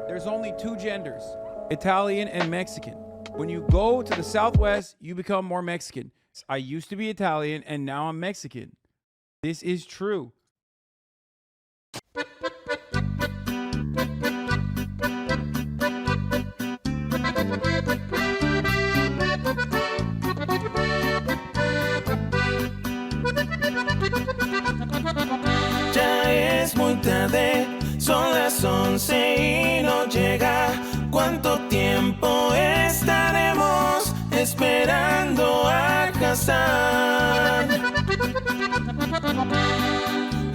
There's only two genders, Italian and Mexican. When you go to the Southwest, you become more Mexican. I used to be Italian and now I'm Mexican. This is true. Ya es muy tarde, son las 11 y no llega. ¿Cuánto tiempo estaremos esperando a Hasan?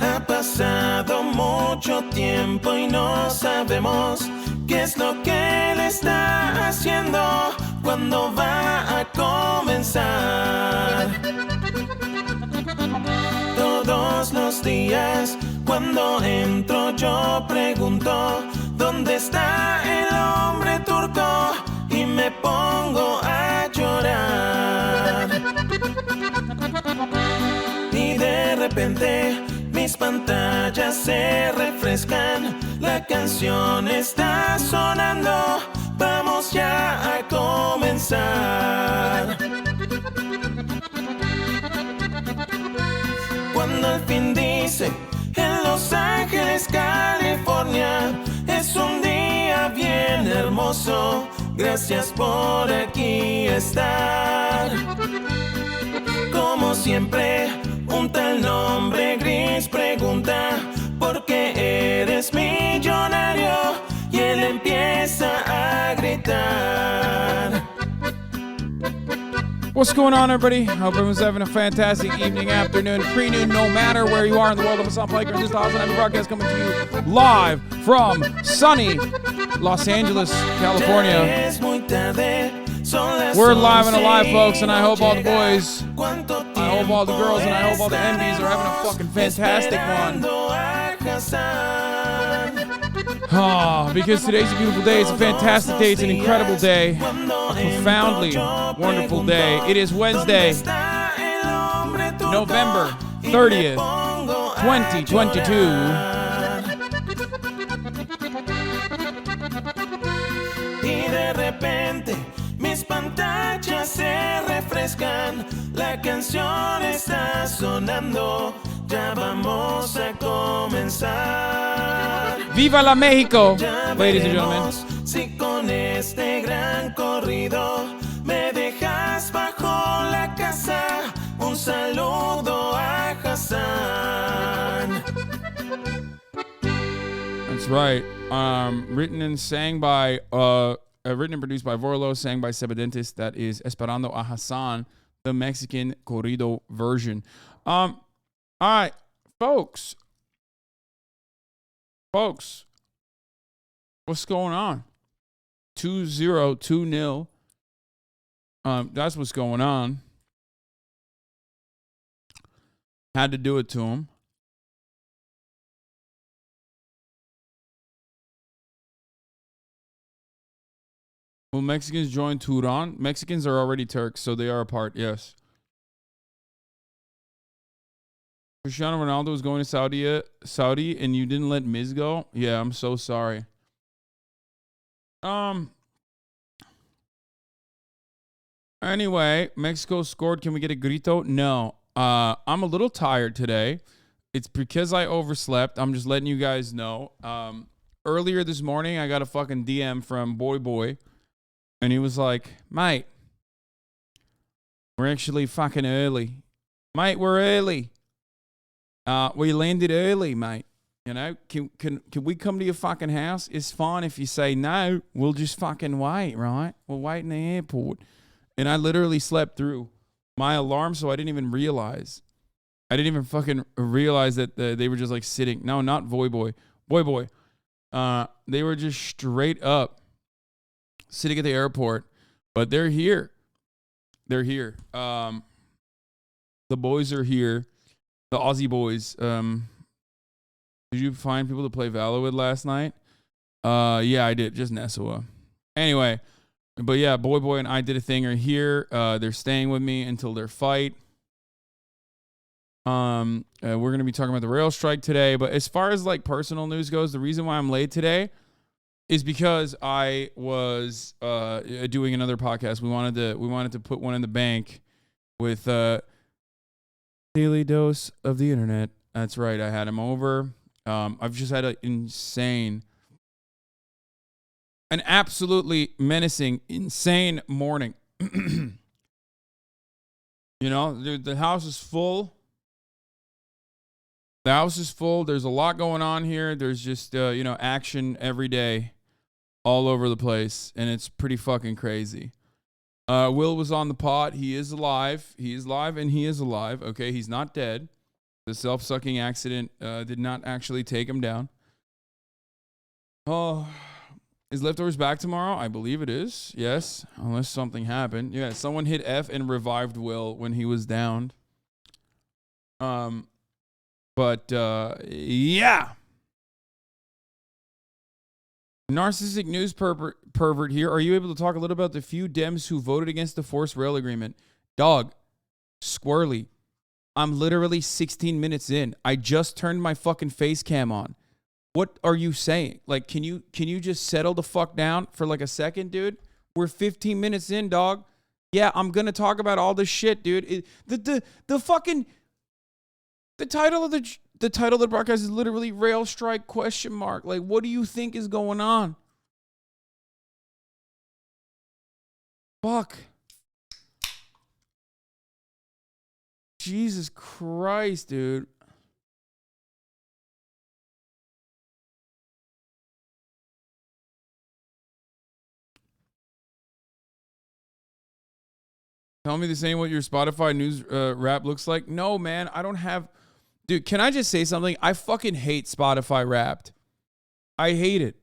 Ha pasado mucho tiempo y no sabemos qué es lo que él está haciendo, cuándo va a comenzar. Todos los días cuando entro yo pregunto ¿dónde está el hombre turco? Y me pongo a llorar. Y de repente mis pantallas se refrescan, la canción está sonando, vamos ya a comenzar. Cuando al fin dice en Los Ángeles, California, es un día bien hermoso, gracias por aquí estar. Como siempre, un tal nombre gris pregunta ¿por qué eres millonario? Y él empieza a gritar. What's going on, everybody? Hope everyone's having a fantastic evening, afternoon, pre-noon, no matter where you are in the world of Hasan Playground. This is the HasanAbi broadcast coming to you live from sunny Los Angeles, California. We're live and alive, folks, and I hope all the boys, I hope all the girls, and I hope all the MBs are having a fucking fantastic one. Because today's a beautiful day. It's a fantastic day. It's an incredible day. A profoundly wonderful day. It is Wednesday, November 30th, 2022. Y de repente mis pantallas se refrescan, la canción está sonando, ya vamos a comenzar. Viva la México, ladies and gentlemen. Si con este gran corrido me dejas bajo la casa, un saludo a Hasan. That's right. Written and produced by Vorlo, sang by Sebadentis. That is Esperando a Hasan, the Mexican corrido version. All right, folks, what's going on? 2-0, 2-0. That's what's going on. Had to do it to him. Will Mexicans join Turan? Mexicans are already Turks, so they are a part, yes. Cristiano Ronaldo was going to Saudi, and you didn't let Miz go? Yeah, I'm so sorry. Anyway, Mexico scored. Can we get a grito? No. I'm a little tired today. It's because I overslept. I'm just letting you guys know. Earlier this morning, I got a fucking DM from BoyBoy, and he was like, mate, we're actually fucking early. Mate, we're early. We landed early, mate. You know, can we come to your fucking house? It's fine if you say no. We'll just fucking wait, right? We'll wait in the airport. And I literally slept through my alarm, so I didn't even realize. I didn't even fucking realize that they were just like sitting. No, not BoyBoy. BoyBoy. They were just straight up sitting at the airport, but they're here. They're here. The boys are here. The Aussie boys. Did you find people to play Valo with last night? Yeah, I did. Just Nesua. Anyway, but yeah, BoyBoy and I did a thing. Are here. They're staying with me until their fight. We're gonna be talking about the rail strike today. But as far as like personal news goes, the reason why I'm late today is because I was doing another podcast. We wanted to put one in the bank with Daily Dose of the Internet. That's right. I had him over. I've just had an absolutely menacing, insane morning. You know, the house is full. The house is full. There's a lot going on here. There's just, action every day all over the place. And it's pretty fucking crazy. Will was on the pod. He is alive. He is live and he is alive. Okay, he's not dead. The self-sucking accident did not actually take him down. Oh, is Leftovers back tomorrow? I believe it is. Yes, unless something happened. Yeah, someone hit F and revived Will when he was downed. But yeah. Narcissistic news pervert here. Are you able to talk a little about the few Dems who voted against the forced rail agreement? Dog, squirrely. I'm literally 16 minutes in. I just turned my fucking face cam on. What are you saying? Like, can you just settle the fuck down for like a second, dude? We're 15 minutes in, dog. Yeah, I'm gonna talk about all this shit, dude. The title of the broadcast is literally Rail Strike ? Like, what do you think is going on? Fuck. Jesus Christ, dude. Tell me this ain't what your Spotify news rap looks like. No, man, I don't have... Dude, can I just say something? I fucking hate Spotify Wrapped. I hate it.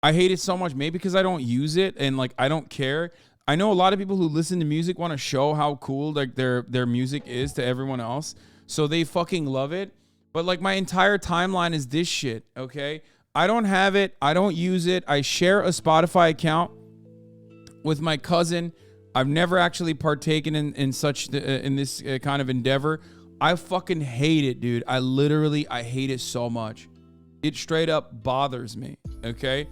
I hate it so much. Maybe because I don't use it and like I don't care. I know a lot of people who listen to music want to show how cool like their music is to everyone else. So they fucking love it. But like my entire timeline is this shit, okay? I don't have it. I don't use it. I share a Spotify account with my cousin. I've never actually partaken in this kind of endeavor. I fucking hate it, dude. I hate it so much. It straight up bothers me, okay?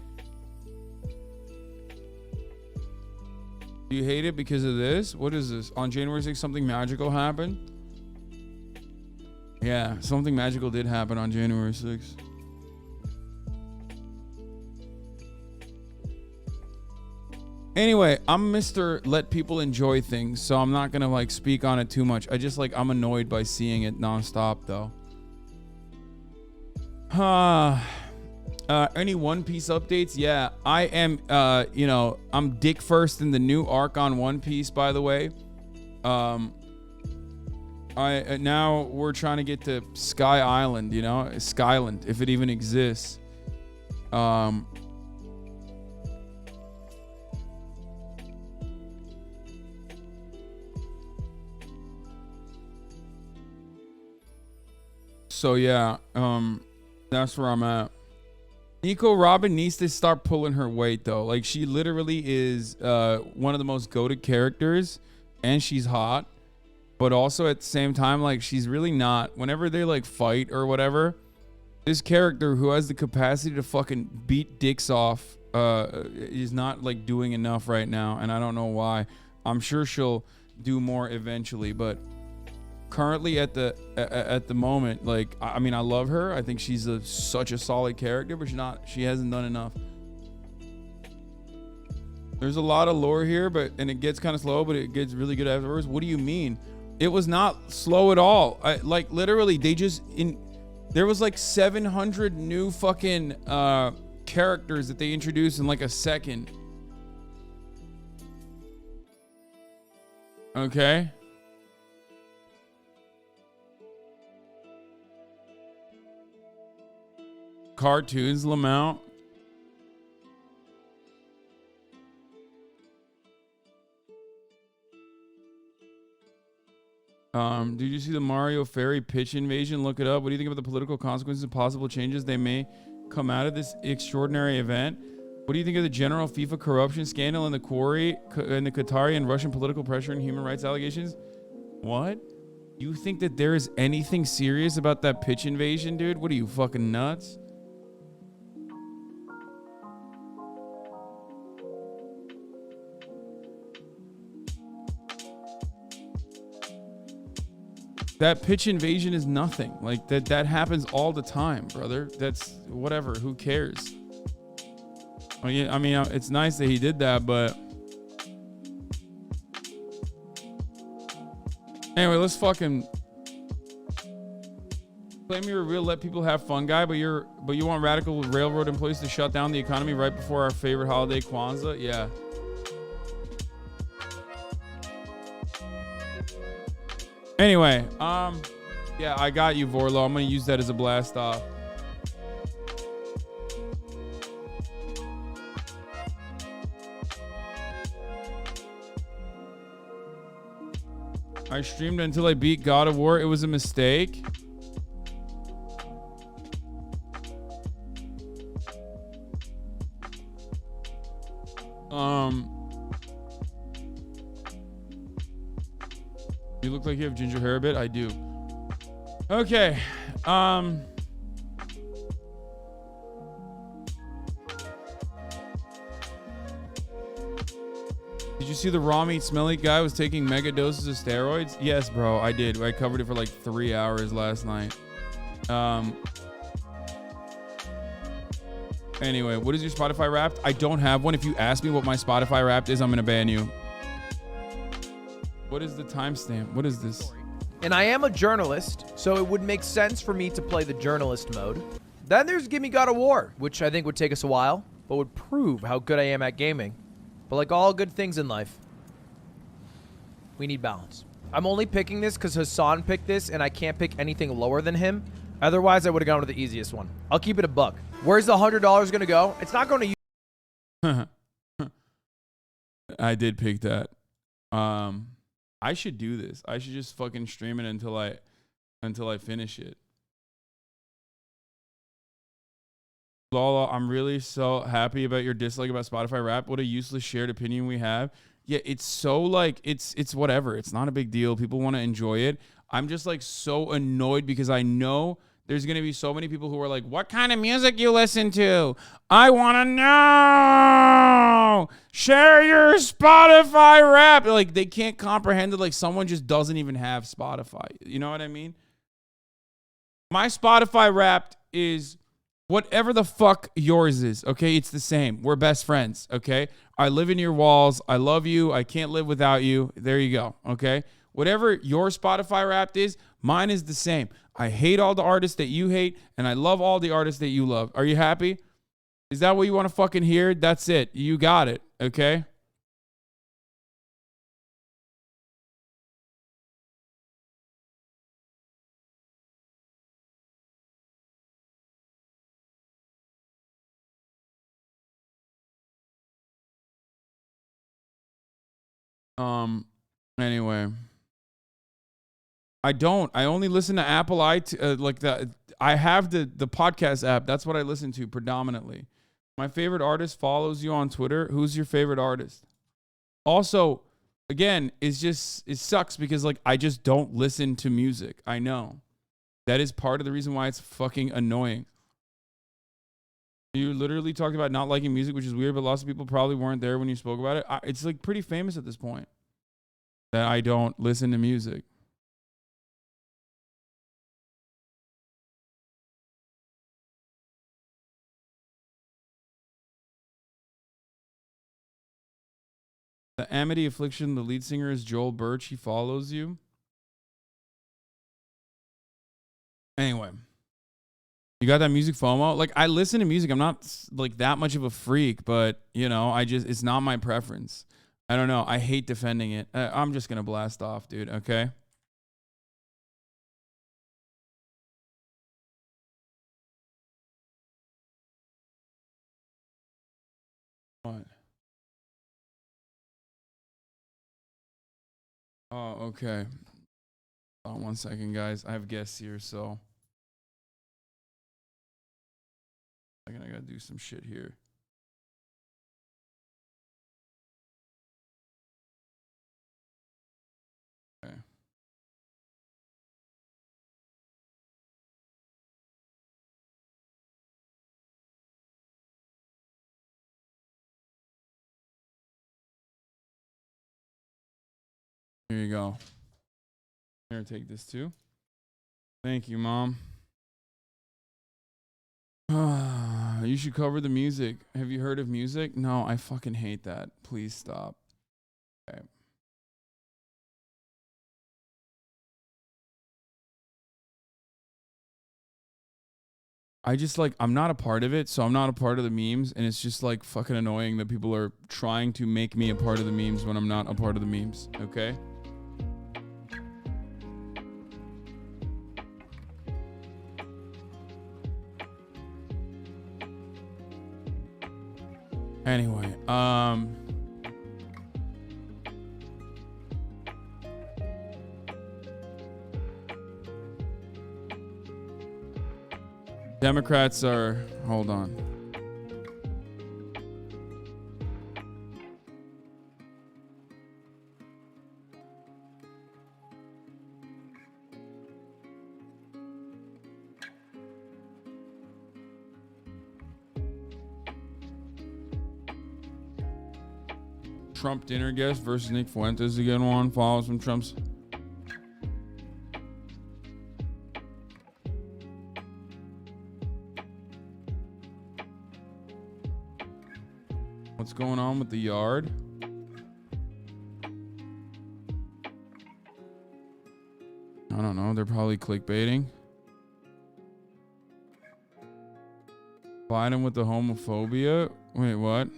Do you hate it because of this? What is this? On January 6th, something magical happened? Yeah, something magical did happen on January 6th. Anyway, I'm Mr. Let people enjoy things, so I'm not gonna like speak on it too much. I'm annoyed by seeing it nonstop though. Any One Piece updates? Yeah, I am. I'm dick first in the new arc on One Piece. By the way, now we're trying to get to Sky Island. You know, Skyland, if it even exists. So yeah, that's where I'm at. Nico Robin needs to start pulling her weight though. Like she literally is one of the most goated characters, and she's hot, but also at the same time, like she's really not. Whenever they like fight or whatever, this character who has the capacity to fucking beat dicks off is not like doing enough right now, and I don't know why. I'm sure she'll do more eventually, but currently at the moment, like I mean, I love her. I think she's such a solid character, but she hasn't done enough. There's a lot of lore here, and it gets kind of slow, but it gets really good afterwards. What do you mean? It was not slow at all. Like literally, there was like 700 new fucking characters that they introduced in like a second. Okay. cartoons, Lamount. Did you see the Mario Fairy pitch invasion? Look it up. What do you think about the political consequences and possible changes they may come out of this extraordinary event? What do you think of the general FIFA corruption scandal and the quarry and the Qatari and Russian political pressure and human rights allegations? What? You think that there is anything serious about that pitch invasion, dude? What are you, fucking nuts? That pitch invasion is nothing. Like, that happens all the time, brother. That's whatever. Who cares? I mean, it's nice that he did that, but anyway, let's fucking claim you're a real let people have fun guy, but you want radical railroad employees to shut down the economy right before our favorite holiday, Kwanzaa? Yeah. Anyway, yeah, I got you, Vorlo. I'm gonna use that as a blast off. I streamed until I beat God of War. It was a mistake. You look like you have ginger hair a bit. I do. Okay. Did you see the raw meat smelly guy was taking mega doses of steroids? Yes, bro, I did. I covered it for like 3 hours last night. Anyway, what is your Spotify Wrapped? I don't have one. If you ask me what my Spotify Wrapped is, I'm gonna ban you. What is the timestamp? What is this? And I am a journalist, so it would make sense for me to play the journalist mode. Then there's Gimme God of War, which I think would take us a while, but would prove how good I am at gaming. But like all good things in life, we need balance. I'm only picking this because Hasan picked this, and I can't pick anything lower than him. Otherwise, I would have gone with the easiest one. I'll keep it a buck. Where's the $100 going to go? It's not going to... I did pick that. I should do this. I should just fucking stream it until I finish it. Lala, I'm really so happy about your dislike about Spotify Rap. What a useless shared opinion we have. Yeah, it's so like it's whatever. It's not a big deal. People want to enjoy it. I'm just like so annoyed because I know there's going to be so many people who are like, what kind of music you listen to? I want to know. Share your Spotify Rap. Like, they can't comprehend that, like, someone just doesn't even have Spotify. You know what I mean? My Spotify Wrapped is whatever the fuck yours is, okay? It's the same. We're best friends, okay? I live in your walls. I love you. I can't live without you. There you go, okay? Whatever your Spotify Wrapped is, mine is the same. I hate all the artists that you hate, and I love all the artists that you love. Are you happy? Is that what you want to fucking hear? That's it. You got it, okay? Anyway. I only listen to Apple I have the podcast app. That's what I listen to predominantly. My favorite artist follows you on Twitter. Who's your favorite artist? Also, again, it sucks because like I just don't listen to music. I know. That is part of the reason why it's fucking annoying. You literally talked about not liking music, which is weird, but lots of people probably weren't there when you spoke about it. It's like pretty famous at this point that I don't listen to music. The Amity Affliction, the lead singer is Joel Birch. He follows you. Anyway. You got that music FOMO? Like, I listen to music. I'm not, like, that much of a freak, but, you know, it's not my preference. I don't know. I hate defending it. I'm just going to blast off, dude, okay? Oh, okay. Hold on 1 second, guys. I have guests here, so I gotta do some shit here. Okay. Here you go. Here, take this too. Thank you, Mom. You should cover the music. Have you heard of music? No, I fucking hate that. Please stop. Okay. I just like, I'm not a part of it, so I'm not a part of the memes, and it's just like fucking annoying that people are trying to make me a part of the memes when I'm not a part of the memes, okay? Anyway, Democrats are, hold on. Trump dinner guest versus Nick Fuentes to get one. Follows from Trump's. What's going on with the yard? I don't know. They're probably clickbaiting. Biden with the homophobia. Wait, what?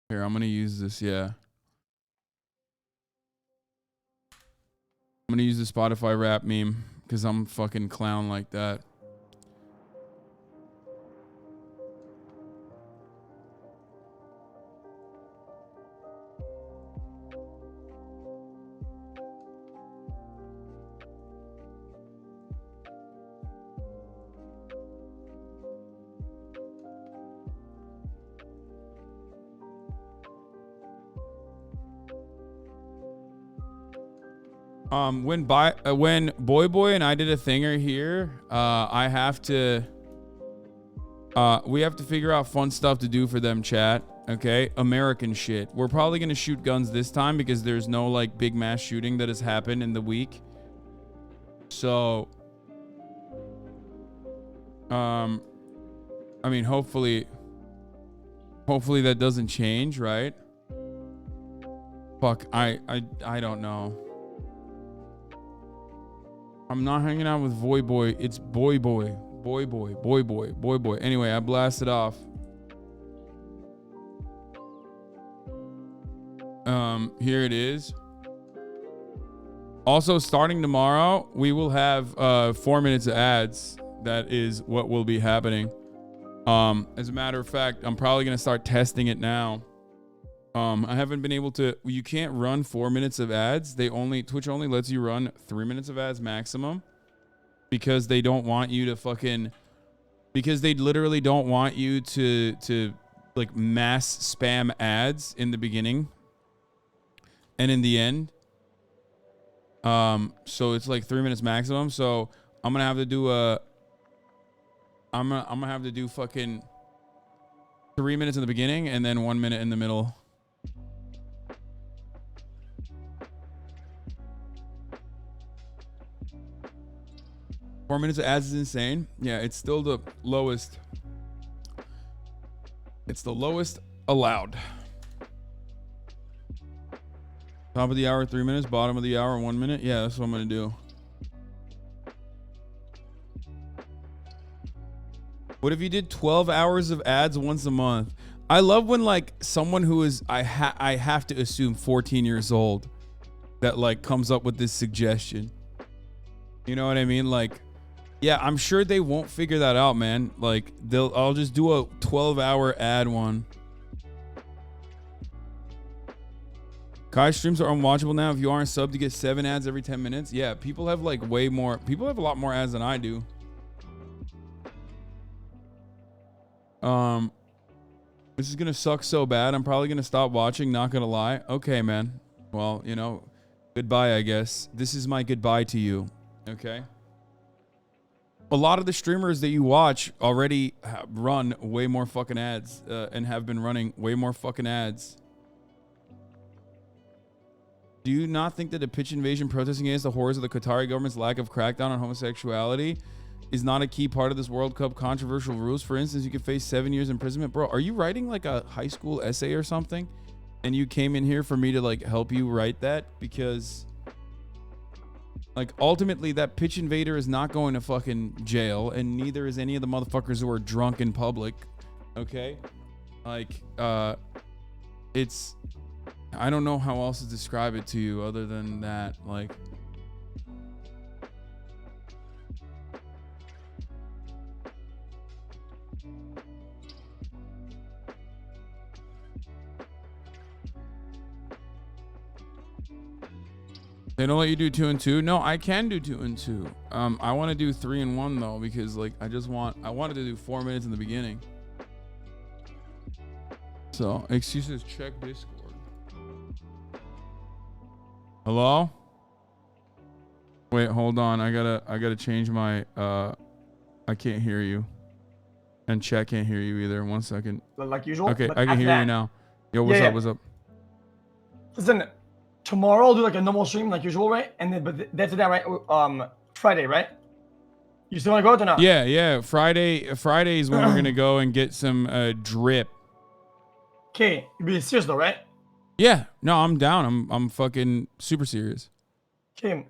Here, I'm gonna use this, yeah. I'm gonna use the Spotify rap meme because I'm a fucking clown like that. When BoyBoy and I did a thinger here, I have to we have to figure out fun stuff to do for them, chat. Okay, American shit. We're probably gonna shoot guns this time because there's no like big mass shooting that has happened in the week. So I mean, hopefully that doesn't change, right? Fuck, I don't know. I'm not hanging out with VoyBoy. It's BoyBoy. Anyway, I blasted off. Here it is. Also, starting tomorrow, we will have 4 minutes of ads. That is what will be happening. As a matter of fact, I'm probably gonna start testing it now. I haven't been able to. You can't run 4 minutes of ads. Twitch only lets you run 3 minutes of ads maximum, because they don't want you to fucking. Because they literally don't want you to like mass spam ads in the beginning and in the end. So it's like 3 minutes maximum. So I'm gonna have to do I'm gonna have to do fucking 3 minutes in the beginning and then 1 minute in the middle. Four minutes of ads is insane. Yeah, it's still the lowest. It's the lowest allowed. Top of the hour, 3 minutes. Bottom of the hour, 1 minute. Yeah, that's what I'm gonna do. What if you did 12 hours of ads once a month? I love when like someone who is I have to assume 14 years old that like comes up with this suggestion. You know what I mean? Like Yeah, I'm sure they won't figure that out, man. Like I'll just do a 12-hour ad one. Kai streams are unwatchable now. If you aren't subbed, you get 7 ads every 10 minutes. Yeah, people have like way more. People have a lot more ads than I do. This is gonna suck so bad. I'm probably gonna stop watching. Not gonna lie. Okay, man. Well, you know, goodbye, I guess. This is my goodbye to you. Okay. A lot of the streamers that you watch already run way more fucking ads and have been running way more fucking ads. Do you not think that the pitch invasion protesting against the horrors of the Qatari government's lack of crackdown on homosexuality is not a key part of this World Cup controversial rules? For instance, you could face 7 years imprisonment. Bro, are you writing like a high school essay or something? And you came in here for me to like help you write that? Because like ultimately that pitch invader is not going to fucking jail, and neither is any of the motherfuckers who are drunk in public. Okay? Like, it's, I don't know how else to describe it to you other than that. Like, they don't let you do 2 and 2. No, I can do 2 and 2. I want to do 3 and 1 though, because like I wanted to do 4 minutes in the beginning. So excuses, check Discord. Hello? Wait, hold on. I gotta change my I can't hear you. And chat can't hear you either. 1 second. Like usual? Okay, I can hear you now. Yo, what's up? What's up? Listen, tomorrow I'll do like a normal stream like usual, right? And then but that's that, right? Friday, right? You still wanna go out or not? Yeah. Friday is when we're gonna go and get some drip. Okay, you're being serious though, right? Yeah, no, I'm down. I'm fucking super serious. Okay,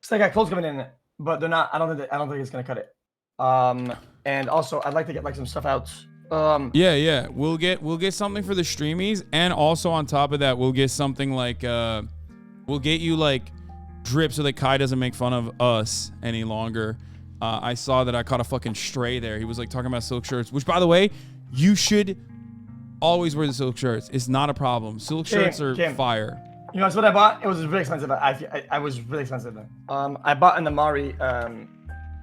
so I got clothes coming in, but they're not. I don't think it's gonna cut it. And also I'd like to get like some stuff out. Yeah. We'll get something for the streamies, and also on top of that, we'll get something like we'll get you like drip so that Kai doesn't make fun of us any longer. I saw that I caught a fucking stray there. He was like talking about silk shirts, which by the way, you should always wear the silk shirts. It's not a problem. Silk shirts are fire. You know what I bought? It was really expensive. I was really expensive. I bought an Amari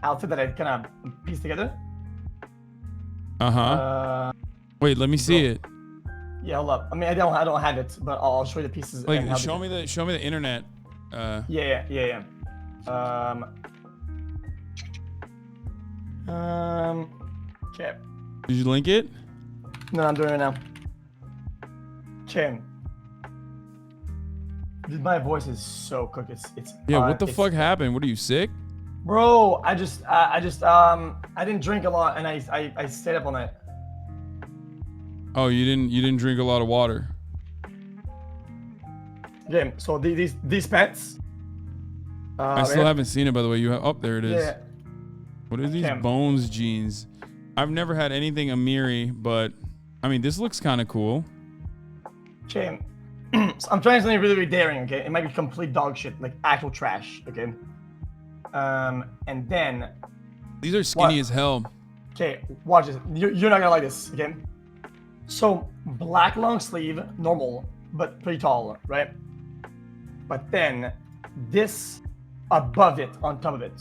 outfit that I kind of pieced together. Wait, let me see it. Yeah, hold up. I mean, I don't have it, but I'll show you the pieces. Like, show me the internet. Yeah. Okay. Did you link it? No, I'm doing it now. Okay. Dude, my voice is so cooked. It's yeah. What the fuck happened? What, are you sick? Bro, I didn't drink a lot and I stayed up all night. Oh, you didn't drink a lot of water. Okay, so these pants. I still haven't seen it, by the way. You have, oh, there it is. Yeah. What are these Bones jeans? I've never had anything Amiri, but I mean, this looks kind of cool. Okay, so I'm trying something really, really daring. Okay, it might be complete dog shit, like actual trash. Okay, and then these are skinny as hell. Okay, watch this. You're not gonna like this. Okay, so black long sleeve, normal, but pretty tall, right? But then this above it, on top of it.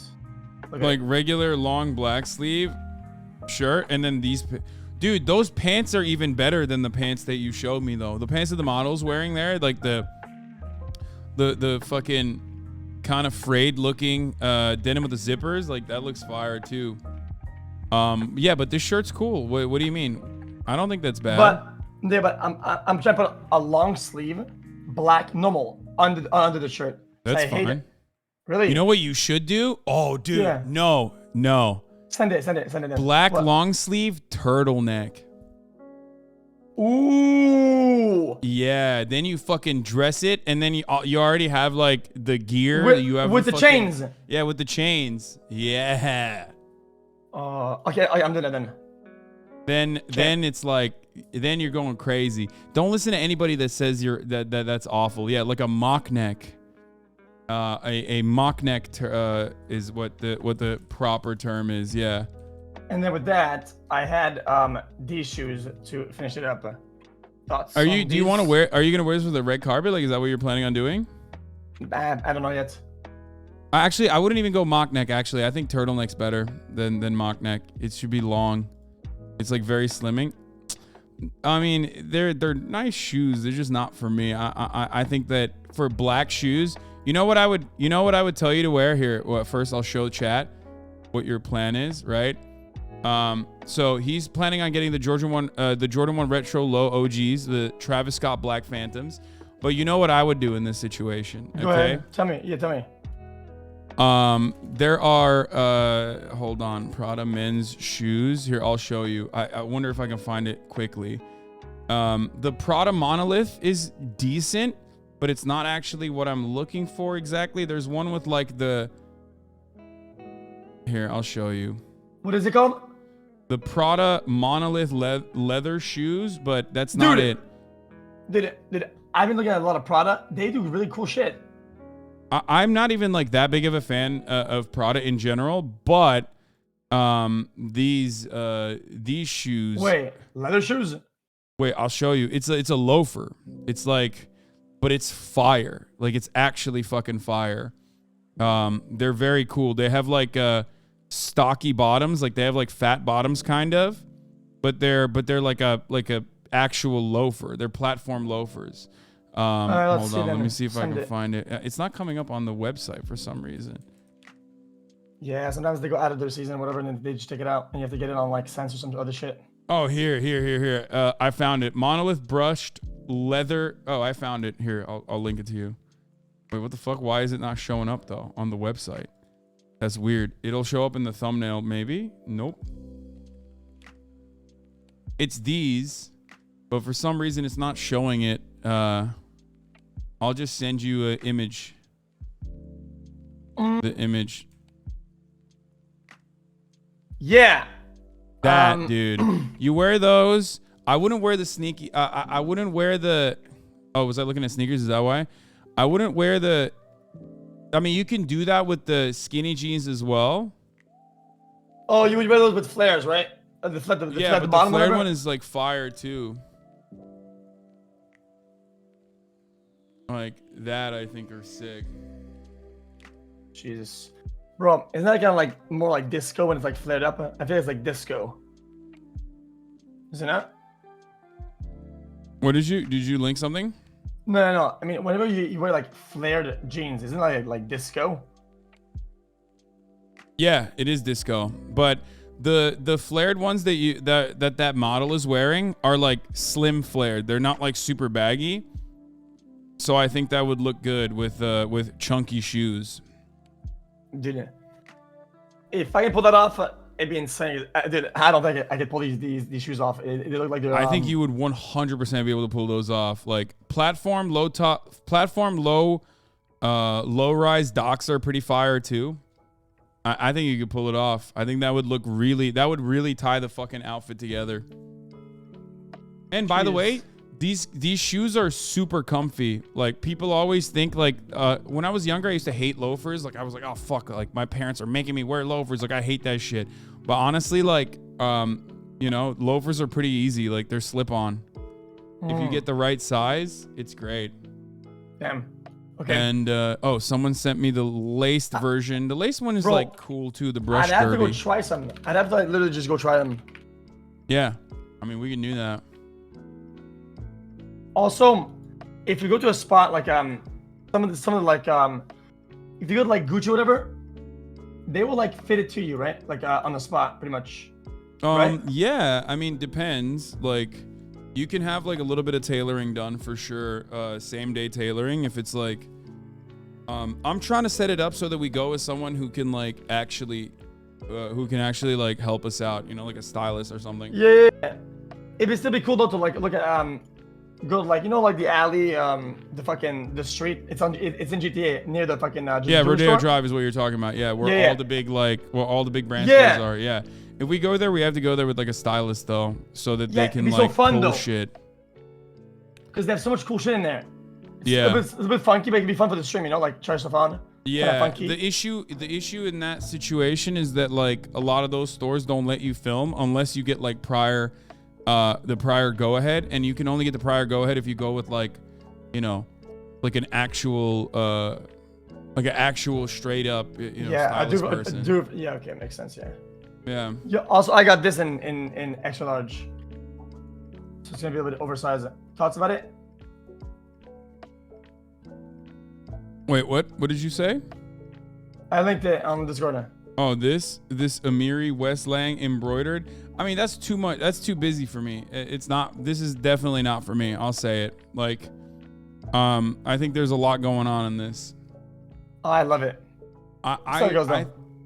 Okay. Like regular long black sleeve shirt, and then these. Dude, those pants are even better than the pants that you showed me, though. The pants that the model's wearing there, like the fucking kind of frayed looking denim with the zippers, like that looks fire too. Yeah, but this shirt's cool. What do you mean? I don't think that's bad. But I'm trying to put a long sleeve, black normal under the shirt. That's fine. Really? You know what you should do? Oh, dude, yeah. No. Send it. Black long sleeve turtleneck. Ooh. Yeah, then you fucking dress it, and then you already have like the gear that you have with the chains. Yeah, with the chains. Yeah. Okay, I'm doing it then. Then it's like, then you're going crazy. Don't listen to anybody that says that's awful. Yeah, like a mock neck. A mock neck is what the proper term is. Yeah. And then with that, I had these shoes to finish it up. Thoughts? Do you want to wear? Are you gonna wear this with a red carpet? Like, is that what you're planning on doing? I don't know yet. Actually, I wouldn't even go mock neck. Actually, I think turtleneck's better than mock neck. It should be long. It's like very slimming. I mean, they're nice shoes. They're just not for me. I think that for black shoes, you know what I would tell you to wear here. Well, first I'll show chat what your plan is, right? So he's planning on getting the Jordan 1 Retro Low OGs, the Travis Scott Black Phantoms. But you know what I would do in this situation? Go ahead. Tell me. Yeah, tell me. There are hold on, Prada men's shoes. Here, I'll show you. I wonder if I can find it quickly. The Prada Monolith is decent, but it's not actually what I'm looking for exactly. There's one with like the... Here, I'll show you. What is it called? The Prada Monolith leather shoes, but that's not it. Dude, I've been looking at a lot of Prada. They do really cool shit. I'm not even like that big of a fan of Prada in general, but these shoes. Wait, leather shoes? Wait, I'll show you. It's a loafer. It's like, but it's fire. Like, it's actually fucking fire. They're very cool. They have like stocky bottoms, like they have like fat bottoms kind of, but they're like a actual loafer. They're platform loafers. Hold on, let me see if I can find it. It's not coming up on the website for some reason. Yeah, sometimes they go out of their season or whatever, and then they just take it out, and you have to get it on like Sense or some other shit. Oh, here. I found it. Monolith brushed leather. Oh, I found it. Here, I'll link it to you. Wait, what the fuck? Why is it not showing up though on the website? That's weird. It'll show up in the thumbnail, maybe? Nope. It's these, but for some reason it's not showing it. I'll just send you an image. The image. Yeah. That, dude. You wear those. I wouldn't wear the sneaky. I wouldn't wear the... Oh, was I looking at sneakers? Is that why? I wouldn't wear the... I mean, you can do that with the skinny jeans as well. Oh, you would wear those with flares, right? Yeah, but the flare one is like fire too. Like that, I think are sick. Jesus, bro, isn't that kind of like more like disco when it's like flared up? I feel it's like disco. Is it not? What did you link something? No. I mean, whenever you wear like flared jeans, isn't that like disco? Yeah, it is disco. But the flared ones that model is wearing are like slim flared. They're not like super baggy. So I think that would look good with chunky shoes. Dude, if I can pull that off, it'd be insane. Dude, I don't think I could pull these shoes off. They look like they're... I think you would 100% be able to pull those off. Like platform low rise docks are pretty fire too. I think you could pull it off. I think that would really tie the fucking outfit together. And by the way, these shoes are super comfy. Like people always think like when I was younger I used to hate loafers. Like I was like, oh fuck, like my parents are making me wear loafers. Like I hate that shit. But honestly, like you know, loafers are pretty easy. Like they're slip on. If you get the right size, it's great. Damn. Okay. And oh, someone sent me the laced version. The laced one is like cool too. The brush derby. I'd have to go try some. I'd have to like literally just go try them. Yeah, I mean we can do that. Also, if you go to a spot like some of the like if you go to like Gucci or whatever, they will like fit it to you, right? Like on the spot, pretty much. Right? Yeah, I mean depends. Like you can have like a little bit of tailoring done for sure. Same day tailoring if it's like I'm trying to set it up so that we go with someone who can like actually like help us out, you know, like a stylist or something. Yeah. It'd still be cool though to like look at go like, you know, like the alley, the street. It's in GTA near the fucking yeah, Rodeo store. Drive is what you're talking about. Yeah, where all the big all the big brand stores are. Yeah. If we go there, we have to go there with like a stylist though, so that they can like pull shit. Because they have so much cool shit in there. Yeah. It's a bit funky, but it can be fun for the stream, you know, like try stuff on. Yeah, funky. the issue in that situation is that like a lot of those stores don't let you film unless you get like the prior go ahead, and you can only get the prior go ahead if you go with like, you know, like an actual straight up, you know, stylist person. Yeah, okay, makes sense. Yeah. Yeah. Yeah. Also, I got this in extra large, so it's gonna be a bit oversized. Thoughts about it? Wait, what? What did you say? I linked it on Discord. Oh, this Amiri West Lang embroidered. I mean, that's too much. That's too busy for me. It's not. This is definitely not for me. I'll say it. Like, I think there's a lot going on in this. Oh, I love it.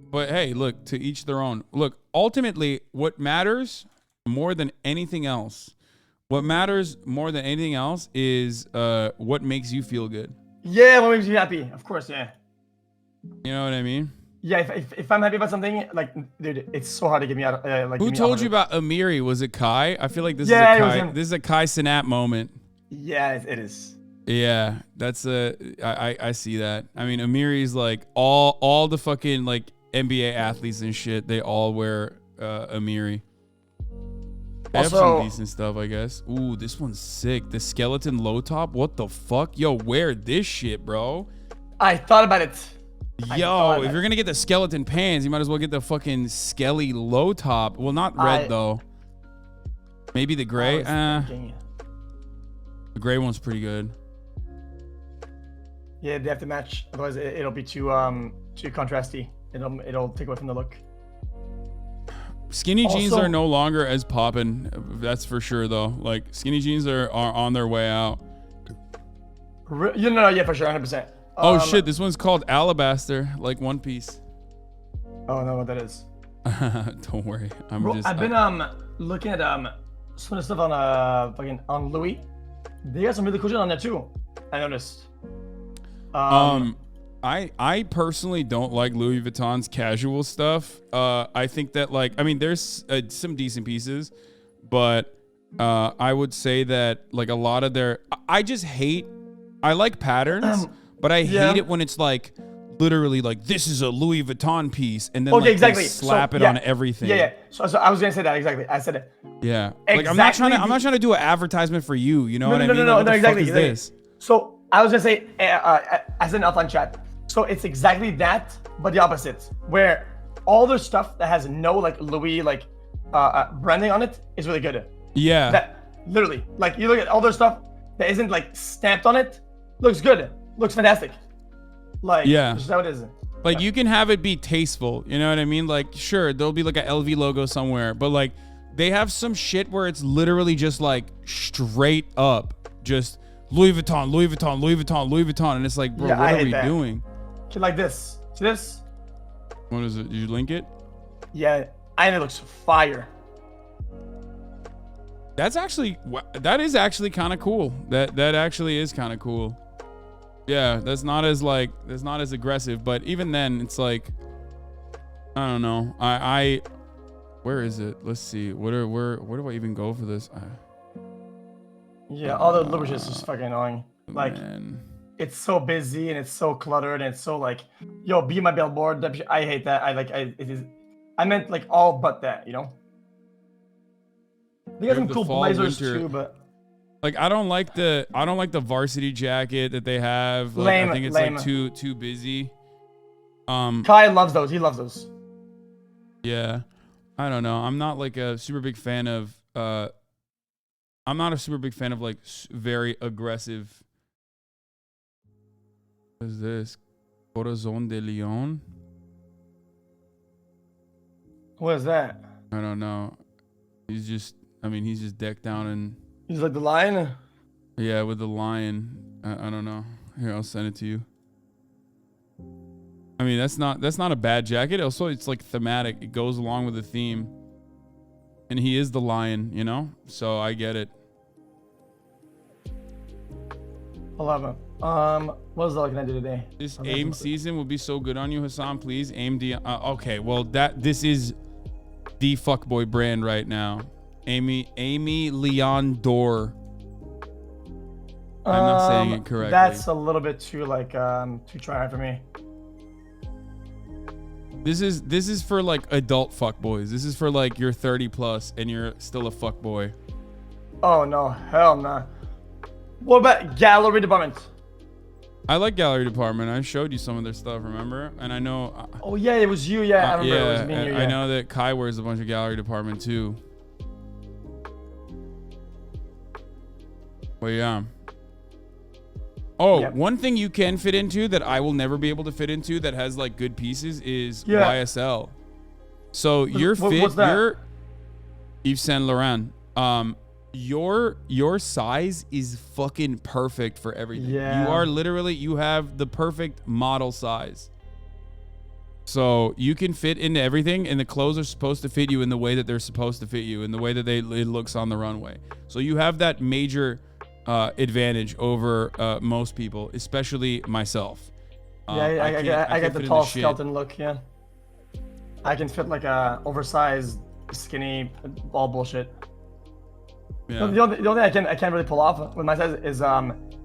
But hey, look, to each their own. Look, ultimately, what matters more than anything else, is what makes you feel good. Yeah, what makes you happy? Of course, yeah. You know what I mean? Yeah, if I'm happy about something, like, dude, it's so hard to get me out. Who told you about Amiri? Was it Kai? I feel like this is a Kai Sinat moment. Yeah, it is. Yeah, that's I see that. I mean, Amiri's like all the fucking like NBA athletes and shit. They all wear Amiri. They have some decent stuff, I guess. Ooh, this one's sick. The skeleton low top. What the fuck? Yo, wear this shit, bro. I thought about it. Yo, if you're gonna get the skeleton pants, you might as well get the fucking skelly low top. Well, not red though. Maybe the gray. The gray one's pretty good. Yeah, they have to match. Otherwise, it'll be too contrasty. It'll take away from the look. Skinny jeans are no longer as poppin'. That's for sure, though. Like skinny jeans are on their way out. Yeah, for sure, 100%. Oh shit, this one's called Alabaster, like One Piece. Oh, I know what that is. Don't worry, I've been looking at some of the stuff on Louis. They got some really cool shit on there too. I noticed. I personally don't like Louis Vuitton's casual stuff. I think that there's some decent pieces, but I would say that like a lot of their, I like patterns, but I hate it when it's like literally like this is a Louis Vuitton piece and then they slap it on everything. Yeah. So I was gonna say that exactly. I said it. Yeah. Like I'm not trying to do an advertisement for you. You know what I mean? No, exactly. Fuck is this? So I was gonna say as an offline chat. So it's exactly that, but the opposite, where all the stuff that has no like Louis branding on it is really good. Yeah. That literally, like you look at all their stuff that isn't like stamped on it, looks good, looks fantastic. Like just how it is. Like you can have it be tasteful, you know what I mean? Like sure, there'll be like a LV logo somewhere, but like they have some shit where it's literally just like straight up, just Louis Vuitton, Louis Vuitton, Louis Vuitton, Louis Vuitton, and it's like, bro, what are we doing? Like this. See this? What is it? Did you link it? Yeah, and it looks fire. That is actually kind of cool. That actually is kind of cool. Yeah, that's not as aggressive, but even then, it's like, I don't know. Where is it? Let's see. Where do I even go for this? Yeah, all the lubricants is fucking annoying. Like. Man. It's so busy and it's so cluttered and it's so like, yo, be my billboard. I hate that. I meant like all but that, you know. They got some cool blazers too, but like I don't like the varsity jacket that they have. Like, lame, I think it's lame. like too busy. Kai loves those. He loves those. Yeah, I don't know. I'm not like a super big fan of. I'm not a super big fan of like very aggressive. What is this? Corazon de Leon? What is that? I don't know. He's just decked down and... He's like the lion? Yeah, with the lion. I don't know. Here, I'll send it to you. I mean, that's not a bad jacket. Also, it's like thematic. It goes along with the theme. And he is the lion, you know? So I get it. I love it. What was all I can do today? This AIM season will be so good on you, Hasan. Please aim okay, well this is the fuckboy brand right now. Amy Leon Dor. I'm not saying it correctly. That's a little bit too too try hard for me. This is for like adult fuckboys. This is for like you're 30 plus and you're still a fuckboy. Oh no, hell no. What about gallery department? I like gallery department. I showed you some of their stuff, remember? And I know. Oh yeah, it was you. Yeah, I remember. Yeah, it was me and you, I know that Kai wears a bunch of gallery department too. Well, yeah. Oh, Yep. one thing you can fit into that I will never be able to fit into that has like good pieces is Yeah. YSL. So your what's that? your Yves Saint Laurent, your size is fucking perfect for everything. Yeah. You are literally, you have the perfect model size. So you can fit into everything, and the clothes are supposed to fit you in the way that they're supposed to fit you, in the way that it looks on the runway. So you have that major advantage over most people, especially myself. I got the fit tall into shit. skeleton look. Yeah, I can fit like a oversized, skinny, all bullshit. Yeah. The only thing I can't really pull off with my size is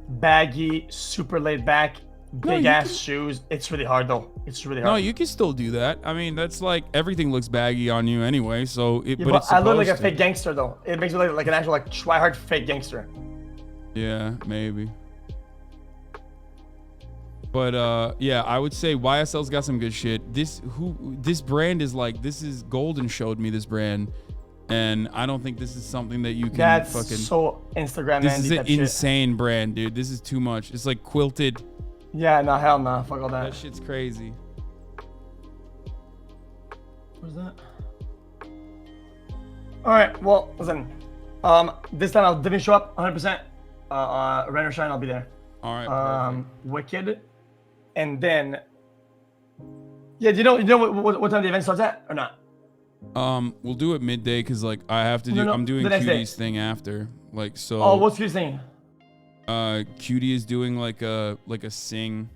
baggy, super laid back, big you ass can- shoes. It's really hard though. It's really hard. No, you can still do that. I mean, that's like everything looks baggy on you anyway. So, Yeah, but it's I look like a supposed fake to. gangster though. It makes me look like an actual try hard fake gangster. Yeah, maybe. But yeah, I would say YSL's got some good shit. This brand is like, this is Golden showed me this brand, and I don't think this is something that you can That's fucking. so Instagram This man. is an insane brand, dude. This is too much. It's like quilted. Yeah, no, hell no. Fuck all That that. shit's crazy. Where's that? All right. Well, listen. This time I'll definitely show up 100%. Rain or shine, I'll be there. All right. Wicked, and then. Yeah, do you know what time the event starts at or not? We'll do it midday because like I have to do. No, I'm doing the next day. Cutie's thing after. Like so. Oh, what's your thing? Cutie is doing like a singing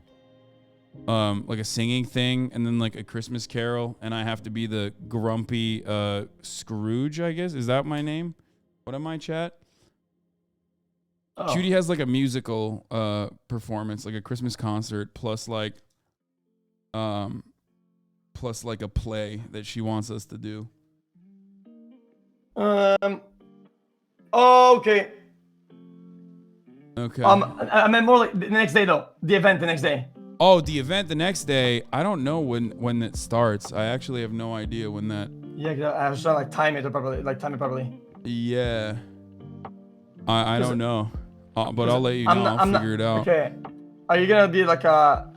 thing, and then like a Christmas carol, and I have to be the grumpy Scrooge, I guess. Is that my name? What am I, chat? Oh. Cutie has like a musical performance, like a Christmas concert, plus like a play that she wants us to do. Oh, okay. Okay. I meant more like the next day though. The event the next day. Oh, the event the next day. I don't know when it starts. I actually have no idea when that. Yeah, 'cause I was trying to time it properly. Yeah. I don't know. But I'll let you know. I'll figure it out. Okay. Are you gonna be like a?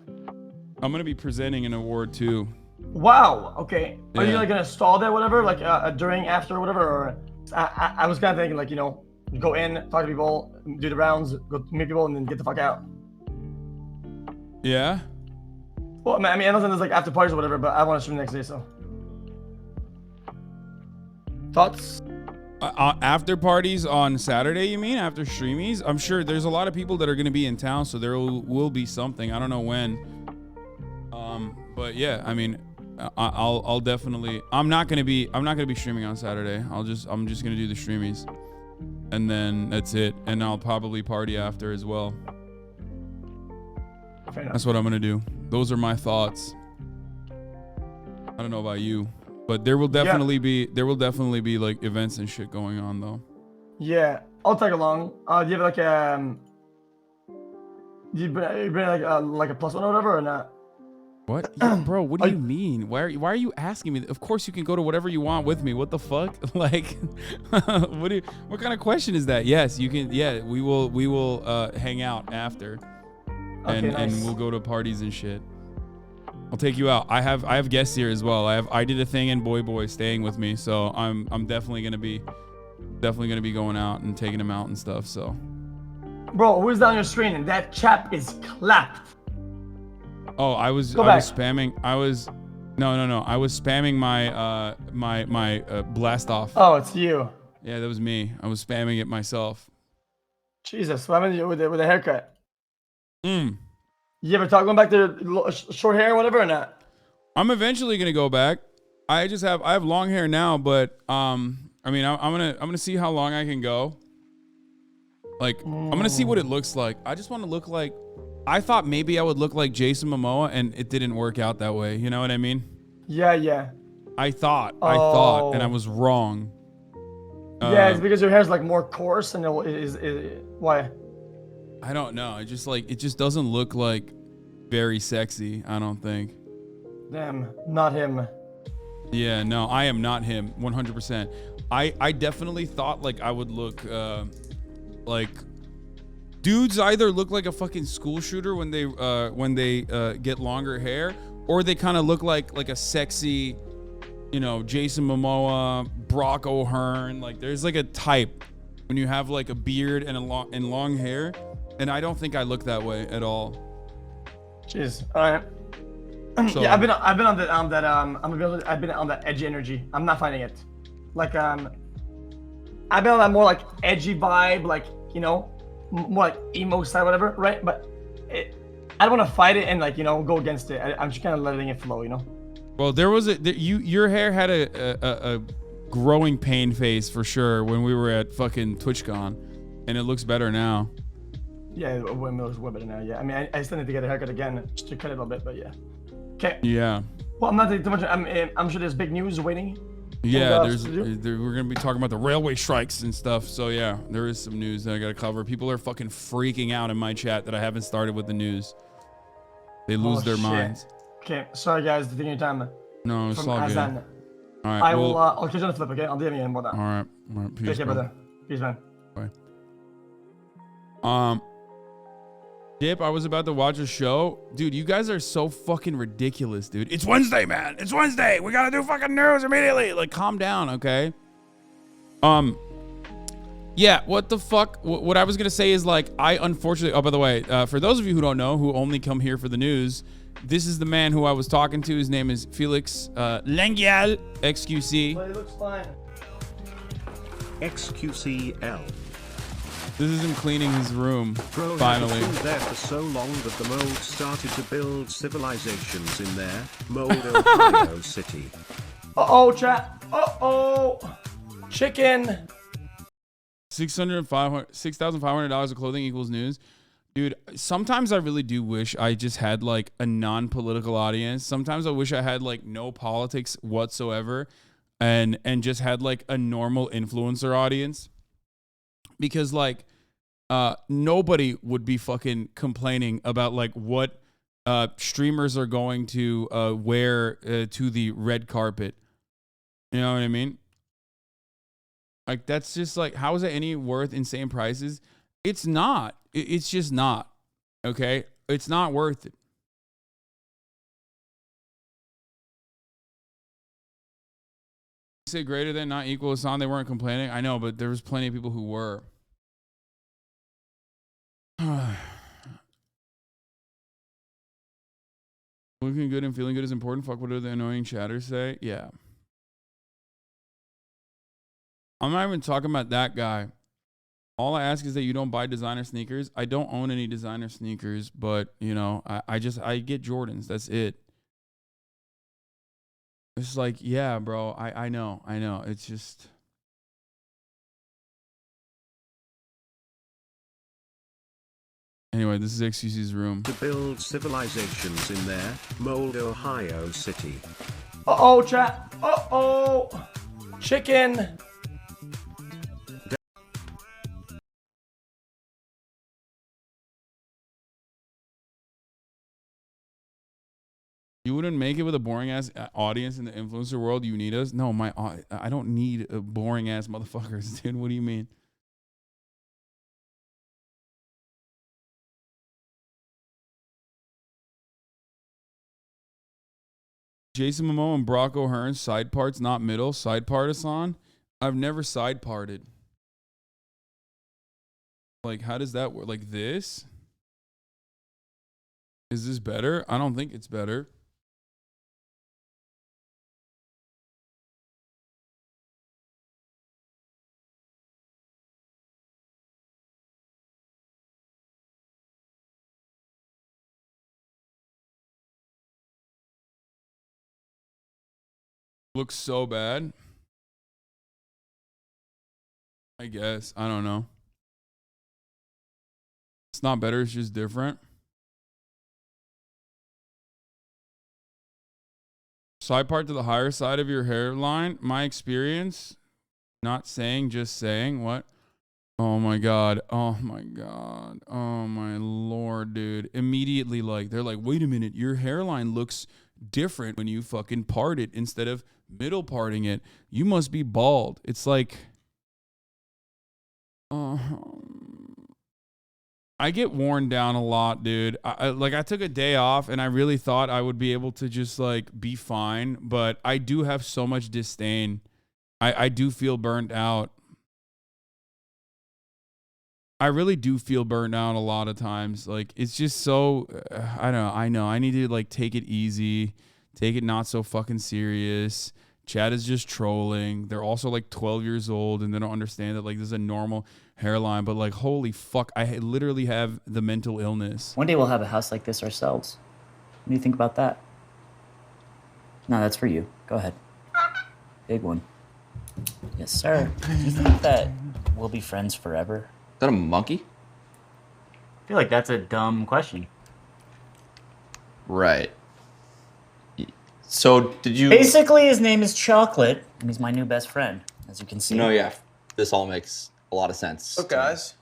I'm gonna be presenting an award too. Wow. Okay. Are you Yeah. like gonna stall there, whatever, like during, after, whatever? Or I was kind of thinking like, you know, go in, talk to people, do the rounds, go meet people, and then get the fuck out. Yeah. Well, I mean, I know there's like after parties or whatever, but I want to stream the next day, so. Thoughts? After parties on Saturday, you mean? After streamies? I'm sure there's a lot of people that are gonna be in town, so there will be something. I don't know when. But yeah, I mean, I'll definitely. I'm not gonna be streaming on Saturday. I'm just gonna do the streamies, and then that's it. And I'll probably party after as well. Fair enough. That's what I'm gonna do. Those are my thoughts. I don't know about you, but there will definitely be like events and shit going on though. Yeah, I'll tag along. Do you have like do you bring like a plus one or whatever or not? What? Yeah, bro, what do you mean? Why are you asking me? Of course you can go to whatever you want with me. What the fuck? Like what kind of question is that? Yes, you can. Yeah, we will hang out after. Okay, nice. And we'll go to parties and shit. I'll take you out. I have guests here as well. I did a thing in BoyBoy staying with me, so I'm definitely gonna be going out and taking him out and stuff. So, Bro, who's down your screen? And that chap is clapped. oh, I was spamming. I was spamming my blast off. Oh, it's you. Yeah, that was me. I was spamming it myself. Jesus, what happened to you with a haircut? Mm. You ever talk going back to short hair or whatever or not? I'm eventually gonna go back. I have long hair now, but I mean I'm gonna see how long I can go. Like, I'm gonna see what it looks like. I just want to look like. I thought maybe I would look like Jason Momoa, and it didn't work out that way. You know what I mean? Yeah. I thought, and I Oh. was wrong. Yeah, it's because your hair's like more coarse and why? I don't know. It just doesn't look like very sexy. I don't think. Damn, not him. Yeah, no, I am not him. 100%. I definitely thought like I would look like dudes either look like a fucking school shooter when they get longer hair, or they kind of look like a sexy, you know, Jason Momoa, Brock O'Hearn. Like there's like a type when you have like a beard and long hair, and I don't think I look that way at all. Jeez. All right. So, yeah, I've been on that edgy energy. I'm not finding it. Like I've been on that more like edgy vibe, like, you know, more like emo style, whatever, right? But I don't want to fight it and, like, you know, go against it. I'm just kind of letting it flow, you know. well, your hair had a growing pain phase for sure when we were at fucking TwitchCon, and it looks better now. Yeah, it looks way better now. Yeah, I mean, I still need to get a haircut again just to cut it a little bit, but yeah. Okay. Yeah. Well, I'm not taking too much. I'm sure there's big news waiting. Yeah, And, we're gonna be talking about the railway strikes and stuff. So yeah, there is some news that I gotta cover. People are fucking freaking out in my chat that I haven't started with the news. They lose their minds. Okay, sorry guys, taking your time. No, it's From all good. Hasan. All right, I will. I'll catch you on the flip. Okay, I'll DM you and whatnot. All right, peace, Take care, bro. brother. Peace, man. Bye. Dip, I was about to watch a show. Dude, you guys are so fucking ridiculous, dude. It's Wednesday, man. It's Wednesday. We gotta do fucking news immediately. Like, calm down, okay? Yeah, what the fuck? What I was gonna say is, like, I unfortunately... Oh, by the way, for those of you who don't know, who only come here for the news, this is the man who I was talking to. His name is Felix Lengyal, XQC. But it looks fine. XQCL. This is him cleaning his room, Bro, finally. it's been there for so long that the mold started to build civilizations in there. Mold, Ohio City. Uh-oh, chat. Uh-oh. Chicken. $6,500 of clothing equals news. Dude, sometimes I really do wish I just had like a non-political audience. Sometimes I wish I had like no politics whatsoever and just had like a normal influencer audience. Because like nobody would be fucking complaining about like what streamers are going to wear to the red carpet. You know what I mean? Like, that's just like, how is it any worth insane prices? It's not. It's just not. Okay? It's not worth it. Say greater than, not equal to Hasan. They weren't complaining. I know, but there was plenty of people who were. Looking good and feeling good is important. Fuck what do the annoying chatters say? Yeah. I'm not even talking about that guy. All I ask is that you don't buy designer sneakers. I don't own any designer sneakers, but, you know, I get Jordans. That's it. It's like, yeah, bro, I know. It's just... Anyway, this is XQC's room. To build civilizations in there. Mold, Ohio City. Uh-oh, chat. Uh-oh. Chicken. You wouldn't make it with a boring ass audience in the influencer world. You need us? No, I don't need a boring ass motherfuckers, dude. What do you mean? Jason Momoa and Brock O'Hearn side parts, not middle. Side part Hasan. I've never side parted. Like, how does that work? Like this? Is this better? I don't think it's better. Looks so bad. I guess. I don't know. It's not better. It's just different. Side part to the higher side of your hairline. My experience, not saying, just saying. What? Oh my God. Oh my God. Oh my Lord, dude. Immediately, like, they're like, wait a minute. Your hairline looks different when you fucking part it instead of middle parting it. You must be bald. It's like, I get worn down a lot, dude. I took a day off and I really thought I would be able to just like be fine, but I do have so much disdain. I do feel burnt out. I really do feel burnt out a lot of times. Like, it's just so, I know. I need to like take it easy, take it not so fucking serious. Chad is just trolling. They're also like 12 years old and they don't understand that like this is a normal hairline, but like, holy fuck, I literally have the mental illness. One day we'll have a house like this ourselves. What do you think about that? No, that's for you. Go ahead. Big one. Yes, sir. Do you think that we'll be friends forever? Is that a monkey? I feel like that's a dumb question. Right. So, did you... Basically, his name is Chocolate, and he's my new best friend, as you can see. No, yeah. This all makes a lot of sense. Look, guys.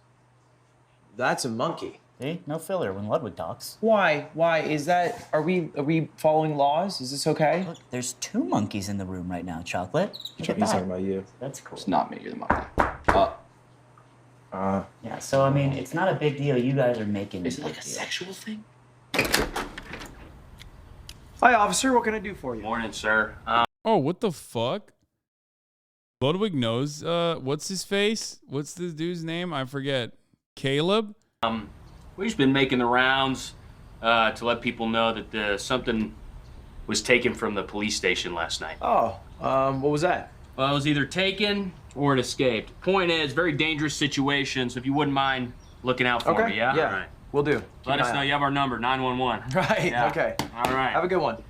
That's a monkey. See? No filler when Ludwig talks. Why? Why is that? Are we following laws? Is this okay? Look, there's 2 monkeys in the room right now, Chocolate. He's talking about you. That's cool. It's not me, you're the monkey. Yeah, so I mean, it's not a big deal. You guys are making Is it like a sexual thing? Hi, officer. What can I do for you? Morning, sir. Oh, what the fuck? Ludwig knows, what's his face? What's this dude's name? I forget. Caleb? We've just been making the rounds to let people know that something was taken from the police station last night. Oh, what was that? Well, it was either taken or it escaped. Point is, very dangerous situation, so if you wouldn't mind looking out for me, yeah? Yeah, All right. We'll do. Let us know. You have our number, 911. Right, Yeah. okay. All right. Have a good one.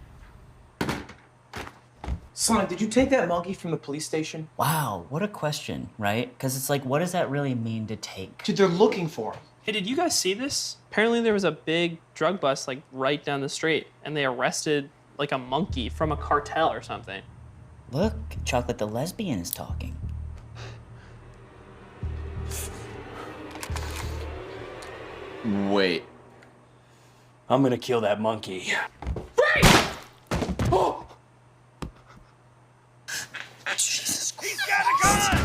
Son, did you take that monkey from the police station? Wow, what a question, right? Because it's like, what does that really mean to take? Dude, they're looking for him. Hey, did you guys see this? Apparently there was a big drug bust like right down the street, and they arrested like a monkey from a cartel or something. Look, Chocolate the lesbian is talking. Wait. I'm gonna kill that monkey. Oh! Jesus Christ. He's got a gun!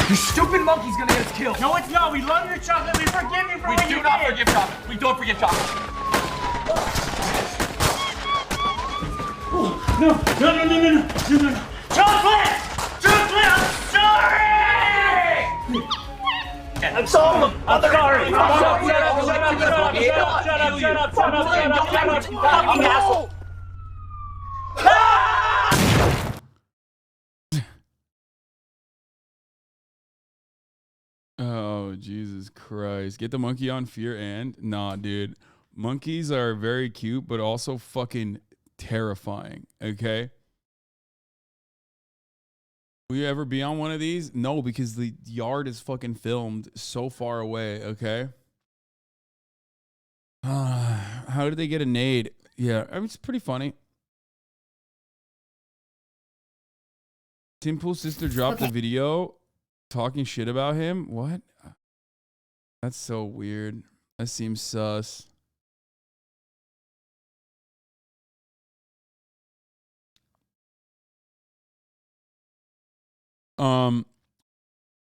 You stupid monkey's gonna get us killed. No, it's not. We love you, Chocolate. We forgive you for what you did. We do not forgive Chocolate. We don't forgive Chocolate. No. Chocolate! Chocolate, I'm sorry! I'm sorry. I'm sorry. Shut up, you asshole. Oh, Jesus Christ. Get the monkey on Fear and? Nah, dude. Monkeys are very cute, but also fucking terrifying, okay? Will you ever be on one of these? No, because the yard is fucking filmed so far away, okay? How did they get a nade? Yeah, I mean, it's pretty funny. Tim Pool's sister dropped a video talking shit about him. What? That's so weird. That seems sus.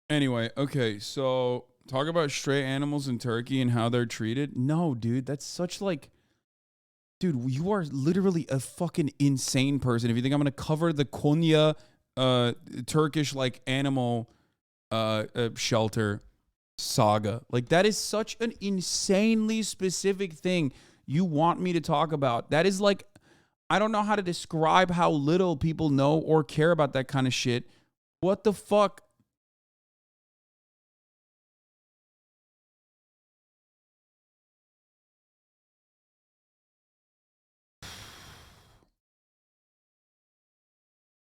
Anyway, okay, so talk about stray animals in Turkey and how they're treated. No, dude, that's such like, dude, you are literally a fucking insane person if you think I'm gonna cover the Konya Turkish like animal shelter saga. Like, that is such an insanely specific thing you want me to talk about. That is like, I don't know how to describe how little people know or care about that kind of shit. What the fuck?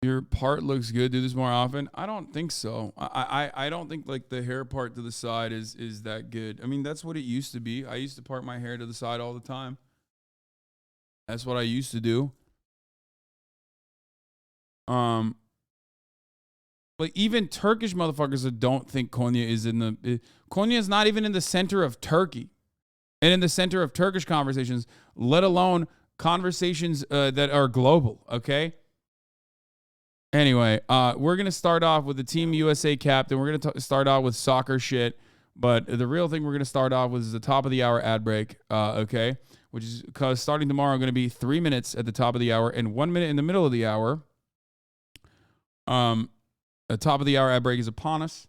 Your part looks good. Do this more often. I don't think so. I don't think like the hair part to the side is that good. I mean, that's what it used to be. I used to part my hair to the side all the time. That's what I used to do. Like even Turkish motherfuckers that don't think Konya is in the Konya is not even in the center of Turkey and in the center of Turkish conversations, let alone conversations that are global. Okay. Anyway, we're going to start off with the Team USA captain. We're going to start off with soccer shit. But the real thing we're going to start off with is the top of the hour ad break, okay? Which is because starting tomorrow, going to be 3 minutes at the top of the hour and 1 minute in the middle of the hour. The top of the hour ad break is upon us.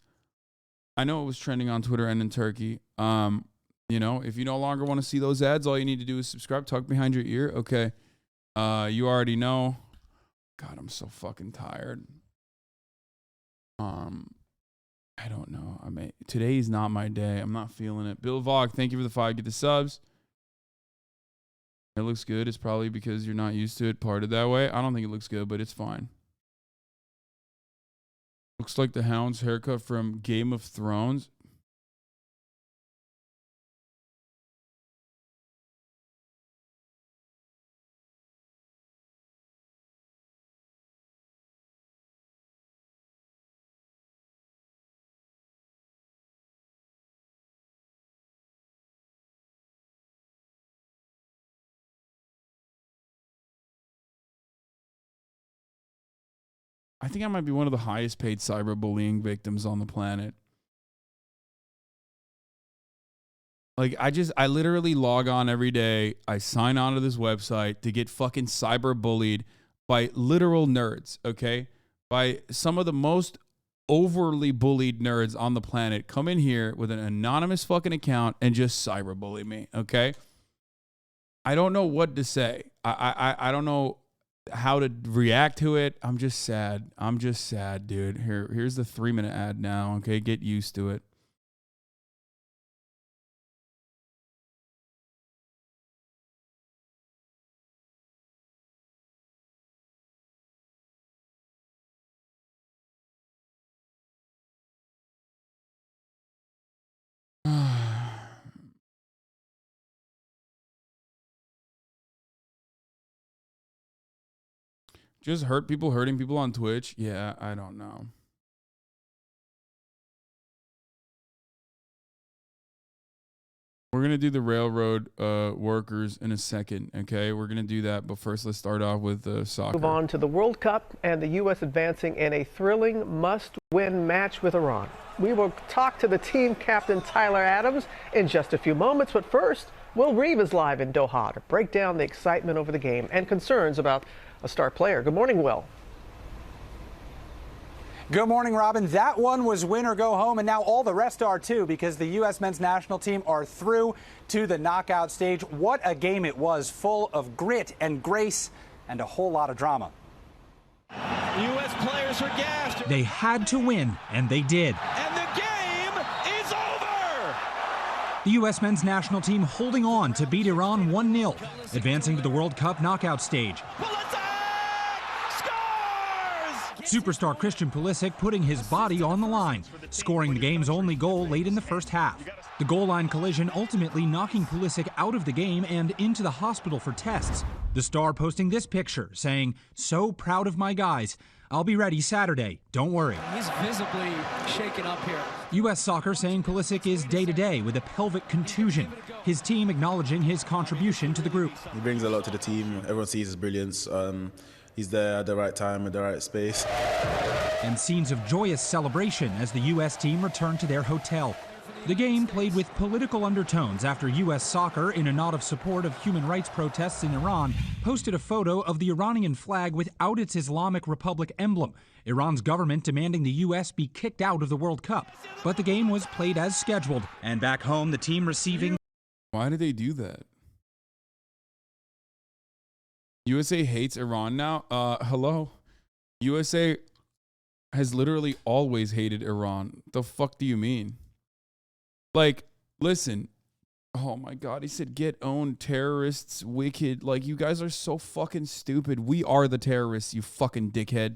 I know it was trending on Twitter and in Turkey. You know, if you no longer want to see those ads, all you need to do is subscribe, tuck behind your ear, okay? You already know. God, I'm so fucking tired. I don't know. I mean, today's not my day. I'm not feeling it. Bill Vog, thank you for the 5. Get the subs. It looks good. It's probably because you're not used to it parted that way. I don't think it looks good, but it's fine. Looks like the Hound's haircut from Game of Thrones. I think I might be one of the highest paid cyberbullying victims on the planet. Like, I literally log on every day. I sign on to this website to get fucking cyberbullied by literal nerds, okay? By some of the most overly bullied nerds on the planet come in here with an anonymous fucking account and just cyberbully me, okay? I don't know what to say. I don't know how to react to it. I'm just sad. I'm just sad, dude. Here's the 3-minute ad now, okay? Get used to it. Just hurting people on Twitch? Yeah, I don't know. We're going to do the railroad workers in a second, okay? We're going to do that, but first let's start off with soccer. Move on to the World Cup and the U.S. advancing in a thrilling must-win match with Iran. We will talk to the team captain Tyler Adams in just a few moments, but first, Will Reeve is live in Doha to break down the excitement over the game and concerns about a star player. Good morning, Will. Good morning, Robin. That one was win or go home, and now all the rest are too, because the U.S. men's national team are through to the knockout stage. What a game it was, full of grit and grace and a whole lot of drama. U.S. players are gassed. They had to win, and they did. And the game is over! The U.S. men's national team holding on to beat Iran 1-0, advancing to the World Cup knockout stage. Superstar Christian Pulisic putting his body on the line, scoring the game's only goal late in the first half. The goal line collision ultimately knocking Pulisic out of the game and into the hospital for tests. The star posting this picture saying, "So proud of my guys. I'll be ready Saturday. Don't worry." He's visibly shaken up here. U.S. Soccer saying Pulisic is day-to-day with a pelvic contusion. His team acknowledging his contribution to the group. He brings a lot to the team. Everyone sees his brilliance. He's there at the right time, at the right space. And scenes of joyous celebration as the U.S. team returned to their hotel. The game played with political undertones after U.S. Soccer, in a nod of support of human rights protests in Iran, posted a photo of the Iranian flag without its Islamic Republic emblem. Iran's government demanding the U.S. be kicked out of the World Cup. But the game was played as scheduled. And back home, the team receiving... Why did they do that? USA hates Iran now? Hello? USA has literally always hated Iran. The fuck do you mean? Like, listen. Oh my God, he said get owned, terrorists, wicked. Like, you guys are so fucking stupid. We are the terrorists, you fucking dickhead.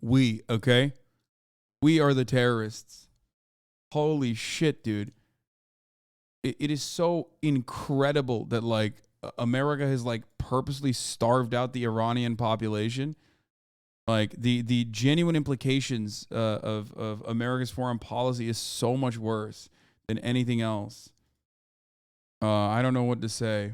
We, okay? We are the terrorists. Holy shit, dude. It is so incredible that, like, America has, like, purposely starved out the Iranian population. Like, the genuine implications of America's foreign policy is so much worse than anything else. I don't know what to say.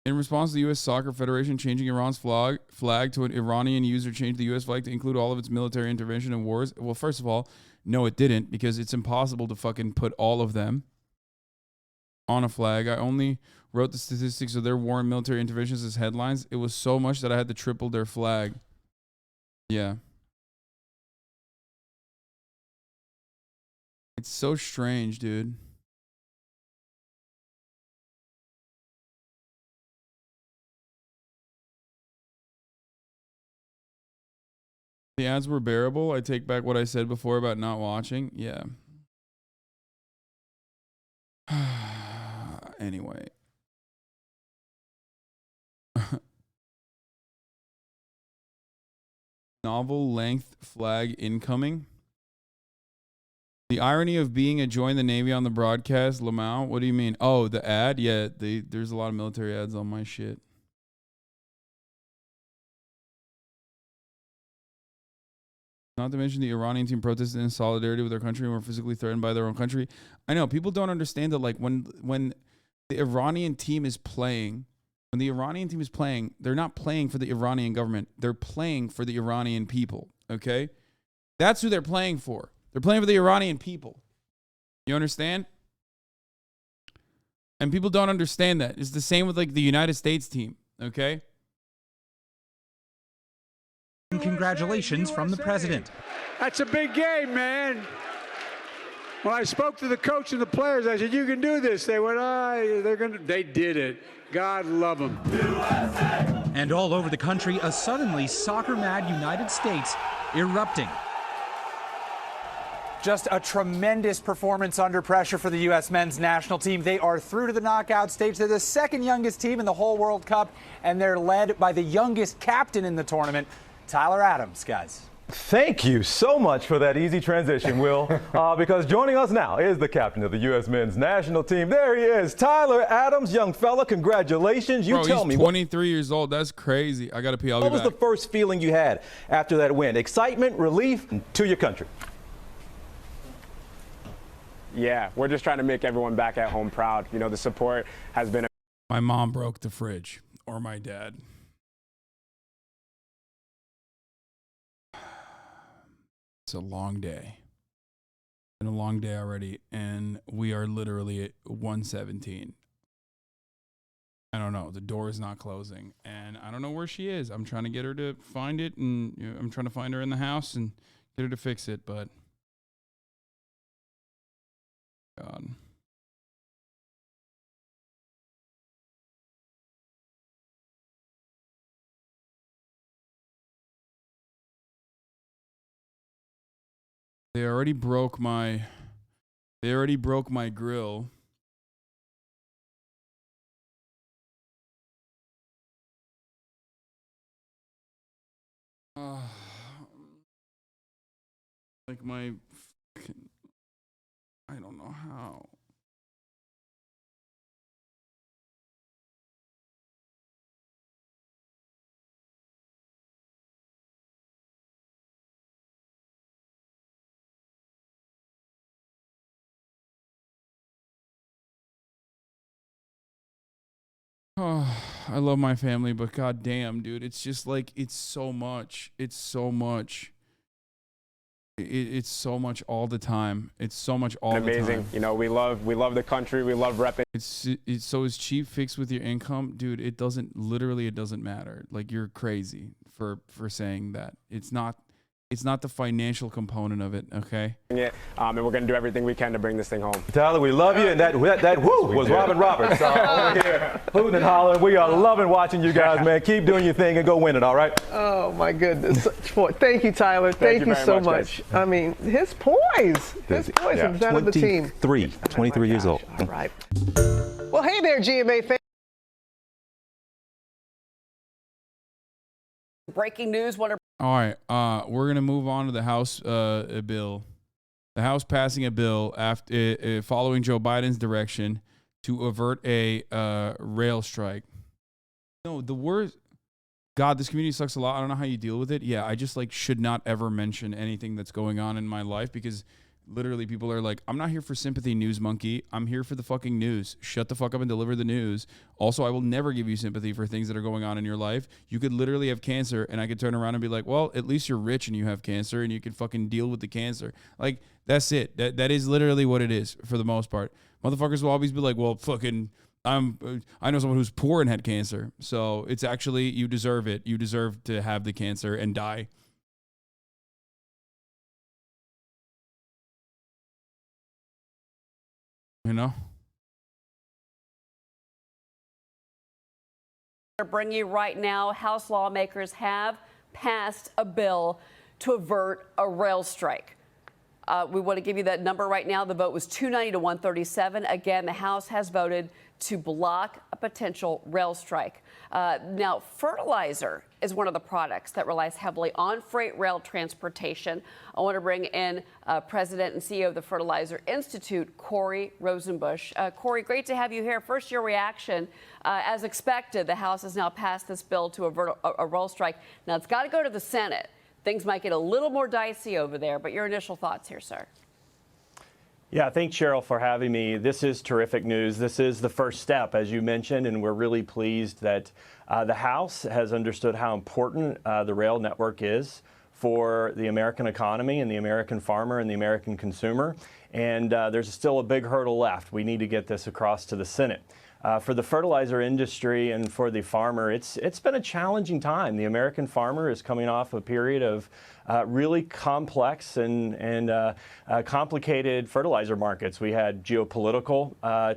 In response to the U.S. Soccer Federation changing Iran's flag to an Iranian user changed the U.S. flag to include all of its military intervention in wars. Well, first of all, no, it didn't, because it's impossible to fucking put all of them on a flag. I only wrote the statistics of their war and military interventions as headlines. It was so much that I had to triple their flag. Yeah. It's so strange, dude. The ads were bearable. I take back what I said before about not watching. Yeah. Anyway. Novel length flag incoming. The irony of being a join the Navy on the broadcast, Lamau. What do you mean? Oh, the ad? Yeah, there's a lot of military ads on my shit. Not to mention the Iranian team protested in solidarity with their country and were physically threatened by their own country. I know, people don't understand that, like, when the Iranian team is playing, they're not playing for the Iranian government. They're playing for the Iranian people, okay? That's who they're playing for. They're playing for the Iranian people. You understand? And people don't understand that. It's the same with, like, the United States team, okay? Congratulations from the president. That's a big game, man. When I spoke to the coach and the players, I said, "You can do this." They went, they did it. God love them. And all over the country, a suddenly soccer-mad United States erupting. Just a tremendous performance under pressure for the U.S. men's national team. They are through to the knockout stage. They're the second youngest team in the whole World Cup, and they're led by the youngest captain in the tournament, Tyler Adams, guys. Thank you so much for that easy transition, Will, because joining us now is the captain of the U.S. men's national team. There he is, Tyler Adams, young fella. Congratulations. Bro, tell me. He's 23 years old. That's crazy. I got to pee. I'll be back. What was the first feeling you had after that win? Excitement, relief to your country? Yeah, we're just trying to make everyone back at home proud. You know, the support has been... My mom broke the fridge, or my dad. It's a long day. It's been a long day already, and we are literally at 1:17. I don't know. The door is not closing, and I don't know where she is. I'm trying to get her to find it, and I'm trying to find her in the house and get her to fix it, but... God. They already broke my grill. Like my fucking, I don't know how. Oh, I love my family, but god damn, dude, it's just like, it's so much. It's so much. It's so much all the time. It's so much all the time. Amazing. You know, we love the country. We love repping. It's so is cheap fixed with your income, dude. It doesn't matter. Like, you're crazy for saying that. It's not the financial component of it, okay? Yeah, and we're gonna do everything we can to bring this thing home. Tyler, we love you, and that woo was Robin Roberts over here, hooting and hollering. We are loving watching you guys, man. Keep doing your thing and go win it, all right? Oh my goodness! Thank you, Tyler. Thank you so much. I mean, his poise is that of the team. 23 years old. All right. Well, hey there, GMA fans. Breaking news. All right, we're gonna move on to the House bill. The House passing a bill after following Joe Biden's direction to avert a rail strike. No, the worst. God, this community sucks a lot. I don't know how you deal with it. Yeah, I just should not ever mention anything that's going on in my life because literally people are like, I'm not here for sympathy, news monkey. I'm here for the fucking news. Shut the fuck up and deliver the news. Also, I will never give you sympathy for things that are going on in your life. You could literally have cancer and I could turn around and be like, well, at least you're rich and you have cancer and you can fucking deal with the cancer. That's it. That is literally what it is for the most part. Motherfuckers will always be like, well, fucking... I know someone who's poor and had cancer. So it's actually, you deserve it. You deserve to have the cancer and die. You know? Bring you right now, House lawmakers have passed a bill to avert a rail strike. We want to give you that number right now. The vote was 290 to 137. Again, the House has voted to block a potential rail strike. Now, fertilizer is one of the products that relies heavily on freight rail transportation. I want to bring in President and CEO of the Fertilizer Institute, Corey Rosenbusch. Corey, great to have you here. First, your reaction. As expected, the House has now passed this bill to avert a rail strike. Now, it's got to go to the Senate. Things might get a little more dicey over there, but your initial thoughts here, sir. Yeah, thanks, Cheryl, for having me. This is terrific news. This is the first step, as you mentioned, and we're really pleased that the House has understood how important the rail network is for the American economy and the American farmer and the American consumer. And there's still a big hurdle left. We need to get this across to the Senate. For the fertilizer industry and for the farmer, it's been a challenging time. The American farmer is coming off a period of really complex and complicated fertilizer markets. We had geopolitical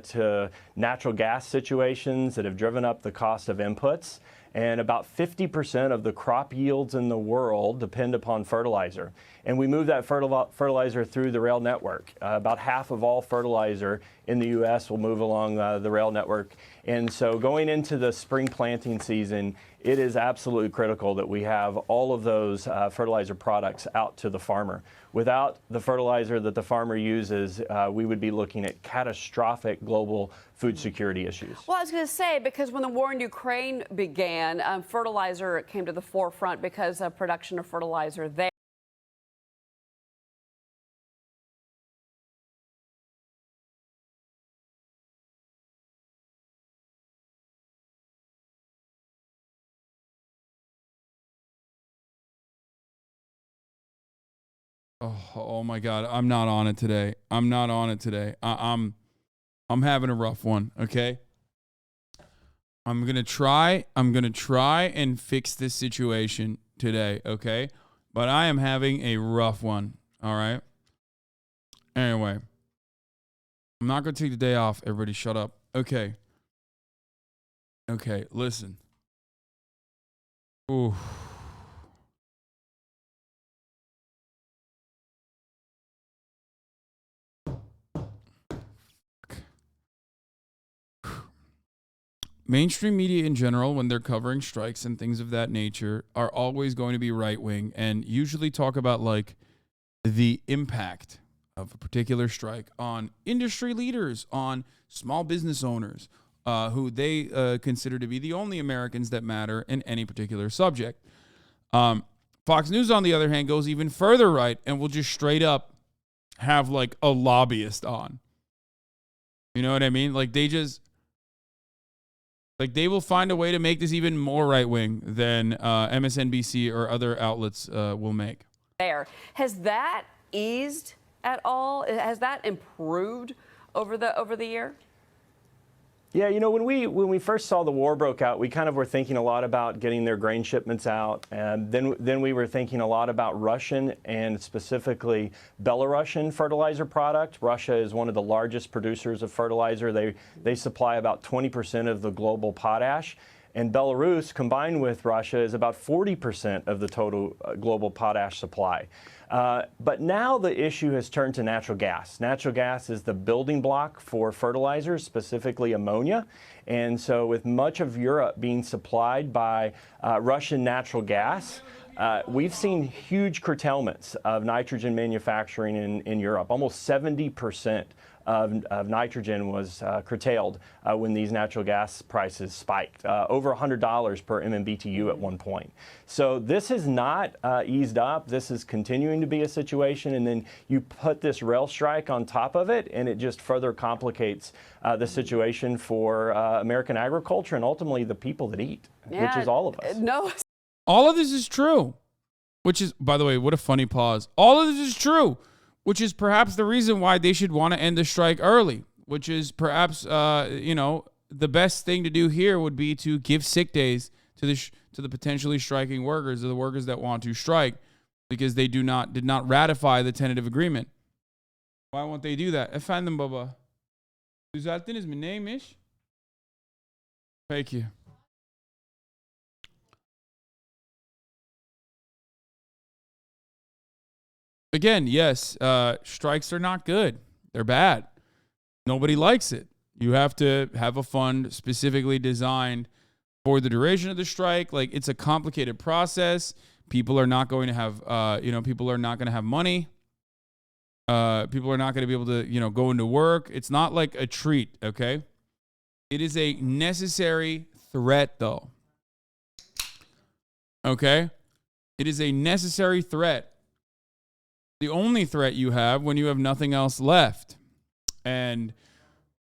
to natural gas situations that have driven up the cost of inputs. And about 50% of the crop yields in the world depend upon fertilizer. And we move that fertilizer through the rail network. About half of all fertilizer in the U.S. will move along the rail network. And so going into the spring planting season, it is absolutely critical that we have all of those fertilizer products out to the farmer. Without the fertilizer that the farmer uses, we would be looking at catastrophic global food security issues. Well, I was going to say, because when the war in Ukraine began, fertilizer came to the forefront because of production of fertilizer there. Oh my God, I'm not on it today. I'm not on it today. I'm having a rough one, okay? I'm going to try and fix this situation today, okay? But I am having a rough one, all right? Anyway, I'm not going to take the day off. Everybody shut up. Okay. Okay, listen. Ooh. Mainstream media in general, when they're covering strikes and things of that nature, are always going to be right-wing and usually talk about the impact of a particular strike on industry leaders, on small business owners, who they consider to be the only Americans that matter in any particular subject. Fox News, on the other hand, goes even further right and will just straight up have a lobbyist on. You know what I mean? They will find a way to make this even more right-wing than MSNBC or other outlets will make. There. Has that eased at all? Has that improved over the year? Yeah, you know, when we first saw the war broke out, we kind of were thinking a lot about getting their grain shipments out, and then we were thinking a lot about Russian and specifically Belarusian fertilizer product. Russia is one of the largest producers of fertilizer. They supply about 20% of the global potash. And Belarus, combined with Russia, is about 40% of the total global potash supply. But now the issue has turned to natural gas. Natural gas is the building block for fertilizers, specifically ammonia. And so with much of Europe being supplied by Russian natural gas, we've seen huge curtailments of nitrogen manufacturing in Europe. Almost 70% of nitrogen was curtailed when these natural gas prices spiked, over $100 per MMBTU at one point. So this has not eased up. This is continuing to be a situation, and then you put this rail strike on top of it, and it just further complicates the situation for American agriculture and ultimately the people that eat, which is all of us. No. All of this is true, which is, by the way, what a funny pause. All of this is true, which is perhaps the reason why they should want to end the strike early, which is perhaps, the best thing to do here would be to give sick days to the potentially striking workers, or the workers that want to strike, because they did not ratify the tentative agreement. Why won't they do that? Efendim baba. Düzelttiniz mi? Neymiş? Thank you. Again, yes, strikes are not good. They're bad. Nobody likes it. You have to have a fund specifically designed for the duration of the strike. Like, it's a complicated process. People are not going to have, people are not going to have money. People are not going to be able to, go into work. It's not like a treat, okay? It is a necessary threat, though. Okay? It is a necessary threat. The only threat you have when you have nothing else left. And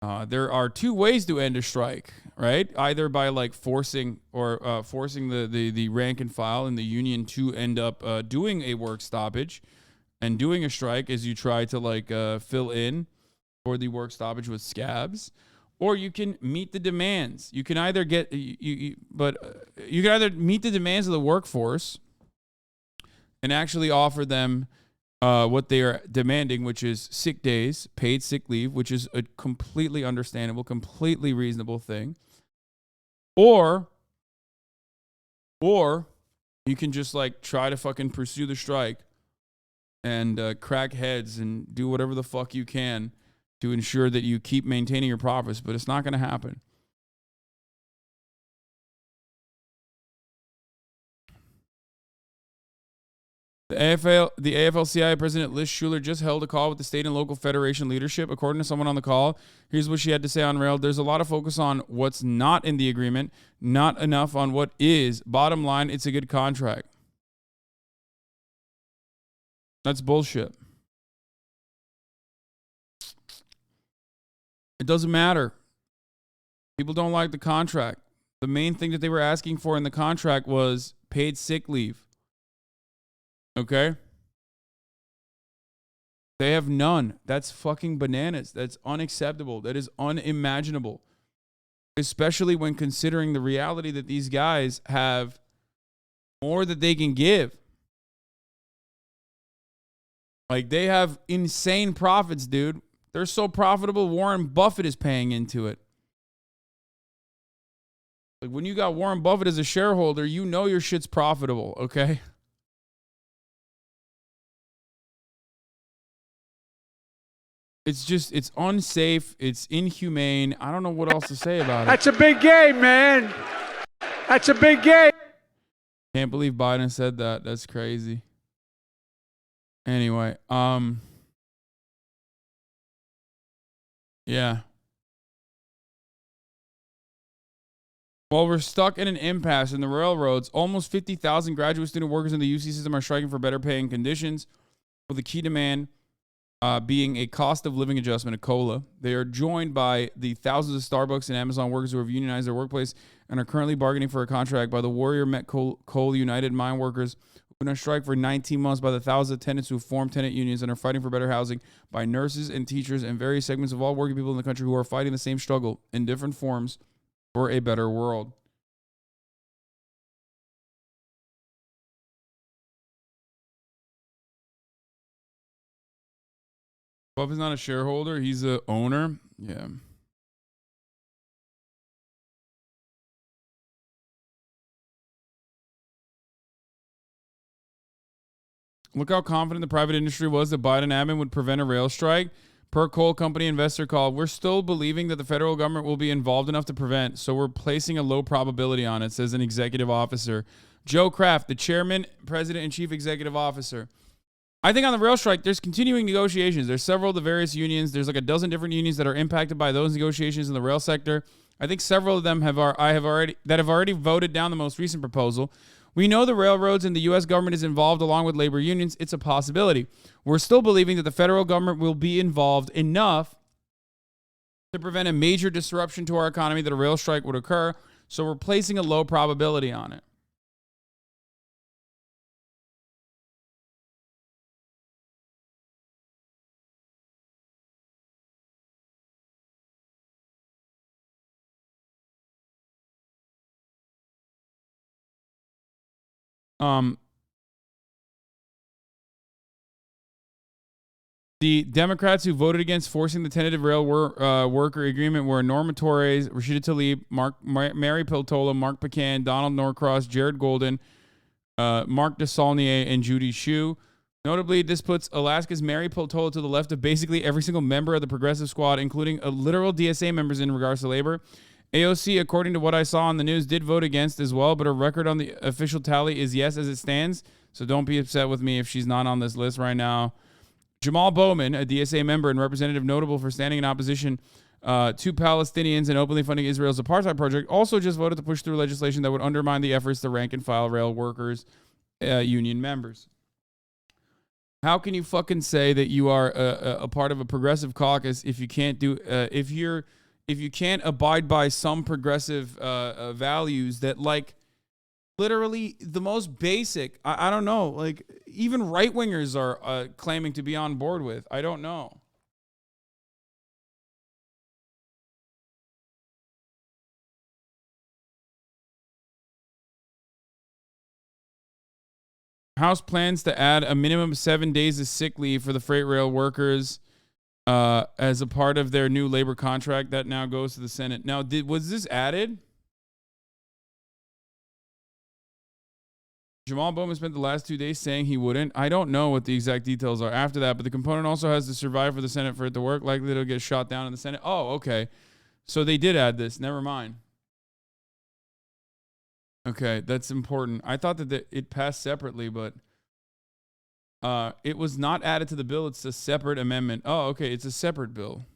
there are two ways to end a strike, right? Either by like forcing the rank and file and the union to end up doing a work stoppage and doing a strike as you try to fill in for the work stoppage with scabs, or you can meet the demands. You can either you can either meet the demands of the workforce and actually offer them what they are demanding, which is sick days, paid sick leave, which is a completely understandable, completely reasonable thing. Or you can just try to fucking pursue the strike and crack heads and do whatever the fuck you can to ensure that you keep maintaining your profits, but it's not going to happen. The AFL-CIO President Liz Schuler just held a call with the state and local federation leadership. According to someone on the call, here's what she had to say on Rail. There's a lot of focus on what's not in the agreement, not enough on what is. Bottom line, it's a good contract. That's bullshit. It doesn't matter. People don't like the contract. The main thing that they were asking for in the contract was paid sick leave. Okay? They have none. That's fucking bananas. That's unacceptable. That is unimaginable. Especially when considering the reality that these guys have more that they can give. They have insane profits, dude. They're so profitable, Warren Buffett is paying into it. When you got Warren Buffett as a shareholder, you know your shit's profitable, okay? It's unsafe. It's inhumane. I don't know what else to say about it. That's a big game, man. That's a big game. Can't believe Biden said that. That's crazy. Anyway, yeah. While we're stuck in an impasse in the railroads, almost 50,000 graduate student workers in the UC system are striking for better paying conditions, with the key demand being a cost of living adjustment, a COLA. They are joined by the thousands of Starbucks and Amazon workers who have unionized their workplace and are currently bargaining for a contract by the Warrior Met Coal United mine workers who've been on strike for 19 months, by the thousands of tenants who have formed tenant unions and are fighting for better housing, by nurses and teachers and various segments of all working people in the country who are fighting the same struggle in different forms for a better world. Buffett's not a shareholder. He's a owner. Yeah. Look how confident the private industry was that Biden admin would prevent a rail strike. Per coal company investor call, we're still believing that the federal government will be involved enough to prevent, so we're placing a low probability on it, says an executive officer. Joe Kraft, the chairman, president, and chief executive officer. I think on the rail strike, there's continuing negotiations. There's several of the various unions. There's like a dozen different unions that are impacted by those negotiations in the rail sector. I think several of them have already voted down the most recent proposal. We know the railroads and the U.S. government is involved along with labor unions. It's a possibility. We're still believing that the federal government will be involved enough to prevent a major disruption to our economy that a rail strike would occur, so we're placing a low probability on it. The Democrats who voted against forcing the tentative rail worker agreement were Norma Torres, Rashida Tlaib, Mary Peltola, Mark Pecan, Donald Norcross, Jared Golden, Mark DeSaulnier, and Judy Hsu. Notably, this puts Alaska's Mary Peltola to the left of basically every single member of the Progressive Squad, including literal DSA members in regards to labor. AOC, according to what I saw on the news, did vote against as well, but her record on the official tally is yes as it stands, so don't be upset with me if she's not on this list right now. Jamal Bowman, a DSA member and representative notable for standing in opposition to Palestinians and openly funding Israel's apartheid project, also just voted to push through legislation that would undermine the efforts to rank and file rail workers union members. How can you fucking say that you are a part of a progressive caucus if you can't do if you can't abide by some progressive values that, like, literally the most basic, I don't know, like even right-wingers are claiming to be on board with. I don't know. House plans to add a minimum of 7 days of sick leave for the freight rail workers as a part of their new labor contract that now goes to the Senate. Now, was this added? Jamal Bowman spent the last 2 days saying he wouldn't. I don't know what the exact details are after that, but the component also has to survive for the Senate for it to work. Likely it'll get shot down in the Senate. Oh, okay. So they did add this. Never mind. Okay, that's important. I thought that it passed separately, but it was not added to the bill. It's a separate amendment. Oh, okay. It's a separate bill.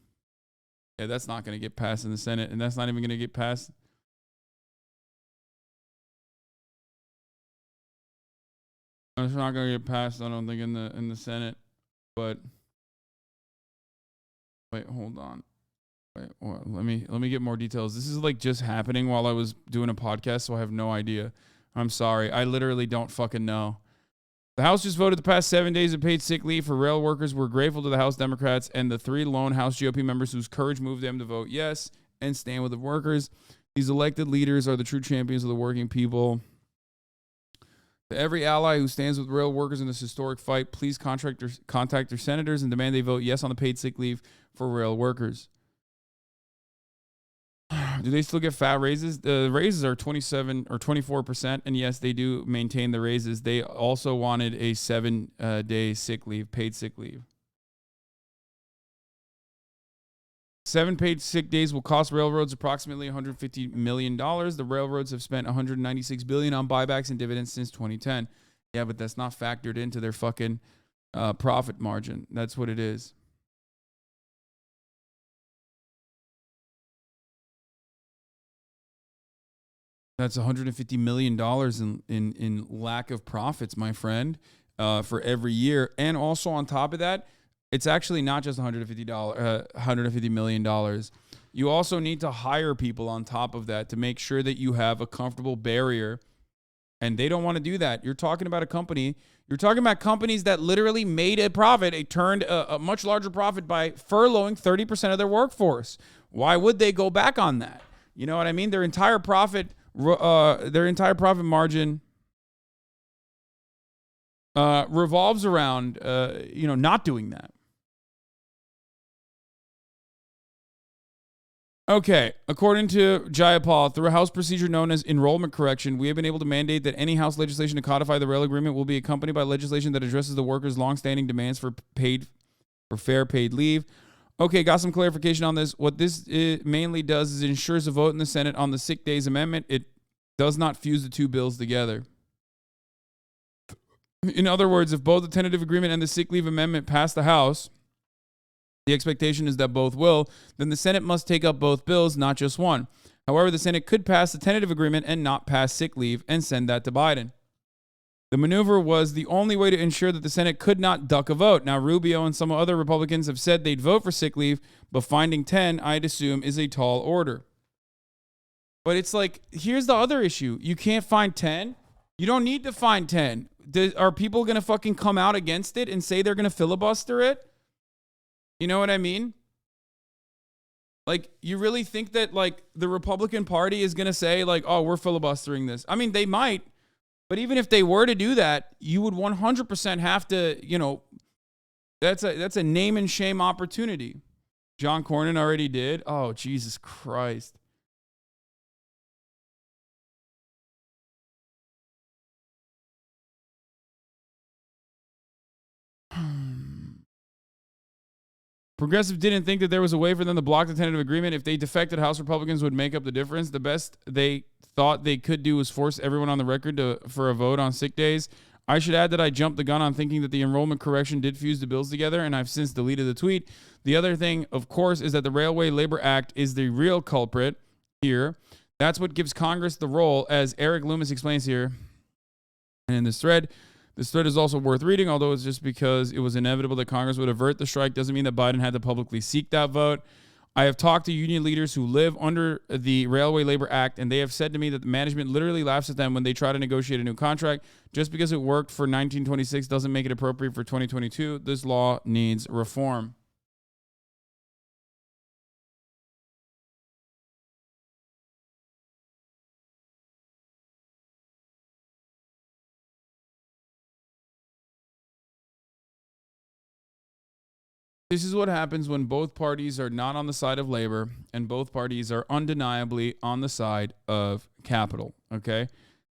Yeah, that's not going to get passed in the Senate, and that's not even going to get passed. It's not going to get passed, I don't think, in the Senate. But wait, hold on. Wait, let me get more details. This is like just happening while I was doing a podcast, so I have no idea. I'm sorry. I literally don't fucking know. The House just voted to pass 7 days of paid sick leave for rail workers. We're grateful to the House Democrats and the 3 lone House GOP members whose courage moved them to vote yes and stand with the workers. These elected leaders are the true champions of the working people. To every ally who stands with rail workers in this historic fight, please contact their senators and demand they vote yes on the paid sick leave for rail workers. Do they still get fat raises? The raises are 27 or 24%, and yes, they do maintain the raises. They also wanted a 7-day sick leave, paid sick leave. 7 paid sick days will cost railroads approximately $150 million. The railroads have spent $196 billion on buybacks and dividends since 2010. Yeah, but that's not factored into their fucking profit margin. That's what it is. That's $150 million in lack of profits, my friend, for every year. And also on top of that, it's actually not just $150 million. You also need to hire people on top of that to make sure that you have a comfortable barrier. And they don't want to do that. You're talking about a company. You're talking about companies that literally made a profit. It turned a much larger profit by furloughing 30% of their workforce. Why would they go back on that? You know what I mean? Their entire profit margin revolves around not doing that. Okay, according to Jayapal, through a House procedure known as enrollment correction, we have been able to mandate that any House legislation to codify the rail agreement will be accompanied by legislation that addresses the workers' longstanding demands for fair paid leave. Okay, got some clarification on this. What this mainly does is it ensures a vote in the Senate on the sick days amendment. It does not fuse the two bills together. In other words, if both the tentative agreement and the sick leave amendment pass the House, the expectation is that both will, then the Senate must take up both bills, not just one. However, the Senate could pass the tentative agreement and not pass sick leave and send that to Biden. The maneuver was the only way to ensure that the Senate could not duck a vote. Now, Rubio and some other Republicans have said they'd vote for sick leave, but finding 10, I'd assume, is a tall order. But it's like, here's the other issue. You can't find 10. You don't need to find 10. Are people going to fucking come out against it and say they're going to filibuster it? You know what I mean? Like, you really think that, like, the Republican Party is going to say, like, oh, we're filibustering this? I mean, they might. But even if they were to do that, you would 100% have to, you know, that's a name and shame opportunity. John Cornyn already did. Oh, Jesus Christ. Progressive didn't think that there was a way for them to block the tentative agreement. If they defected, House Republicans would make up the difference. The best they thought they could do was force everyone on the record for a vote on sick days. I should add that I jumped the gun on thinking that the enrollment correction did fuse the bills together, and I've since deleted the tweet. The other thing, of course, is that the Railway Labor Act is the real culprit here. That's what gives Congress the role, as Eric Loomis explains here. And in this thread is also worth reading, although it's just because it was inevitable that Congress would avert the strike doesn't mean that Biden had to publicly seek that vote. I have talked to union leaders who live under the Railway Labor Act, and they have said to me that the management literally laughs at them when they try to negotiate a new contract. Just because it worked for 1926 doesn't make it appropriate for 2022. This law needs reform. This is what happens when both parties are not on the side of labor and both parties are undeniably on the side of capital, okay?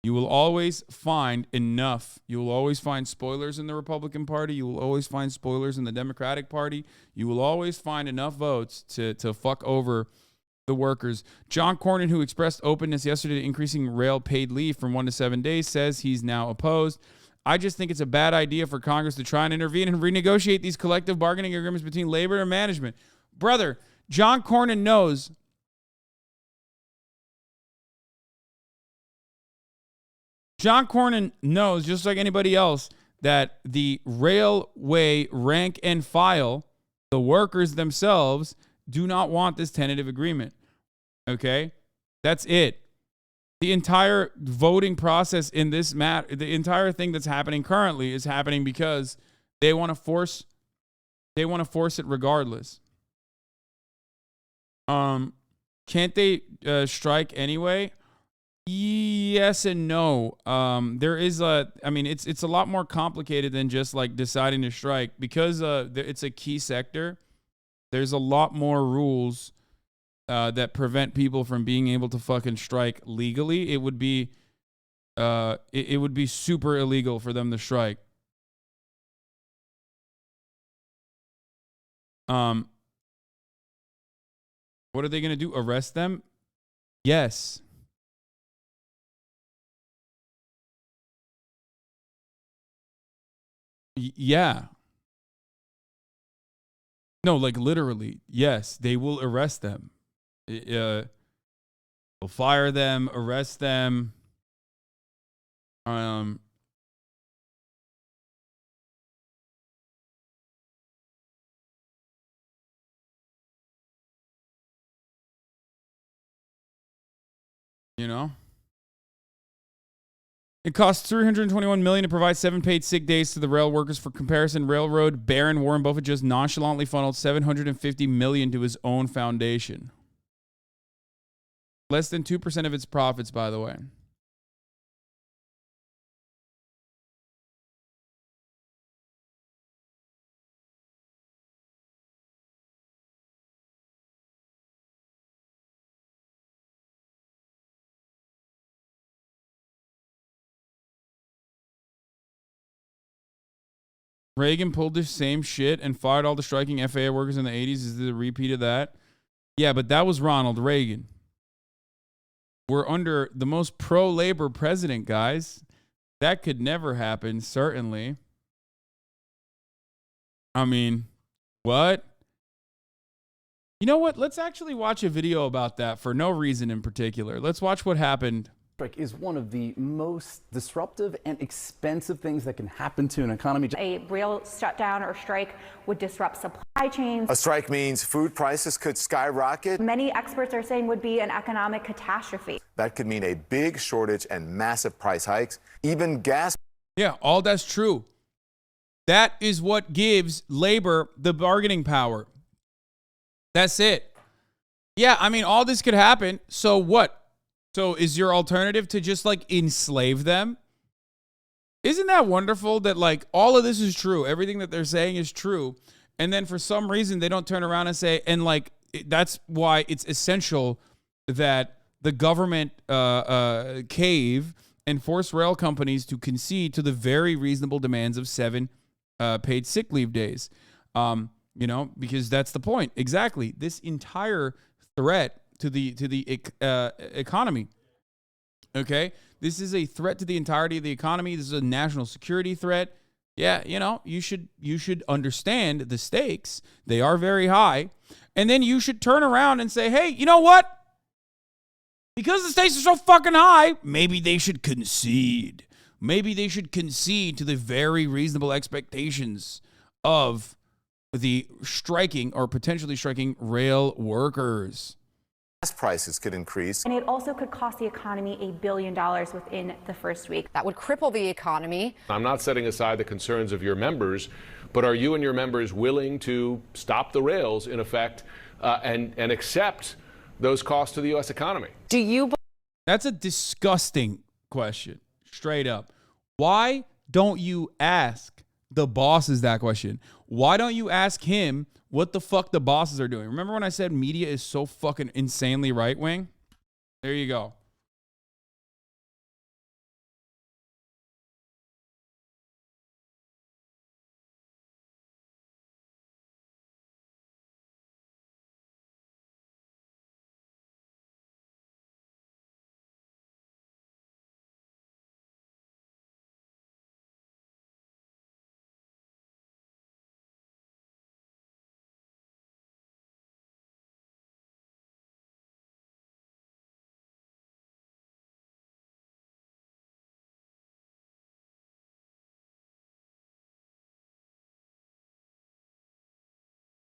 You will always find enough. You will always find spoilers in the Republican Party. You will always find spoilers in the Democratic Party. You will always find enough votes to fuck over the workers. John Cornyn, who expressed openness yesterday to increasing rail paid leave from 1 to 7 days, says he's now opposed. I just think it's a bad idea for Congress to try and intervene and renegotiate these collective bargaining agreements between labor and management. Brother, John Cornyn knows. John Cornyn knows, just like anybody else, that the railway rank and file, the workers themselves, do not want this tentative agreement. Okay? That's it. The entire voting process in this matter, the entire thing that's happening currently is happening because they want to force it regardless. Can't they strike anyway? Yes and no. There is it's a lot more complicated than just like deciding to strike because it's a key sector. There's a lot more rules that prevent people from being able to fucking strike legally. It would be super illegal for them to strike. What are they going to do? Arrest them? Yes. Yeah. No, like literally. Yes, they will arrest them. They'll fire them, arrest them. You know? It costs $321 million to provide 7 paid sick days to the rail workers. For comparison, railroad baron Warren Buffett just nonchalantly funneled $750 million to his own foundation. Less than 2% of its profits, by the way. Reagan pulled the same shit and fired all the striking FAA workers in the 80s. Is this a repeat of that? Yeah, but that was Ronald Reagan. We're under the most pro-labor president, guys. That could never happen, certainly. I mean, what? You know what? Let's actually watch a video about that for no reason in particular. Let's watch what happened. Strike is one of the most disruptive and expensive things that can happen to an economy. A real shutdown or strike would disrupt supply chains. A strike means food prices could skyrocket. Many experts are saying would be an economic catastrophe. That could mean a big shortage and massive price hikes, even gas. Yeah, all that's true. That is what gives labor the bargaining power. That's it. Yeah, I mean, all this could happen. So what? So is your alternative to just like enslave them? Isn't that wonderful that like all of this is true? Everything that they're saying is true. And then for some reason they don't turn around and say, and like that's why it's essential that the government cave and force rail companies to concede to the very reasonable demands of 7 paid sick leave days. You know, because that's the point. Exactly. This entire threat to the economy. Okay, this is a threat to the entirety of the economy. This is a national security threat. Yeah, you know, you should understand the stakes. They are very high, and then you should turn around and say, hey, you know what? Because the stakes are so fucking high, maybe they should concede. Maybe they should concede to the very reasonable expectations of the striking or potentially striking rail workers. Gas prices could increase. And it also could cost the economy $1 billion within the first week. That would cripple the economy. I'm not setting aside the concerns of your members, but are you and your members willing to stop the rails, in effect, and accept those costs to the U.S. economy? Do you? That's a disgusting question, straight up. Why don't you ask the bosses that question? Why don't you ask him what the fuck the bosses are doing? Remember when I said media is so fucking insanely right-wing? There you go.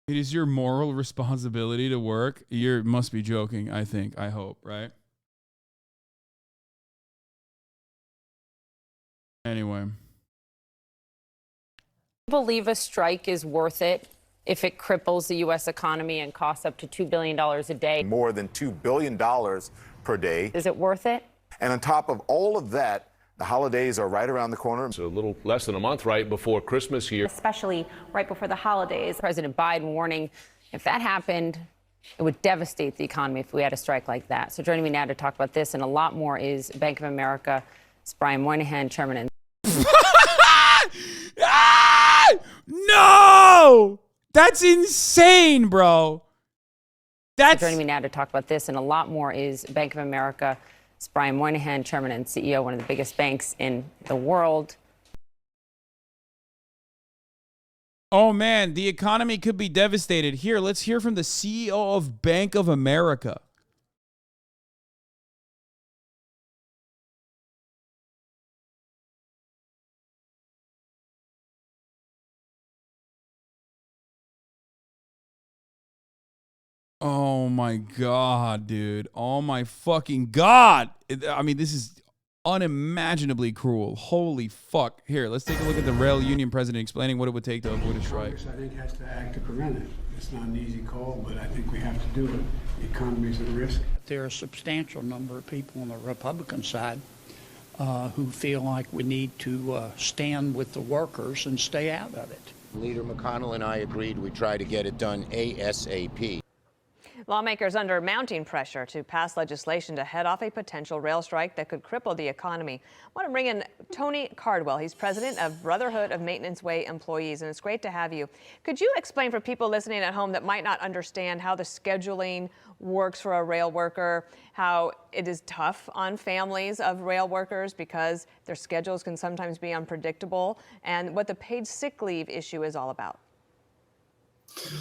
It is your moral responsibility to work. You must be joking, I think. I hope, right? Anyway. Believe a strike is worth it if it cripples the U.S. economy and costs up to $2 billion a day? More than $2 billion per day. Is it worth it? And on top of all of that, the holidays are right around the corner. It's a little less than a month right before Christmas here. Especially right before the holidays. President Biden warning if that happened, it would devastate the economy if we had a strike like that. So joining me now to talk about this and a lot more is Bank of America. It's Brian Moynihan, Chairman and... No! That's insane, bro. So joining me now to talk about this and a lot more is Bank of America. It's Brian Moynihan, Chairman and CEO, one of the biggest banks in the world. Oh, man, the economy could be devastated. Here, let's hear from the CEO of Bank of America. Oh, my God, dude. Oh, my fucking God. I mean, this is unimaginably cruel. Holy fuck. Here, let's take a look at the rail union president explaining what it would take to avoid a strike. Congress, I think, has to act to prevent it. It's not an easy call, but I think we have to do it. The economy's at risk. There are a substantial number of people on the Republican side who feel like we need to stand with the workers and stay out of it. Leader McConnell and I agreed we try to get it done ASAP. Lawmakers under mounting pressure to pass legislation to head off a potential rail strike that could cripple the economy. I want to bring in Tony Cardwell. He's president of Brotherhood of Maintenance Way Employees, and it's great to have you. Could you explain for people listening at home that might not understand how the scheduling works for a rail worker, how it is tough on families of rail workers because their schedules can sometimes be unpredictable, and what the paid sick leave issue is all about?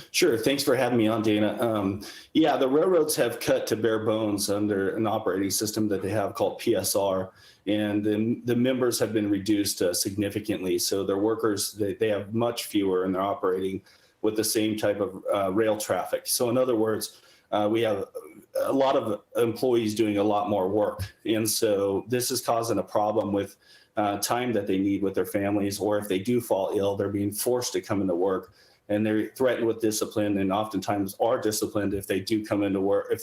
Sure. Thanks for having me on, Dana. Yeah, the railroads have cut to bare bones under an operating system that they have called PSR, and the members have been reduced significantly. So their workers, they have much fewer, and they're operating with the same type of rail traffic. So in other words, we have a lot of employees doing a lot more work. And so this is causing a problem with time that they need with their families, or if they do fall ill, they're being forced to come into work. And they're threatened with discipline, and oftentimes are disciplined if they do come into work. If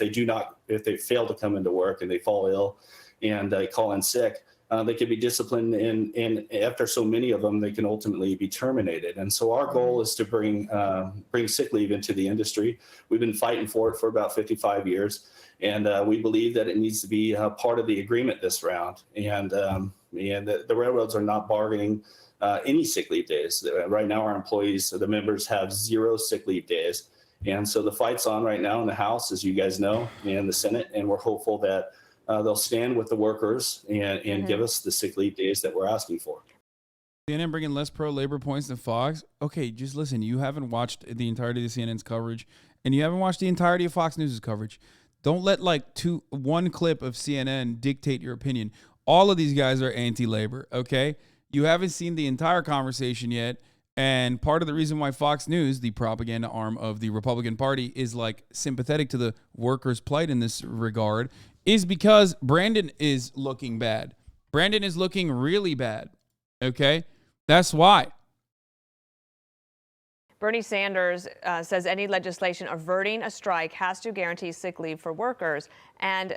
they fail to come into work and they fall ill and call in sick, they can be disciplined, and after so many of them, they can ultimately be terminated. And so our goal is to bring sick leave into the industry. We've been fighting for it for about 55 years, and we believe that it needs to be part of the agreement this round. And the railroads are not bargaining any sick leave days. Right now, our employees, the members, have 0 sick leave days. And so the fight's on right now in the House, as you guys know, and the Senate, and we're hopeful that they'll stand with the workers and give us the sick leave days that we're asking for. CNN bringing less pro-labor points than Fox? Okay, just listen. You haven't watched the entirety of CNN's coverage, and you haven't watched the entirety of Fox News' coverage. Don't let one clip of CNN dictate your opinion. All of these guys are anti-labor, okay? You haven't seen the entire conversation yet, and part of the reason why Fox News, the propaganda arm of the Republican Party, is sympathetic to the workers' plight in this regard is because Brandon is looking bad. Brandon is looking really bad, okay? That's why. Bernie Sanders says any legislation averting a strike has to guarantee sick leave for workers, and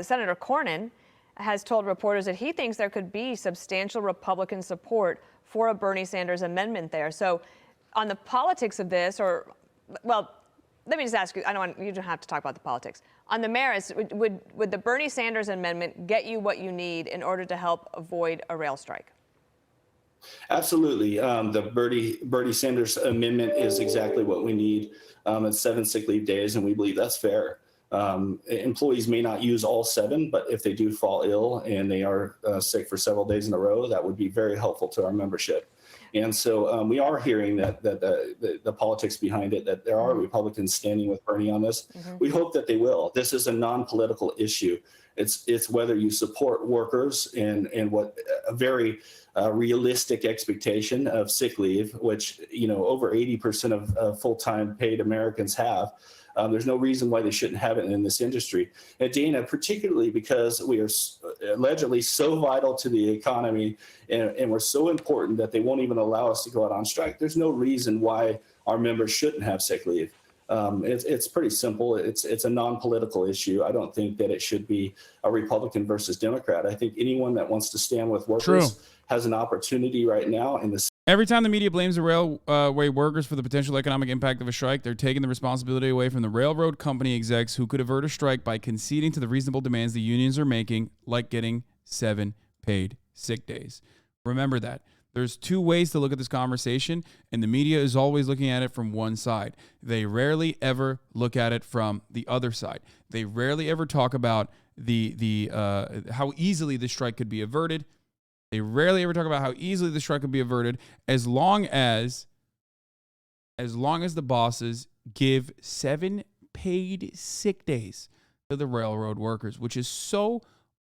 Senator Cornyn has told reporters that he thinks there could be substantial Republican support for a Bernie Sanders amendment there. So on the politics of this, let me just ask you, you don't have to talk about the politics. On the merits, would the Bernie Sanders amendment get you what you need in order to help avoid a rail strike? Absolutely. The Bernie Sanders amendment is exactly what we need. It's 7 sick leave days, and we believe that's fair. Employees may not use all 7, but if they do fall ill and they are sick for several days in a row, that would be very helpful to our membership. And so we are hearing that the politics behind it, that there are Republicans standing with Bernie on this. We hope that they will. This is a non-political issue. It's whether you support workers and what a very realistic expectation of sick leave, which over 80% of full-time paid Americans have. There's no reason why they shouldn't have it in this industry. And Dana, particularly because we are allegedly so vital to the economy and we're so important that they won't even allow us to go out on strike. There's no reason why our members shouldn't have sick leave. It's pretty simple. It's a non-political issue. I don't think that it should be a Republican versus Democrat. I think anyone that wants to stand with workers has an opportunity right now in the Every time the media blames the railway workers for the potential economic impact of a strike, they're taking the responsibility away from the railroad company execs who could avert a strike by conceding to the reasonable demands the unions are making, like getting 7 paid sick days. Remember that. There's 2 ways to look at this conversation, and the media is always looking at it from one side. They rarely ever look at it from the other side. They rarely ever talk about how easily the strike could be averted. They rarely ever talk about how easily the strike could be averted as long as the bosses give 7 paid sick days to the railroad workers, which is so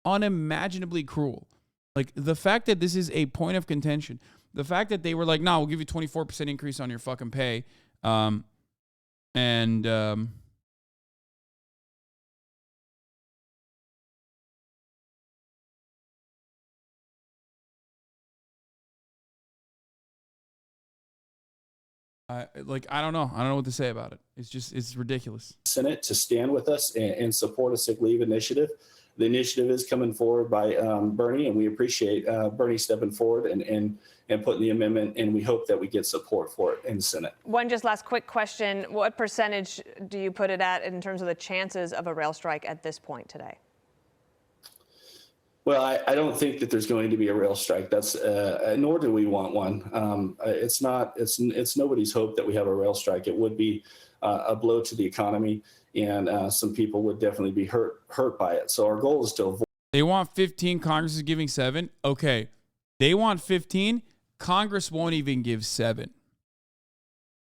unimaginably cruel. Like, the fact that this is a point of contention, the fact that they were like, no, we'll give you 24% increase on your fucking pay, I don't know. I don't know what to say about it. It's ridiculous. Senate to stand with us and support a sick leave initiative. the initiative is coming forward by Bernie, and we appreciate Bernie stepping forward and putting the amendment, and we hope that we get support for it in the Senate. One just last quick question. What percentage do you put it at in terms of the chances of a rail strike at this point today? Well, I don't think that there's going to be a rail strike. That's nor do we want one. It's nobody's hope that we have a rail strike. It would be a blow to the economy, and some people would definitely be hurt by it. So our goal is to avoid. They want 15. Congress is giving 7. Okay, they want 15. Congress won't even give 7.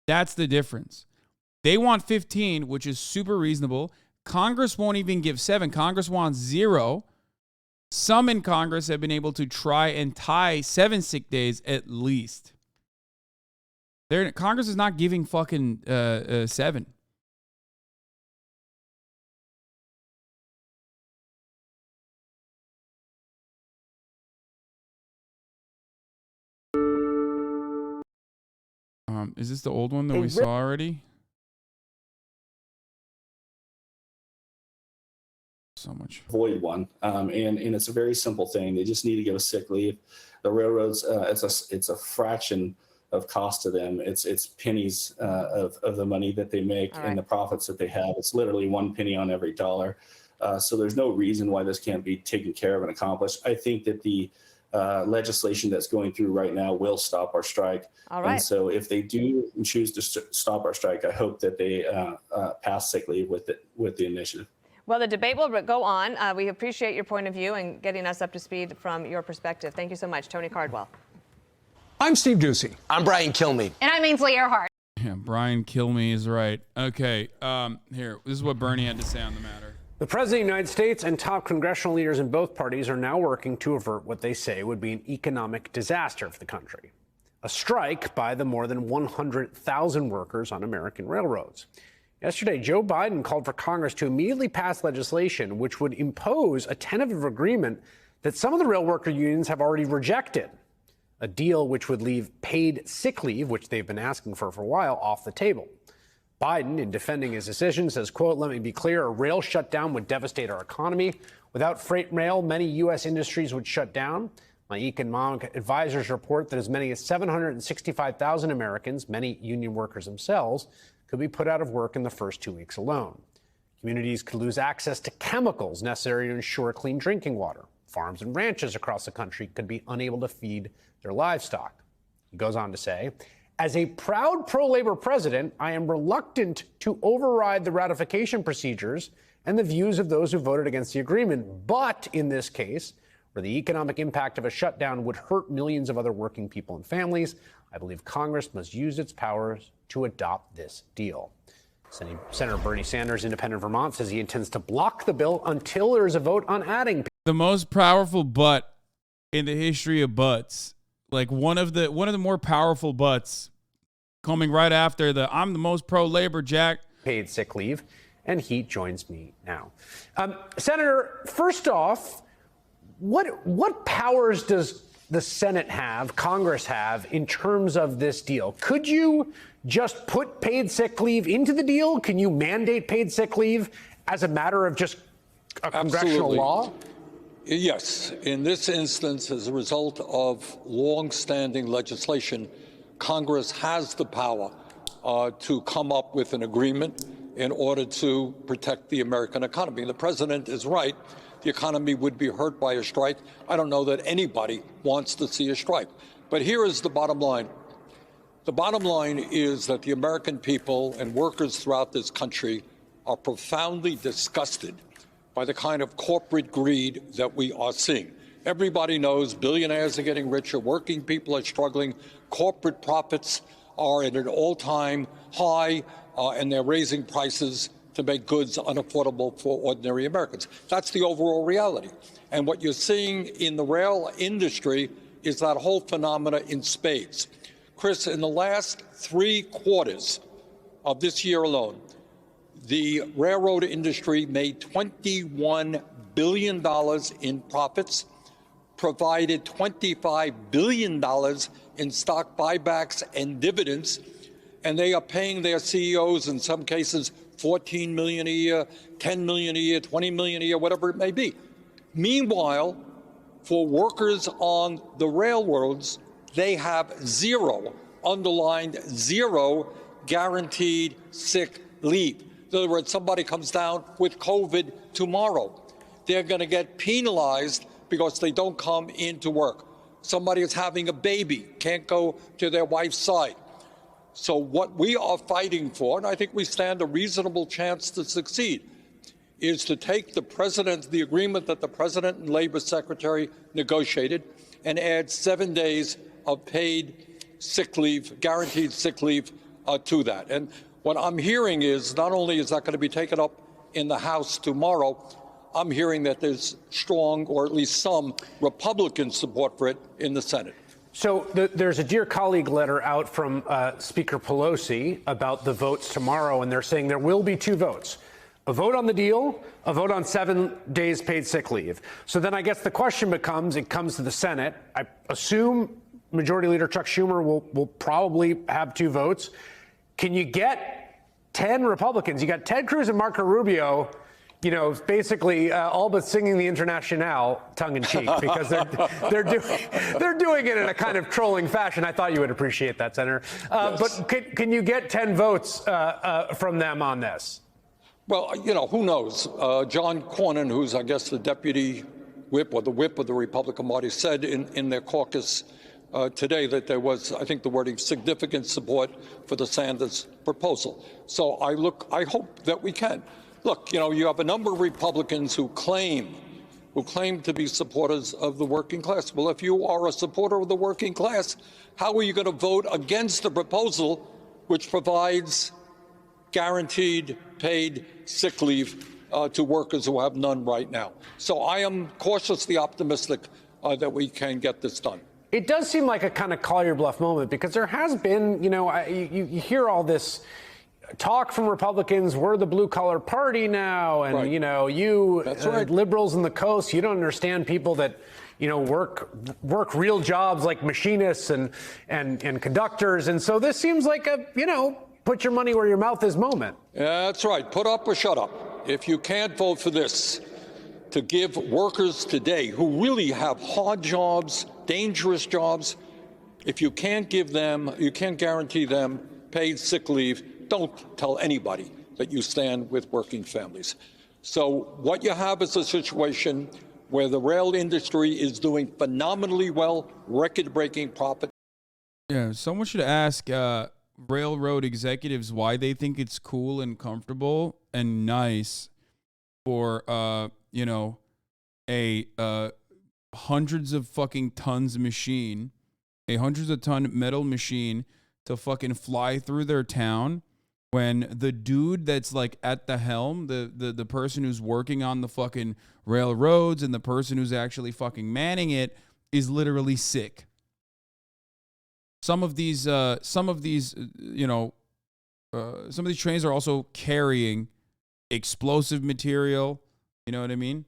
That's the difference. They want 15, which is super reasonable. Congress won't even give 7. Congress wants 0. Some in Congress have been able to try and tie 7 sick days at least. Congress is not giving fucking 7. Is this the old one that we saw already? So much. Avoid one, and it's a very simple thing. They just need to give a sick leave. The railroads, it's a fraction of cost to them. It's pennies of the money that they make and the profits that they have. It's literally 1 penny on every dollar. So there's no reason why this can't be taken care of and accomplished. I think that the legislation that's going through right now will stop our strike. All right. And so if they do choose to stop our strike, I hope that they pass sick leave with the initiative. Well, the debate will go on. We appreciate your point of view and getting us up to speed from your perspective. Thank you so much, Tony Cardwell. I'm Steve Ducey. I'm Brian Kilmeade. And I'm Ainsley Earhart. Yeah, Brian Kilmeade is right. Okay, here. This is what Bernie had to say on the matter. The President of the United States and top congressional leaders in both parties are now working to avert what they say would be an economic disaster for the country. A strike by the more than 100,000 workers on American railroads. Yesterday, Joe Biden called for Congress to immediately pass legislation which would impose a tentative agreement that some of the rail worker unions have already rejected. A deal which would leave paid sick leave, which they've been asking for a while, off the table. Biden, in defending his decision, says, quote, "Let me be clear, a rail shutdown would devastate our economy. Without freight rail, many U.S. industries would shut down. My economic advisors report that as many as 765,000 Americans, many union workers themselves, could be put out of work in the first 2 weeks alone. Communities could lose access to chemicals necessary to ensure clean drinking water. Farms and ranches across the country could be unable to feed their livestock." He goes on to say, "As a proud pro-labor president, I am reluctant to override the ratification procedures and the views of those who voted against the agreement. But in this case, where the economic impact of a shutdown would hurt millions of other working people and families, I believe Congress must use its powers to adopt this deal." Senator Bernie Sanders, independent Vermont, says he intends to block the bill until there is a vote on adding. The most powerful butt in the history of butts, like one of the more powerful butts, coming right after I'm the most pro-labor, Jack. Paid sick leave, and he joins me now. Senator, first off, what powers does the Senate have, Congress have, in terms of this deal? Could you just put paid sick leave into the deal? Can you mandate paid sick leave as a matter of just a congressional law? Yes. In this instance, as a result of long-standing legislation, Congress has the power to come up with an agreement in order to protect the American economy. The president is right. The economy would be hurt by a strike. I don't know that anybody wants to see a strike. But here is the bottom line. The bottom line is that the American people and workers throughout this country are profoundly disgusted by the kind of corporate greed that we are seeing. Everybody knows billionaires are getting richer, working people are struggling, corporate profits are at an all-time high, and they're raising prices to make goods unaffordable for ordinary Americans. That's the overall reality. And what you're seeing in the rail industry is that whole phenomena in spades. Chris, in the last 3 quarters of this year alone, the railroad industry made $21 billion in profits, provided $25 billion in stock buybacks and dividends, and they are paying their CEOs, in some cases, $14 million a year, $10 million a year, $20 million a year, whatever it may be. Meanwhile, for workers on the railroads, they have zero, underlined zero, guaranteed sick leave. In other words, somebody comes down with COVID tomorrow. They're going to get penalized because they don't come into work. Somebody is having a baby, can't go to their wife's side. So what we are fighting for, and I think we stand a reasonable chance to succeed, is to take the agreement that the President and Labor Secretary negotiated and add 7 days of paid sick leave, guaranteed sick leave to that. And what I'm hearing is not only is that going to be taken up in the House tomorrow, I'm hearing that there's strong, or at least some, Republican support for it in the Senate. So there's a Dear Colleague letter out from Speaker Pelosi about the votes tomorrow, and they're saying there will be 2 votes. A vote on the deal, a vote on 7 days paid sick leave. So then I guess the question becomes, it comes to the Senate. I assume Majority Leader Chuck Schumer will probably have 2 votes. Can you get 10 Republicans? You got Ted Cruz and Marco Rubio, you know, basically all but singing the Internationale tongue-in-cheek because they're doing it in a kind of trolling fashion. I thought you would appreciate that, Senator. Yes. But can you get 10 votes from them on this? Well, you know, who knows? John Cornyn, who's, I guess, the deputy whip or the whip of the Republican Party, said in their caucus today that there was, I think the wording, significant support for the Sanders proposal. So I hope that we can. Look, you know, you have a number of Republicans who claim to be supporters of the working class. Well, if you are a supporter of the working class, how are you going to vote against a proposal which provides guaranteed paid sick leave to workers who have none right now? So I am cautiously optimistic that we can get this done. It does seem like a kind of call your bluff moment because there has been, you know, you hear all this talk from Republicans, we're the blue collar party now, and right. You know, you right. Liberals in the coast, you don't understand people that, you know, work real jobs like machinists and conductors, and so this seems like a, you know, put your money where your mouth is moment. That's right. Put up or shut up. If you can't vote for this, to give workers today who really have hard jobs, dangerous jobs, if you can't give them, you can't guarantee them paid sick leave, don't tell anybody that you stand with working families. So what you have is a situation where the rail industry is doing phenomenally well, record-breaking profit. Yeah, someone should ask railroad executives why they think it's cool and comfortable and nice for you know, a hundreds of fucking tons machine, a hundreds of ton metal machine to fucking fly through their town when the dude that's like at the helm, the person who's working on the fucking railroads and the person who's actually fucking manning it is literally sick. Some of these trains are also carrying explosive material. You know what I mean?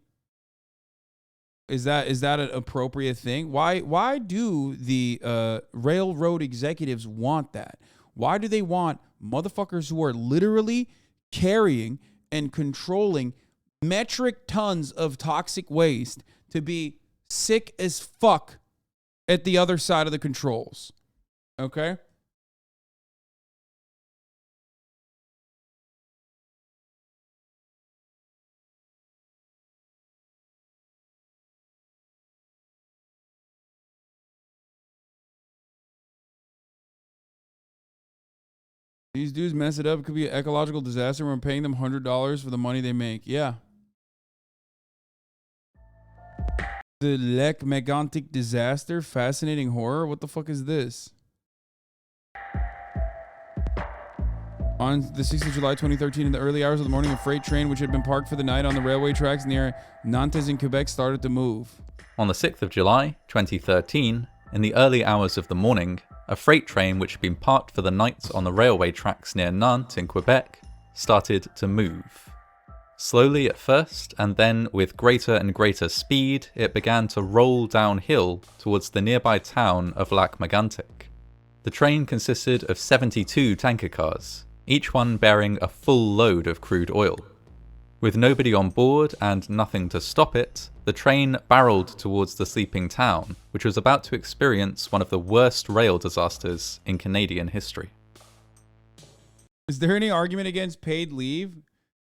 Is that an appropriate thing? Why do the railroad executives want that? Why do they want motherfuckers who are literally carrying and controlling metric tons of toxic waste to be sick as fuck at the other side of the controls? Okay? These dudes mess it up. It could be an ecological disaster. We're paying them $100 for the money they make. Yeah. The Lac-Megantic Disaster. Fascinating horror. What the fuck is this? On the 6th of July, 2013, in the early hours of the morning, a freight train which had been parked for the night on the railway tracks near Nantes in Quebec started to move. On the 6th of July, 2013, in the early hours of the morning, a freight train which had been parked for the night on the railway tracks near Nantes in Quebec started to move. Slowly at first, and then with greater and greater speed, it began to roll downhill towards the nearby town of Lac-Megantic. The train consisted of 72 tanker cars, each one bearing a full load of crude oil. With nobody on board and nothing to stop it, the train barreled towards the sleeping town, which was about to experience one of the worst rail disasters in Canadian history. Is there any argument against paid leave?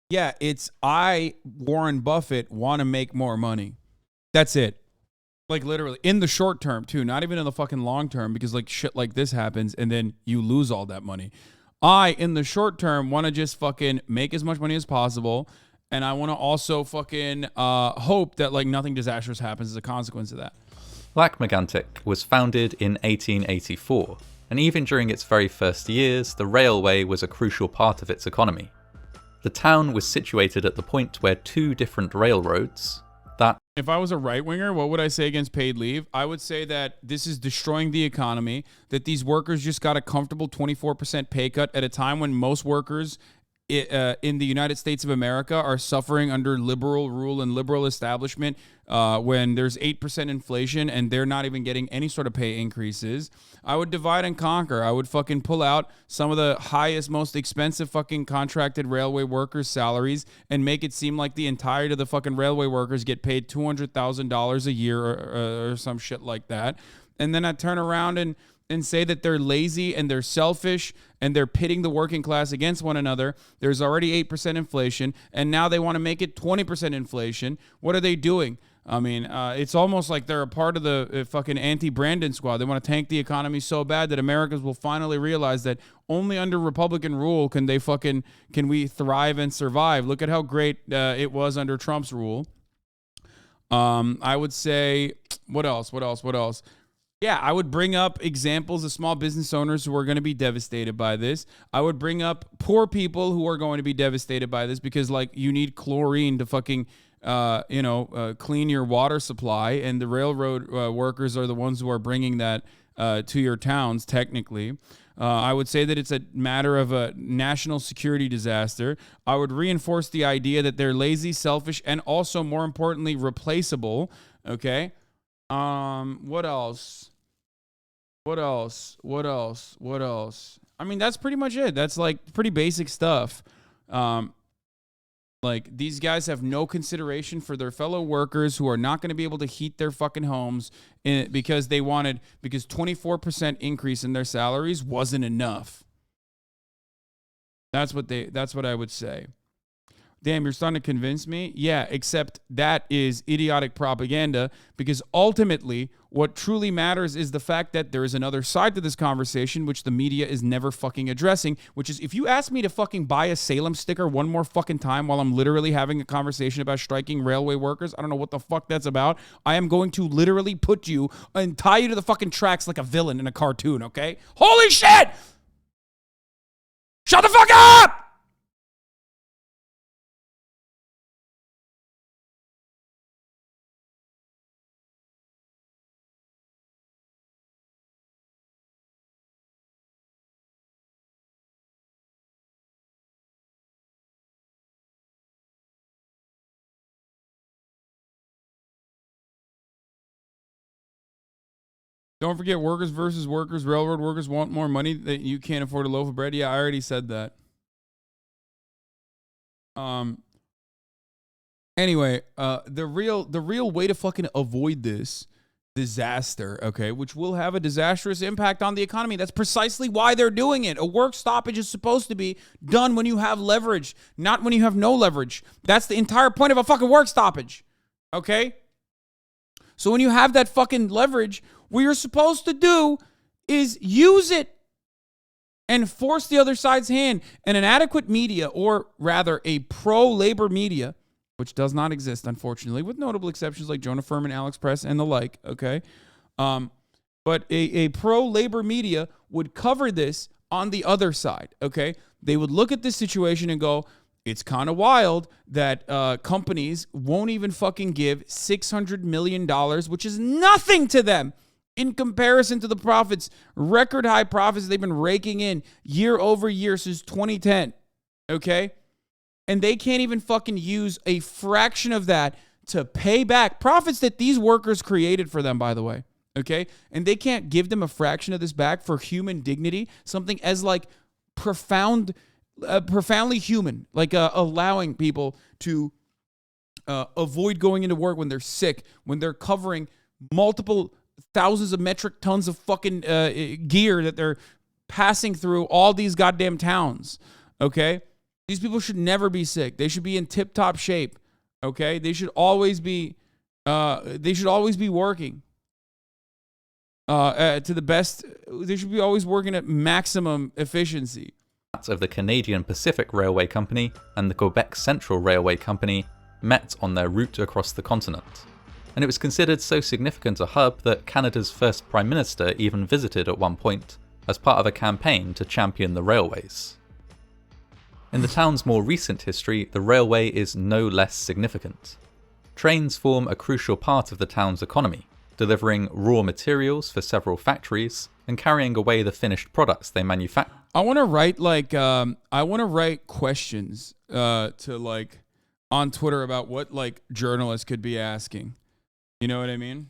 Yeah, it's Warren Buffett, want to make more money. That's it. Like literally in the short term too, not even in the fucking long term, because like shit like this happens and then you lose all that money. In the short term, want to just fucking make as much money as possible. And I want to also fucking hope that like nothing disastrous happens as a consequence of that. Lac-Megantic was founded in 1884, and even during its very first years, the railway was a crucial part of its economy. The town was situated at the point where two different railroads, that... If I was a right-winger, what would I say against paid leave? I would say that this is destroying the economy, that these workers just got a comfortable 24% pay cut at a time when most workers in the United States of America are suffering under liberal rule and liberal establishment when there's 8% inflation and they're not even getting any sort of pay increases. I would divide and conquer. I would fucking pull out some of the highest, most expensive fucking contracted railway workers' salaries and make it seem like the entirety of the fucking railway workers get paid $200,000 a year or some shit like that. And then I'd turn around and say that they're lazy and they're selfish and they're pitting the working class against one another. There's already 8% inflation, and now they want to make it 20% inflation. What are they doing? I mean, it's almost like they're a part of the fucking anti-Brandon squad. They want to tank the economy so bad that Americans will finally realize that only under Republican rule can we thrive and survive. Look at how great it was under Trump's rule. I would say, what else? Yeah, I would bring up examples of small business owners who are going to be devastated by this. I would bring up poor people who are going to be devastated by this because, like, you need chlorine to fucking, clean your water supply, and the railroad workers are the ones who are bringing that to your towns, technically. I would say that it's a matter of a national security disaster. I would reinforce the idea that they're lazy, selfish, and also, more importantly, replaceable, okay? What else? I mean, that's pretty much it. That's like pretty basic stuff. Like, these guys have no consideration for their fellow workers who are not going to be able to heat their fucking homes because 24% increase in their salaries wasn't enough. That's what I would say. Damn, you're starting to convince me? Yeah, except that is idiotic propaganda, because ultimately what truly matters is the fact that there is another side to this conversation which the media is never fucking addressing, which is if you ask me to fucking buy a Salem sticker one more fucking time while I'm literally having a conversation about striking railway workers, I don't know what the fuck that's about. I am going to literally put you and tie you to the fucking tracks like a villain in a cartoon, okay? Holy shit! Shut the fuck up! Don't forget, workers versus workers. Railroad workers want more money that you can't afford a loaf of bread. Yeah, I already said that. Anyway, the real way to fucking avoid this disaster, okay, which will have a disastrous impact on the economy. That's precisely why they're doing it. A work stoppage is supposed to be done when you have leverage, not when you have no leverage. That's the entire point of a fucking work stoppage, okay? So when you have that fucking leverage, what you're supposed to do is use it and force the other side's hand. And an adequate media, or rather a pro-labor media, which does not exist, unfortunately, with notable exceptions like Jonah Furman, Alex Press, and the like, okay? But a pro-labor media would cover this on the other side, okay? They would look at this situation and go, it's kind of wild that companies won't even fucking give $600 million, which is nothing to them in comparison to the profits, record high profits they've been raking in year over year since 2010, okay? And they can't even fucking use a fraction of that to pay back profits that these workers created for them, by the way, okay? And they can't give them a fraction of this back for human dignity, something as like profoundly human, like allowing people to avoid going into work when they're sick, when they're covering multiple thousands of metric tons of fucking gear that they're passing through all these goddamn towns, okay? These people should never be sick. They should be in tip-top shape, okay? They should always be working to the best. They should be always working at maximum efficiency. Of the Canadian Pacific Railway Company and the Quebec Central Railway Company met on their route across the continent. And it was considered so significant a hub that Canada's first Prime Minister even visited at one point as part of a campaign to champion the railways. In the town's more recent history, the railway is no less significant. Trains form a crucial part of the town's economy, delivering raw materials for several factories and carrying away the finished products they manufacture. I want to write questions to like on Twitter about what like journalists could be asking. You know what I mean?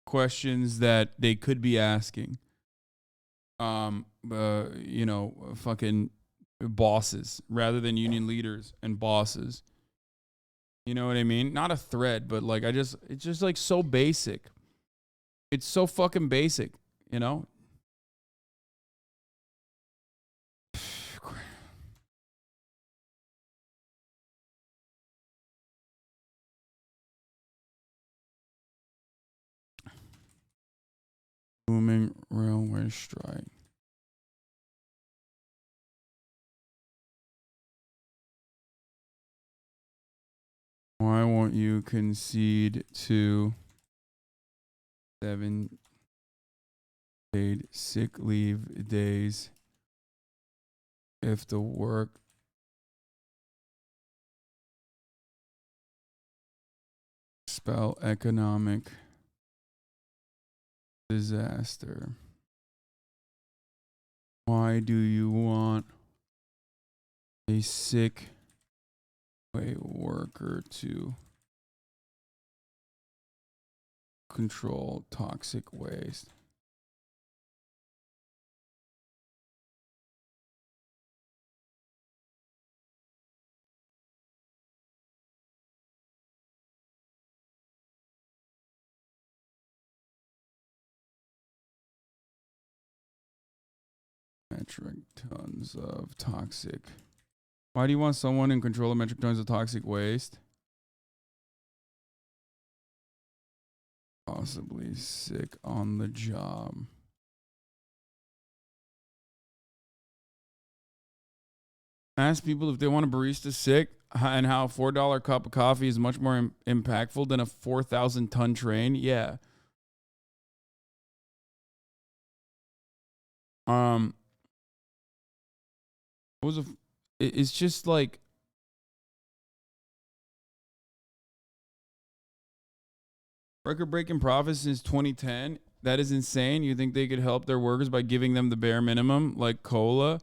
Questions that they could be asking. You know, fucking bosses rather than union leaders and bosses. You know what I mean? Not a thread, but like it's just like so basic. It's so fucking basic, you know? Booming railway strike. Why won't you concede to 7 paid sick leave days if the work spell economic disaster? Why do you want a sick worker to control toxic waste? Metric tons of toxic. Why do you want someone in control of metric tons of toxic waste? Possibly sick on the job. Ask people if they want a barista sick and how a $4 cup of coffee is much more impactful than a 4,000 ton train. Yeah. It's just like record-breaking profits since 2010. That is insane. You think they could help their workers by giving them the bare minimum, like cola?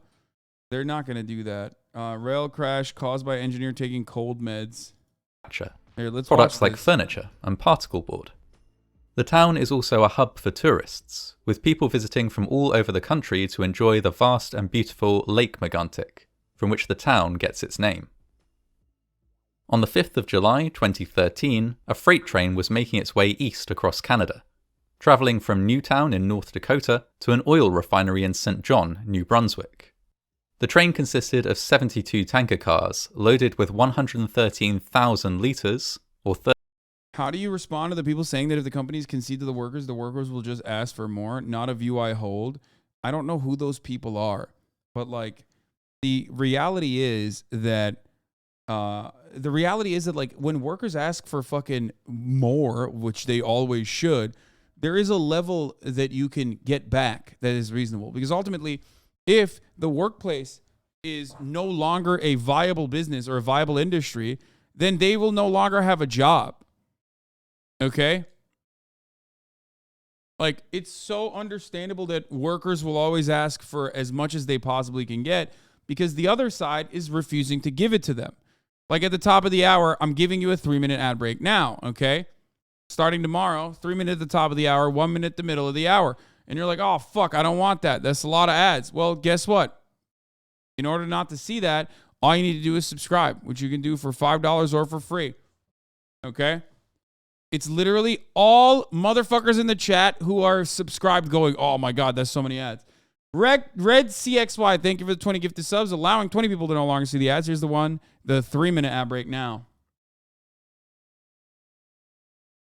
They're not going to do that. Rail crash caused by engineer taking cold meds. Here, let's products like furniture and particle board. The town is also a hub for tourists, with people visiting from all over the country to enjoy the vast and beautiful Lac-Megantic, from which the town gets its name. On the 5th of July 2013, a freight train was making its way east across Canada, travelling from Newtown in North Dakota to an oil refinery in St. John, New Brunswick. The train consisted of 72 tanker cars loaded with 113,000 litres, or 30. How do you respond to the people saying that if the companies concede to the workers will just ask for more? Not a view I hold. I don't know who those people are, but like the reality is that like when workers ask for fucking more, which they always should, there is a level that you can get back that is reasonable. Because ultimately, if the workplace is no longer a viable business or a viable industry, then they will no longer have a job. Okay? Like, it's so understandable that workers will always ask for as much as they possibly can get because the other side is refusing to give it to them. Like at the top of the hour, I'm giving you a 3-minute ad break now, okay? starting tomorrow, 3 minutes at the top of the hour, 1 minute at the middle of the hour. And you're like, oh, fuck, I don't want that. That's a lot of ads. Well, guess what? In order not to see that, all you need to do is subscribe, which you can do for $5 or for free. Okay? It's literally all motherfuckers in the chat who are subscribed going, oh my God, that's so many ads. Red CXY, thank you for the 20 gifted subs, allowing 20 people to no longer see the ads. Here's the 3-minute ad break now.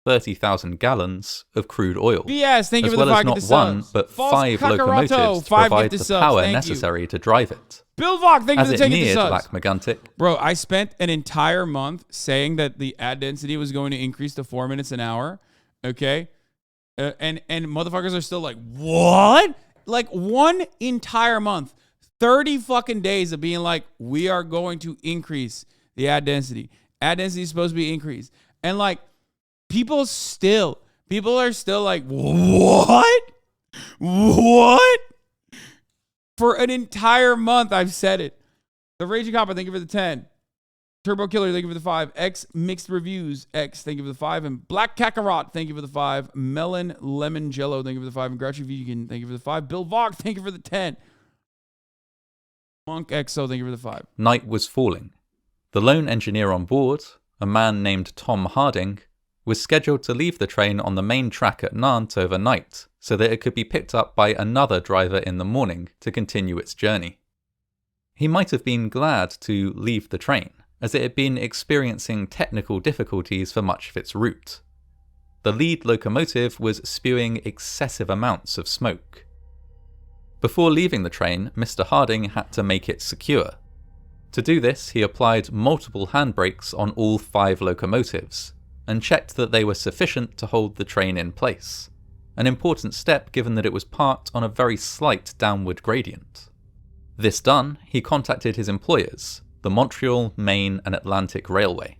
30,000 gallons of crude oil. BS, thank you for the 5 gifted subs. As well as not one, but False 5 locomotives to provide the power necessary to drive it. Bill Vog, thank you for the 10 gifted subs. Lac-Megantic. Bro, I spent an entire month saying that the ad density was going to increase to 4 minutes an hour. Okay? And motherfuckers are still like, what? Like one entire month, 30 fucking days of being like, we are going to increase the ad density. Ad density is supposed to be increased. And like, people are still like, what? What? For an entire month, I've said it. The Raging Copper, thank you for the 10. Turbo Killer, thank you for the 5. X Mixed Reviews, X, thank you for the 5. And Black Kakarot, thank you for the 5. Melon Lemon Jello, thank you for the 5. And Grouchy Vegan, thank you for the 5. Bill Vog, thank you for the 10. Monk XO, thank you for the 5. Night was falling. The lone engineer on board, a man named Tom Harding, was scheduled to leave the train on the main track at Nantes overnight so that it could be picked up by another driver in the morning to continue its journey. He might have been glad to leave the train, as it had been experiencing technical difficulties for much of its route. The lead locomotive was spewing excessive amounts of smoke. Before leaving the train, Mr. Harding had to make it secure. To do this, he applied multiple handbrakes on all 5 locomotives, and checked that they were sufficient to hold the train in place, an important step given that it was parked on a very slight downward gradient. This done, he contacted his employers, the Montreal, Maine and Atlantic Railway.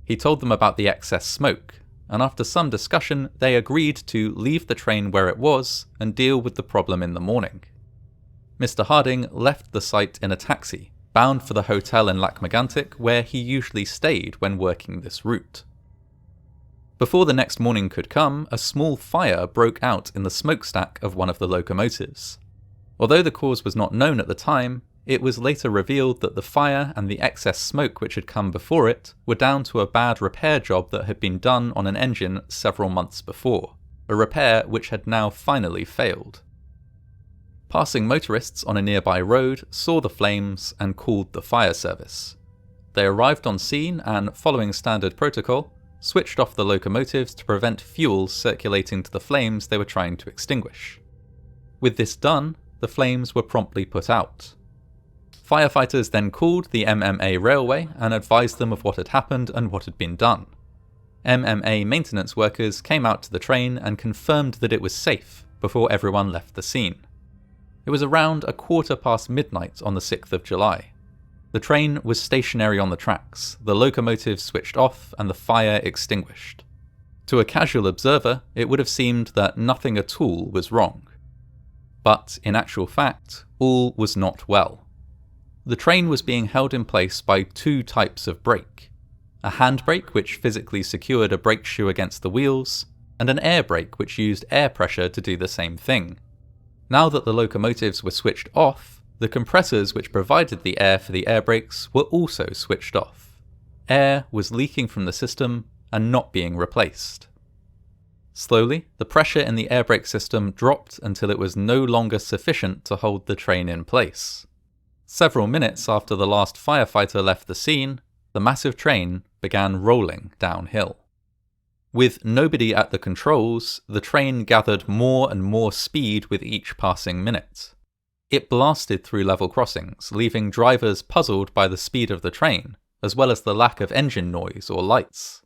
He told them about the excess smoke, and after some discussion they agreed to leave the train where it was and deal with the problem in the morning. Mr. Harding left the site in a taxi, bound for the hotel in Lac-Megantic where he usually stayed when working this route. Before the next morning could come, a small fire broke out in the smokestack of one of the locomotives. Although the cause was not known at the time, it was later revealed that the fire and the excess smoke which had come before it were down to a bad repair job that had been done on an engine several months before, a repair which had now finally failed. Passing motorists on a nearby road saw the flames and called the fire service. They arrived on scene and, following standard protocol, switched off the locomotives to prevent fuel circulating to the flames they were trying to extinguish. With this done, the flames were promptly put out. Firefighters then called the MMA Railway and advised them of what had happened and what had been done. MMA maintenance workers came out to the train and confirmed that it was safe before everyone left the scene. It was around 1:15 midnight on the 6th of July. The train was stationary on the tracks, the locomotives switched off and the fire extinguished. To a casual observer, it would have seemed that nothing at all was wrong. But in actual fact, all was not well. The train was being held in place by 2 types of brake: a handbrake which physically secured a brake shoe against the wheels, and an air brake which used air pressure to do the same thing. Now that the locomotives were switched off, the compressors which provided the air for the air brakes were also switched off. Air was leaking from the system and not being replaced. Slowly, the pressure in the air brake system dropped until it was no longer sufficient to hold the train in place. Several minutes after the last firefighter left the scene, the massive train began rolling downhill. With nobody at the controls, the train gathered more and more speed with each passing minute. It blasted through level crossings, leaving drivers puzzled by the speed of the train, as well as the lack of engine noise or lights.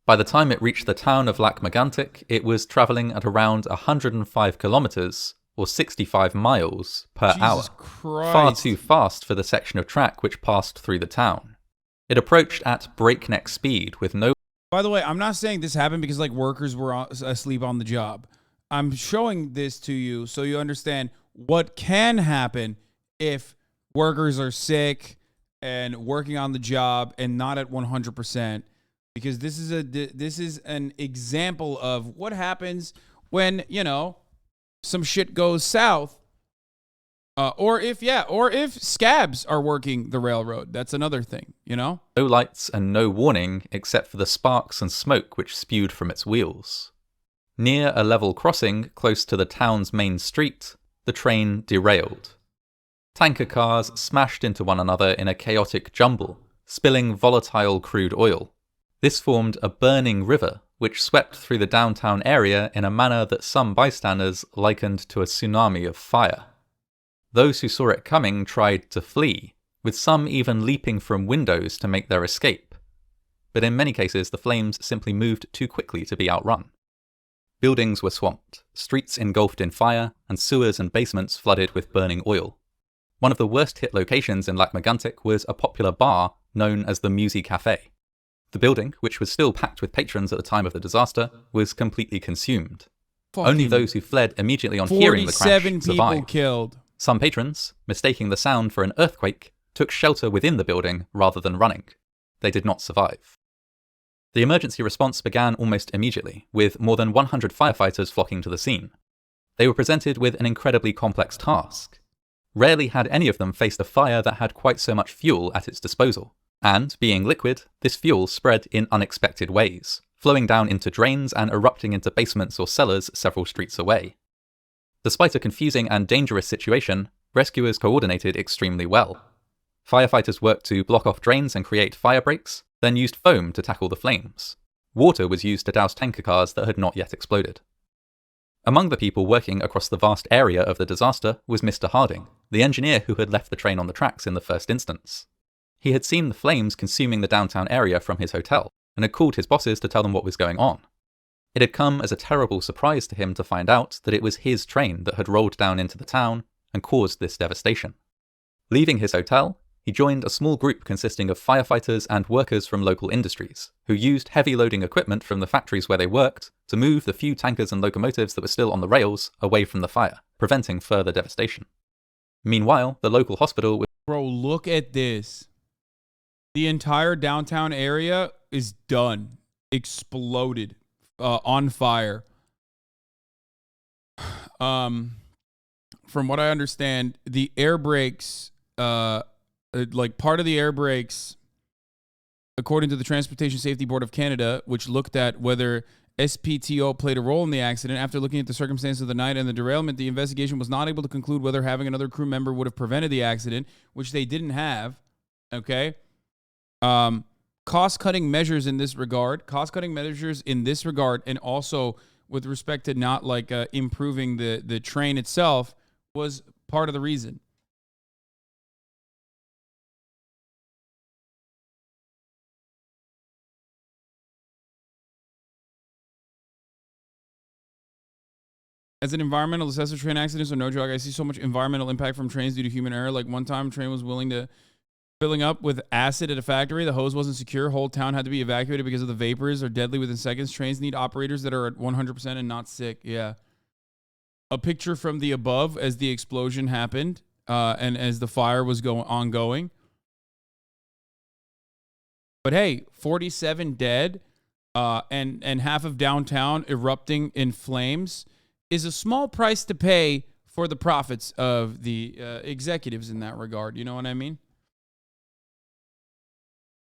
By the time it reached the town of Lac-Megantic, it was travelling at around 105 kilometres, or 65 miles, per hour. Christ. Far too fast for the section of track which passed through the town. It approached at breakneck speed with no... By the way, I'm not saying this happened because like workers were asleep on the job. I'm showing this to you so you understand what can happen if workers are sick and working on the job and not at 100%. because this is an example of what happens when, you know, some shit goes south. Or if scabs are working the railroad. That's another thing, you know? No lights and no warning except for the sparks and smoke which spewed from its wheels. Near a level crossing close to the town's main street, the train derailed. Tanker cars smashed into one another in a chaotic jumble, spilling volatile crude oil. This formed a burning river which swept through the downtown area in a manner that some bystanders likened to a tsunami of fire. Those who saw it coming tried to flee, with some even leaping from windows to make their escape. But in many cases, the flames simply moved too quickly to be outrun. Buildings were swamped, streets engulfed in fire, and sewers and basements flooded with burning oil. One of the worst hit locations in Lac-Megantic was a popular bar known as the Musi Cafe. The building, which was still packed with patrons at the time of the disaster, was completely consumed. Only those who fled immediately on hearing the crash 47 people survived. killed. Some patrons, mistaking the sound for an earthquake, took shelter within the building rather than running. They did not survive. The emergency response began almost immediately, with more than 100 firefighters flocking to the scene. They were presented with an incredibly complex task. Rarely had any of them faced a fire that had quite so much fuel at its disposal. And, being liquid, this fuel spread in unexpected ways, flowing down into drains and erupting into basements or cellars several streets away. Despite a confusing and dangerous situation, rescuers coordinated extremely well. Firefighters worked to block off drains and create fire breaks, then used foam to tackle the flames. Water was used to douse tanker cars that had not yet exploded. Among the people working across the vast area of the disaster was Mr. Harding, the engineer who had left the train on the tracks in the first instance. He had seen the flames consuming the downtown area from his hotel, and had called his bosses to tell them what was going on. It had come as a terrible surprise to him to find out that it was his train that had rolled down into the town and caused this devastation. Leaving his hotel, he joined a small group consisting of firefighters and workers from local industries, who used heavy loading equipment from the factories where they worked to move the few tankers and locomotives that were still on the rails away from the fire, preventing further devastation. Meanwhile, the local hospital was... Bro, look at this. The entire downtown area is done. Exploded. On fire. From what I understand, the air brakes, like part of the air brakes, according to the Transportation Safety Board of Canada, which looked at whether SPTO played a role in the accident, after looking at the circumstances of the night and the derailment, the investigation was not able to conclude whether having another crew member would have prevented the accident, which they didn't have. Okay. Cost-cutting measures in this regard, and also with respect to not like improving the train itself was part of the reason. As an environmental assessor, train accidents are no joke. I see so much environmental impact from trains due to human error. Like one time, a train was filling up with acid at a factory. The hose wasn't secure. Whole town had to be evacuated because of the vapors are deadly within seconds. Trains need operators that are at 100% and not sick. Yeah. A picture from the above as the explosion happened and as the fire was ongoing. But hey, 47 dead and half of downtown erupting in flames is a small price to pay for the profits of the executives in that regard. You know what I mean?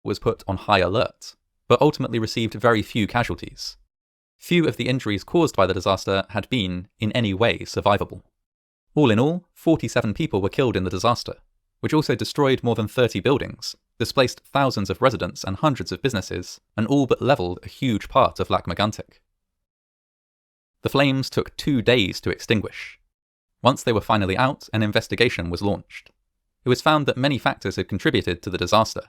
Was put on high alert, but ultimately received very few casualties. Few of the injuries caused by the disaster had been, in any way, survivable. All in all, 47 people were killed in the disaster, which also destroyed more than 30 buildings, displaced thousands of residents and hundreds of businesses, and all but leveled a huge part of Lac-Megantic. The flames took 2 days to extinguish. Once they were finally out, an investigation was launched. It was found that many factors had contributed to the disaster.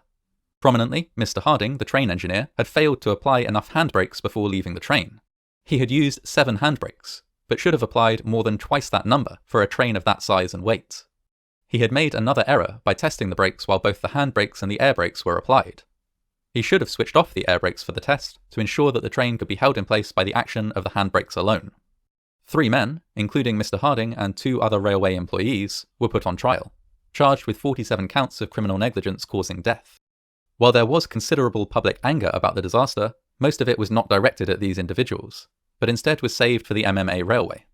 Prominently, Mr. Harding, the train engineer, had failed to apply enough handbrakes before leaving the train. He had used 7 handbrakes, but should have applied more than twice that number for a train of that size and weight. He had made another error by testing the brakes while both the handbrakes and the air brakes were applied. He should have switched off the air brakes for the test to ensure that the train could be held in place by the action of the handbrakes alone. 3 men, including Mr. Harding and 2 other railway employees, were put on trial, charged with 47 counts of criminal negligence causing death. While there was considerable public anger about the disaster, most of it was not directed at these individuals, but instead was saved for the MMA railway.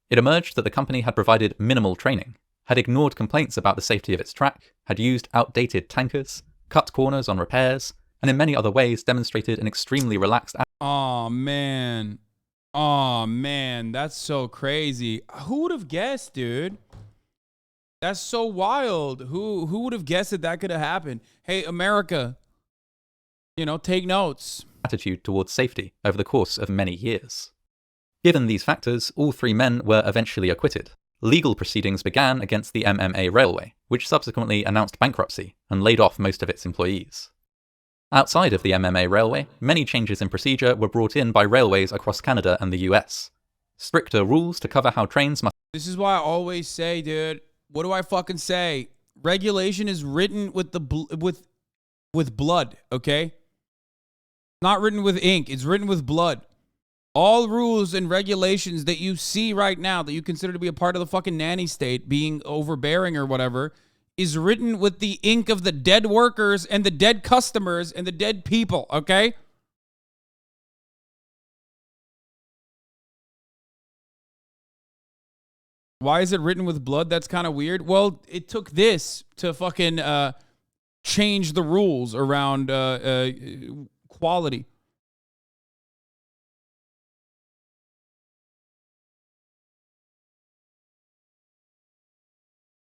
It emerged that the company had provided minimal training, had ignored complaints about the safety of its track, had used outdated tankers, cut corners on repairs, and in many other ways demonstrated an extremely relaxed attitude. Oh man. Oh man, that's so crazy. Who would have guessed, dude? That's so wild. Who would have guessed that that could have happened? Hey, America, you know, take notes. Attitude towards safety over the course of many years. Given these factors, all three men were eventually acquitted. Legal proceedings began against the MMA Railway, which subsequently announced bankruptcy and laid off most of its employees. Outside of the MMA Railway, many changes in procedure were brought in by railways across Canada and the US. Stricter rules to cover how trains must... This is why I always say, dude, what do I fucking say? Regulation is written with with blood, okay? Not written with ink, it's written with blood. All rules and regulations that you see right now that you consider to be a part of the fucking nanny state being overbearing or whatever is written with the ink of the dead workers and the dead customers and the dead people, okay? Why is it written with blood? That's kind of weird. Well, it took this to fucking change the rules around quality.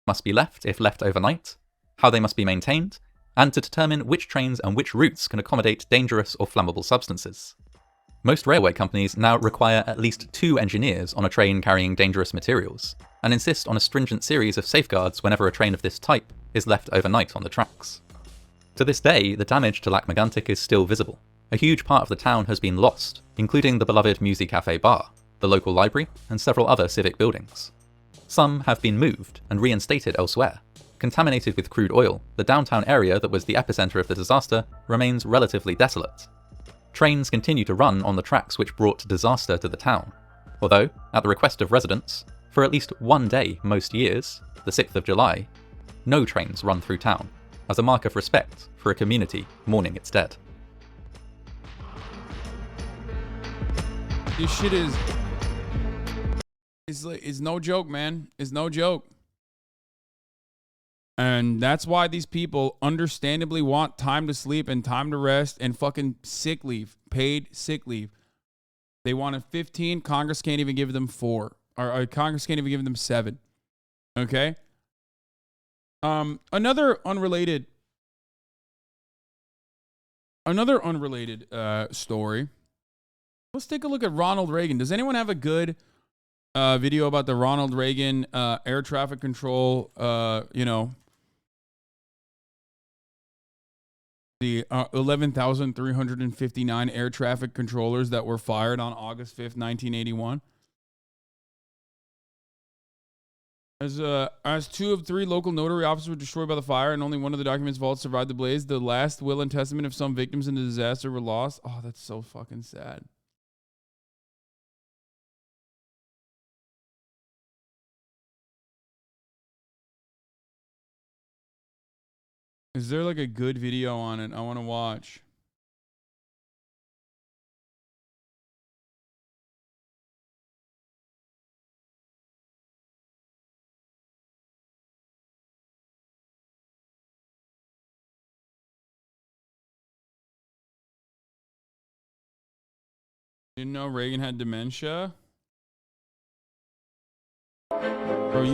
Must be left if left overnight, how they must be maintained, and to determine which trains and which routes can accommodate dangerous or flammable substances. Most railway companies now require at least 2 engineers on a train carrying dangerous materials, and insist on a stringent series of safeguards whenever a train of this type is left overnight on the tracks. To this day, the damage to Lac-Megantic is still visible. A huge part of the town has been lost, including the beloved Music Cafe bar, the local library, and several other civic buildings. Some have been moved and reinstated elsewhere. Contaminated with crude oil, the downtown area that was the epicenter of the disaster remains relatively desolate. Trains continue to run on the tracks which brought disaster to the town, although, at the request of residents, for at least one day most years, the 6th of July, no trains run through town, as a mark of respect for a community mourning its dead. This shit is... It's no joke, man. It's no joke. And that's why these people understandably want time to sleep and time to rest and fucking sick leave, paid sick leave. They wanted 15. Congress can't even give them 4. Or Congress can't even give them 7. Okay? Another unrelated story. Let's take a look at Ronald Reagan. Does anyone have a good video about the Ronald Reagan air traffic control, the 11,359 air traffic controllers that were fired on August 5th, 1981. As 2 of 3 local notary offices were destroyed by the fire and only one of the documents vaults survived the blaze, the last will and testament of some victims in the disaster were lost. Oh, that's so fucking sad. Is there like a good video on it I want to watch? Didn't know Reagan had dementia?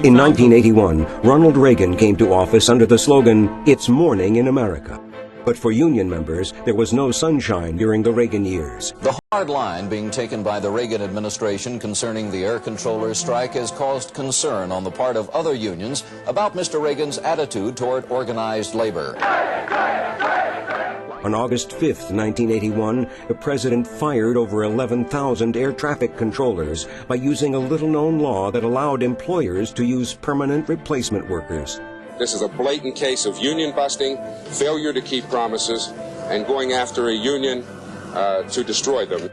In 1981, Ronald Reagan came to office under the slogan, "It's morning in America." But for union members, there was no sunshine during the Reagan years. The hard line being taken by the Reagan administration concerning the air controllers strike has caused concern on the part of other unions about Mr. Reagan's attitude toward organized labor. On August 5th, 1981, the president fired over 11,000 air traffic controllers by using a little-known law that allowed employers to use permanent replacement workers. This is a blatant case of union busting, failure to keep promises, and going after a union to destroy them.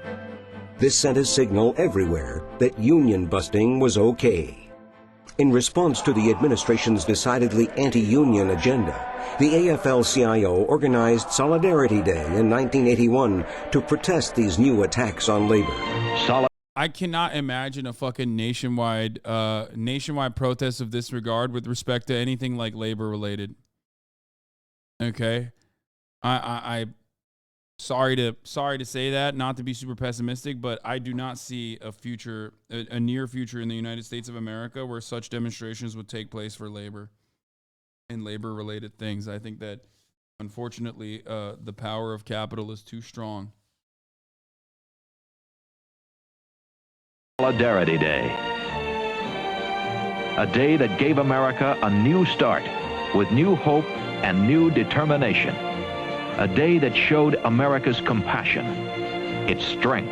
This sent a signal everywhere that union busting was okay. In response to the administration's decidedly anti-union agenda, the AFL-CIO organized Solidarity Day in 1981 to protest these new attacks on labor. I cannot imagine a fucking nationwide protest of this regard with respect to anything like labor related. Okay, I sorry to say that, not to be super pessimistic, but I do not see a near future in the United States of America where such demonstrations would take place for labor and labor related things. I think that unfortunately the power of capital is too strong. Solidarity Day. A day that gave America a new start with new hope and new determination. A day that showed America's compassion, its strength,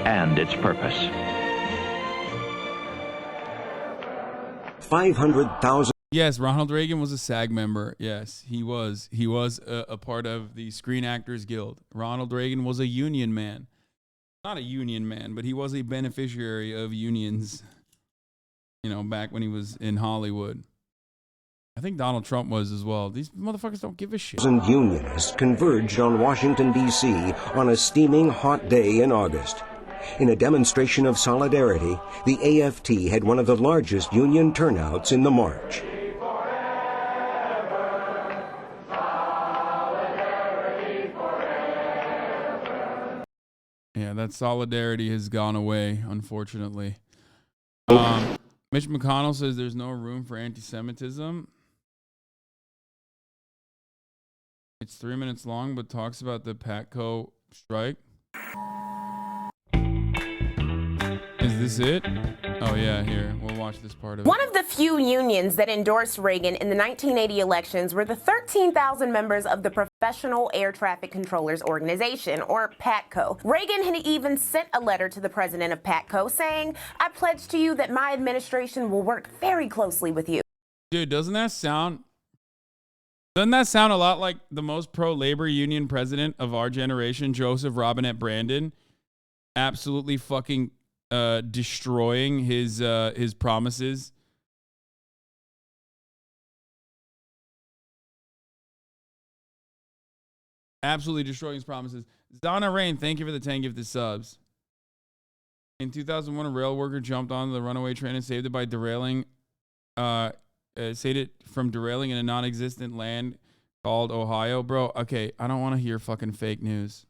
and its purpose. 500,000. Yes, Ronald Reagan was a SAG member. Yes, he was. He was a part of the Screen Actors Guild. Ronald Reagan was a union man. Not a union man, but he was a beneficiary of unions, you know, back when he was in Hollywood. I think Donald Trump was as well. These motherfuckers don't give a shit. Unionists converged on Washington, D.C. on a steaming hot day in August. In a demonstration of solidarity, the AFT had one of the largest union turnouts in the march. Yeah, that solidarity has gone away, unfortunately. Mitch McConnell says there's no room for anti-Semitism. It's 3 minutes long, but talks about the Patco strike. Is this it? Oh, yeah, here. We'll watch this part of it. One of the few unions that endorsed Reagan in the 1980 elections were the 13,000 members of the Professional Air Traffic Controllers Organization, or PATCO. Reagan had even sent a letter to the president of PATCO saying, "I pledge to you that my administration will work very closely with you." Dude, doesn't that sound a lot like the most pro-labor union president of our generation, Joseph Robinette Brandon, absolutely fucking destroying his promises? Absolutely destroying his promises. Donna Rain, thank you for the 10 gifted subs. In 2001, a rail worker jumped on the runaway train and saved it by saved it from derailing in a non-existent land called Ohio. Bro, okay, I don't want to hear fucking fake news.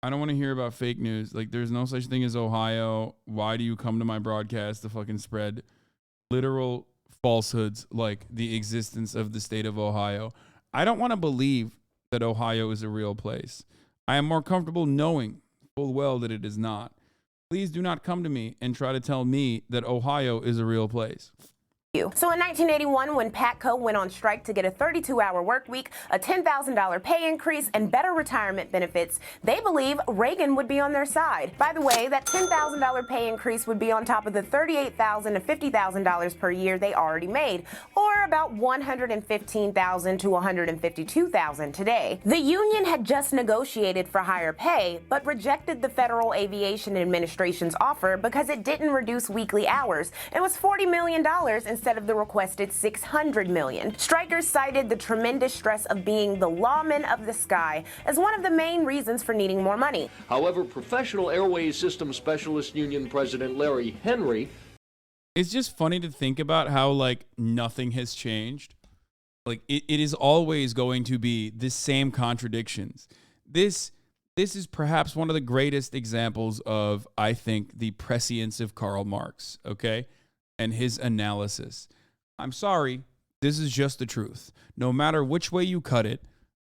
I don't want to hear about fake news. Like, there's no such thing as Ohio. Why do you come to my broadcast to fucking spread literal falsehoods like the existence of the state of Ohio? I don't want to believe that Ohio is a real place. I am more comfortable knowing full well that it is not. Please do not come to me and try to tell me that Ohio is a real place. So in 1981, when PATCO went on strike to get a 32-hour work week, a $10,000 pay increase, and better retirement benefits, they believe Reagan would be on their side. By the way, that $10,000 pay increase would be on top of the $38,000 to $50,000 per year they already made, or about $115,000 to $152,000 today. The union had just negotiated for higher pay, but rejected the Federal Aviation Administration's offer because it didn't reduce weekly hours. It was $40 million instead of the requested $600 million. Strikers cited the tremendous stress of being the lawman of the sky as one of the main reasons for needing more money. However, Professional Airways System Specialist Union President Larry Henry... It's just funny to think about how, like, nothing has changed. Like, it is always going to be the same contradictions. This is perhaps one of the greatest examples of, I think, the prescience of Karl Marx, okay? And his analysis. I'm sorry, this is just the truth. No matter which way you cut it,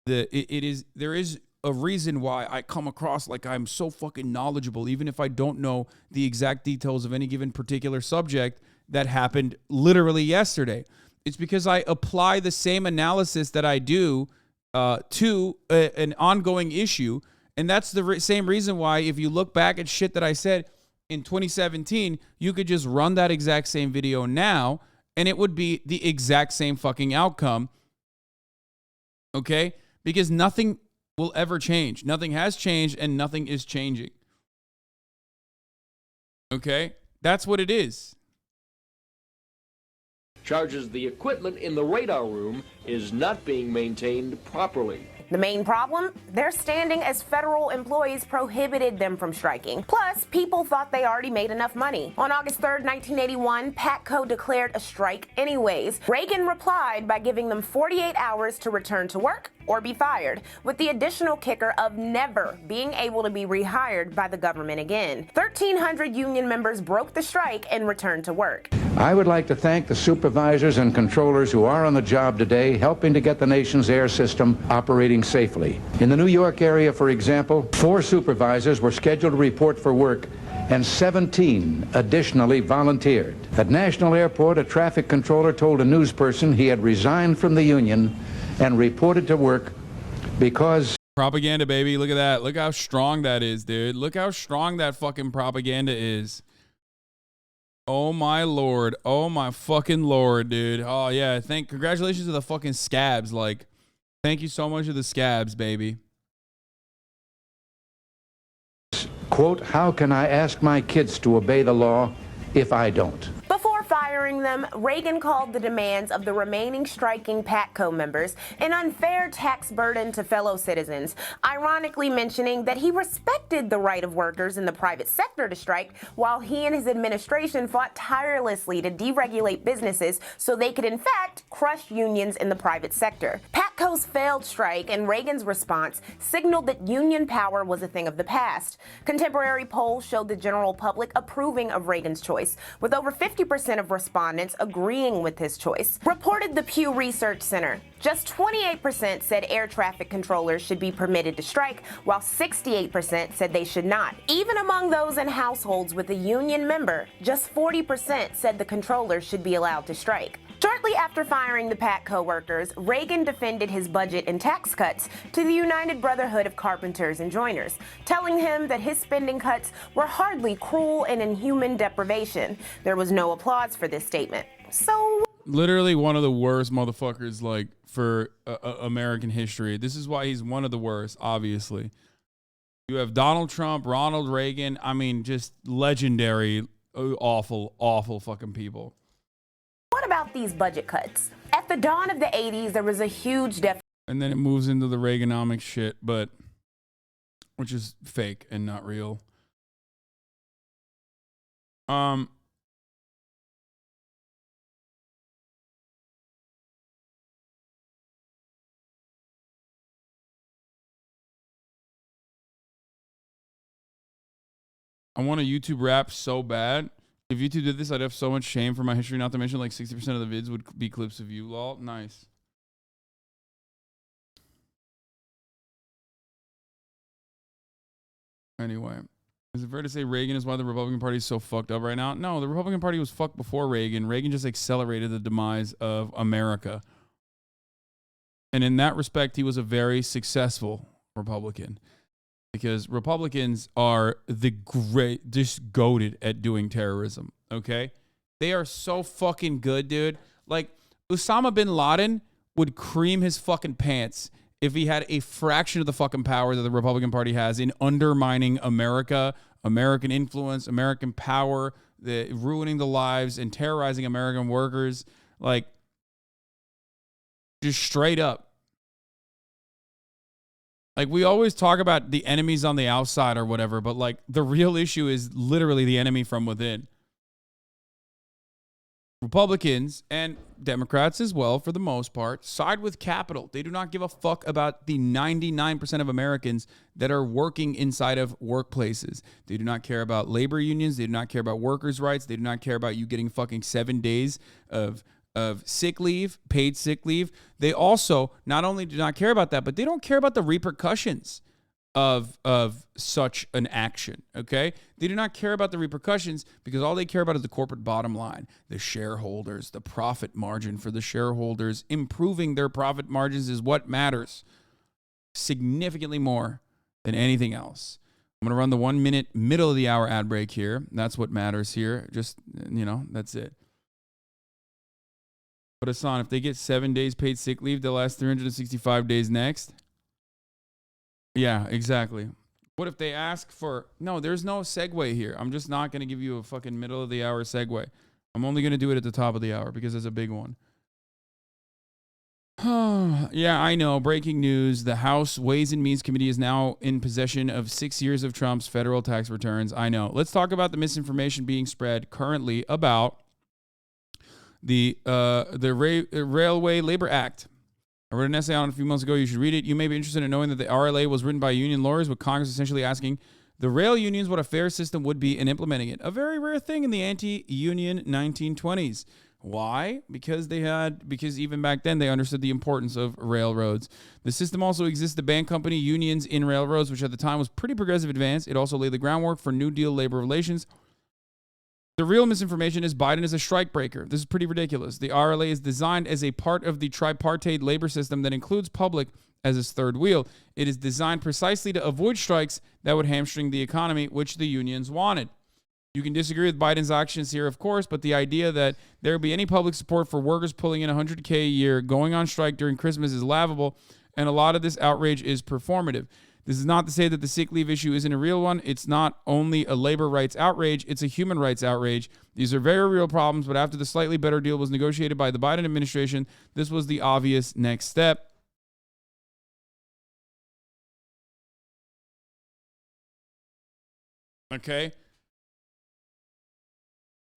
there is a reason why I come across like I'm so fucking knowledgeable, even if I don't know the exact details of any given particular subject that happened literally yesterday. It's because I apply the same analysis that I do to an ongoing issue. And that's the same reason why, if you look back at shit that I said in 2017, you could just run that exact same video now and it would be the exact same fucking outcome. Okay? Because nothing will ever change. Nothing has changed and nothing is changing. Okay? That's what it is. Charges the equipment in the radar room is not being maintained properly. The main problem? Their standing as federal employees prohibited them from striking. Plus, people thought they already made enough money. On August 3rd, 1981, PATCO declared a strike anyways. Reagan replied by giving them 48 hours to return to work or be fired, with the additional kicker of never being able to be rehired by the government again. 1,300 union members broke the strike and returned to work. I would like to thank the supervisors and controllers who are on the job today, helping to get the nation's air system operating safely. In the New York area, for example, 4 supervisors were scheduled to report for work and 17 additionally volunteered. At National Airport, a traffic controller told a news person he had resigned from the union and reported to work because... Propaganda, baby. Look at that. Look how strong that is, dude. Look how strong that fucking propaganda is. Oh my lord. Oh my fucking lord, dude. Oh yeah. Congratulations to the fucking scabs. Like, thank you so much to the scabs, baby. Quote, how can I ask my kids to obey the law if I don't? Before firing them, Reagan called the demands of the remaining striking PATCO members an unfair tax burden to fellow citizens, ironically mentioning that he respected the right of workers in the private sector to strike, while he and his administration fought tirelessly to deregulate businesses so they could in fact crush unions in the private sector. PATCO's failed strike and Reagan's response signaled that union power was a thing of the past. Contemporary polls showed the general public approving of Reagan's choice, with over 50% of respondents agreeing with his choice. Reported the Pew Research Center. Just 28% said air traffic controllers should be permitted to strike, while 68% said they should not. Even among those in households with a union member, just 40% said the controllers should be allowed to strike. Shortly after firing the PATCO workers, Reagan defended his budget and tax cuts to the United Brotherhood of Carpenters and Joiners, telling him that his spending cuts were hardly cruel and inhuman deprivation. There was no applause for this statement. So... Literally one of the worst motherfuckers, like, for American history. This is why he's one of the worst, obviously. You have Donald Trump, Ronald Reagan. I mean, just legendary, awful, awful fucking people. What about these budget cuts? At the dawn of the 80s, there was a huge deficit. And then it moves into the Reaganomics shit, which is fake and not real. I want a YouTube rap so bad. If YouTube did this, I'd have so much shame for my history, not to mention like 60% of the vids would be clips of you, lol. Nice. Anyway, is it fair to say Reagan is why the Republican Party is so fucked up right now? No, the Republican Party was fucked before Reagan. Reagan just accelerated the demise of America. And in that respect, he was a very successful Republican. Because Republicans are just goated at doing terrorism, okay? They are so fucking good, dude. Like, Osama bin Laden would cream his fucking pants if he had a fraction of the fucking power that the Republican Party has in undermining America, American influence, American power, ruining the lives and terrorizing American workers. Like, just straight up. Like, we always talk about the enemies on the outside or whatever, but like the real issue is literally the enemy from within. Republicans and Democrats as well, for the most part, side with capital. They do not give a fuck about the 99% of Americans that are working inside of workplaces. They do not care about labor unions. They do not care about workers' rights. They do not care about you getting fucking 7 days of sick leave, paid sick leave. They also not only do not care about that, but they don't care about the repercussions of such an action, okay? They do not care about the repercussions because all they care about is the corporate bottom line, the shareholders, the profit margin for the shareholders. Improving their profit margins is what matters significantly more than anything else. I'm going to run the 1 minute middle of the hour ad break here. That's what matters here. Just, that's it. But Hasan, if they get 7 days paid sick leave, they'll last 365 days next. Yeah, exactly. What if they ask for... No, there's no segue here. I'm just not going to give you a fucking middle of the hour segue. I'm only going to do it at the top of the hour because it's a big one. Yeah, I know. Breaking news. The House Ways and Means Committee is now in possession of 6 years of Trump's federal tax returns. I know. Let's talk about the misinformation being spread currently about the Railway Labor Act. I wrote an essay on it a few months ago. You should read it. You may be interested in knowing that the RLA was written by union lawyers, with Congress essentially asking the rail unions what a fair system would be and implementing it. A very rare thing in the anti-union 1920s. Why? Because even back then they understood the importance of railroads. The system also exists to ban company unions in railroads, which at the time was pretty progressive advance. It also laid the groundwork for New Deal labor relations. The real misinformation is Biden is a strike breaker. This is pretty ridiculous. The RLA is designed as a part of the tripartite labor system that includes public as its third wheel. It is designed precisely to avoid strikes that would hamstring the economy, which the unions wanted. You can disagree with Biden's actions here, of course, but the idea that there would be any public support for workers pulling in $100K a year going on strike during Christmas is laughable, and a lot of this outrage is performative. This is not to say that the sick leave issue isn't a real one. It's not only a labor rights outrage, it's a human rights outrage. These are very real problems, but after the slightly better deal was negotiated by the Biden administration, this was the obvious next step. Okay.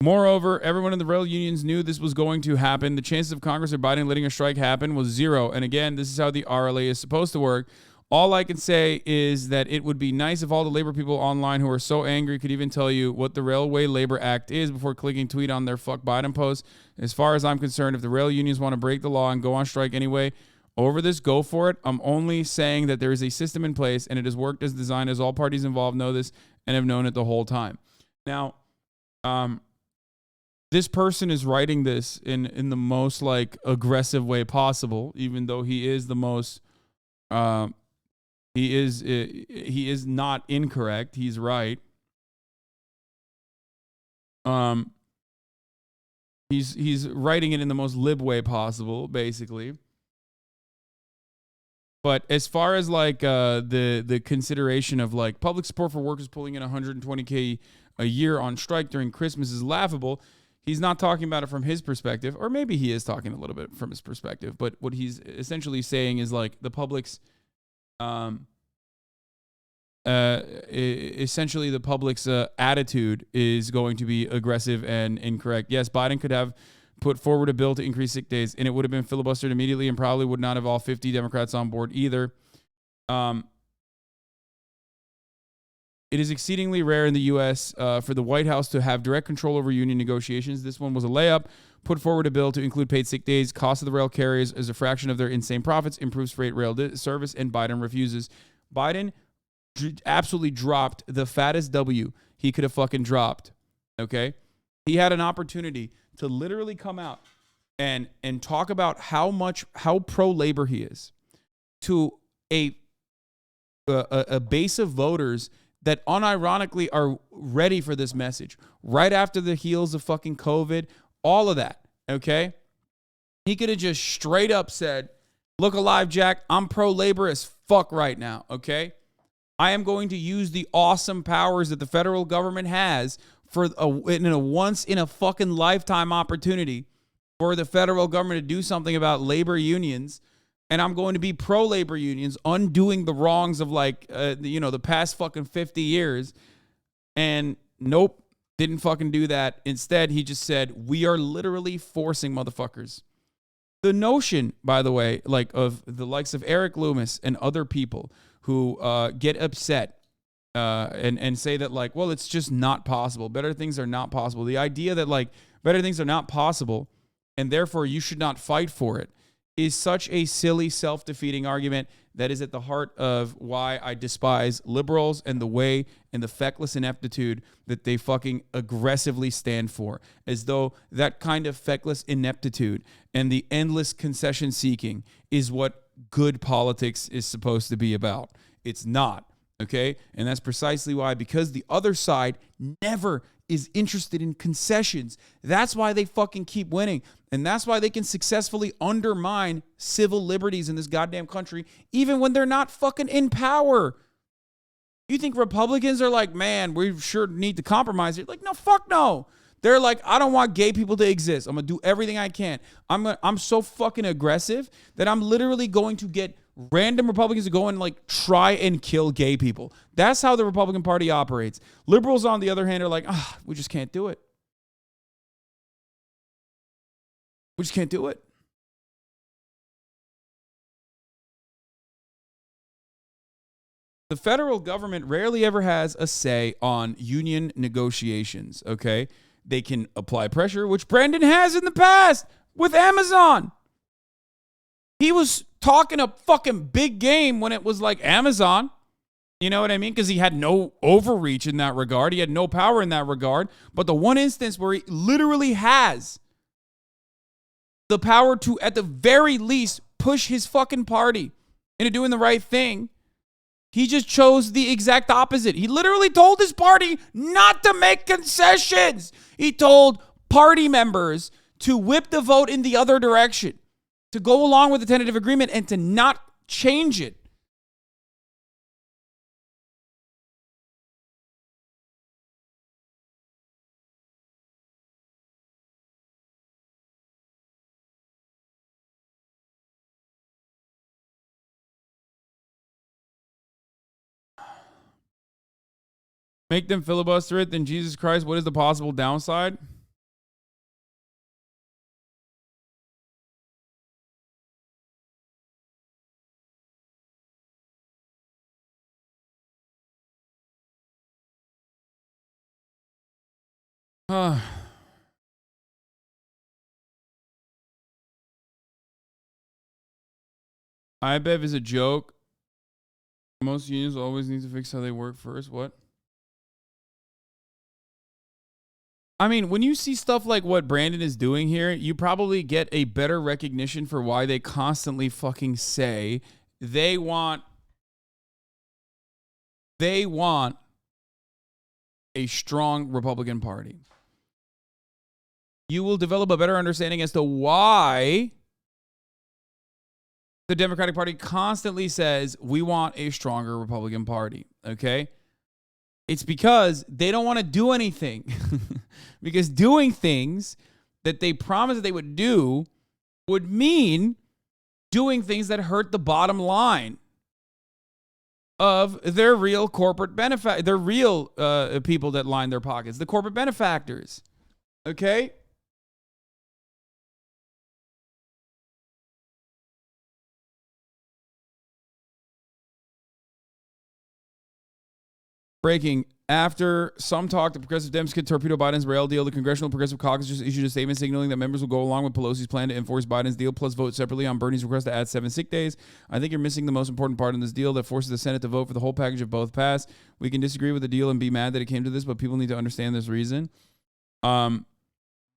Moreover, everyone in the rail unions knew this was going to happen. The chances of Congress or Biden letting a strike happen was zero. And again, this is how the RLA is supposed to work. All I can say is that it would be nice if all the labor people online who are so angry could even tell you what the Railway Labor Act is before clicking tweet on their fuck Biden post. As far as I'm concerned, if the rail unions want to break the law and go on strike anyway, over this, go for it. I'm only saying that there is a system in place and it has worked as designed, as all parties involved know this and have known it the whole time. Now, this person is writing this in the most like aggressive way possible, even though he is the most, he is not incorrect. He's right. He's writing it in the most lib way possible, basically. But as far as like the consideration of like public support for workers pulling in $120K a year on strike during Christmas is laughable. He's not talking about it from his perspective, or maybe he is talking a little bit from his perspective, but what he's essentially saying is like the public's, essentially the public's attitude is going to be aggressive and incorrect. Yes, Biden could have put forward a bill to increase sick days, and it would have been filibustered immediately and probably would not have all 50 Democrats on board either. It is exceedingly rare in the U.S. For the White House to have direct control over union negotiations. This one was a layup. Put forward a bill to include paid sick days. Cost of the rail carriers as a fraction of their insane profits. Improves freight rail service, and Biden refuses. Biden absolutely dropped the fattest W he could have fucking dropped. Okay? He had an opportunity to literally come out and talk about how pro-labor he is to a base of voters that unironically are ready for this message right after the heels of fucking COVID, all of that, okay? He could have just straight up said, look alive, Jack, I'm pro-labor as fuck right now, okay? I am going to use the awesome powers that the federal government has in a once in a fucking lifetime opportunity for the federal government to do something about labor unions. And I'm going to be pro-labor unions, undoing the wrongs of like, the past fucking 50 years. And nope, didn't fucking do that. Instead, he just said, we are literally forcing motherfuckers. The notion, by the way, like of the likes of Eric Loomis and other people who get upset and say that like, well, it's just not possible. Better things are not possible. The idea that like better things are not possible and therefore you should not fight for it is such a silly, self-defeating argument that is at the heart of why I despise liberals and the way and the feckless ineptitude that they fucking aggressively stand for, as though that kind of feckless ineptitude and the endless concession seeking is what good politics is supposed to be about. It's not, Okay? And that's precisely why, because the other side never is interested in concessions. That's why they fucking keep winning. And that's why they can successfully undermine civil liberties in this goddamn country, even when they're not fucking in power. You think Republicans are like, man, we sure need to compromise it? Like, no, fuck no. They're like, I don't want gay people to exist. I'm going to do everything I can. I'm so fucking aggressive that I'm literally going to get random Republicans to go and like try and kill gay people. That's how the Republican Party operates. Liberals, on the other hand, are like, we just can't do it. We just can't do it. The federal government rarely ever has a say on union negotiations, okay? They can apply pressure, which Brandon has in the past with Amazon. He was talking a fucking big game when it was like Amazon. You know what I mean? Because he had no overreach in that regard. He had no power in that regard. But the one instance where he literally has the power to, at the very least, push his fucking party into doing the right thing, he just chose the exact opposite. He literally told his party not to make concessions. He told party members to whip the vote in the other direction, to go along with the tentative agreement and to not change it. Make them filibuster it, then Jesus Christ, what is the possible downside? IBEV is a joke. Most unions always need to fix how they work first. What? I mean, when you see stuff like what Brandon is doing here, you probably get a better recognition for why they constantly fucking say they want a strong Republican Party. You will develop a better understanding as to why the Democratic Party constantly says we want a stronger Republican Party, okay? It's because they don't want to do anything. Because doing things that they promised that they would do would mean doing things that hurt the bottom line of their real corporate benefit, their real people that line their pockets, the corporate benefactors. Okay? Breaking. After some talk, the progressive Dems could torpedo Biden's rail deal. The Congressional Progressive Caucus just issued a statement signaling that members will go along with Pelosi's plan to enforce Biden's deal, plus vote separately on Bernie's request to add 7 sick days. I think you're missing the most important part in this deal that forces the Senate to vote for the whole package if both pass. We can disagree with the deal and be mad that it came to this, but people need to understand this reason. No,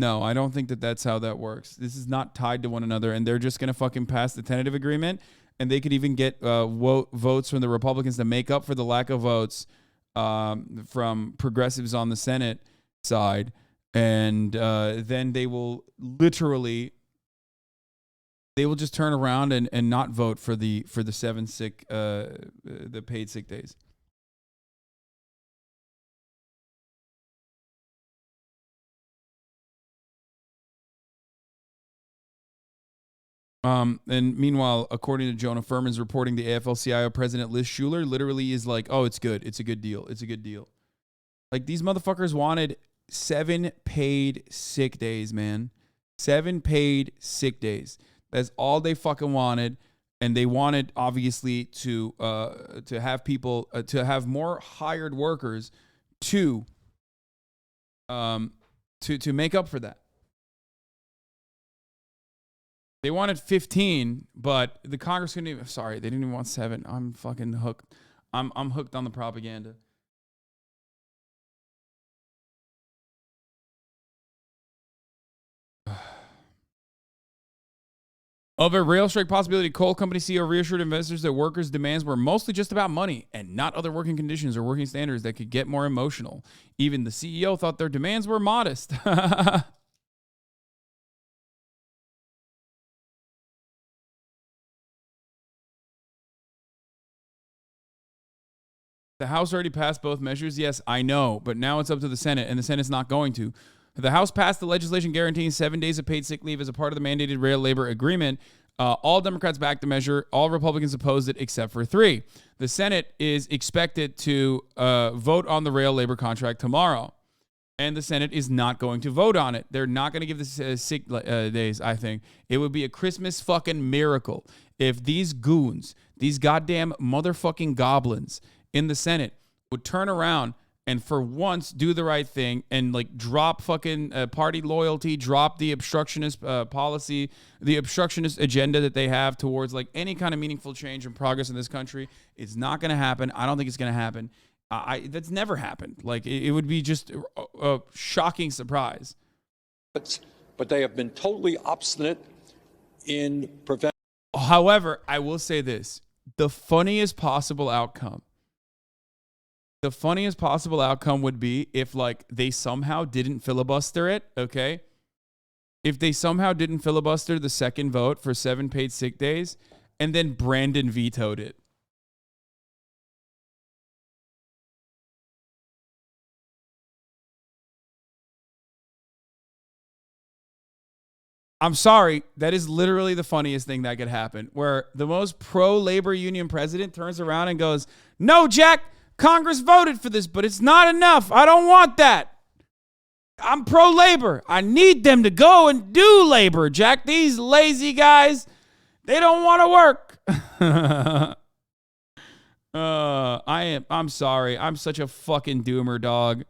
I don't think that that's how that works. This is not tied to one another, and they're just going to fucking pass the tentative agreement, and they could even get votes from the Republicans to make up for the lack of votes from progressives on the Senate side, and then they will just turn around and not vote for the 7 sick the paid sick days. And meanwhile, according to Jonah Furman's reporting, the AFL-CIO president Liz Schuler literally is like, oh, it's good. It's a good deal. It's a good deal. Like, these motherfuckers wanted 7 paid sick days, man. 7 paid sick days. That's all they fucking wanted. And they wanted, obviously, to have people, to have more hired workers to make up for that. They wanted 15, but the Congress couldn't even, sorry, they didn't even want 7. I'm fucking hooked. I'm hooked on the propaganda. Of a rail strike possibility, coal company CEO reassured investors that workers' demands were mostly just about money and not other working conditions or working standards that could get more emotional. Even the CEO thought their demands were modest. The House already passed both measures. Yes, I know, but now it's up to the Senate, and the Senate's not going to. The House passed the legislation guaranteeing 7 days of paid sick leave as a part of the mandated rail labor agreement. All Democrats backed the measure. All Republicans opposed it except for 3. The Senate is expected to vote on the rail labor contract tomorrow, and the Senate is not going to vote on it. They're not going to give the sick days, I think. It would be a Christmas fucking miracle if these goons, these goddamn motherfucking goblins in the Senate would turn around and for once do the right thing and like drop fucking party loyalty, drop the obstructionist policy, the obstructionist agenda that they have towards like any kind of meaningful change and progress in this country. It's not going to happen. I don't think it's going to happen. That's never happened. Like it would be just a shocking surprise. But they have been totally obstinate in preventing. However, I will say this: the funniest possible outcome would be if like they somehow didn't filibuster it, okay? If they somehow didn't filibuster the second vote for 7 paid sick days and then Brandon vetoed it. I'm sorry, that is literally the funniest thing that could happen, where the most pro-labor union president turns around and goes, "No, Jack, Congress voted for this, but it's not enough. I don't want that. I'm pro-labor. I need them to go and do labor, Jack. These lazy guys, they don't want to work." I'm sorry. I'm such a fucking doomer, dog.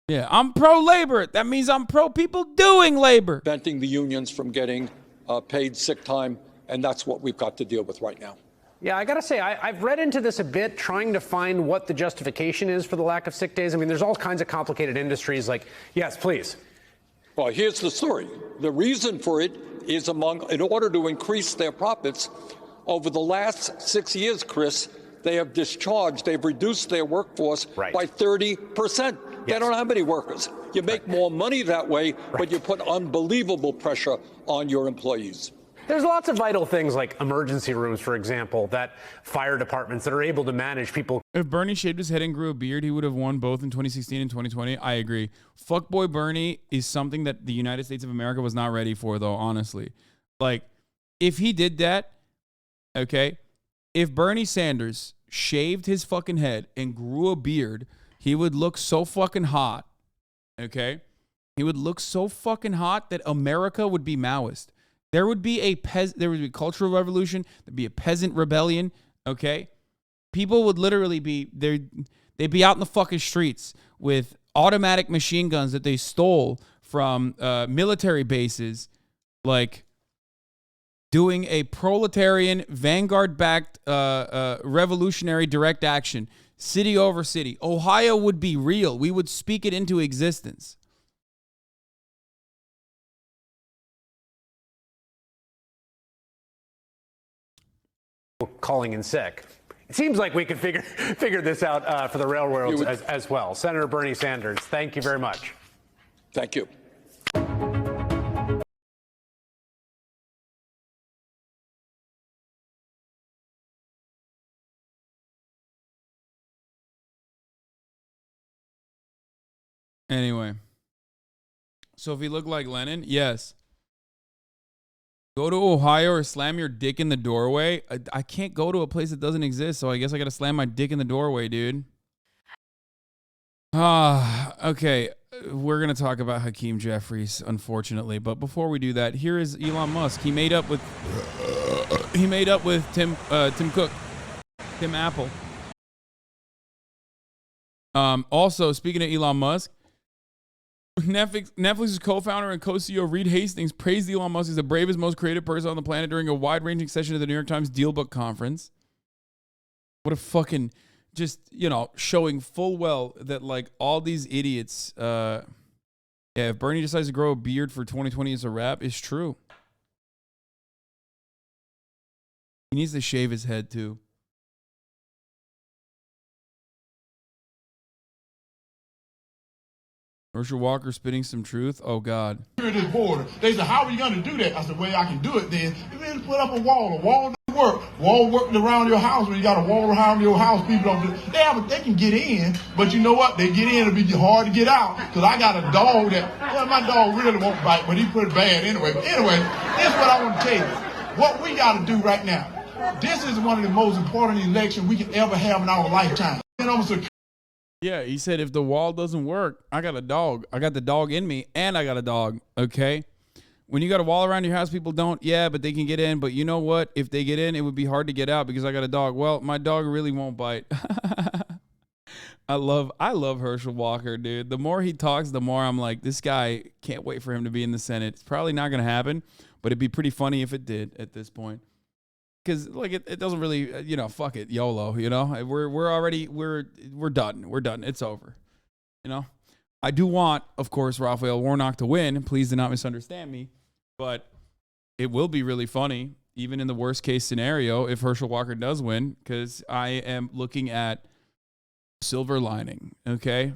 Yeah, I'm pro-labor. That means I'm pro-people doing labor. Preventing the unions from getting paid sick time, and that's what we've got to deal with right now. Yeah, I got to say, I've read into this a bit, trying to find what the justification is for the lack of sick days. I mean, there's all kinds of complicated industries like, yes, please. Well, here's the story. The reason for it is in order to increase their profits, over the last 6 years, Chris, they've reduced their workforce by 30%. They don't have any workers. You make more money that way, but you put unbelievable pressure on your employees. There's lots of vital things like emergency rooms, for example, that fire departments that are able to manage people. If Bernie shaved his head and grew a beard, he would have won both in 2016 and 2020. I agree. Fuckboy Bernie is something that the United States of America was not ready for, though, honestly. Like, if he did that, okay, if Bernie Sanders shaved his fucking head and grew a beard, he would look so fucking hot, okay? He would look so fucking hot that America would be Maoist. There would be a cultural revolution. There'd be a peasant rebellion, okay? People would literally be there. They'd be out in the fucking streets with automatic machine guns that they stole from military bases, like doing a proletarian, vanguard-backed revolutionary direct action, city over city. Ohio would be real. We would speak it into existence. Calling in sick. It seems like we could figure this out for the railroads as well. Senator Bernie Sanders, thank you very much. Thank you. Anyway, so if he looked like Lenin, yes. Go to Ohio or slam your dick in the doorway. I can't go to a place that doesn't exist, so I guess I got to slam my dick in the doorway, dude. Okay. We're going to talk about Hakeem Jeffries, unfortunately. But before we do that, here is Elon Musk. He made up with Tim Cook, Tim Apple. Also, speaking of Elon Musk, Netflix's co-founder and co-CEO Reed Hastings praised Elon Musk as the bravest, most creative person on the planet during a wide-ranging session at the New York Times Dealbook Conference. What a fucking just, you know, showing full well that like all these idiots, yeah, if Bernie decides to grow a beard for 2020 as a rap, it's true. He needs to shave his head too. Herschel Walker spitting some truth. Oh God. Here it is border. They said, how are you going to do that? I said, well, I can do it then. You mean put up a wall. A wall doesn't work. Wall working around your house. When you got a wall around your house, people don't do it. They can get in, but you know what? They get in, it'll be hard to get out. Because I got a dog that, well, my dog really won't bite, but he pretty bad anyway. But anyway, that's what I want to tell you. What we got to do right now. This is one of the most important elections we can ever have in our lifetime. You know, so yeah, he said if the wall doesn't work, I got a dog. I got the dog in me, and I got a dog, okay? When you got a wall around your house, people don't. Yeah, but they can get in. But you know what? If they get in, it would be hard to get out because I got a dog. Well, my dog really won't bite. I love Herschel Walker, dude. The more he talks, the more I'm like, this guy, can't wait for him to be in the Senate. It's probably not going to happen, but it'd be pretty funny if it did at this point. Because like it doesn't really, you know, fuck it, YOLO, you know. We're done. We're done. It's over. You know. I do want, of course, Raphael Warnock to win. Please do not misunderstand me. But it will be really funny, even in the worst case scenario, if Herschel Walker does win, because I am looking at silver lining. Okay.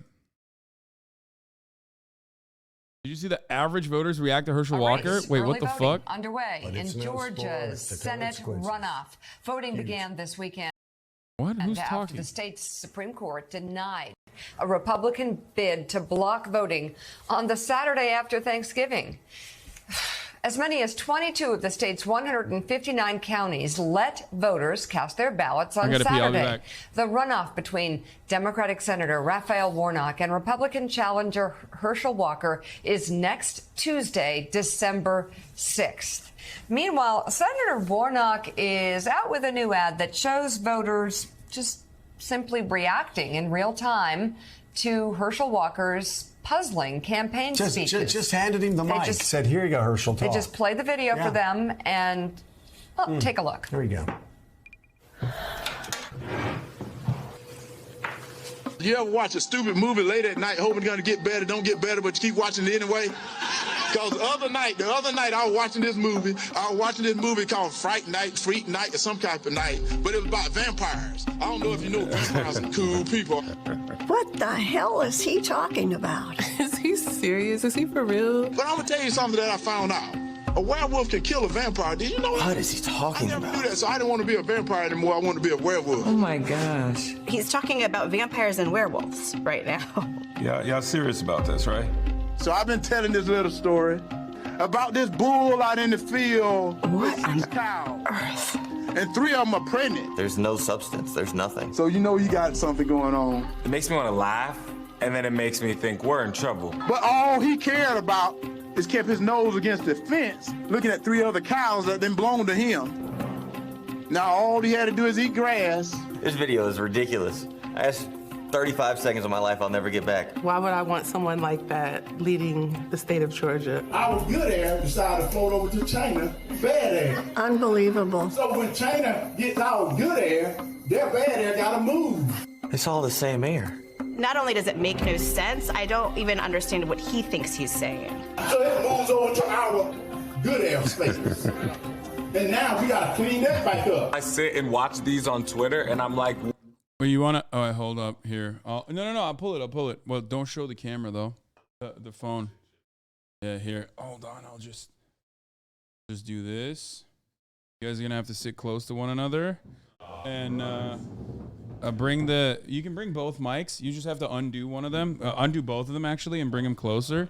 Did you see the average voters react to Herschel Walker? Wait, what the fuck? Underway in Georgia's Senate runoff. Voting began this weekend. What? Who's after talking? The state's Supreme Court denied a Republican bid to block voting on the Saturday after Thanksgiving. As many as 22 of the state's 159 counties let voters cast their ballots on Saturday. The runoff between Democratic Senator Raphael Warnock and Republican challenger Herschel Walker is next Tuesday, December 6th. Meanwhile, Senator Warnock is out with a new ad that shows voters just simply reacting in real time to Herschel Walker's puzzling campaign speeches. Just handed him the mic. Said, here you go, Herschel, talk. They just played the video for them and take a look. Here we go. you ever watch a stupid movie late at night hoping it's going to get better, don't get better, but you keep watching it anyway? Because the other night I was watching this movie. I was watching this movie called Freak Night, or some type of night. But it was about vampires. I don't know if you know vampires are cool people. What the hell is he talking about? Is he serious? Is he for real? But I'm going to tell you something that I found out. A werewolf can kill a vampire. Did you know that? What is he talking about? I never knew that, so I didn't want to be a vampire anymore. I want to be a werewolf. Oh, my gosh. He's talking about vampires and werewolves right now. Y'all serious about this, right? So I've been telling this little story about this bull out in the field with 6 cows. And 3 of them are pregnant. There's no substance. There's nothing. So you know you got something going on. It makes me want to laugh, and then it makes me think we're in trouble. But all he cared about is kept his nose against the fence, looking at 3 other cows that then belonged to him. Now all he had to do is eat grass. This video is ridiculous. That's 35 seconds of my life I'll never get back. Why would I want someone like that leading the state of Georgia? Our good air decided to float over to China, bad air. Unbelievable. So when China gets our good air, their bad air gotta move. It's all the same air. Not only does it make no sense, I don't even understand what he thinks he's saying. So it moves over to our good air space. And now we gotta clean that back up. I sit and watch these on Twitter and I'm like, well, you want to? Oh, wait, hold up here. No. I'll pull it. Well, don't show the camera though. The phone. Yeah, here. Hold on. I'll just do this. You guys are gonna have to sit close to one another, and you can bring both mics. You just have to undo one of them, undo both of them actually, and bring them closer,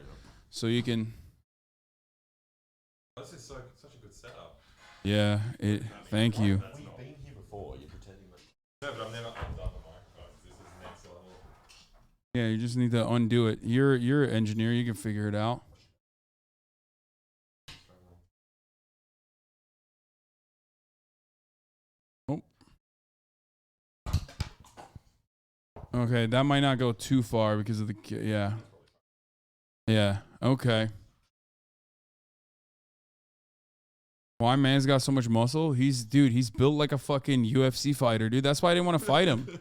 so you can. This is such a good setup. Yeah. Thank you. We've been here before. You're pretending like. No, but I've never undone the microphone. This is next level. Yeah, you just need to undo it. You're an engineer. You can figure it out. Oh. Okay, that might not go too far because of the yeah. Yeah. Okay. Why man's got so much muscle? He's built like a fucking UFC fighter, dude. That's why I didn't want to fight him.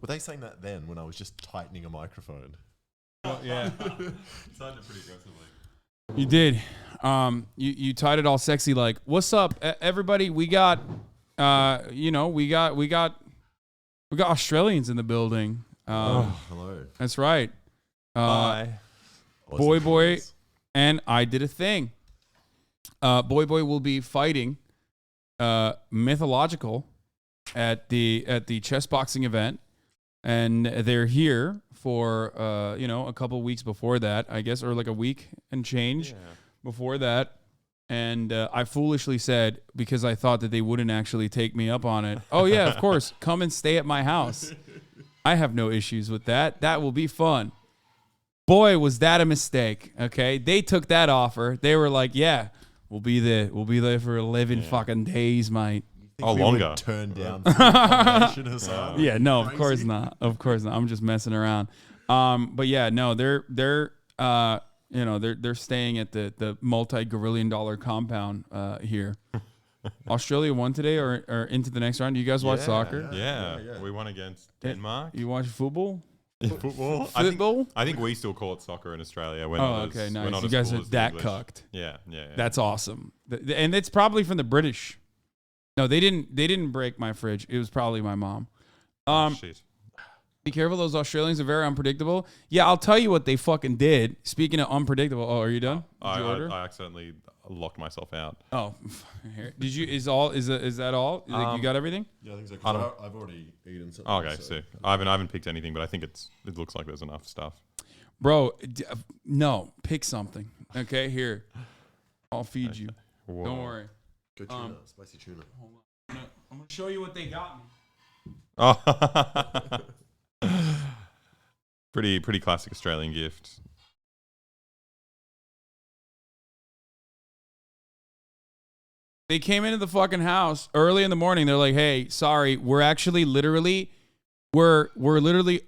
Were they saying that then when I was just tightening a microphone? Well, yeah. Tightened it pretty aggressively. You did. You tied it all sexy like, what's up, everybody? We got, we got Australians in the building. Hello. That's right. Hi. BoyBoy and I did a thing. BoyBoy will be fighting Mythological at the chess boxing event, and they're here for a couple weeks before that, I guess, or like a week and change before that. And I foolishly said, because I thought that they wouldn't actually take me up on it, oh yeah, of course, come and stay at my house. I have no issues with that. That will be fun. Boy, was that a mistake. Okay, they took that offer. They were like, yeah, we'll be there for 11 fucking days, mate. Oh, longer. Turn down for Hasan. Yeah, no, of course not. Of course not. I'm just messing around. But yeah, no, they're staying at the multi-gurillion dollar compound here. Australia won today or into the next round. Do you guys watch soccer? Yeah. We won against Denmark. You watch football? Football? Football? I think we still call it soccer in Australia. Okay, nice. You guys are that cucked. Yeah. That's awesome. And it's probably from the British. No, they didn't break my fridge. It was probably my mom. Shit. Be careful. Those Australians are very unpredictable. Yeah, I'll tell you what they fucking did. Speaking of unpredictable. Oh, are you done? I accidentally locked myself out. Oh, here. Did you? Is that all? You got everything? Yeah, I think so. 'Cause I've already eaten something. Okay, sick. I haven't picked anything, but I think it looks like there's enough stuff. Bro, no, pick something. Okay, here. I'll feed you. Whoa. Don't worry. Good tuna, spicy tuna. Hold on. I'm gonna show you what they got me. Oh. pretty classic Australian gift. They came into the fucking house early in the morning. They're like, "Hey, sorry, we're actually literally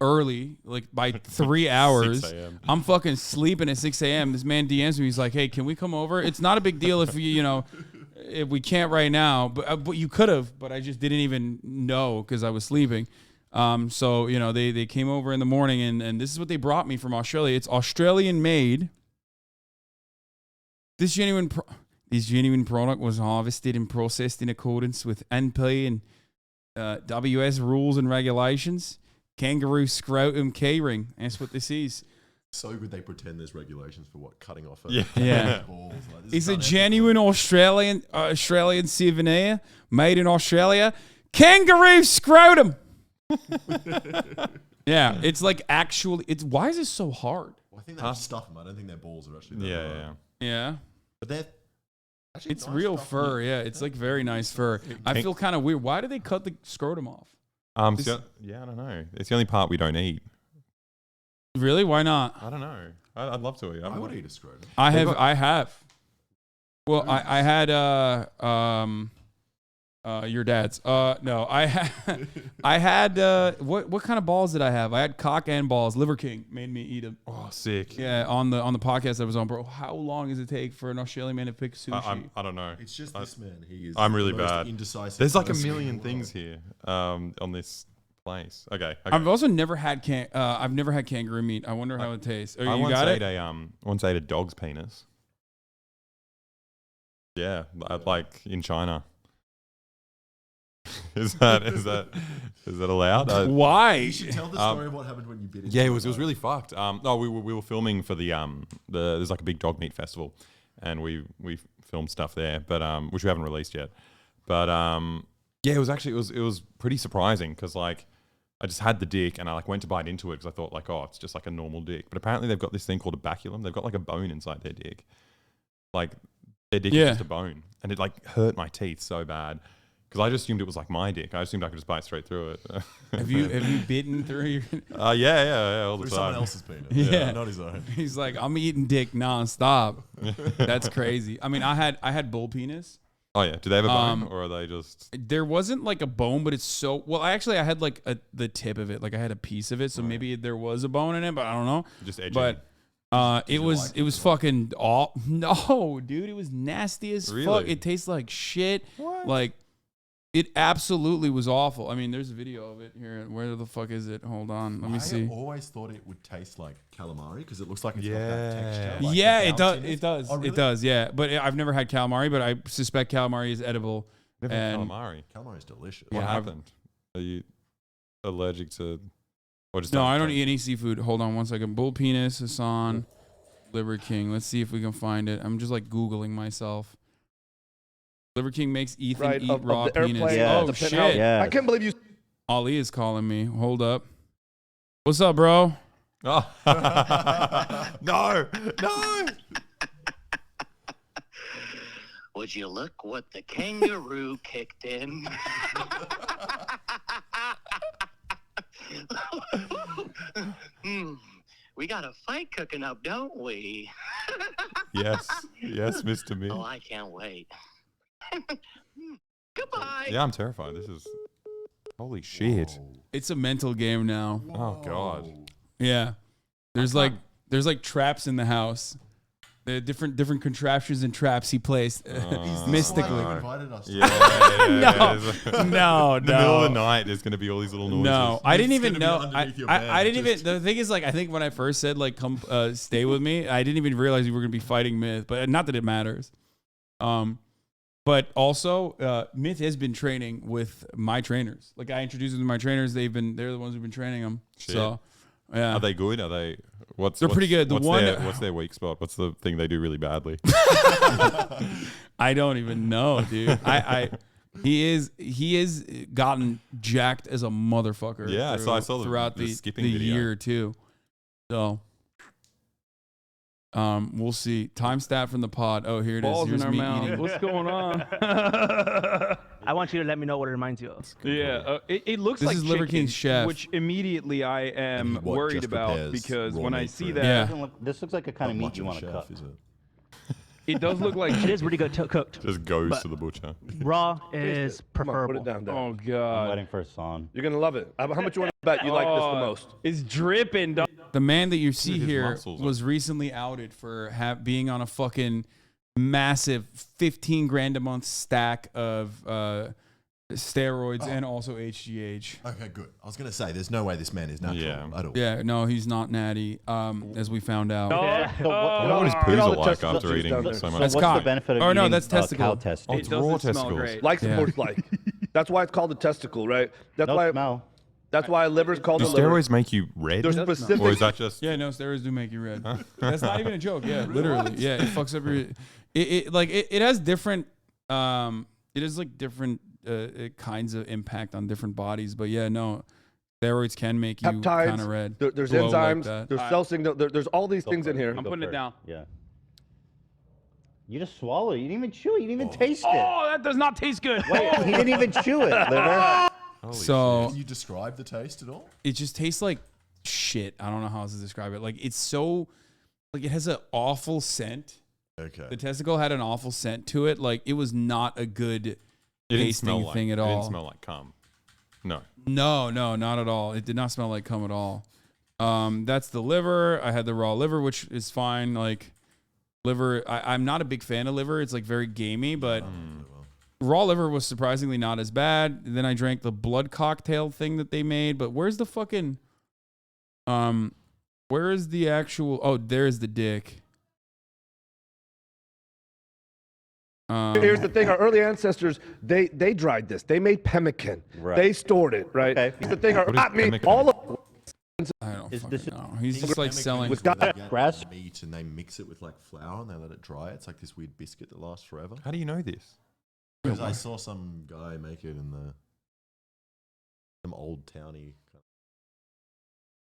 early, like by 3 hours. 6 a.m. I'm fucking sleeping at 6 a.m. This man DMs me. He's like, "Hey, can we come over? It's not a big deal if if we can't right now, but you could have, but I just didn't even know because I was sleeping." So they came over in the morning, and this is what they brought me from Australia. It's Australian made. This genuine product was harvested and processed in accordance with NP and WS rules and regulations. Kangaroo scrotum keyring. That's what this is. So good they pretend there's regulations for cutting off Yeah. balls. Like, It's a genuine Australian souvenir made in Australia. Kangaroo scrotum. Yeah, it's like actually. Why is this so hard? Well, I think they stuff them. I don't think their balls are actually. Yeah. But they're. Actually, It's nice real stuff. fur. Yeah, it's like very nice fur. I feel kind of weird. Why do they cut the scrotum off? I don't know. It's the only part we don't eat. Really? Why not? I don't know. I'd love to eat. I would eat a scrotum. I have. Well, I had your dad's. No, I had what kind of balls did I have? I had cock and balls. Liver King made me eat them. Oh, sick. Yeah, on the podcast I was on, bro. How long does it take for an Australian man to pick sushi? I don't know. It's just this man. He is. I'm really the most bad. Indecisive. There's like a person in million the things here on this place. Okay. I've also never had I've never had kangaroo meat. I wonder how it tastes. I once ate a dog's penis. Yeah, like in China. Is that allowed? Why? You should tell the story of what happened when you bit into Yeah, it was really fucked. No, we were filming for the there's like a big dog meat festival, and we filmed stuff there, but which we haven't released yet. But yeah, it was pretty surprising because like I just had the dick and I like went to bite into it because I thought like, oh, it's just like a normal dick, but apparently they've got this thing called a baculum. They've got like a bone inside their dick, like their dick is just a bone, and it like hurt my teeth so bad. Because I just assumed it was like my dick. I assumed I could just bite straight through it. Have you bitten through your? Yeah, all the Through time. someone else's penis. Yeah, not his own. He's like, I'm eating dick nonstop. That's crazy. I mean, I had bull penis. Oh yeah, do they have a bone or are they just? There wasn't like a bone, but it's so well. I had like the tip of it, like I had a piece of it, so maybe there was a bone in it, but I don't know. Just edgy. But it was fucking no, dude, it was nasty as Really? fuck. It tastes like shit. What? Like It absolutely was awful. I mean, there's a video of it here. Where the fuck is it? Hold on. Let me see. I always thought it would taste like calamari because it looks like it's got that texture. Like Yeah, it does. bounciness. It does. Oh, really? It does. Yeah, but I've never had calamari, but I suspect calamari is edible. Never had And calamari. Calamari is delicious. What Yeah, happened? Are you allergic to? Or just No, don't I don't drink? eat any seafood. Hold on one second. Bull penis, Hasan, Liver King. Let's see if we can find it. I'm just like Googling myself. Liver King makes Ethan Right, eat of raw the penis. airplane, Oh, the shit. penthouse. I can't believe you. Ali is calling me. Hold up. What's up, bro? Oh. No. Would you look what the kangaroo kicked in? We got a fight cooking up, don't we? Yes, Mr. Mill. Oh, I can't wait. Goodbye. Yeah, I'm terrified. This is holy shit. It's a mental game now. Oh god. Yeah. There's like traps in the house. The different contraptions and traps he placed mystically. No. In the middle of the night, there's gonna be all these little noises. No, I didn't even know. underneath your I bed, didn't even. The thing is, like, I think when I first said like, "Come, stay with me," I didn't even realize we were gonna be fighting Myth. But not that it matters. But also, Myth has been training with my trainers. Like, I introduced him to my trainers. They're the ones who've been training him. Shit. So, yeah. Are they good? Are they? They're pretty good. What's their weak spot? What's the thing they do really badly? I don't even know, dude. He is gotten jacked as a motherfucker. Yeah, so I saw throughout the the skipping video. year too. So, we'll see. Time stat from the pod. Oh, here it is. Balls Here's in our me mouth. eating. What's going on? I want you to let me know what it reminds you of. Yeah, it looks This like is Liver chicken, King's chef. which immediately I am And he, what, worried just about prepares because raw when I meat see for it? that, Yeah. This looks like a kind of Not meat much you of a want to chef, cook. is it? it does look like It is really good cooked. Just goes But- to the butcher. Raw is Come on, preferable. put it down there. Oh I'm god, waiting for Hasan. you're gonna love it. How much you want to bet you like this the most? It's dripping, dog. The man that you see his here muscles are- was recently outed for being on a fucking massive 15 grand a month stack of steroids and also HGH. Okay, good. I was going to say, there's no way this man is natural at all. Yeah, no, he's not natty, as we found out. What is poozle like after eating so much? That's what's cock. the benefit of Oh, no, eating that's testicle. cow test? Oh, It it's doesn't raw smell testicles. great. Like Yeah. supposed like. That's why it's called the testicle, right? That's No why. smell. That's why liver's called Do the liver. steroids make you red? There's specific. Or is that just? Yeah, no, steroids do make you red. That's not even a joke. Yeah, literally. Yeah, it fucks up your. It has different. It is like different kinds of impact on different bodies, but yeah, no, steroids can make you Peptides. kind of red. There's glow like enzymes. that. there's cell signal. There's all these things in here. Go putting it first. down. Yeah. You just swallow it. You didn't even chew it. You didn't even taste it. Oh, that does not taste good. Wait, he didn't even chew it, liver. Holy So- shit. Can you describe the taste at all? It just tastes like shit. I don't know how else to describe it. Like, it's so, like, it has an awful scent. Okay. The testicle had an awful scent to it. Like, it was not a good It didn't tasting smell like. thing at It all. didn't smell like cum. No. No, not at all. It did not smell like cum at all. That's the liver. I had the raw liver, which is fine. Like, liver, I'm not a big fan of liver. It's like very gamey, but raw liver was surprisingly not as bad. Then I drank the blood cocktail thing that they made. But where's the fucking where is the actual? Oh, there's the dick. Here's the thing: our early ancestors, they dried this. They made pemmican. Right. They stored it. Right. Okay. Here's the thing: What is not me. pemmican? All of I don't Is fucking this- know. He's just like selling. With grass Grass? meat, and they mix it with like flour and they let it dry. It's like this weird biscuit that lasts forever. How do you know this? Because I saw some guy make it in some old towny.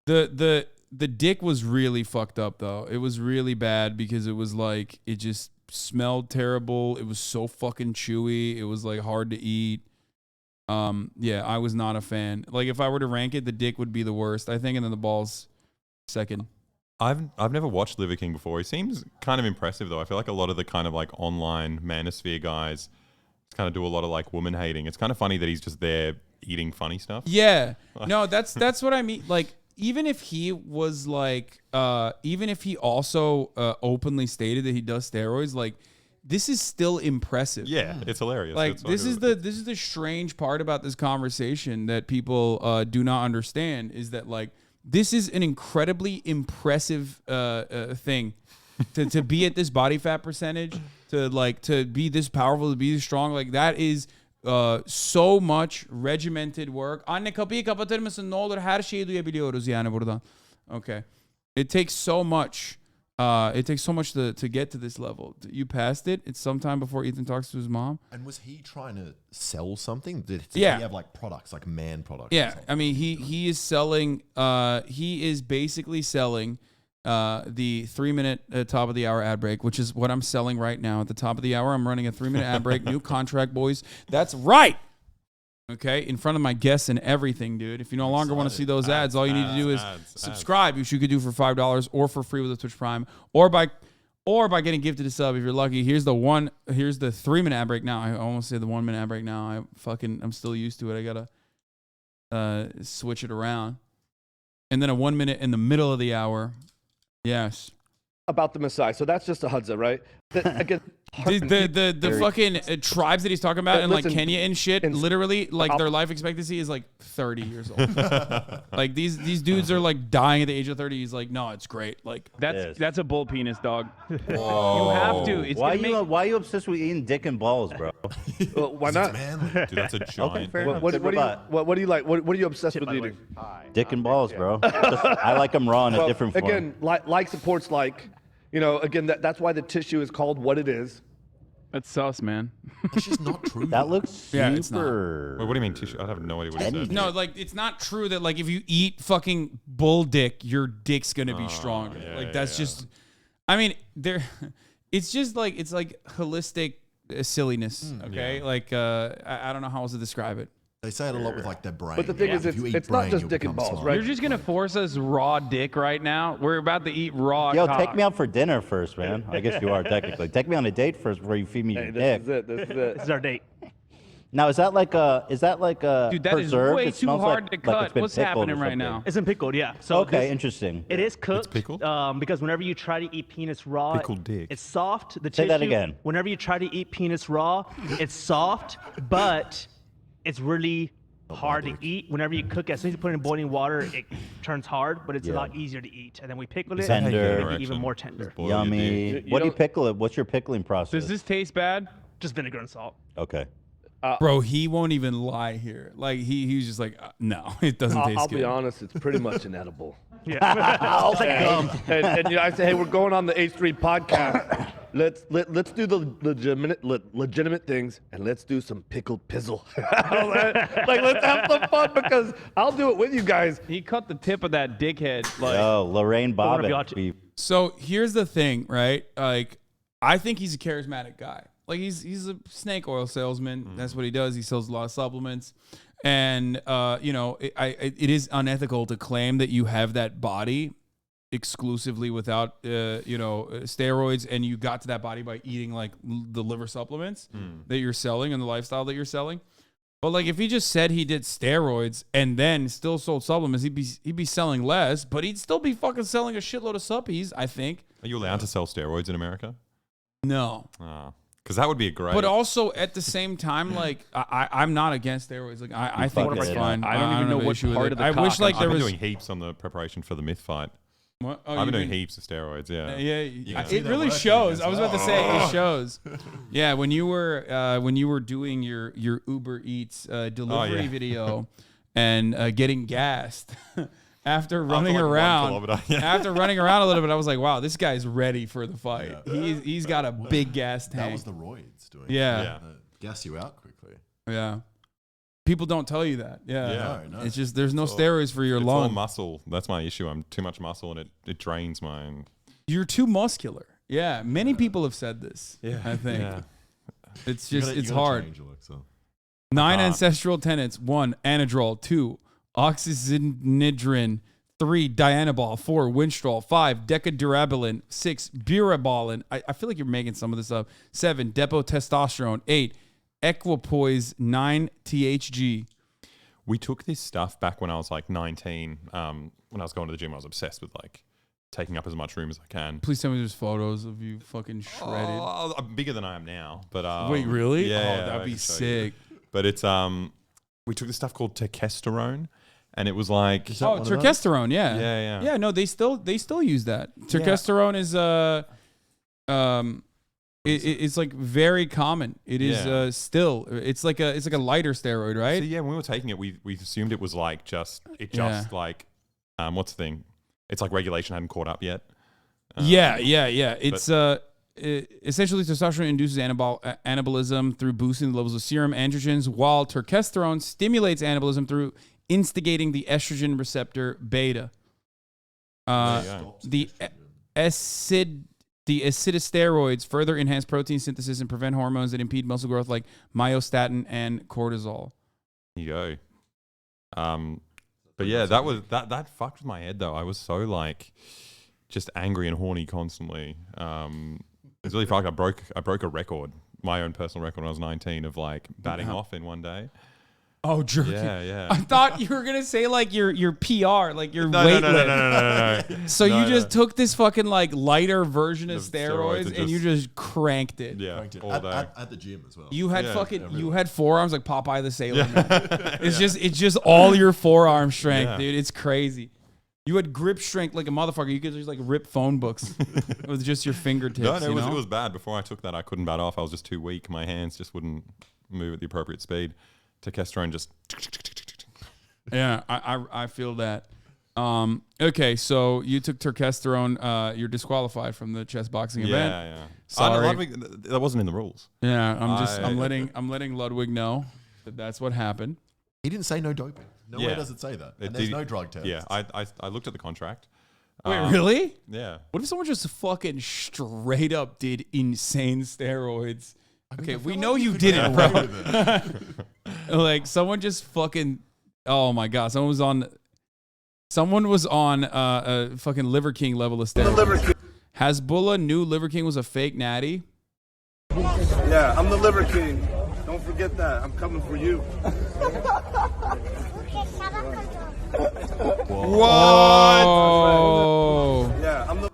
The dick was really fucked up though. It was really bad because it was like it just smelled terrible. It was so fucking chewy. It was like hard to eat. Yeah, I was not a fan. Like if I were to rank it, the dick would be the worst, I think, and then the balls second. I've never watched Liver King before. He seems kind of impressive though. I feel like a lot of the kind of like online manosphere guys kind of do a lot of like woman hating. It's kind of funny that he's just there eating funny stuff. Yeah. No, that's what I mean. Like, even if he was like, even if he also openly stated that he does steroids, like, this is still impressive. Yeah, it's hilarious. Like It's this is the strange part about this conversation that people do not understand is that like this is an incredibly impressive thing to be at this body fat percentage, to be this powerful, to be this strong. Like that is so much regimented work. Anne kapıyı kapatır mısın? Ne olur, her şeyi duyabiliyoruz yani buradan. Okay. It takes so much. To get to this level. You passed it. It's sometime before Ethan talks to his mom. And was he trying to sell something? Did he have like products, like man products? Yeah, I mean he is selling. He is basically selling the 3-minute top of the hour ad break, which is what I'm selling right now. At the top of the hour, I'm running a 3-minute ad break. New contract, boys. That's right. Okay, in front of my guests and everything, dude. If you no longer want to see those ads, all you need to do is subscribe, which you could do for $5 or for free with a Twitch Prime, or by getting gifted a sub if you're lucky. Here's the 3-minute ad break now. I almost said the 1-minute ad break now. I'm still used to it. I gotta switch it around, and then a 1 minute in the middle of the hour. Yes. About the Messiah. So that's just a Hudza, right? Again, the fucking tribes that he's talking about in like Kenya and shit, literally like their life expectancy is like 30 years old. Like these dudes are like dying at the age of 30. He's like, no, it's great. Like that's a bull penis, dog. Whoa. You have to. It's why are you obsessed with eating dick and balls, bro? Why not? Dude, that's a giant. Okay, what do you like? What are you obsessed with eating? Dick and balls, bro. I like them raw in a different form. Again, like supports like. You know, again, that's why the tissue is called what it is. That's sus, man. That's just not true. That looks super. Yeah, it's not. Wait, what do you mean tissue? I have no idea what he said. No, like it's not true that like if you eat fucking bull dick, your dick's gonna be stronger. Yeah, like that's just. I mean, it's just like it's like holistic silliness. Okay, yeah. like I don't know how else to describe it. They say it a lot with like their brain. But the thing is, it's not just dick and balls, right? You're just gonna force us raw dick right now. We're about to eat raw. Yo, cock. take me out for dinner first, man. I guess you are technically. Take me on a date first before you feed me your dick. This is it. This is our date. Now, is that like a Dude, that is preserved? way It too smells hard like to it's cut. been What's pickled happening or right something. now? It's pickled, yeah. So okay, interesting. It is cooked. It's pickled? Because whenever you try to eat penis raw, Pickled dick. it's soft. The Say tissue, that again. Whenever you try to eat penis raw, it's soft, but it's really hard to eat. Whenever you cook it, as soon as you put it in boiling water, it turns hard, but it's a lot easier to eat. And then we pickled it, and Tender. make it even more tender. Yummy. What do you pickle it? What's your pickling process? Does this taste bad? Just vinegar and salt. Okay. Bro, he won't even lie here. Like he's just like, no, it doesn't taste I'll good. be honest, it's pretty much inedible. Yeah. It's like gum. And you know, I say, hey, we're going on the H3 podcast. Let's do the legitimate things, and let's do some pickled pizzle. Like let's have some fun because I'll do it with you guys. He cut the tip of that dickhead. Like, Yo, Lorraine Bobbitt. So here's the thing, right? Like, I think he's a charismatic guy. Like he's a snake oil salesman. That's what he does. He sells a lot of supplements, and you know, it is unethical to claim that you have that body exclusively without you know, steroids, and you got to that body by eating like the liver supplements that you're selling and the lifestyle that you're selling. But like if he just said he did steroids and then still sold supplements, he'd be selling less, but he'd still be fucking selling a shitload of suppies, I think. Are you allowed to sell steroids in America? No. Because that would be a great. But also at the same time, like I'm not against steroids. Like I think it's fine. I don't even know what part of the I wish like there I've been was doing heaps on the preparation for the myth fight. What? Oh, I've been doing heaps of steroids. Yeah. Yeah. It really shows. I was about to say it shows. Yeah, when you were doing your Uber Eats delivery video and getting gassed. After running around, after running around a little bit, I was like, "Wow, this guy's ready for the fight. Yeah. He's got a big gas tank." That was the roids doing. Yeah. Gas you out quickly. Yeah. People don't tell you that. Yeah. No. It's just there's no steroids for your it's lung. all muscle. That's my issue. I'm too much muscle, and it drains my. You're too muscular. Yeah. Many people have said this. Yeah. I think. Yeah. It's just it's hard. Change, Alexa. 9 ancestral tenets. 1 anadrol. 2 oxyzonidrin, 3 dianabol, 4 winstrol, 5 decadurabolin, 6 burabolin. I feel like you're making some of this up. 7 depotestosterone, 8 equipoise, 9 THG. We took this stuff back when I was like 19. When I was going to the gym, I was obsessed with like taking up as much room as I can. Please tell me there's photos of you fucking shredded. Oh, I'm bigger than I am now, but wait, really? Yeah, that'd be sick. But it's we took this stuff called testosterone, and it was like testosterone, yeah. No, they still use that. Testosterone is it's like very common. It is still. It's like a lighter steroid, right? So when we were taking it, we assumed it was like like what's the thing? It's like regulation hadn't caught up yet. It's essentially testosterone induces anabolism through boosting the levels of serum androgens, while testosterone stimulates anabolism through instigating the estrogen receptor beta. The acetosteroids further enhance protein synthesis and prevent hormones that impede muscle growth, like myostatin and cortisol. There you go. But yeah, that fucked with my head though. I was so like just angry and horny constantly. It's really fucked. I broke a record, my own personal record when I was 19 of like batting off in one day. Oh, jerky. Yeah. I thought you were gonna say like your PR, like your weight lift. No. So you just took this fucking like lighter version of steroids and you just cranked it. Yeah, all day. At the gym as well. You had you had forearms like Popeye the Sailor Man. It's just all your forearm strength, dude. It's crazy. You had grip strength like a motherfucker. You could just like rip phone books with just your fingertips. No, it was bad. Before I took that, I couldn't bat off. I was just too weak. My hands just wouldn't move at the appropriate speed. Testosterone just. Yeah, I feel that. Okay, so you took testosterone. You're disqualified from the chess boxing event. Yeah. Sorry. That wasn't in the rules. Yeah, I'm letting Ludwig know that that's what happened. He didn't say no doping. Nowhere does it say that. And there's no drug tests. Yeah, I looked at the contract. Wait, really? Yeah. What if someone just fucking straight up did insane steroids? Okay, we know you did it, bro. Like someone just fucking. Oh my god, someone was on a fucking Liver King level of steroids. Hasbulla knew Liver King was a fake natty. Yeah, I'm the Liver King. Don't forget that. I'm coming for you. Whoa! Yeah, I'm the.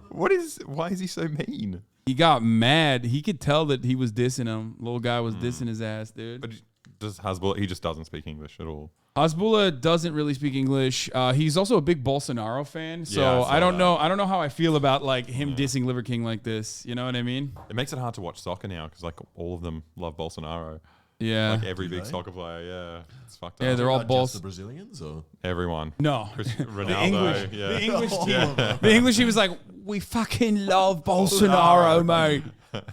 Why is he so mean? He got mad. He could tell that he was dissing him. Little guy was dissing his ass, dude. But does Hasbulla? He just doesn't speak English at all. Hasbulla doesn't really speak English. He's also a big Bolsonaro fan, so I don't know. I don't know how I feel about like him dissing Liver King like this. You know what I mean? It makes it hard to watch soccer now because like all of them love Bolsonaro. Yeah, like every big soccer player. Yeah, it's fucked up. Yeah, they're all the Brazilians or everyone. No, Ronaldo. The English team. The English. He was like, we fucking love Bolsonaro, mate.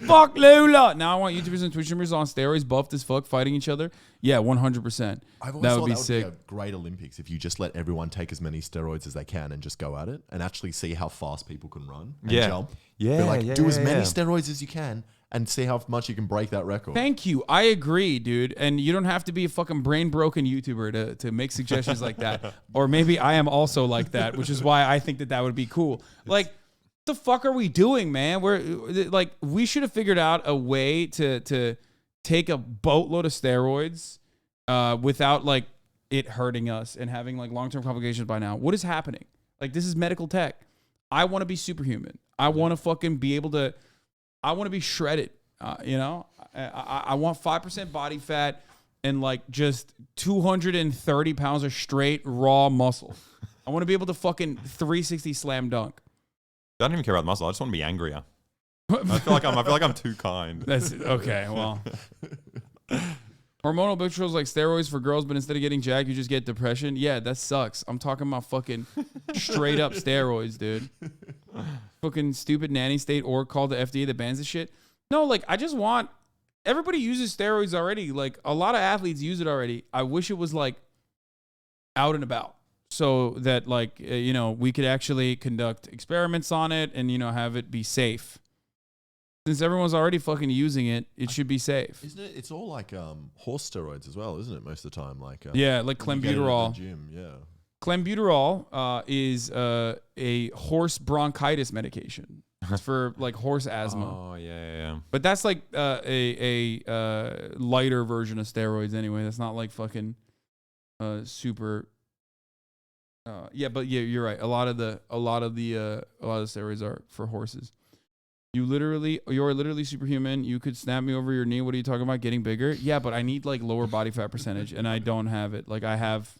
Fuck Lula. Now I want YouTubers and Twitch streamers on steroids, buffed as fuck, fighting each other. Yeah, 100%. That would be sick. Be a great Olympics if you just let everyone take as many steroids as they can and just go at it and actually see how fast people can run and jump. Yeah, be like, do as many steroids as you can and see how much you can break that record. Thank you. I agree, dude. And you don't have to be a fucking brain broken YouTuber to make suggestions like that. Or maybe I am also like that, which is why I think that would be cool. Like, the fuck are we doing, man? We should have figured out a way to take a boatload of steroids without like it hurting us and having like long-term complications by now. What is happening? Like, this is medical tech. I want to be superhuman. I want to fucking be able to. I want to be shredded. You know, I want 5% body fat and like just 230 pounds of straight raw muscle. I want to be able to fucking 360 slam dunk. I don't even care about the muscle. I just want to be angrier. I feel like I'm too kind. That's okay. Well, hormonal boosters like steroids for girls, but instead of getting jacked, you just get depression. Yeah, that sucks. I'm talking about fucking straight up steroids, dude. Fucking stupid nanny state or call the FDA that bans this shit. No, like I just want everybody uses steroids already. Like a lot of athletes use it already. I wish it was like out and about. So that like, we could actually conduct experiments on it and, have it be safe. Since everyone's already fucking using it, it should be safe. Isn't it? It's all like horse steroids as well, isn't it? Most of the time. Like like clenbuterol. Gym, yeah. Clenbuterol is a horse bronchitis medication. It's for like horse asthma. Oh, yeah. But that's like a lighter version of steroids anyway. That's not like fucking super... Yeah, but yeah, you're right. A lot of the steroids are for horses. You're literally superhuman. You could snap me over your knee. What are you talking about? Getting bigger? Yeah, but I need like lower body fat percentage, and I don't have it. Like I have,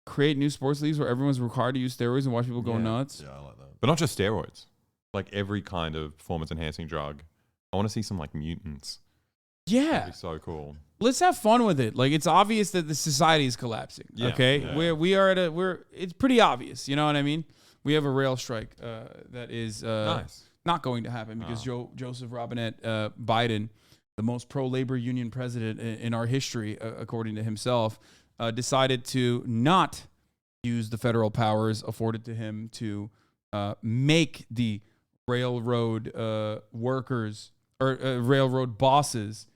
create new sports leagues where everyone's required to use steroids and watch people go nuts. Yeah, I like that. But not just steroids. Like every kind of performance enhancing drug. I want to see some like mutants. Yeah, that'd be so cool. Let's have fun with it. Like it's obvious that the society is collapsing. Yeah, okay, yeah. we are it's pretty obvious. You know what I mean? We have a rail strike that is not going to happen because Joseph Robinette Biden, the most pro-labor union president in our history, according to himself, decided to not use the federal powers afforded to him to make the railroad workers or railroad bosses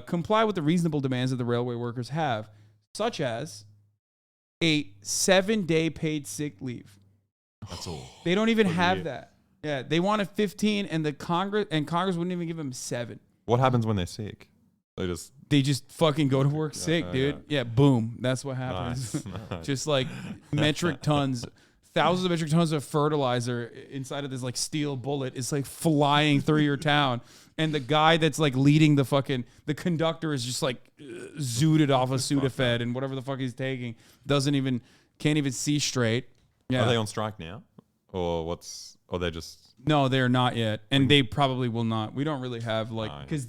comply with the reasonable demands that the railway workers have, such as a 7-day paid sick leave. That's all. They don't even have that. Yeah, they wanted 15, and Congress wouldn't even give them 7. What happens when they're sick? They just fucking go to work sick, dude. Yeah, boom. That's what happens. Nice. Just like metric tons, thousands of metric tons of fertilizer inside of this like steel bullet is like flying through your town. And the guy that's like leading the conductor is just like zooted off of Sudafed and whatever the fuck he's taking can't even see straight. Yeah. Are they on strike now? Or they're just... No, they're not yet. And they probably will not. We don't really have like, because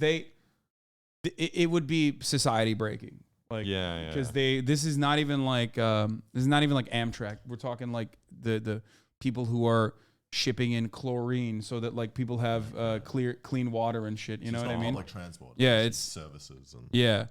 it would be society breaking. Like, because this is not even like Amtrak. We're talking like the people who are shipping in chlorine so that like people have clean water and shit. You know what I mean? Like transport. Yeah, it's services. And yeah.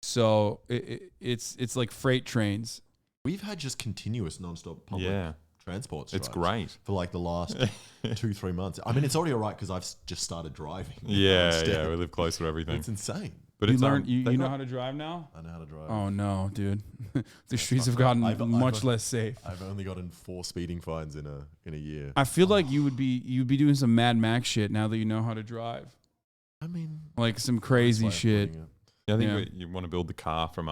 So it's like freight trains. We've had just continuous nonstop public transport strikes. It's great. For like the last 2-3 months. I mean, it's already all right because I've just started driving. Yeah, we live close to everything. It's insane. But you it's you know how to drive now? I know how to drive. Oh no, dude. The streets have gotten much less safe. I've only gotten 4 speeding fines in a year. I feel like you'd be doing some Mad Max shit now that you know how to drive. I mean, like some crazy shit. Yeah, I think you want to build the car from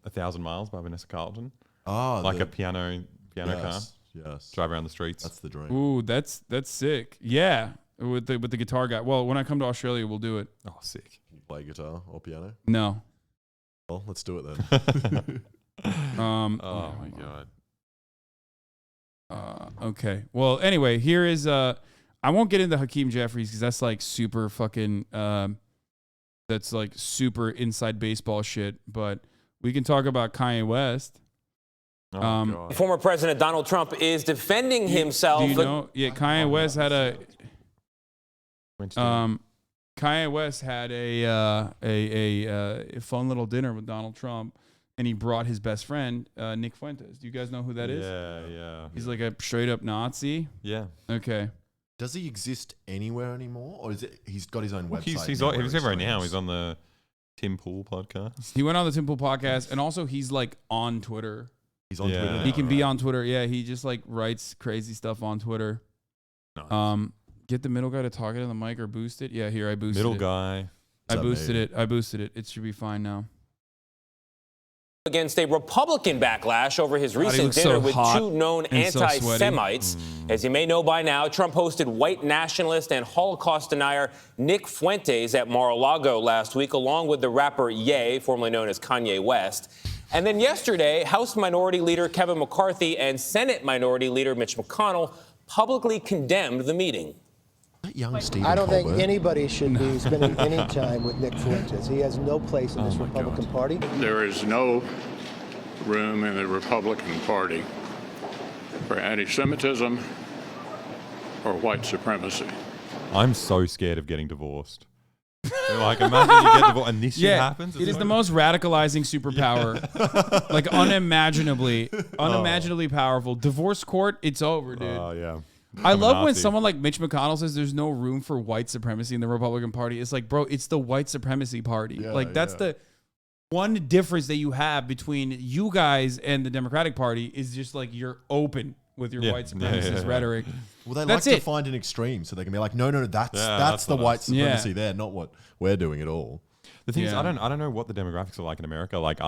1,000 Miles by Vanessa Carlton. Oh, like a piano car. Yes. Drive around the streets. That's the dream. Ooh, that's sick. Yeah, with the guitar guy. Well, when I come to Australia, we'll do it. Oh, sick. Can you play guitar or piano? No. Well, let's do it then. Oh my god. Okay. Well, anyway, here is I won't get into Hakeem Jeffries because that's like super fucking that's like super inside baseball shit. But we can talk about Kanye West. Former President Donald Trump is defending himself. Do you know? Yeah, Kanye West had a fun little dinner with Donald Trump, and he brought his best friend Nick Fuentes. Do you guys know who that is? Yeah. He's like a straight up Nazi. Yeah. Okay. Does he exist anywhere anymore, or is it he's got his own website? He's everywhere now. He's on the Tim Pool podcast. He went on the Tim Pool podcast, and also he's like on Twitter. He's on Twitter. He can be on Twitter. Yeah, he just like writes crazy stuff on Twitter. Nice. Get the middle guy to talk it in the mic or boost it. Yeah, here I boosted it. Middle guy. I boosted it. It should be fine now. Against a Republican backlash over his recent dinner with 2 known anti-Semites. As you may know by now, Trump hosted white nationalist and Holocaust denier Nick Fuentes at Mar-a-Lago last week, along with the rapper Ye, formerly known as Kanye West. And then yesterday, House Minority Leader Kevin McCarthy and Senate Minority Leader Mitch McConnell publicly condemned the meeting. I don't think anybody should be spending any time with Nick Fuentes. He has no place in this Republican Party. There is no room in the Republican Party for anti-Semitism or white supremacy. I'm so scared of getting divorced. Like, imagine you get divorced and this shit happens. It is the most radicalizing superpower. Like unimaginably powerful. Divorce court, it's over, dude. Oh, yeah. I love when someone like Mitch McConnell says there's no room for white supremacy in the Republican Party. It's like, bro, it's the white supremacy party. That's the one difference that you have between you guys and the Democratic Party is just like you're open with your white supremacist rhetoric. Well, they like to find an extreme so they can be like, no, that's the white supremacy there, not what we're doing at all. The thing is, I don't know what the demographics are like in America. Like,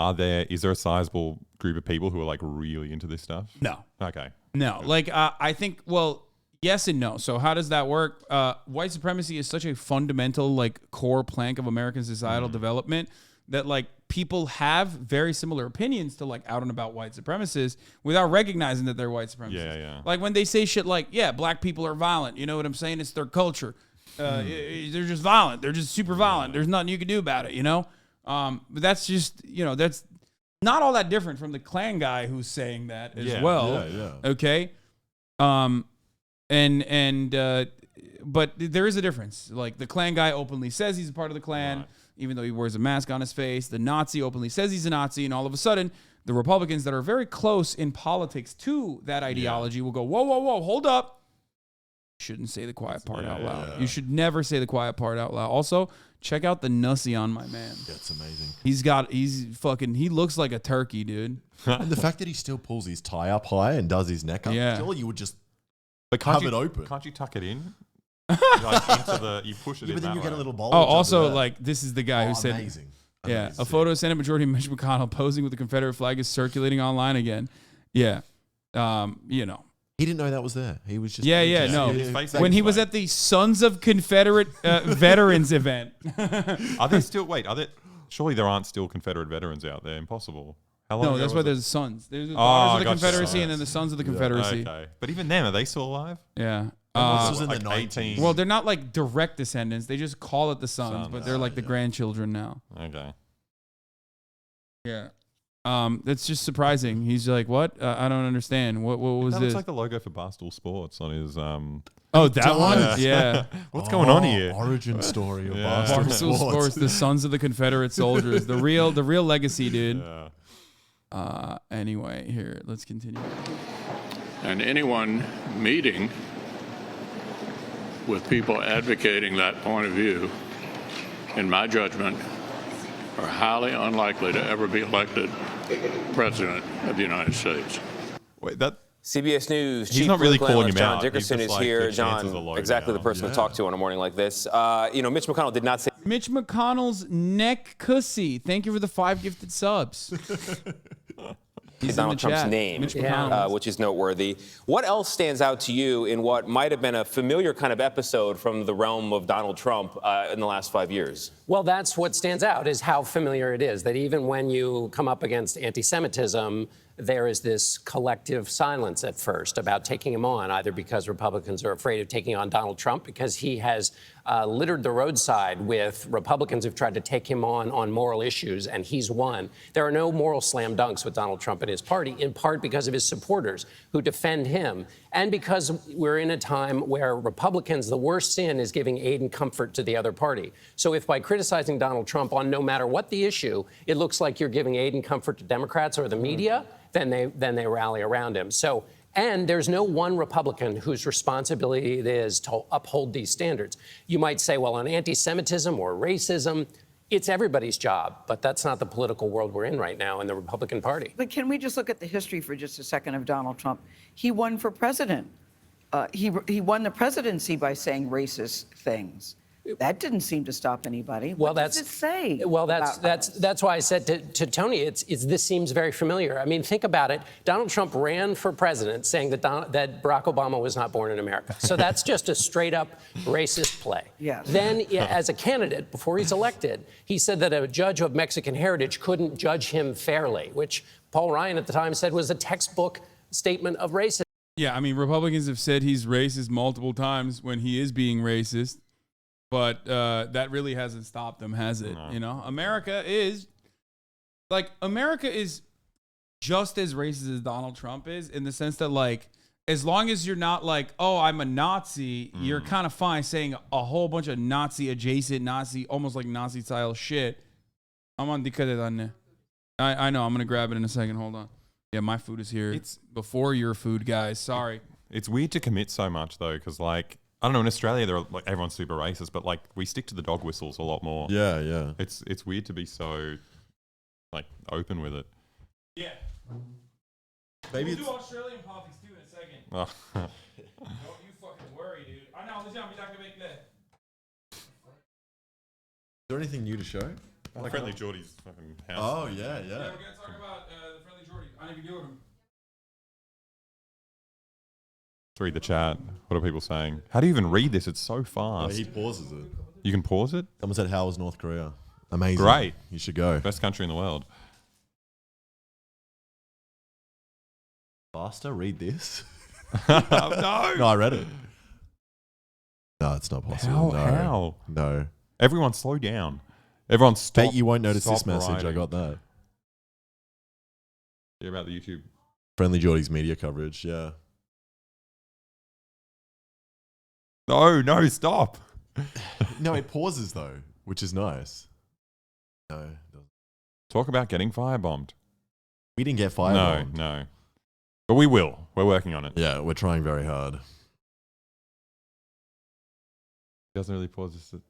is there a sizable group of people who are like really into this stuff? No. Okay. No. Like, I think, well, yes and no. So how does that work? White supremacy is such a fundamental, like, core plank of American societal development that, like, people have very similar opinions to, like, out and about white supremacists without recognizing that they're white supremacists. Yeah. Like, when they say shit like, yeah, black people are violent. You know what I'm saying? It's their culture. They're just violent. They're just super violent. There's nothing you can do about it, you know? But that's just, you know, that's not all that different from the Klan guy who's saying that as well. Okay? But there is a difference. Like, the Klan guy openly says he's a part of the Klan, even though he wears a mask on his face. The Nazi openly says he's a Nazi, and all of a sudden, the Republicans that are very close in politics to that ideology will go, whoa, hold up. You shouldn't say the quiet part out loud. You should never say the quiet part out loud. Also, check out the nussie on my man. That's amazing. He looks like a turkey, dude. And the fact that he still pulls his tie up high and does his neck up, still you would just have it open. Can't you tuck it in? You push it in but then you get a little bowl. Oh, also, like, this is the guy who said, amazing. Yeah, a photo of Senate Majority Mitch McConnell posing with the Confederate flag is circulating online again. Yeah, you know. He didn't know that was there. He was just no. When he was at the Sons of Confederate Veterans event. Are there still? Wait, surely there aren't still Confederate veterans out there. Impossible. How long no, that's why there's sons. There's the daughters of the Confederacy and then the sons of the Confederacy. Okay, but even them, are they still alive? Yeah. This was in the 90s. Well, they're not like direct descendants. They just call it the sons, but they're like the grandchildren now. Okay. Yeah. That's just surprising. He's like, what? I don't understand. What was that this? Looks like the logo for Barstool Sports on his Oh, that one? Yeah. What's going on here? Origin story of Barstool Sports, the sons of the Confederate soldiers, the real legacy, dude. Yeah. Anyway, here, let's continue. And anyone meeting with people advocating that point of view, in my judgment, are highly unlikely to ever be elected president of the United States. Wait, that CBS News he's chief not really political calling him analyst out. John Dickerson is like, here. John, exactly the person to talk to on a morning like this. You know, Mitch McConnell did not say. Mitch McConnell's neck cussy. Thank you for the 5 gifted subs. He's Donald Trump's name, which is noteworthy. What else stands out to you in what might have been a familiar kind of episode from the realm of Donald Trump in the last 5 years? Well, that's what stands out, is how familiar it is, that even when you come up against anti-Semitism, there is this collective silence at first about taking him on, either because Republicans are afraid of taking on Donald Trump, because he has littered the roadside with Republicans who've tried to take him on moral issues, and he's won. There are no moral slam dunks with Donald Trump and his party, in part because of his supporters who defend him, and because we're in a time where Republicans, the worst sin is giving aid and comfort to the other party. So if by criticizing Donald Trump on no matter what the issue, it looks like you're giving aid and comfort to Democrats or the media, then they rally around him. So, and there's no one Republican whose responsibility it is to uphold these standards. You might say, well, on anti-Semitism or racism, it's everybody's job, but that's not the political world we're in right now in the Republican Party. But can we just look at the history for just a second of Donald Trump? He won for president. He won the presidency by saying racist things. That didn't seem to stop anybody. What does it say? Well, that's why I said to Tony, this seems very familiar. I mean, think about it. Donald Trump ran for president saying that Barack Obama was not born in America. So that's just a straight up racist play. Yeah. Then, as a candidate, before he's elected, he said that a judge of Mexican heritage couldn't judge him fairly, which Paul Ryan at the time said was a textbook statement of racism. Yeah, I mean, Republicans have said he's racist multiple times when he is being racist. But that really hasn't stopped them, has it? No. You know, America is just as racist as Donald Trump is, in the sense that, like, as long as you're not like, oh, I'm a Nazi, you're kind of fine saying a whole bunch of Nazi adjacent, Nazi, almost like Nazi style shit. I'm on dikkat. I know. I'm gonna grab it in a second. Hold on. Yeah, my food is here. It's before your food, guys. Sorry. It's weird to commit so much though, because like, I don't know, in Australia, they're like, everyone's super racist, but like we stick to the dog whistles a lot more. Yeah, yeah. It's weird to be so like open with it. Yeah. Maybe we'll do Australian politics too in a second. Oh. Don't you fucking worry, dude. I know, this is gonna be like a big there anything new to show? Like Friendlyjordies fucking house. Oh, yeah. Yeah, we're going to talk about the Friendlyjordies. I didn't even deal with them. Let's read the chat. What are people saying? How do you even read this? It's so fast. He pauses it. You can pause it? Someone said, how was North Korea? Amazing. Great. You should go. Best country in the world. Faster, read this. No. No, I read it. No, it's not possible. How? No. Everyone slow down. Everyone stop. Bet you won't notice this stop message. writing. I got that. Hear about the YouTube. Friendlyjordies media coverage, yeah. No, stop. No, it pauses though, which is nice. No. It doesn't. Talk about getting firebombed. We didn't get firebombed. No. But we will. We're working on it. Yeah, we're trying very hard. Doesn't really pause this.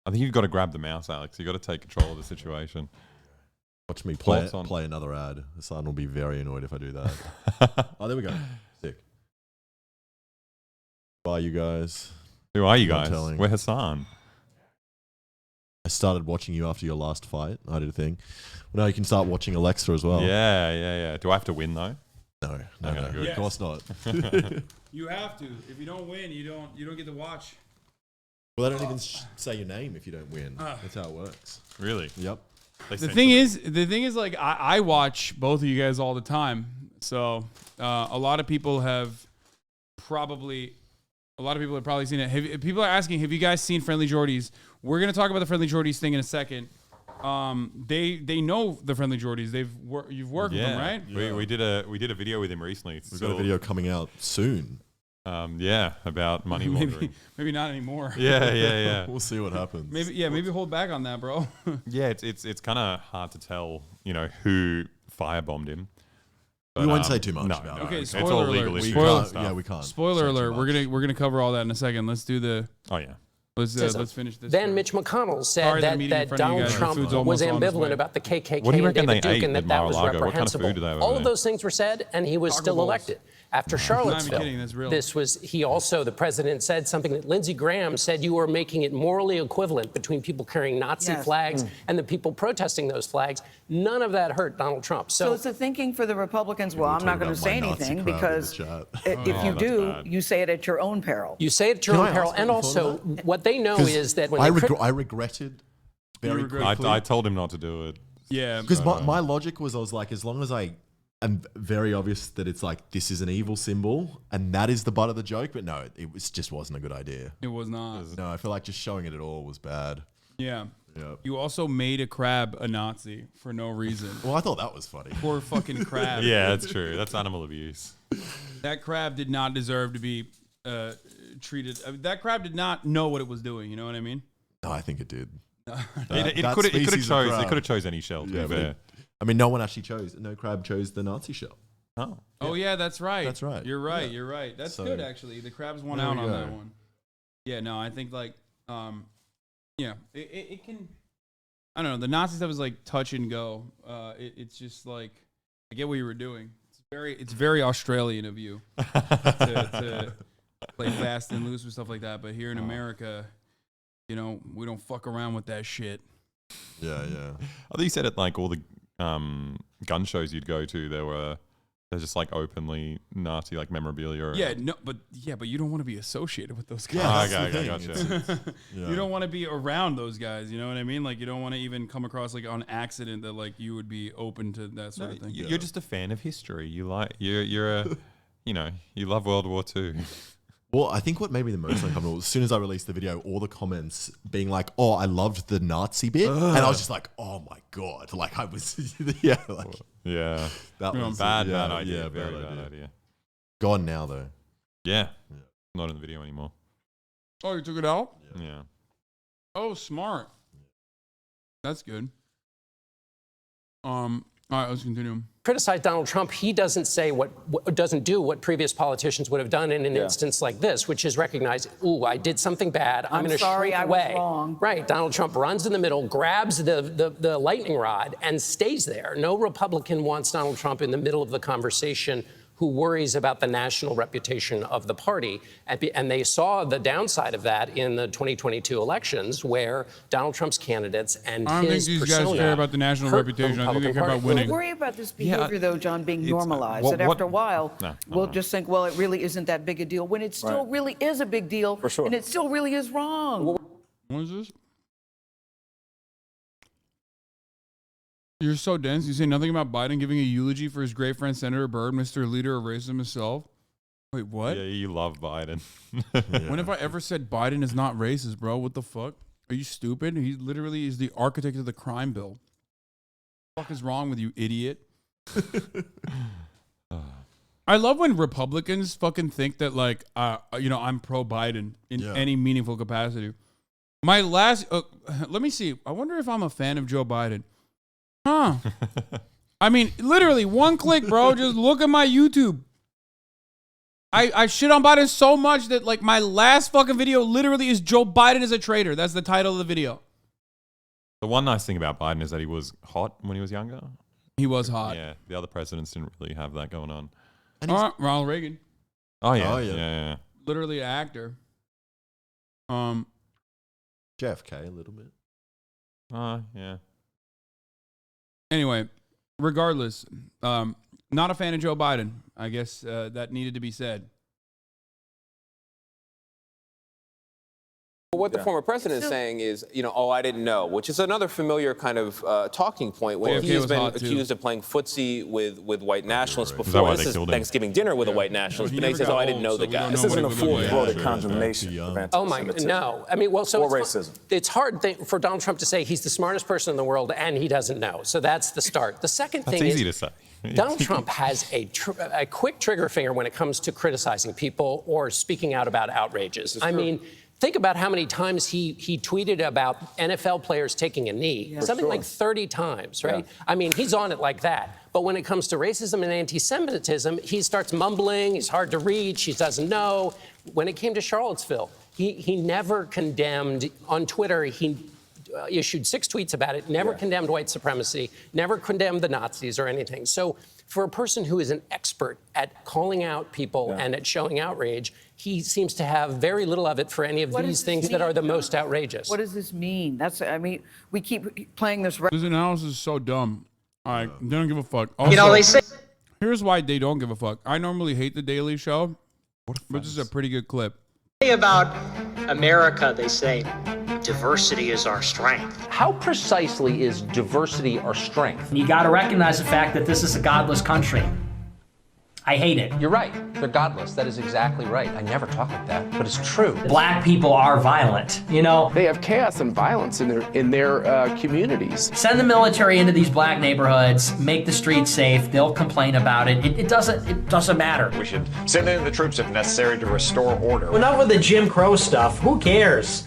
I think you've got to grab the mouse, Alex. You've got to take control of the situation. Watch me play another ad. Hasan will be very annoyed if I do that. Oh, there we go. Sick. Bye, you guys. Who are you guys? We're Hasan. I started watching you after your last fight. I did a thing. Well, now you can start watching Alexa as well. Yeah. Do I have to win though? No. Good. Of course not. You have to. If you don't win, you don't get to watch. Well, they don't even say your name if you don't win. That's how it works. Really? Yep. The thing is, like, I watch both of you guys all the time. So a lot of people have probably seen it. People are asking, have you guys seen Friendlyjordies? We're gonna talk about the Friendlyjordies thing in a second. They know the Friendlyjordies. You've worked with them, right? Yeah. We did a video with him recently. We've got a video coming out soon. About money laundering. maybe not anymore. Yeah. We'll see what happens. Maybe hold back on that, bro. Yeah, it's kind of hard to tell, who firebombed him. But, we won't say too much about it. Okay, it's spoiler all alert. legal issues. We can't. Spoiler alert. We're gonna cover all that in a second. Let's do the. Oh yeah. Let's finish this. Then Mitch McConnell said that Donald Trump was ambivalent about the KKK and David Duke and that was reprehensible. All of those things were said, and he was still elected. After Charlottesville, the president said something that Lindsey Graham said, you were making it morally equivalent between people carrying Nazi flags and the people protesting those flags. None of that hurt Donald Trump. So it's a thinking for the Republicans. Well, I'm not going to say anything because if you do, you say it at your own peril. You say it at your own peril. And also, what they know is that when I regretted very quickly. I told him not to do it. Yeah. Because my logic was, I was like, as long as I'm very obvious that it's like, this is an evil symbol and that is the butt of the joke. But no, just wasn't a good idea. It was not. No, I feel like just showing it at all was bad. Yeah. Yep. You also made a crab a Nazi for no reason. Well, I thought that was funny. Poor fucking crab. Yeah, that's true. That's animal abuse. That crab did not deserve to be treated. That crab did not know what it was doing. You know what I mean? No, I think it did. It could have chose any shell. To be fair. I mean, no one actually chose. No crab chose the Nazi shell. Oh yeah, that's right. That's right. You're right. Yeah. You're right. That's good actually. The crabs won out on that one. Yeah. No, I think like it can. I don't know. The Nazi stuff is like touch and go. It's just like I get what you were doing. It's very Australian of you to play fast and loose with stuff like that. But here in America, we don't fuck around with that shit. Yeah. I think you said it like all the gun shows you'd go to. They're just like openly Nazi like memorabilia. But you don't want to be associated with those guys. Okay, gotcha. You don't want to be around those guys. You know what I mean? Like you don't want to even come across like on accident that like you would be open to that sort of thing. You're just a fan of history. You love World War II. Well, I think what made me the most uncomfortable, as soon as I released the video, all the comments being like, oh, I loved the Nazi bit. And I was just like, oh my God. Like I was, that was bad idea. Very bad idea. Gone now though. Yeah. Not in the video anymore. Oh, you took it out? Yeah. Oh, smart. That's good. All right, let's continue. Criticize Donald Trump. He doesn't say doesn't do what previous politicians would have done in an instance like this, which is recognize, ooh, I did something bad. I'm going to shrink away. Was wrong. Right. Donald Trump runs in the middle, grabs the lightning rod, and stays there. No Republican wants Donald Trump in the middle of the conversation who worries about the national reputation of the party. And they saw the downside of that in the 2022 elections, where Donald Trump's candidates and I don't think these guys care about the national reputation. I think they care about winning. We worry about this behavior, though, John, being normalized. That after a while, we'll just think, well, it really isn't that big a deal, when it still really is a big deal. For sure. And it still really is wrong. What is this? You're so dense. You say nothing about Biden giving a eulogy for his great friend Senator Byrd, Mr. Leader of Racism himself. Wait, what? Yeah, you love Biden. When have I ever said Biden is not racist, bro? What the fuck? Are you stupid? He literally is the architect of the crime bill. What the fuck is wrong with you, idiot? I love when Republicans fucking think that, like, I'm pro-Biden in any meaningful capacity. My last, let me see. I wonder if I'm a fan of Joe Biden. Huh. I mean, literally, one click, bro. Just look at my YouTube. I shit on Biden so much that, like, my last fucking video literally is Joe Biden is a traitor. That's the title of the video. The one nice thing about Biden is that he was hot when he was younger. He was hot. Yeah, the other presidents didn't really have that going on. Ronald Reagan. Oh, yeah. Yeah. Literally an actor. JFK a little bit. Yeah. Anyway, regardless, not a fan of Joe Biden. I guess that needed to be said. What the former president is saying is, oh, I didn't know, which is another familiar kind of talking point when he has been accused of playing footsie with white nationalists before. This is Thanksgiving dinner with a white nationalist, but he says, oh, I didn't know the guy. This isn't a full-throated condemnation of anti-Semitism. Oh, my, no. I mean, well, so racism. It's hard for Donald Trump to say he's the smartest person in the world and he doesn't know. So that's the start. The second thing is easy to say. Donald Trump has a quick trigger finger when it comes to criticizing people or speaking out about outrages. I mean, think about how many times he tweeted about NFL players taking a knee. Something like 30 times, right? Yeah. I mean, he's on it like that. But when it comes to racism and anti-Semitism, he starts mumbling, he's hard to reach, he doesn't know. When it came to Charlottesville, he never condemned, on Twitter, he issued 6 tweets about it, never condemned white supremacy, never condemned the Nazis or anything. So for a person who is an expert at calling out people and at showing outrage, he seems to have very little of it for any of these things that are the most outrageous. What does this mean? We keep playing this. This analysis is so dumb. They don't give a fuck. Also, they say. Here's why they don't give a fuck. I normally hate The Daily Show, but this is a pretty good clip. About America, they say, diversity is our strength. How precisely is diversity our strength? You got to recognize the fact that this is a godless country. I hate it. You're right. They're godless. That is exactly right. I never talk like that, but it's true. Black people are violent, They have chaos and violence in their communities. Send the military into these black neighborhoods, make the streets safe. They'll complain about it. It doesn't matter. We should send in the troops if necessary to restore order. Well, enough with the Jim Crow stuff. Who cares?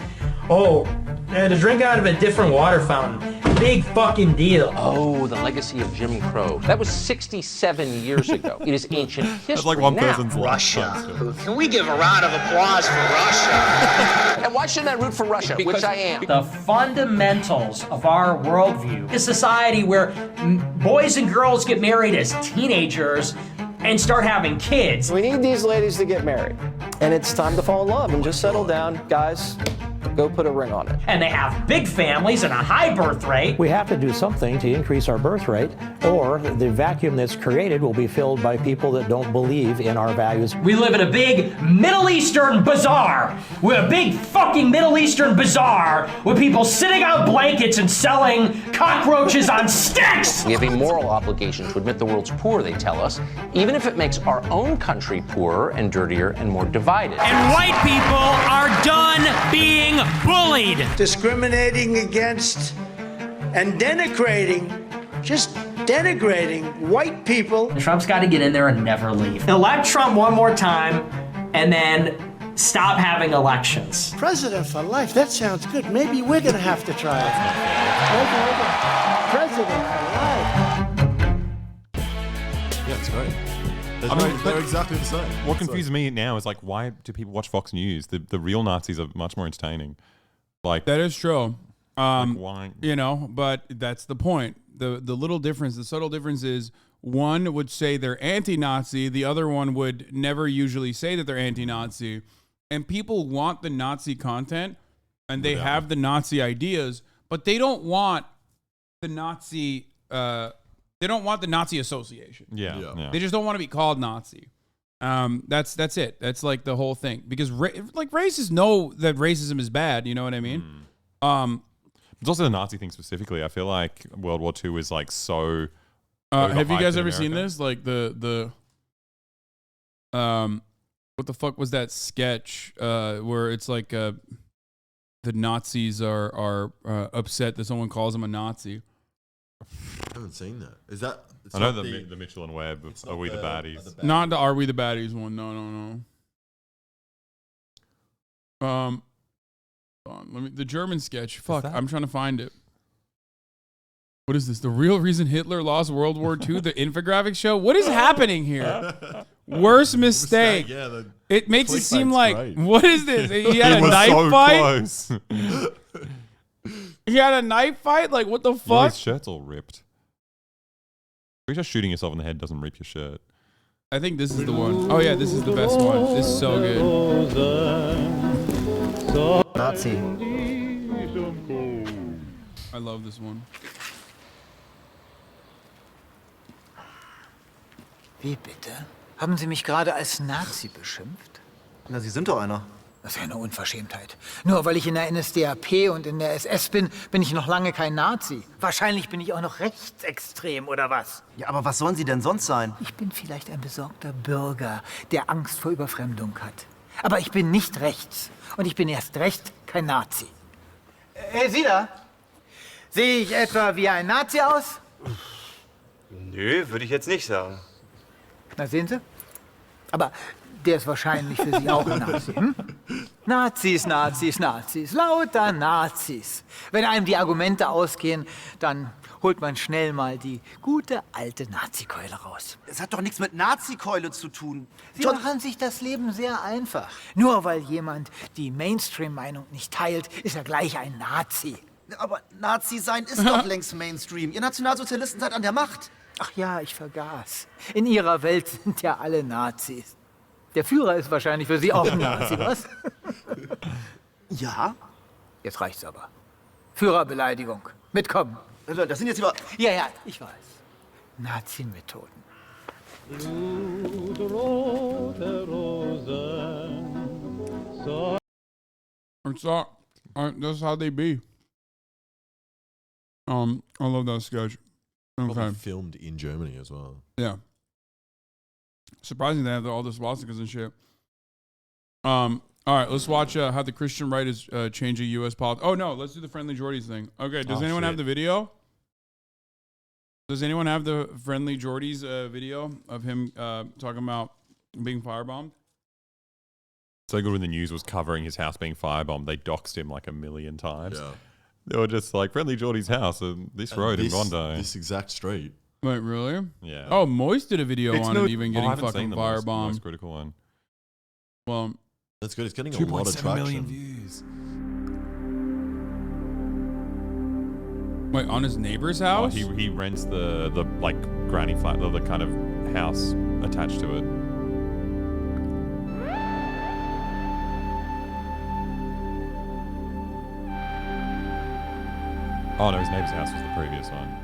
Oh, to drink out of a different water fountain. Big fucking deal. Oh, the legacy of Jim Crow. That was 67 years ago. It is ancient history. That's like one now. person's Russia. Can we give a round of applause for Russia? And why shouldn't I root for Russia, which I am? The fundamentals of our worldview. A society where boys and girls get married as teenagers and start having kids. We need these ladies to get married. And it's time to fall in love and just settle down. Guys, go put a ring on it. And they have big families and a high birth rate. We have to do something to increase our birth rate, or the vacuum that's created will be filled by people that don't believe in our values. We live in a big Middle Eastern bazaar. We're a big fucking Middle Eastern bazaar with people sitting on blankets and selling cockroaches on sticks. We have a moral obligation to admit the world's poor, they tell us, even if it makes our own country poorer and dirtier and more divided. And white people are done being bullied. Discriminating against and denigrating, just denigrating white people. Trump's got to get in there and never leave. Elect Trump one more time and then stop having elections. President for life, that sounds good. Maybe we're going to have to try it. President for life. Yeah, it's great. They're exactly the same. What confuses me now is, like, why do people watch Fox News? The real Nazis are much more entertaining. Like, that is true. Why? But that's the point. The little difference, the subtle difference is one would say they're anti-Nazi, the other one would never usually say that they're anti-Nazi. And people want the Nazi content and they have the Nazi ideas, but they don't want the Nazi association. Yeah. They just don't want to be called Nazi. That's it. That's like the whole thing. Because like racists know that racism is bad, you know what I mean? It's also the Nazi thing specifically. I feel like World War II is like so have you guys ever in seen America. this? Like the what the fuck was that sketch where it's like the Nazis are upset that someone calls them a Nazi? I haven't seen that. Is that? I know the Mitchell and Webb. Are we the baddies? Not the Are We the Baddies one. No. Hold on, the German sketch. Fuck, I'm trying to find it. What is this? The real reason Hitler lost World War II? The infographic show? What is happening here? Worst mistake. Yeah, it makes it seem like, great. What is this? He had a was knife so fight? close. He had a knife fight? Like, what the Well, fuck? his shirt's all ripped. Pretty sure shooting yourself in the head doesn't rip your shirt. I think this is the one. Oh, yeah, this is the best one. This is so good. Nazi. I love this one. Wie bitte? Haben Sie mich gerade als Nazi beschimpft? Na, Sie sind doch einer. Das ist ja eine Unverschämtheit. Nur weil ich in der NSDAP und in der SS bin, bin ich noch lange kein Nazi. Wahrscheinlich bin ich auch noch rechtsextrem, oder was? Ja, aber was sollen Sie denn sonst sein? Ich bin vielleicht ein besorgter Bürger, der Angst vor Überfremdung hat. Aber ich bin nicht rechts. Und ich bin erst recht kein Nazi. Sie da? Sehe ich etwa wie ein Nazi aus? Nö, würde ich jetzt nicht sagen. Na, sehen Sie? Aber der ist wahrscheinlich für Sie auch ein Nazi. Hm? Nazis, Nazis, Nazis, lauter Nazis. Wenn einem die Argumente ausgehen, dann holt man schnell mal die gute alte Nazi-Keule raus. Es hat doch nichts mit Nazi-Keule zu tun. Sie machen sich das Leben sehr einfach. Nur weil jemand die Mainstream-Meinung nicht teilt, ist er gleich ein Nazi. Aber Nazi sein ist doch längst Mainstream. Ihr Nationalsozialisten seid an der Macht. Ach ja, ich vergaß. In Ihrer Welt sind ja alle Nazis. Der Führer ist wahrscheinlich für Sie auch ein Nazi, was? Ja. Jetzt reicht's aber. Führerbeleidigung. Mitkommen. Das sind jetzt über... Ja, ich weiß. Nazi-Methoden. That's how they be. I love that sketch. Probably filmed in Germany as well. Yeah. Surprising they have all the swastikas and shit. All right, let's watch how the Christian right is changing U.S. politics. Oh, no, let's do the Friendlyjordies thing. Okay, does anyone have the video? Does anyone have the Friendlyjordies video of him talking about being firebombed? So good when the news was covering his house being firebombed, they doxed him like 1 million times. Yeah. They were just like, Friendlyjordies' house and this road in Bondi. This exact street. Wait, really? Yeah. Oh, Moist did a video on it even getting fucking firebombed. Moistcritikal one. Well, that's good. It's getting a lot of traction. 2.7 million views. Wait, on his neighbor's house? Oh, he rents the like granny flat, the kind of house attached to it. Oh no, his neighbor's house was the previous one.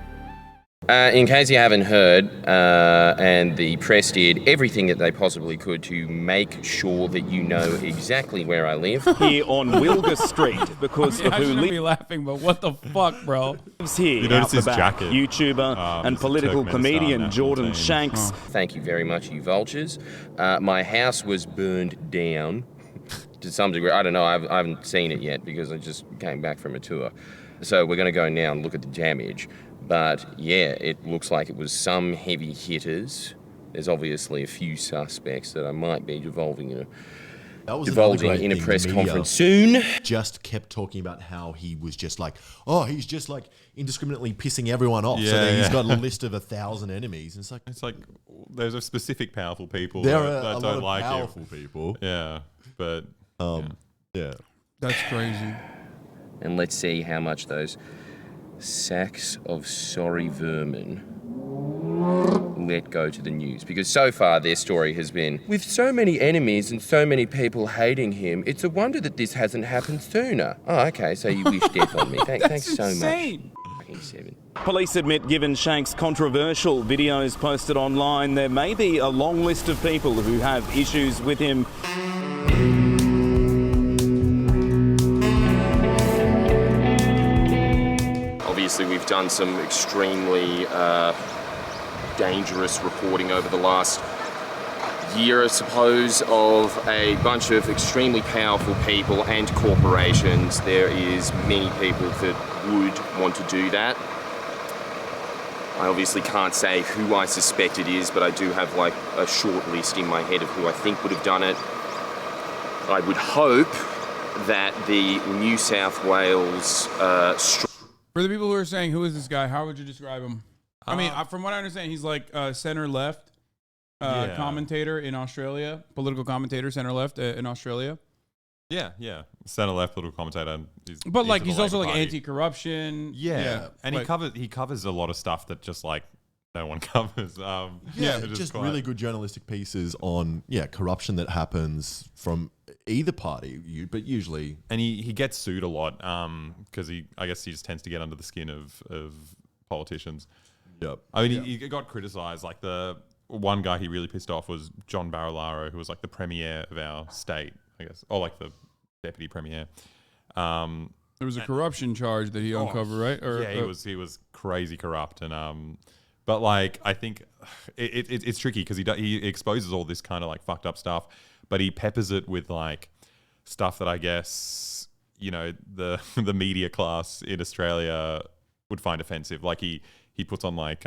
In case you haven't heard, and the press did everything that they possibly could to make sure that you know exactly where I live. Here on Wilger Street, because I shouldn't be laughing, but what the fuck, bro? Here, you notice his back, jacket. YouTuber and political comedian Jordan Shanks. Thank you very much, you vultures. My house was burned down to some degree. I don't know, I haven't seen it yet because I just came back from a tour. So we're going to go now and look at the damage. But yeah, it looks like it was some heavy hitters. There's obviously a few suspects that I might be divulging in a press conference soon. Just kept talking about how he was just like, he's just like indiscriminately pissing everyone off. Yeah, so then he's got a list of 1,000 enemies. And it's like there's a specific powerful people there that are a don't lot of like powerful him. people. Yeah, but yeah, that's crazy. And let's see how much those sacks of sorry vermin let go to the news? Because so far their story has been, with so many enemies and so many people hating him, it's a wonder that this hasn't happened sooner. Oh, okay, so you wish death on me. Thanks so insane. much. Police admit given Shank's controversial videos posted online, there may be a long list of people who have issues with him. Obviously, we've done some extremely dangerous reporting over the last year, I suppose, of a bunch of extremely powerful people and corporations. There is many people that would want to do that. I obviously can't say who I suspect it is, but I do have like a short list in my head of who I think would have done it. I would hope that the New South Wales For the people who are saying, who is this guy? How would you describe him? I mean, from what I understand, he's like center-left commentator in Australia, political commentator, center-left in Australia. Yeah. Center-left political commentator. But like, he's also like anti-corruption. Yeah. And like, he covers a lot of stuff that just like no one covers. Just really good journalistic pieces on corruption that happens from either party, but usually. And he gets sued a lot because I guess he just tends to get under the skin of politicians. Yep. I mean, he got criticised. Like the one guy he really pissed off was John Barilaro, who was like the premier of our state, I guess, or like the deputy premier. There was a corruption charge that he uncovered, right? Or, he was crazy corrupt, and but like I think it's tricky because he exposes all this kind of like fucked up stuff, but he peppers it with like stuff that I guess the media class in Australia would find offensive. Like he puts on like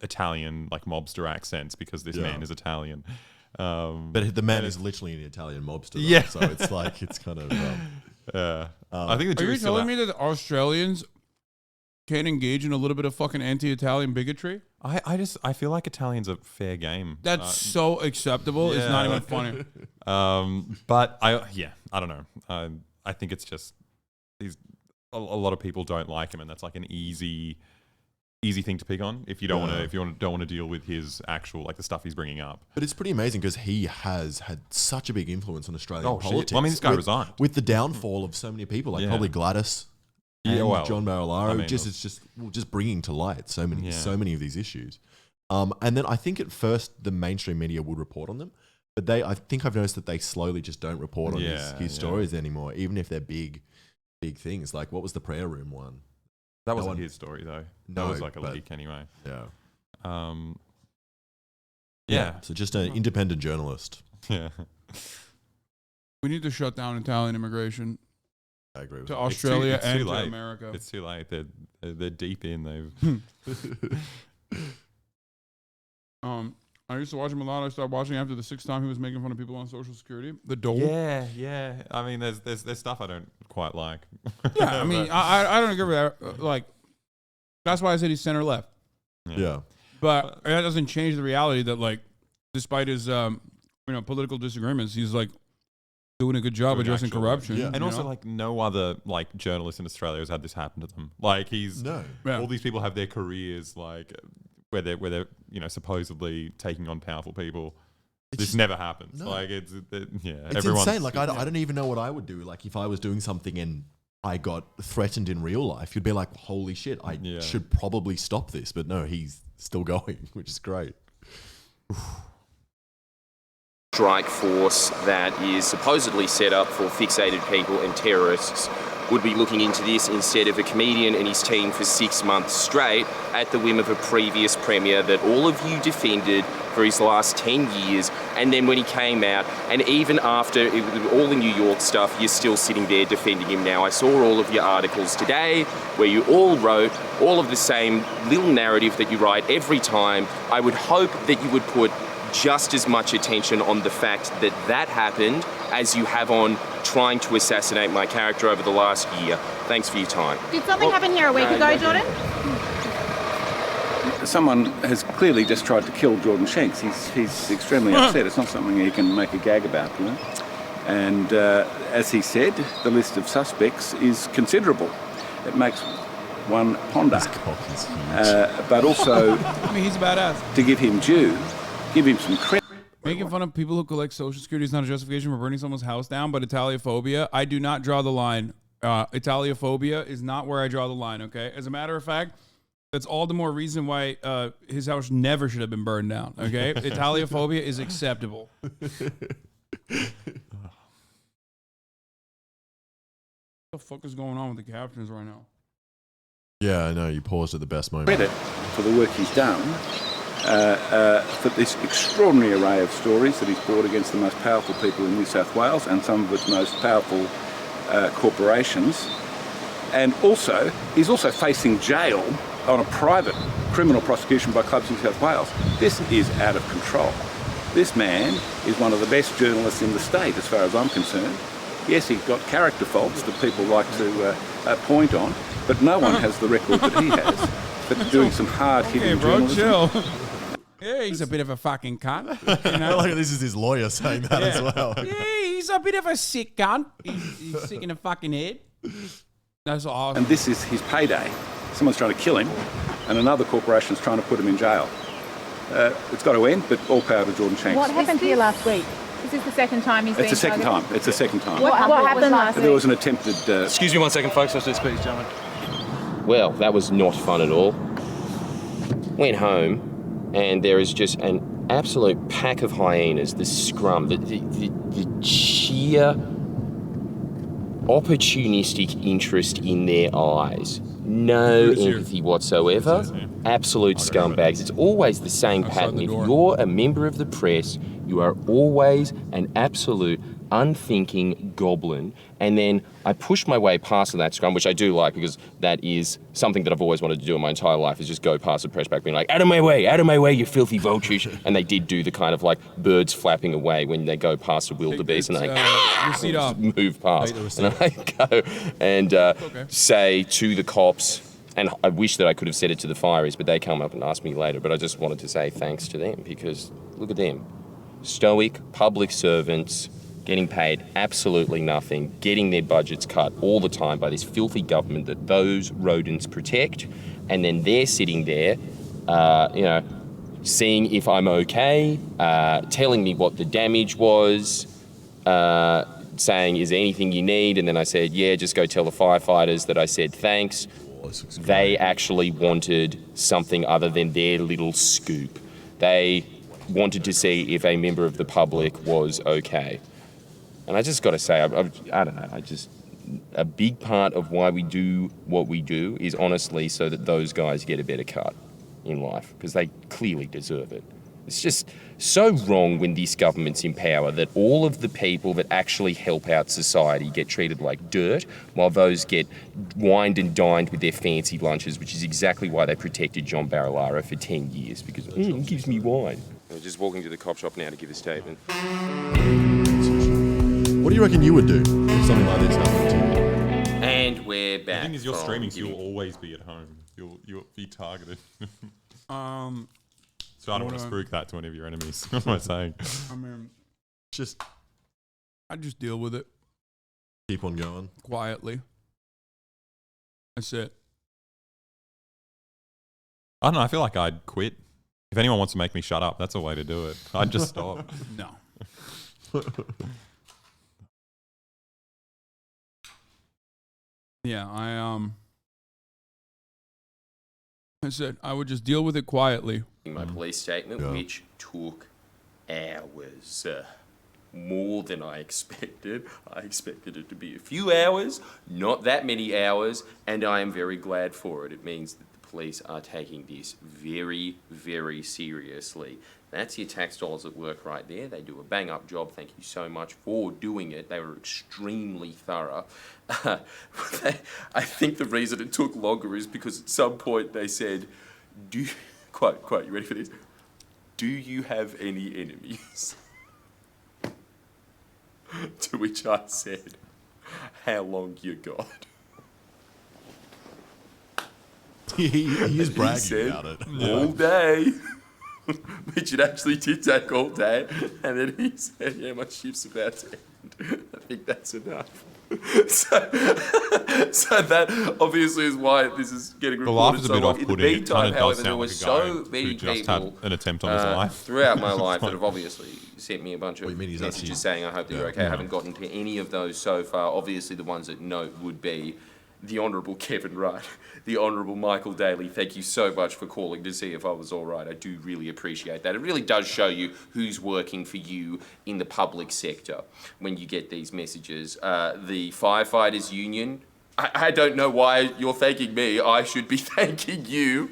Italian like mobster accents because this man is Italian. But the man is literally an Italian mobster. Yeah. So it's like, it's kind of... I think the Are you telling me that the Australians can't engage in a little bit of fucking anti-Italian bigotry? I feel like Italians are fair game. That's so acceptable. It's not even funny. But I don't know. I think it's just a lot of people don't like him, and that's like an easy thing to pick on if you don't want to deal with his actual like the stuff he's bringing up. But it's pretty amazing because he has had such a big influence on Australian politics. Well, I mean, this guy resigned with the downfall of so many people, like probably Gladys. John Barilaro, it's just bringing to light so many of these issues, and then I think at first the mainstream media would report on them, but I think I've noticed that they slowly just don't report on his stories anymore, even if they're big things. Like what was the prayer room one? That wasn't his story though. That was like a leak anyway. Yeah. So just an independent journalist. Yeah. We need to shut down Italian immigration. I agree with to Australia it's too and late. to America. It's too late. They're deep in. I used to watch him a lot. I started watching after the 6th time he was making fun of people on Social Security. The dole. Yeah. I mean, there's stuff I don't quite like. Yeah, I mean, I don't agree with that. Like, that's why I said he's center left. Yeah. But that doesn't change the reality that, like, despite his political disagreements, he's like doing a good job addressing corruption. Yeah. And also, like, no other like journalist in Australia has had this happen to them. Like, all these people have their careers like where they're supposedly taking on powerful people. This never happens. No. Like it's insane. Like I don't even know what I would do. Like if I was doing something and I got threatened in real life, you'd be like, holy shit, I should probably stop this. But no, he's still going, which is great. Strike force that is supposedly set up for fixated people and terrorists would be looking into this instead of a comedian and his team for 6 months straight at the whim of a previous premier that all of you defended for his last 10 years. And then when he came out, and even after all the New York stuff, you're still sitting there defending him now. I saw all of your articles today where you all wrote all of the same little narrative that you write every time. I would hope that you would put just as much attention on the fact that that happened as you have on trying to assassinate my character over the last year. Thanks for your time. Did something happen here a week ago, Jordan? Someone has clearly just tried to kill Jordan Shanks. He's extremely upset. It's not something he can make a gag about, you know. And as he said, the list of suspects is considerable. It makes one ponder. But also, I mean, he's a badass. To give him due, give him some credit. Making fun of people who collect Social Security is not a justification for burning someone's house down, but Italiophobia, I do not draw the line. Italiophobia is not where I draw the line, okay? As a matter of fact, that's all the more reason why his house never should have been burned down, okay? Italiophobia is acceptable. What the fuck is going on with the captions right now? Yeah, I know. You paused at the best moment. Credit for the work he's done, for this extraordinary array of stories that he's brought against the most powerful people in New South Wales and some of its most powerful corporations. And also, he's also facing jail on a private criminal prosecution by clubs in New South Wales. This is out of control. This man is one of the best journalists in the state, as far as I'm concerned. Yes, he's got character faults that people like to point on, but no one has the record that he has. But doing some hard-hitting journalism. Chill. Yeah, he's a bit of a fucking cunt. You know? Like this is his lawyer saying that as well. Yeah, he's a bit of a sick cunt. He's sick in the fucking head. That's awesome. And this is his payday. Someone's trying to kill him, and another corporation's trying to put him in jail. It's got to end, but all power to Jordan Shanks. What happened here last week? Is this the second time he's been It's the second time. It's the second time. What happened last week? There was an attempted... Excuse me 1 second, folks. Let's do this, please, gentlemen. Well, that was not fun at all. Went home, and there is just an absolute pack of hyenas, the scrum, the sheer opportunistic interest in their eyes. No empathy whatsoever. Absolute scumbags. It's always the same pattern. If you're a member of the press, you are always an absolute unthinking goblin. And then I pushed my way past that scrum, which I do like because that is something that I've always wanted to do in my entire life, is just go past the press back being like, out of my way, you filthy vultures. And they did do the kind of like birds flapping away when they go past a wildebeest and they like, move past. And I go and say to the cops, and I wish that I could have said it to the fireys, but they come up and ask me later, but I just wanted to say thanks to them because look at them. Stoic public servants getting paid absolutely nothing, getting their budgets cut all the time by this filthy government that those rodents protect, and then they're sitting there, seeing if I'm okay, telling me what the damage was, saying, is there anything you need? And then I said, yeah, just go tell the firefighters that I said thanks. They actually wanted something other than their little scoop. They wanted to see if a member of the public was okay. And I just got to say, I don't know, a big part of why we do what we do is honestly so that those guys get a better cut in life, because they clearly deserve it. It's just so wrong when this government's in power that all of the people that actually help out society get treated like dirt, while those get wined and dined with their fancy lunches, which is exactly why they protected John Barilaro for 10 years, because it gives me wine. I'm just walking to the cop shop now to give a statement. What do you reckon you would do if something like this happened to you? And we're back. The thing is, you're streaming, so you'll always be at home. You'll be targeted. So I don't want to spook that to any of your enemies. What am I saying? I mean, I just deal with it. Keep on going. Quietly. That's it. I don't know. I feel like I'd quit. If anyone wants to make me shut up, that's a way to do it. I'd just stop. No. Yeah, I said I would just deal with it quietly. My police statement, which took hours. More than I expected. I expected it to be a few hours, not that many hours, and I am very glad for it. It means that the police are taking this very, very seriously. That's your tax dollars at work right there. They do a bang-up job. Thank you so much for doing it. They were extremely thorough. I think the reason it took longer is because at some point they said, quote, you ready for this? Do you have any enemies? To which I said, how long you got? He is bragging said, about it. All day. Which it actually did take all day. And then he said, yeah, my shift's about to end. I think that's enough. So So that obviously is why this is getting The laugh reported is a so bit long. In the off-putting. It meantime, kinda does however, sound there like were a guy so many who just people had an attempt on his life. throughout my life that have obviously sent me a bunch of he's messages actually- saying, I hope that you're okay. I haven't gotten to any of those so far. Obviously, the ones that note would be the Honourable Kevin Wright, the Honourable Michael Daly. Thank you so much for calling to see if I was all right. I do really appreciate that. It really does show you who's working for you in the public sector when you get these messages. The Firefighters Union, I don't know why you're thanking me. I should be thanking you,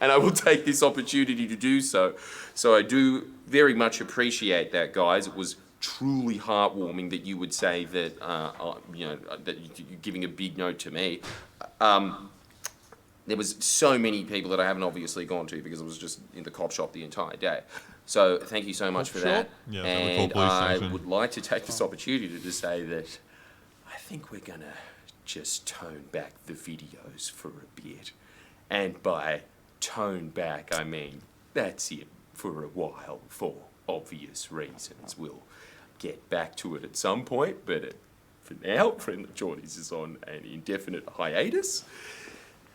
and I will take this opportunity to do so. So I do very much appreciate that, guys. It was truly heartwarming that you would say that, that you're giving a big note to me. There was so many people that I haven't obviously gone to because I was just in the cop shop the entire day. So thank you so much for that. Yeah, and I would like to take this opportunity to say that I think we're going to just tone back the videos for a bit. And by tone back, I mean that's it for a while for obvious reasons. We'll get back to it at some point, but for now, Friendlyjordies is on an indefinite hiatus.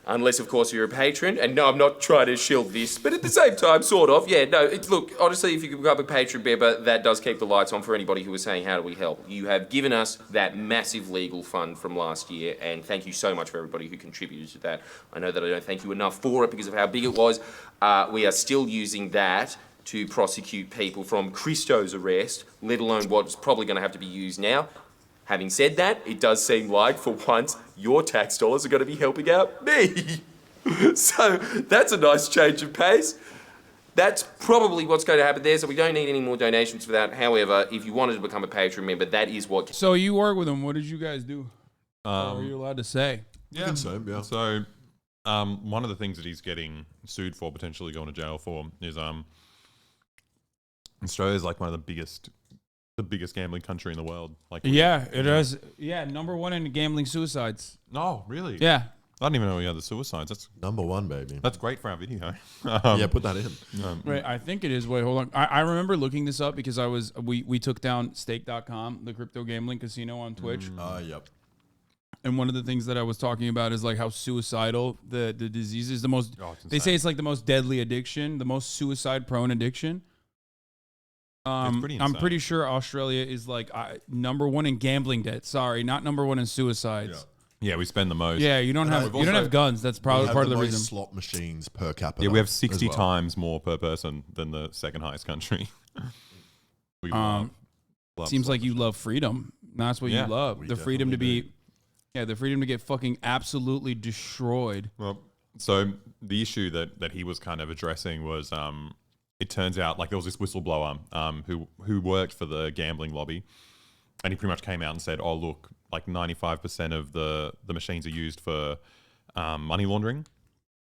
Unless, of course, you're a patron. And no, I'm not trying to shield this, but at the same time, sort of. Yeah, no, look, honestly, if you can become a patron member, that does keep the lights on for anybody who was saying, how do we help? You have given us that massive legal fund from last year, and thank you so much for everybody who contributed to that. I know that I don't thank you enough for it because of how big it was. We are still using that to prosecute people from Christo's arrest, let alone what's probably going to have to be used now. Having said that, it does seem like, for once, your tax dollars are going to be helping out me. So that's a nice change of pace. That's probably what's going to happen there, so we don't need any more donations for that. However, if you wanted to become a patron member, that is what... So you work with them. What did you guys do? What are you allowed to say? Yeah. So one of the things that he's getting sued for, potentially going to jail for, is Australia's like one of the biggest gambling country in the world. Like, yeah, it is. Yeah, number one in gambling suicides. Oh, really? Yeah. I didn't even know we had the suicides. That's number one, baby. That's great for our video. Yeah, put that in. Wait, I think it is. Wait, hold on. I remember looking this up because we took down stake.com, the crypto gambling casino on Twitch. Yep. And one of the things that I was talking about is like how suicidal the disease is. They say it's like the most deadly addiction, the most suicide-prone addiction. I'm pretty sure Australia is like number one in gambling debt. Sorry, not number one in suicides. Yeah, we spend the most. Yeah, you don't have guns. That's probably part of the reason. Slot machines per capita. Yeah, we have 60 times more per person than the second highest country. We love seems like you love freedom. That's what you love. The freedom to be, the freedom to get fucking absolutely destroyed. Well, so the issue that he was kind of addressing was, it turns out like there was this whistleblower who worked for the gambling lobby, and he pretty much came out and said, "Oh, look, like 95% of the machines are used for money laundering,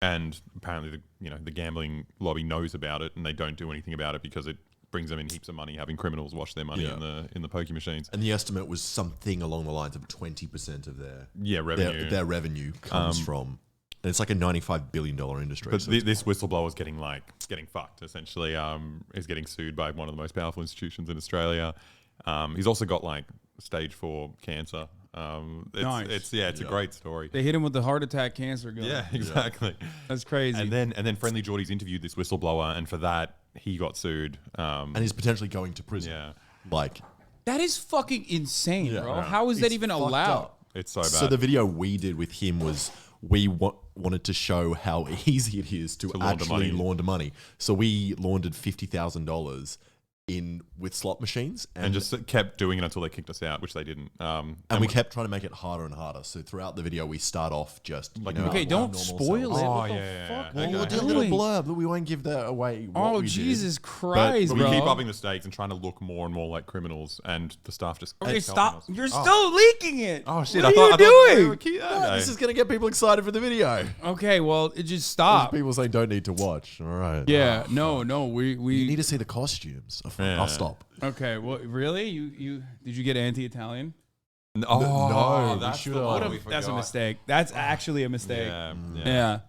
and apparently the gambling lobby knows about it, and they don't do anything about it because it brings them in heaps of money having criminals wash their money in the pokie machines." And the estimate was something along the lines of 20% of their revenue. Their revenue comes from. And it's like a $95 billion industry. But this whistleblower is getting fucked, essentially. He's getting sued by one of the most powerful institutions in Australia. He's also got like stage 4 cancer. Nice. It's a great story. They hit him with the heart attack cancer gun. Yeah, exactly. That's crazy. And then Friendlyjordies interviewed this whistleblower, and for that he got sued. And he's potentially going to prison. Yeah. Like, that is fucking insane, bro. Yeah. How is that even allowed? It's so bad. So the video we did with him was we wanted to show how easy it is to actually launder money. So we laundered $50,000 with slot machines and just kept doing it until they kicked us out, which they didn't. And we kept trying to make it harder and harder. So throughout the video, we start off just like don't spoil it. What the fuck? Well, we'll do a little blurb, but we won't give that away. Oh, Jesus Christ, but bro. we keep upping the stakes and trying to look more and more like criminals, and the staff just stop. You're still leaking it. Oh shit! What are you doing? This is gonna get people excited for the video. Okay, well, it just stop. People saying don't need to watch. All right. Yeah, no, we you need to see the costumes. I'll stop. Okay, well, really? You did you get anti-Italian? No, that's a mistake. That's actually a mistake. Yeah.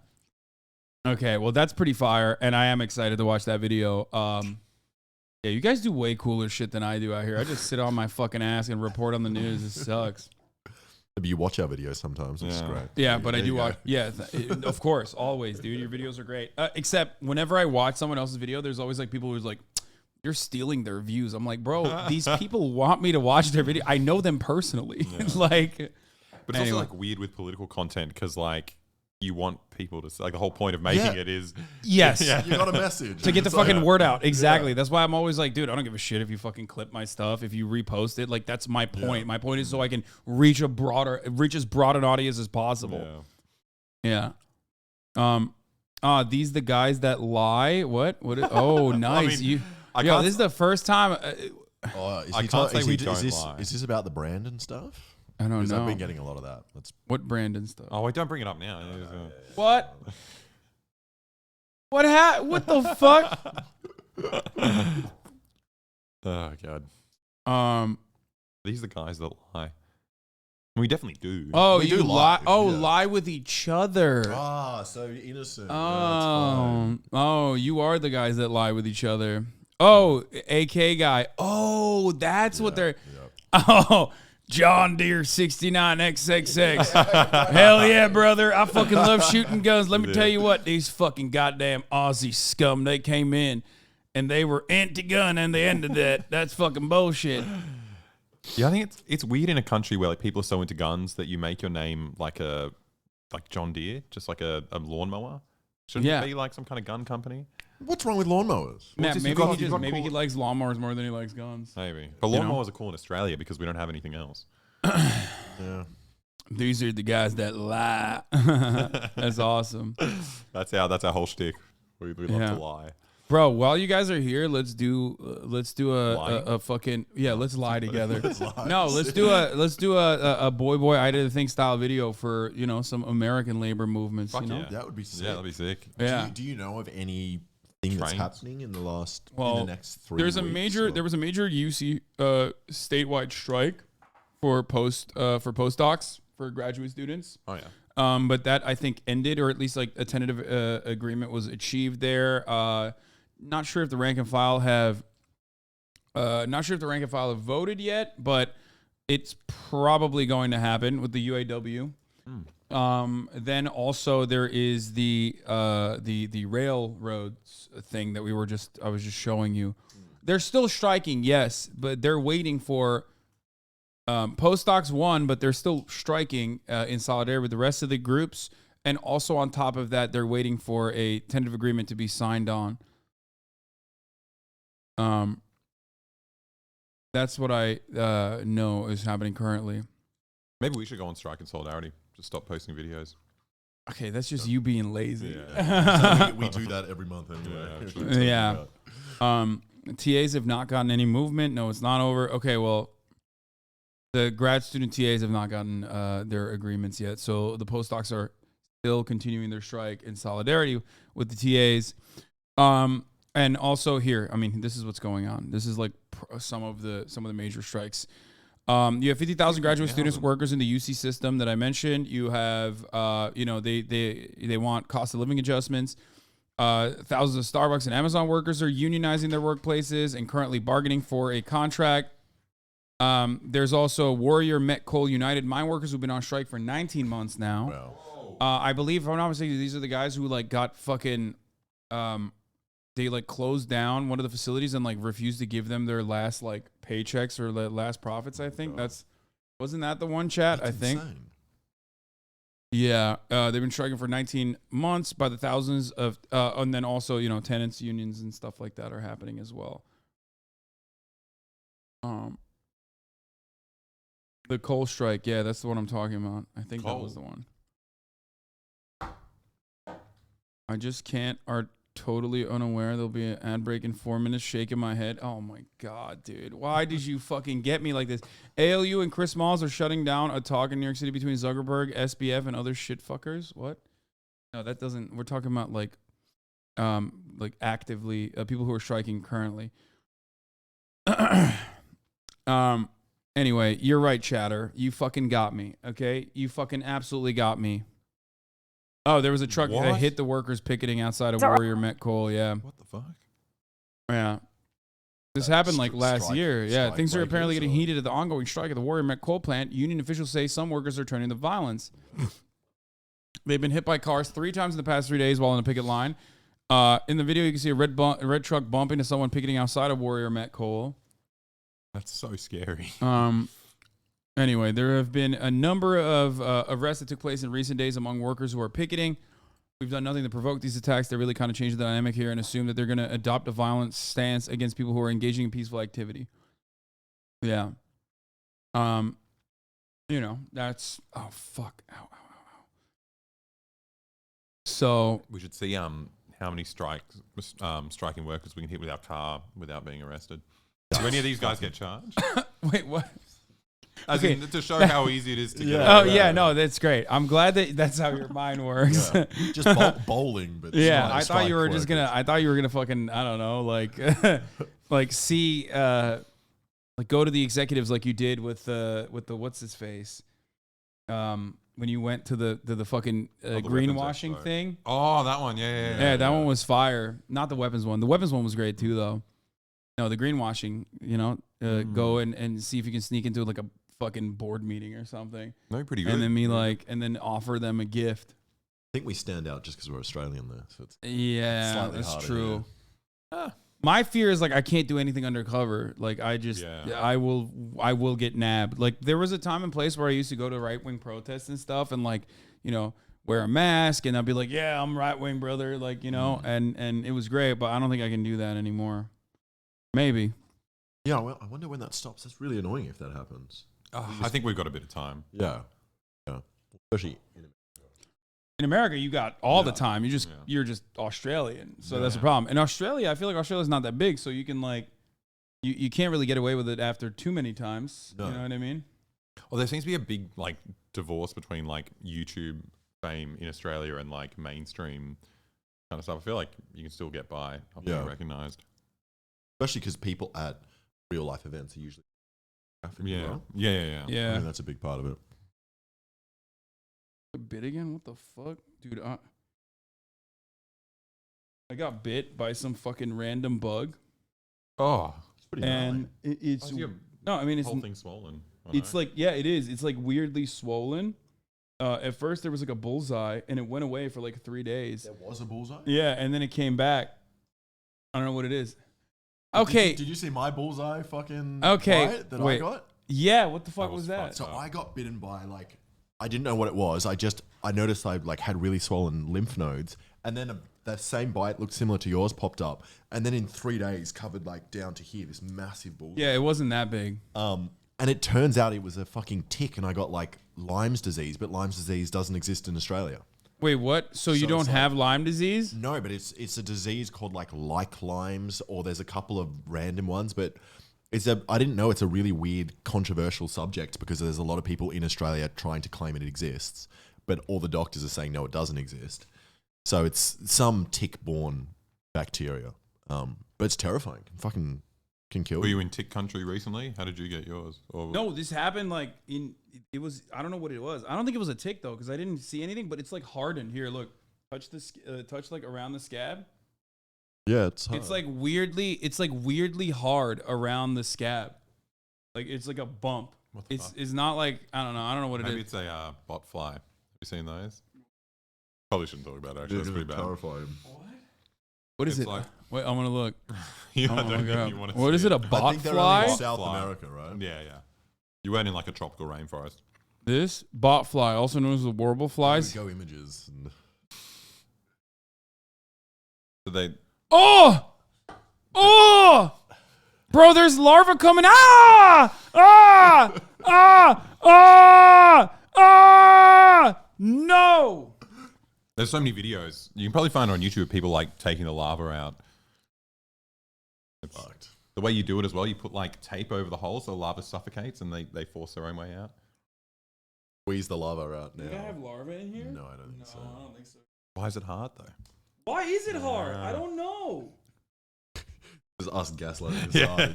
Okay, well, that's pretty fire, and I am excited to watch that video. Yeah, you guys do way cooler shit than I do out here. I just sit on my fucking ass and report on the news. It sucks. Maybe you watch our videos sometimes, which is great. Yeah, but I do watch. go. Yeah, of course, always, dude. Your videos are great. Except whenever I watch someone else's video, there's always like people who's like, "You're stealing their views." I'm like, bro, these people want me to watch their video. I know them personally. Like, but it's also like weird with political content because like you want people to like the whole point of making it is You got a message to get the fucking word out. Exactly. That's why I'm always like, dude, I don't give a shit if you fucking clip my stuff, if you repost it. Like that's my point. My point is so I can reach as broad an audience as possible. Yeah. These the guys that lie. What? Oh, nice. I mean, This is the first time. Is this about the brand and stuff? I don't know. I've been getting a lot of that. What brand and stuff? Oh, wait, don't bring it up now. What? What the fuck? Oh god. These are the guys that lie. We definitely do. Oh, We you do lie. lie. Oh, Yeah. lie with each other. So innocent. Oh, you are the guys that lie with each other. Oh, AK guy. Oh, that's what they're. Oh, John Deere 69XXX. Hell yeah, brother. I fucking love shooting guns. Let me tell you what, these fucking goddamn Aussie scum, they came in and they were anti-gun and they ended that. That's fucking bullshit. Yeah, I think it's weird in a country where like people are so into guns that you make your name like John Deere, just like a lawnmower. Shouldn't it be like some kind of gun company? What's wrong with lawnmowers? Maybe he likes lawnmowers more than he likes guns. Maybe. But lawnmowers are cool in Australia because we don't have anything else. Yeah. These are the guys that lie. That's awesome. That's our whole shtick. We love to lie. Bro, while you guys are here, let's do a fucking let's lie together. Let's do a BoyBoy I Did a Thing style video for some American labor movements. That would be sick. Yeah, that'd be sick. Yeah. Do you know of anything that's happening in the last in the next 3 there was weeks? There was a major UC statewide strike for postdocs for graduate students. Oh yeah. But that I think ended, or at least like a tentative agreement was achieved there. Not sure if the rank and file have voted yet, but it's probably going to happen with the UAW. Then also there is the railroads thing that I was just showing you. They're still striking, yes, but they're waiting for postdocs won, but they're still striking in solidarity with the rest of the groups. And also on top of that, they're waiting for a tentative agreement to be signed on. That's what I know is happening currently. Maybe we should go on strike in solidarity. Just stop posting videos. Okay, that's just you being lazy. Yeah. We do that every month anyway. Yeah. TAs have not gotten any movement. No, it's not over. Okay, well, the grad student TAs have not gotten their agreements yet. So the postdocs are still continuing their strike in solidarity with the TAs. And also here, I mean, this is what's going on. This is like some of the major strikes. You have 50,000 graduate students, workers in the UC system that I mentioned. You have, they want cost of living adjustments. Thousands of Starbucks and Amazon workers are unionizing their workplaces and currently bargaining for a contract. There's also Warrior Met Coal United mine workers who've been on strike for 19 months now. I believe, if I'm not mistaken, these are the guys who like got fucking, they like closed down one of the facilities and like refused to give them their last like paychecks or last profits. I think wasn't that the one chat? That's I think. insane. Yeah, they've been striking for 19 months by the thousands of, and then also tenants, unions, and stuff like that are happening as well. The coal strike, yeah, that's the one I'm talking about. I think that was the one. I just are totally unaware. There'll be an ad break in 4 minutes. Shaking my head. Oh my god, dude! Why did you fucking get me like this? ALU and Chris Smalls are shutting down a talk in New York City between Zuckerberg, SBF, and other shit fuckers. What? No, that doesn't. We're talking about like actively people who are striking currently. Anyway, you're right, chatter. You fucking got me. Okay, you fucking absolutely got me. Oh, there was a truck that hit the workers picketing outside of Warrior Met Coal. Yeah. What the fuck? Yeah. This happened like last strike- year. Yeah, strike things are apparently breakers getting or- heated at the ongoing strike at the Warrior Met coal plant. Union officials say some workers are turning to violence. They've been hit by cars 3 times in the past 3 days while in a picket line. In the video, you can see a red truck bump into someone picketing outside of Warrior Met Coal. That's so scary. Anyway, there have been a number of arrests that took place in recent days among workers who are picketing. We've done nothing to provoke these attacks. They really kind of changed the dynamic here and assume that they're going to adopt a violent stance against people who are engaging in peaceful activity. Yeah. You know, that's... Oh, fuck. Ow, ow, ow, ow. So... We should see how many striking workers we can hit with our car without being arrested. Do any of these guys get charged? Wait, what? As Okay. in, to show how easy it is to get Oh, yeah, no, that's great. I'm glad that that's how your mind works. Yeah. Just bowling, but yeah, not I thought you were just strike gonna. I thought you were gonna fucking. I don't know, like, like see, like go to the executives like you did with the what's his face, when you went to the fucking greenwashing thing. Oh, that one, yeah. That one was fire. Not the weapons one. The weapons one was great too, though. No, the greenwashing. You know, go and see if you can sneak into like a fucking board meeting or something. No, pretty good. And then and then offer them a gift. I think we stand out just because we're Australian there. So it's Yeah, slightly that's harder, true. yeah. My fear is like I can't do anything undercover. Like I just I will get nabbed. Like there was a time and place where I used to go to right wing protests and stuff and like, you know, wear a mask and I'd be like, yeah, I'm right wing, brother. Like, you know, and it was great, but I don't think I can do that anymore. Maybe. Yeah, well, I wonder when that stops. That's really annoying if that happens. I think we've got a bit of time. Yeah. Especially in America, you got all the time. You're just Australian, so that's the problem. In Australia, I feel like Australia's not that big, so you can like, you can't really get away with it after too many times. No. You know what I mean? Well, there seems to be a big like divorce between like YouTube fame in Australia and like mainstream kind of stuff. I feel like you can still get by not being recognized, especially because people at real life events are usually. Yeah. I think that's a big part of it. Bit again? What the fuck, dude? I got bit by some fucking random bug. Oh, it's pretty and it's no, I mean it's whole thing swollen. It's like it is. It's like weirdly swollen. At first there was like a bullseye, and it went away for like 3 days. There was a bullseye. Yeah, and then it came back. I don't know what it is. Okay. Did you see my bullseye fucking bite that I got? Yeah, what the fuck was that? So I got bitten by like, I didn't know what it was. I noticed I like had really swollen lymph nodes, and then that same bite looked similar to yours popped up, and then in 3 days covered like down to here, this massive bullseye. Yeah, it wasn't that big. And it turns out it was a fucking tick, and I got like Lyme's disease, but Lyme's disease doesn't exist in Australia. Wait, what? So you don't have Lyme disease? No, but it's a disease called like Lyme's, or there's a couple of random ones, but I didn't know it's a really weird, controversial subject because there's a lot of people in Australia trying to claim it exists, but all the doctors are saying no, it doesn't exist. So it's some tick-borne bacteria, but it's terrifying. Fucking can kill you. Were you in tick country recently? How did you get yours? No, this happened like it was, I don't know what it was. I don't think it was a tick though, because I didn't see anything, but it's like hardened. Here, look, touch like around the scab. Yeah, it's hard. It's like weirdly hard around the scab. Like it's like a bump. It's not like, I don't know what it is. Maybe it's a bot fly. Have you seen those? Probably shouldn't talk about it, actually. That's pretty bad. Terrifying. What is it? Like, Wait, I'm gonna look. What is it? A bot I think they're fly? only in South America, right? Yeah. You weren't in like a tropical rainforest. This bot fly, also known as the warble flies. Go images. So they. Oh, bro, there's larvae coming. No. There's so many videos. You can probably find on YouTube people like taking the larva out. It's fucked. The way you do it as well, you put like tape over the hole so the larva suffocates and they force their own way out. Squeeze the larva out now. Do you have larvae in here? No, I don't think so. I don't think so. Why is it hard though? Why is it hard? I don't know. It's us gaslighting this hard.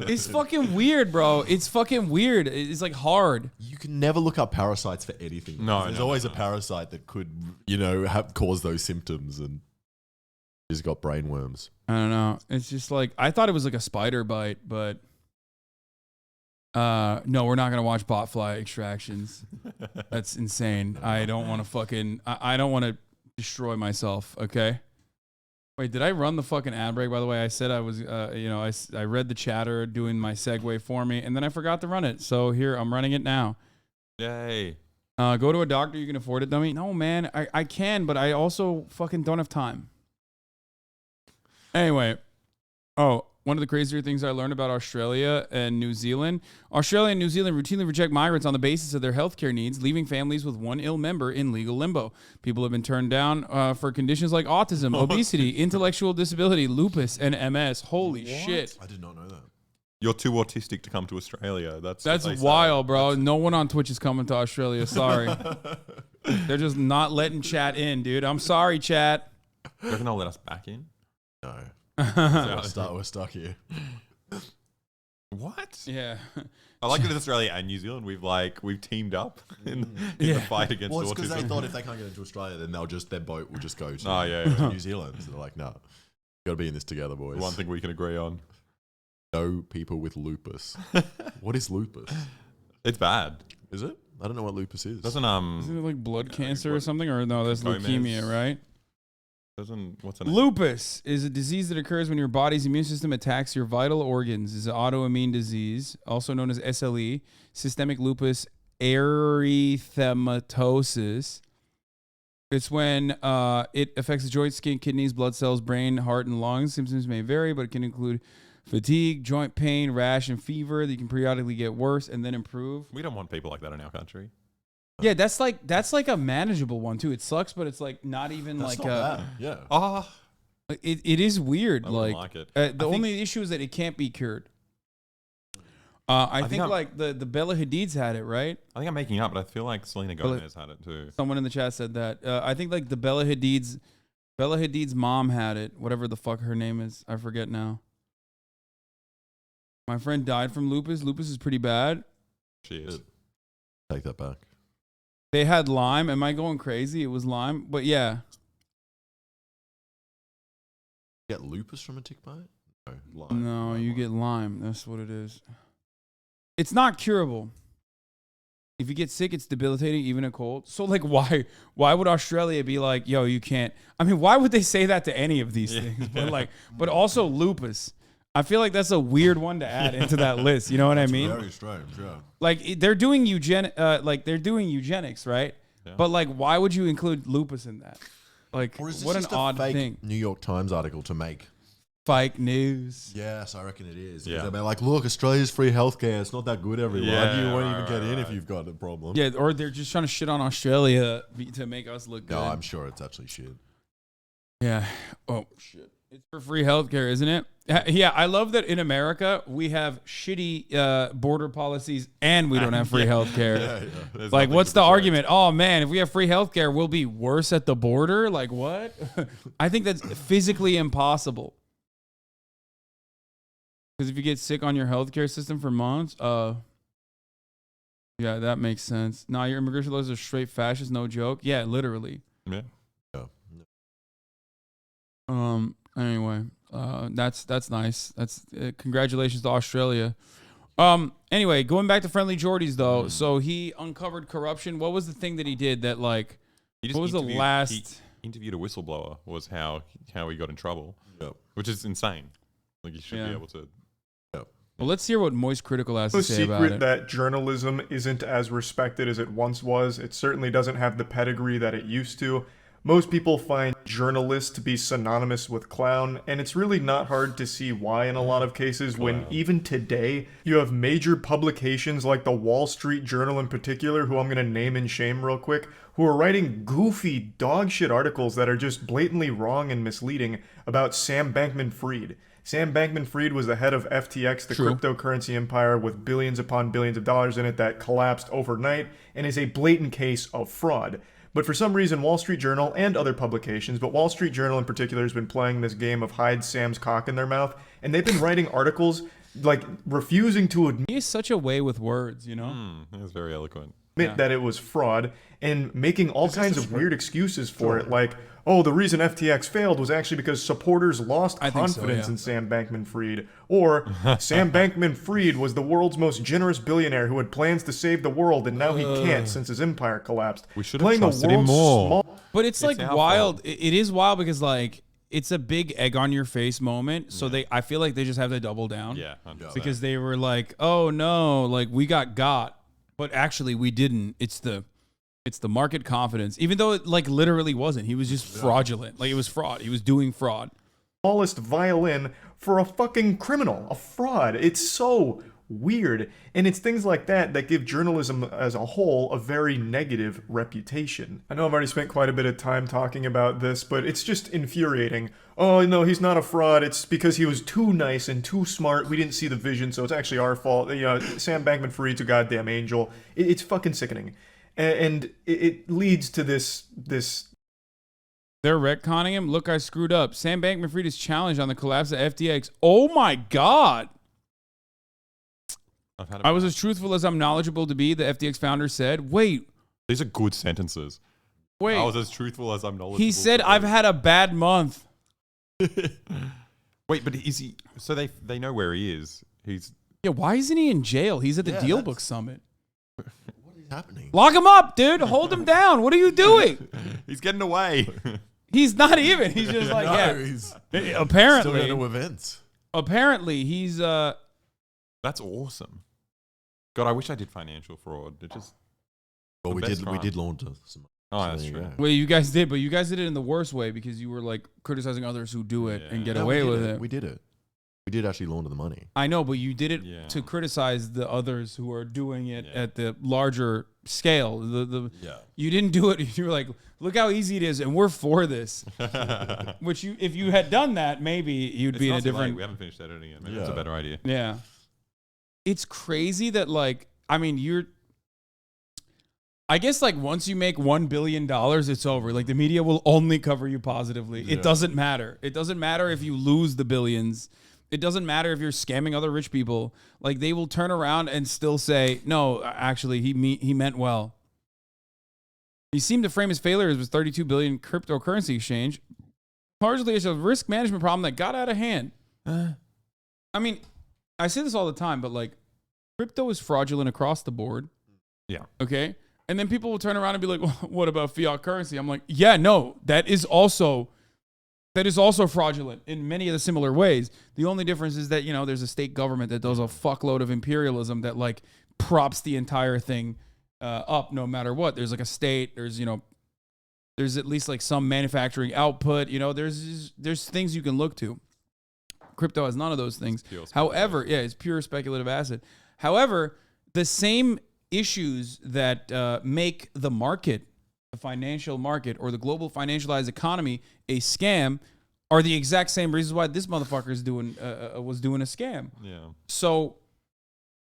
It's fucking weird, bro. It's fucking weird. It's like hard. You can never look up parasites for anything. No, there's no, always no. a parasite that could, cause those symptoms. And He's got brain worms. I don't know. It's just like, I thought it was like a spider bite, but no, we're not going to watch botfly extractions. That's insane. I don't want to fucking, I don't want to destroy myself, okay? Wait, did I run the fucking ad break, by the way? I said I was, I read the chatter doing my segue for me, and then I forgot to run it. So here, I'm running it now. Yay. Go to a doctor, you can afford it, dummy. No, man, I can, but I also fucking don't have time. Anyway, one of the crazier things I learned about Australia and New Zealand. Australia and New Zealand routinely reject migrants on the basis of their healthcare needs, leaving families with one ill member in legal limbo. People have been turned down for conditions like autism, obesity, intellectual disability, lupus, and MS. Holy shit. I did not know that. You're too autistic to come to Australia. That's wild, bro. No one on Twitch is coming to Australia. Sorry. They're just not letting chat in, dude. I'm sorry, chat. You reckon they'll let us back in? No. We're stuck here. What? Yeah. I like that in Australia and New Zealand we've teamed up in the fight against it's autism. because they thought if they can't get into Australia, then their boat will just go to New Zealand. So they're like, no, got to be in this together, boys. One thing we can agree on. No people with lupus. What is lupus? It's bad. Is it? I don't know what lupus is. Isn't it like blood cancer or something? Or no, that's leukemia, right? What's the name? Lupus is a disease that occurs when your body's immune system attacks your vital organs. It's an autoimmune disease, also known as SLE, systemic lupus erythematosus. It's when it affects the joints, skin, kidneys, blood cells, brain, heart, and lungs. Symptoms may vary, but it can include fatigue, joint pain, rash, and fever that you can periodically get worse and then improve. We don't want people like that in our country. Yeah, that's like a manageable one too. It sucks, but it's like not even That's like not bad. Yeah. It is weird. I wouldn't like it. The only issue is that it can't be cured. I think like the Bella Hadid's had it, right? I think I'm making up, but I feel like Selena Gomez had it too. Someone in the chat said that. I think like the Bella Hadid's mom had it. Whatever the fuck her name is, I forget now. My friend died from lupus. Lupus is pretty bad. She is. Take that back. They had Lyme. Am I going crazy? It was Lyme, but yeah. Get lupus from a tick bite? No, Lyme. No, you get Lyme. That's what it is. It's not curable. If you get sick, it's debilitating, even a cold. So, like, why would Australia be like, yo, you can't? I mean, why would they say that to any of these things? But also lupus. I feel like that's a weird one to add into that list. You know what I mean? Very strange, yeah. Like they're doing eugenics, right? Yeah. But like, why would you include lupus in that? Like, or is this what just an odd fake thing. New York Times article to make fake news. Yes, I reckon it is. Yeah. They're like, look, Australia's free healthcare. It's not that good, everyone. Yeah, You won't even get in if you've got a problem. Yeah, or they're just trying to shit on Australia to make us look good. No, I'm sure it's actually shit. Yeah. Oh shit. It's for free healthcare, isn't it? Yeah, I love that in America we have shitty border policies and we don't have free healthcare. Yeah. Like, what's the argument? Oh man, if we have free healthcare, we'll be worse at the border. Like, what? I think that's physically impossible. Because if you get sick on your healthcare system for months, yeah, that makes sense. Nah, your immigration laws are straight fascist, no joke. Yeah, literally. Yeah. Anyway, that's nice. That's congratulations to Australia. Anyway, going back to Friendlyjordies though, so he uncovered corruption. What was the thing that he did that like? What was the last? He interviewed a whistleblower. Was how he got in trouble. Yep. Which is insane. Like you should be able to. Yep. Well, let's hear what Moistcritikal has No to say about secret it. that journalism isn't as respected as it once was. It certainly doesn't have the pedigree that it used to. Most people find journalist to be synonymous with clown, and it's really not hard to see why in a lot of cases when even today you have major publications like the Wall Street Journal in particular, who I'm going to name and shame real quick, who are writing goofy dogshit articles that are just blatantly wrong and misleading about Sam Bankman-Fried. Sam Bankman-Fried was the head of FTX, the cryptocurrency empire with billions upon billions of dollars in it that collapsed overnight and is a blatant case of fraud. But for some reason, Wall Street Journal and other publications, but Wall Street Journal in particular has been playing this game of hide Sam's cock in their mouth, and they've been writing articles like refusing to admit. He is such a way with words, you know? He was very eloquent. admit that it was fraud and making all kinds of weird excuses for it, like, oh, the reason FTX failed was actually because supporters lost confidence in Sam Bankman-Fried, or Sam Bankman-Fried was the world's most generous billionaire who had plans to save the world and now he can't since his empire collapsed. We should have trusted him more. But it's like wild. It is wild because like it's a big egg on your face moment. So I feel like they just have to double down. Yeah, because they were like, oh no, like we got, but actually we didn't. It's the market confidence, even though it like literally wasn't. He was just fraudulent. Like it was fraud. He was doing fraud. Smallest violin for a fucking criminal, a fraud. It's so weird. And it's things like that give journalism as a whole a very negative reputation. I know I've already spent quite a bit of time talking about this, but it's just infuriating. Oh, no, he's not a fraud. It's because he was too nice and too smart. We didn't see the vision, so it's actually our fault. You know, Sam Bankman-Fried's a goddamn angel. It's fucking sickening. And it leads to this. They're retconning him. Look, I screwed up. Sam Bankman-Fried is challenged on the collapse of FTX. Oh my God. I was as truthful as I'm knowledgeable to be, the FTX founder said. Wait. These are good sentences. Wait. I was as truthful as I'm knowledgeable. He said, I've had a bad month. Wait, but is he... So they know where he is. Yeah, why isn't he in jail? He's at the DealBook Summit. What is happening? Lock him up, dude. Hold him down. What are you doing? He's getting away. He's not even. He's just like, he's apparently. still going to events. Apparently, he's... That's awesome. God, I wish I did financial fraud. It just... Well, we did launder some... Oh, that's true. Well, you guys did, but you guys did it in the worst way because you were like criticizing others who do it and get away with it. We did it. We did actually launder the money. I know, but you did it to criticize the others who are doing it at the larger scale. You didn't do it. You were like, look how easy it is, and we're for this. Which if you had done that, maybe you'd be in a different... Late. We haven't finished editing it. Maybe that's a better idea. Yeah. It's crazy that like, I mean, I guess like once you make $1 billion, it's over. Like the media will only cover you positively. It doesn't matter. It doesn't matter if you lose the billions. It doesn't matter if you're scamming other rich people. Like they will turn around and still say, no, actually he meant well. He seemed to frame his failure as $32 billion cryptocurrency exchange, largely as a risk management problem that got out of hand. I mean, I say this all the time, but like crypto is fraudulent across the board. Yeah. Okay. And then people will turn around and be like, well, what about fiat currency? I'm like, yeah, no, that is also fraudulent in many of the similar ways. The only difference is that, you know, there's a state government that does a fuckload of imperialism that like props the entire thing up no matter what. There's like a state, there's at least like some manufacturing output, you know, there's things you can look to. Crypto has none of those things. However, it's pure speculative asset. However, the same issues that make the market, the financial market or the global financialized economy a scam are the exact same reasons why this motherfucker is was doing a scam. Yeah. So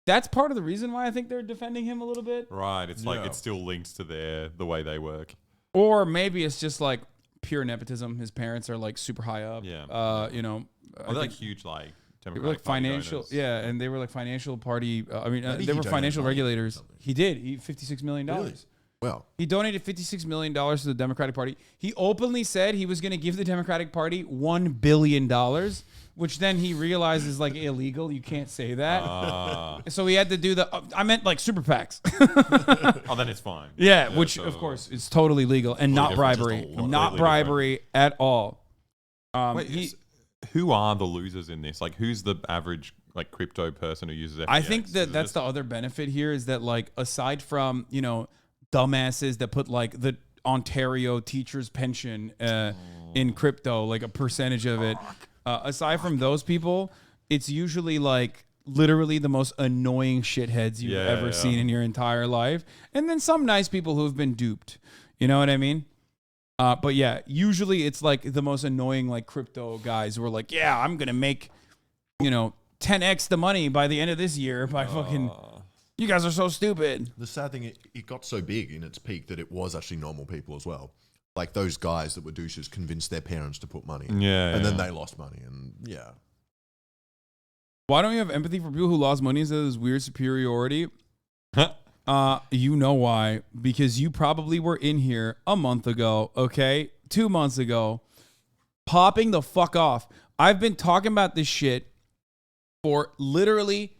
that's part of the reason why I think they're defending him a little bit. Right. It's like it's still linked to the way they work. Or maybe it's just like pure nepotism. His parents are like super high up. Yeah. You know, they're like huge like they were like financial, and they were like financial party. They were financial regulators. He did. He $56 million. Really? Well, he donated $56 million to the Democratic Party. He openly said he was going to give the Democratic Party $1 billion, which then he realized is like illegal. You can't say that. So he had to do I meant like super PACs. Oh, then it's fine. Yeah, which of course is totally legal and not bribery. Not bribery at all. Who are the losers in this? Like, who's the average like crypto person who uses FTX? I think that's the other benefit here is that like aside from, you know, dumbasses that put like the Ontario teacher's pension in crypto, like a percentage of it, aside from those people, it's usually like literally the most annoying shitheads you've ever seen in your entire life. And then some nice people who've been duped. You know what I mean? But yeah, usually it's like the most annoying like crypto guys who are like, yeah, I'm going to make, you know, 10x the money by the end of this year by fucking... You guys are so stupid. The sad thing, it got so big in its peak that it was actually normal people as well. Like those guys that were douches convinced their parents to put money in. And then they lost money. And Why don't you have empathy for people who lost money instead of this weird superiority? You know why? Because you probably were in here a month ago, okay? 2 months ago, popping the fuck off. I've been talking about this shit for literally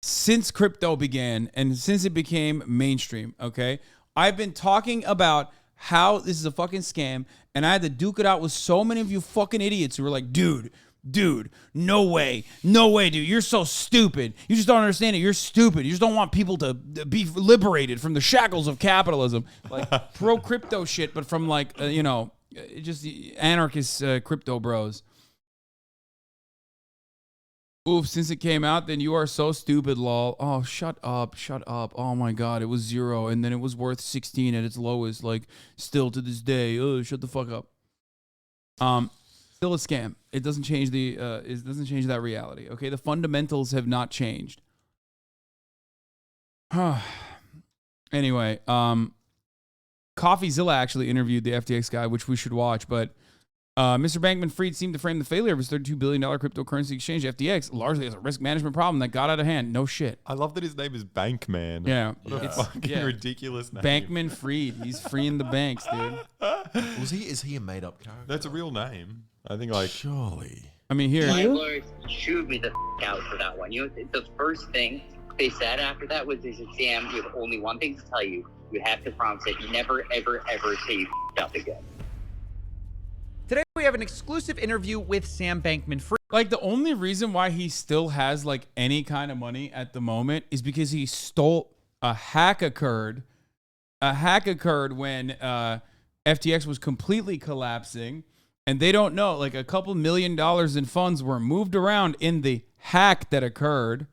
since crypto began and since it became mainstream, okay? I've been talking about how this is a fucking scam, and I had to duke it out with so many of you fucking idiots who were like, dude, no way, dude, you're so stupid. You just don't understand it. You're stupid. You just don't want people to be liberated from the shackles of capitalism. Like pro crypto shit, but from like, just the anarchist crypto bros. Oof, since it came out, then you are so stupid, lol. Oh, shut up. Oh my God, it was 0, and then it was worth 16 at its lowest, like, still to this day. Oh, shut the fuck up. Still a scam. It doesn't change it doesn't change that reality, okay? The fundamentals have not changed. Anyway, Coffeezilla actually interviewed the FTX guy, which we should watch, but Mr. Bankman-Fried seemed to frame the failure of his $32 billion cryptocurrency exchange, FTX, largely as a risk management problem that got out of hand. No shit. I love that his name is Bankman. Yeah. What a fucking ridiculous name. Bankman-Fried. He's freeing the banks, dude. Is he a made-up character? That's a real name. I think, like... Surely. I mean, here... My lawyers chewed me the out for that one. You know, the first thing they said after that was, they said, Sam, you have only one thing to tell you. You have to promise that you never, ever, ever say you up again. Today we have an exclusive interview with Sam Bankman-Fried. Like, the only reason why he still has like any kind of money at the moment is because he stole a hack occurred when FTX was completely collapsing, and they don't know, like, a couple $1 million in funds were moved around in the hack that occurred.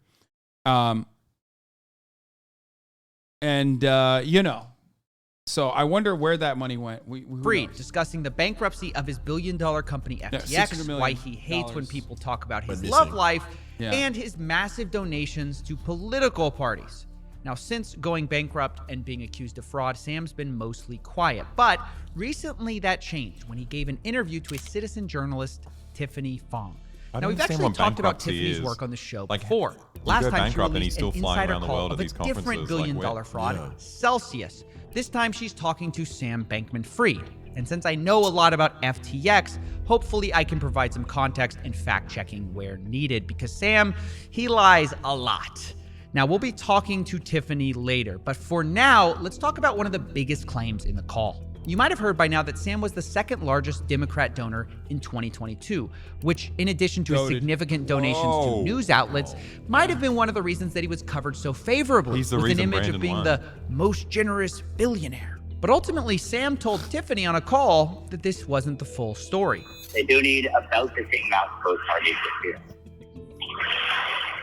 So I wonder where that money went. Fried discussing the bankruptcy of his billion-dollar company FTX, why he hates when people talk about his love life, and his massive donations to political parties. Now, since going bankrupt and being accused of fraud, Sam's been mostly quiet. But recently that changed when he gave an interview to a citizen journalist, Tiffany Fong. Now, we've actually talked about Tiffany's work on the show before. Last time she released an insider call of a different billion-dollar fraud, Celsius. This time she's talking to Sam Bankman-Fried. And since I know a lot about FTX, hopefully I can provide some context and fact-checking where needed, because Sam, he lies a lot. Now, we'll be talking to Tiffany later, but for now, let's talk about one of the biggest claims in the call. You might have heard by now that Sam was the second largest Democrat donor in 2022, which, in addition to his significant donations to news outlets, might have been one of the reasons that he was covered so favorably, with an image of being the most generous billionaire. But ultimately, Sam told Tiffany on a call that this wasn't the full story. They donated about the same amount to both parties this year.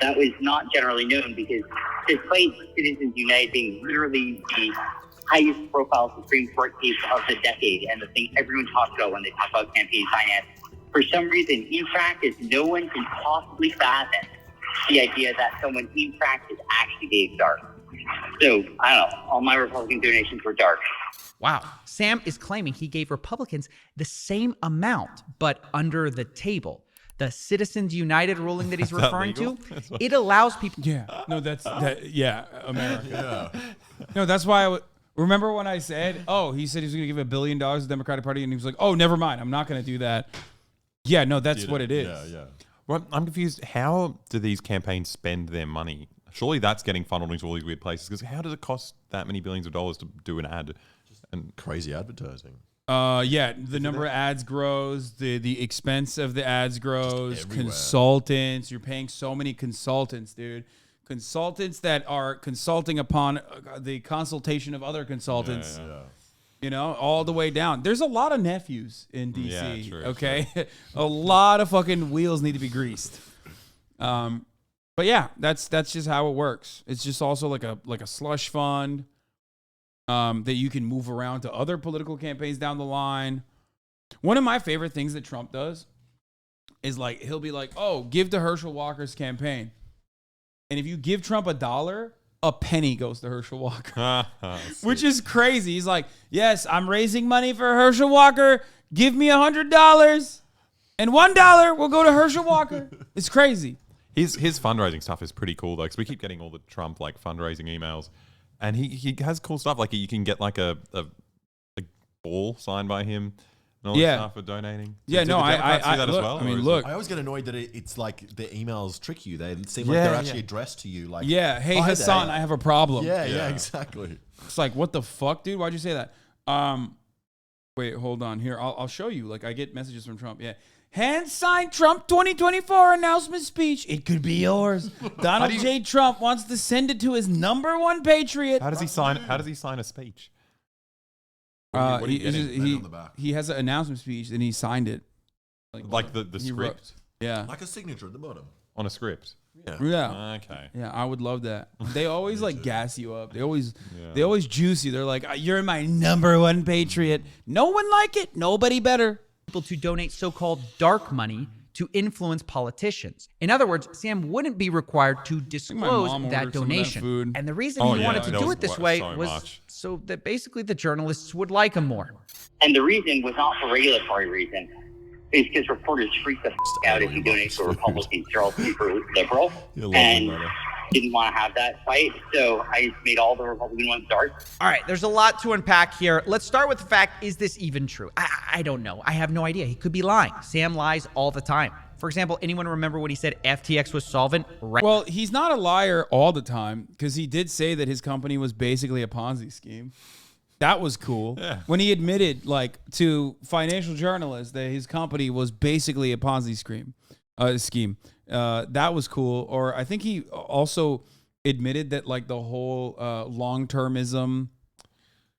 That was not generally known because, despite Citizens United being literally the highest profile Supreme Court case of the decade and the thing everyone talks about when they talk about campaign finance, for some reason, in practice, no one can possibly fathom the idea that someone in practice actually gave dark. So, I don't know, all my Republican donations were dark. Wow. Sam is claiming he gave Republicans the same amount, but under the table. The Citizens United ruling that he's referring to, it allows people... Yeah. No, America. No, that's why remember when I said, he said he was going to give $1 billion to the Democratic Party, and he was like, oh, never mind, I'm not going to do that. Yeah, no, that's what it is. Yeah. Well, I'm confused. How do these campaigns spend their money? Surely that's getting funneled into all these weird places, because how does it cost that many billions of dollars to do an ad? And crazy advertising. The number of ads grows, the expense of the ads grows, consultants, you're paying so many consultants, dude. Consultants that are consulting upon the consultation of other consultants. You know, all the way down. There's a lot of nephews in DC. Yeah, true, okay, true. A lot of fucking wheels need to be greased. But yeah, that's just how it works. It's just also like a slush fund that you can move around to other political campaigns down the line. One of my favorite things that Trump does is, like, he'll be like, "Oh, give to Herschel Walker's campaign," and if you give Trump $1, a penny goes to Herschel Walker, which is crazy. He's like, yes, I'm raising money for Herschel Walker. Give me $100 and $1 will go to Herschel Walker. It's crazy. His fundraising stuff is pretty cool, though, because we keep getting all the Trump, like, fundraising emails. And he has cool stuff. Like you can get like a ball signed by him. And all this stuff for donating. Yeah, Did no, the Democrats do I that look, as well. I mean, look. I always get annoyed that it's like the emails trick you. They seem like they're actually addressed to you. Like, hey Hasan, I have a problem. Yeah, exactly. It's like, what the fuck, dude? Why'd you say that? Wait, hold on. Here, I'll show you. Like, I get messages from Trump. Yeah. Hand signed Trump 2024 announcement speech. It could be yours. Donald J. Trump wants to send it to his #1 patriot. How does he sign a speech? He has an announcement speech and he signed it. Like the script? Yeah. Like a signature at the bottom. On a script? Yeah. Okay. Yeah, I would love that. They always like gas you up. They always juice you. They're like, you're my #1 patriot. No one like it. Nobody better. People to donate so-called dark money to influence politicians. In other words, Sam wouldn't be required to disclose that donation. And the reason he wanted to do it this way was so that basically the journalists would like him more. And the reason was not for regulatory reasons. It's because reporters freak the out if you donate to a Republican or super liberal. And didn't want to have that fight, so I made all the Republican ones dark. All right, there's a lot to unpack here. Let's start with the fact, is this even true? I don't know. I have no idea. He could be lying. Sam lies all the time. For example, anyone remember when he said FTX was solvent? Well, he's not a liar all the time because he did say that his company was basically a Ponzi scheme. That was cool. Yeah. When he admitted, like, to financial journalists that his company was basically a Ponzi scheme. That was cool. Or I think he also admitted that, like, the whole long-termism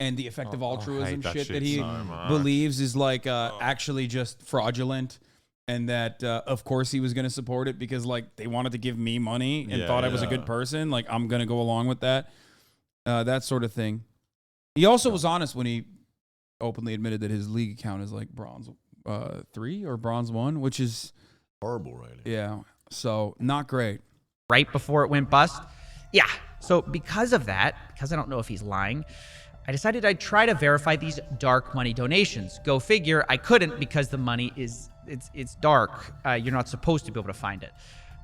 and the effective altruism shit that he believes is, like, actually just fraudulent. And that, of course, he was going to support it because, like, they wanted to give me money and thought I was a good person. Like, I'm going to go along with that. That sort of thing. He also was honest when he openly admitted that his league account is like bronze 3 or bronze 1, which is horrible rating. Yeah, so not great. Right before it went bust. Yeah, so because of that, because I don't know if he's lying, I decided I'd try to verify these dark money donations. Go figure, I couldn't because the money it's dark. You're not supposed to be able to find it.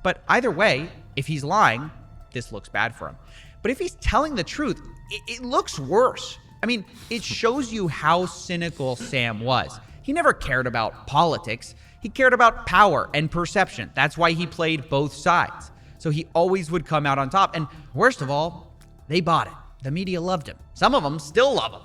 But either way, if he's lying, this looks bad for him. But if he's telling the truth, it looks worse. I mean, it shows you how cynical Sam was. He never cared about politics. He cared about power and perception. That's why he played both sides. So he always would come out on top. And worst of all, they bought it. The media loved him. Some of them still love him.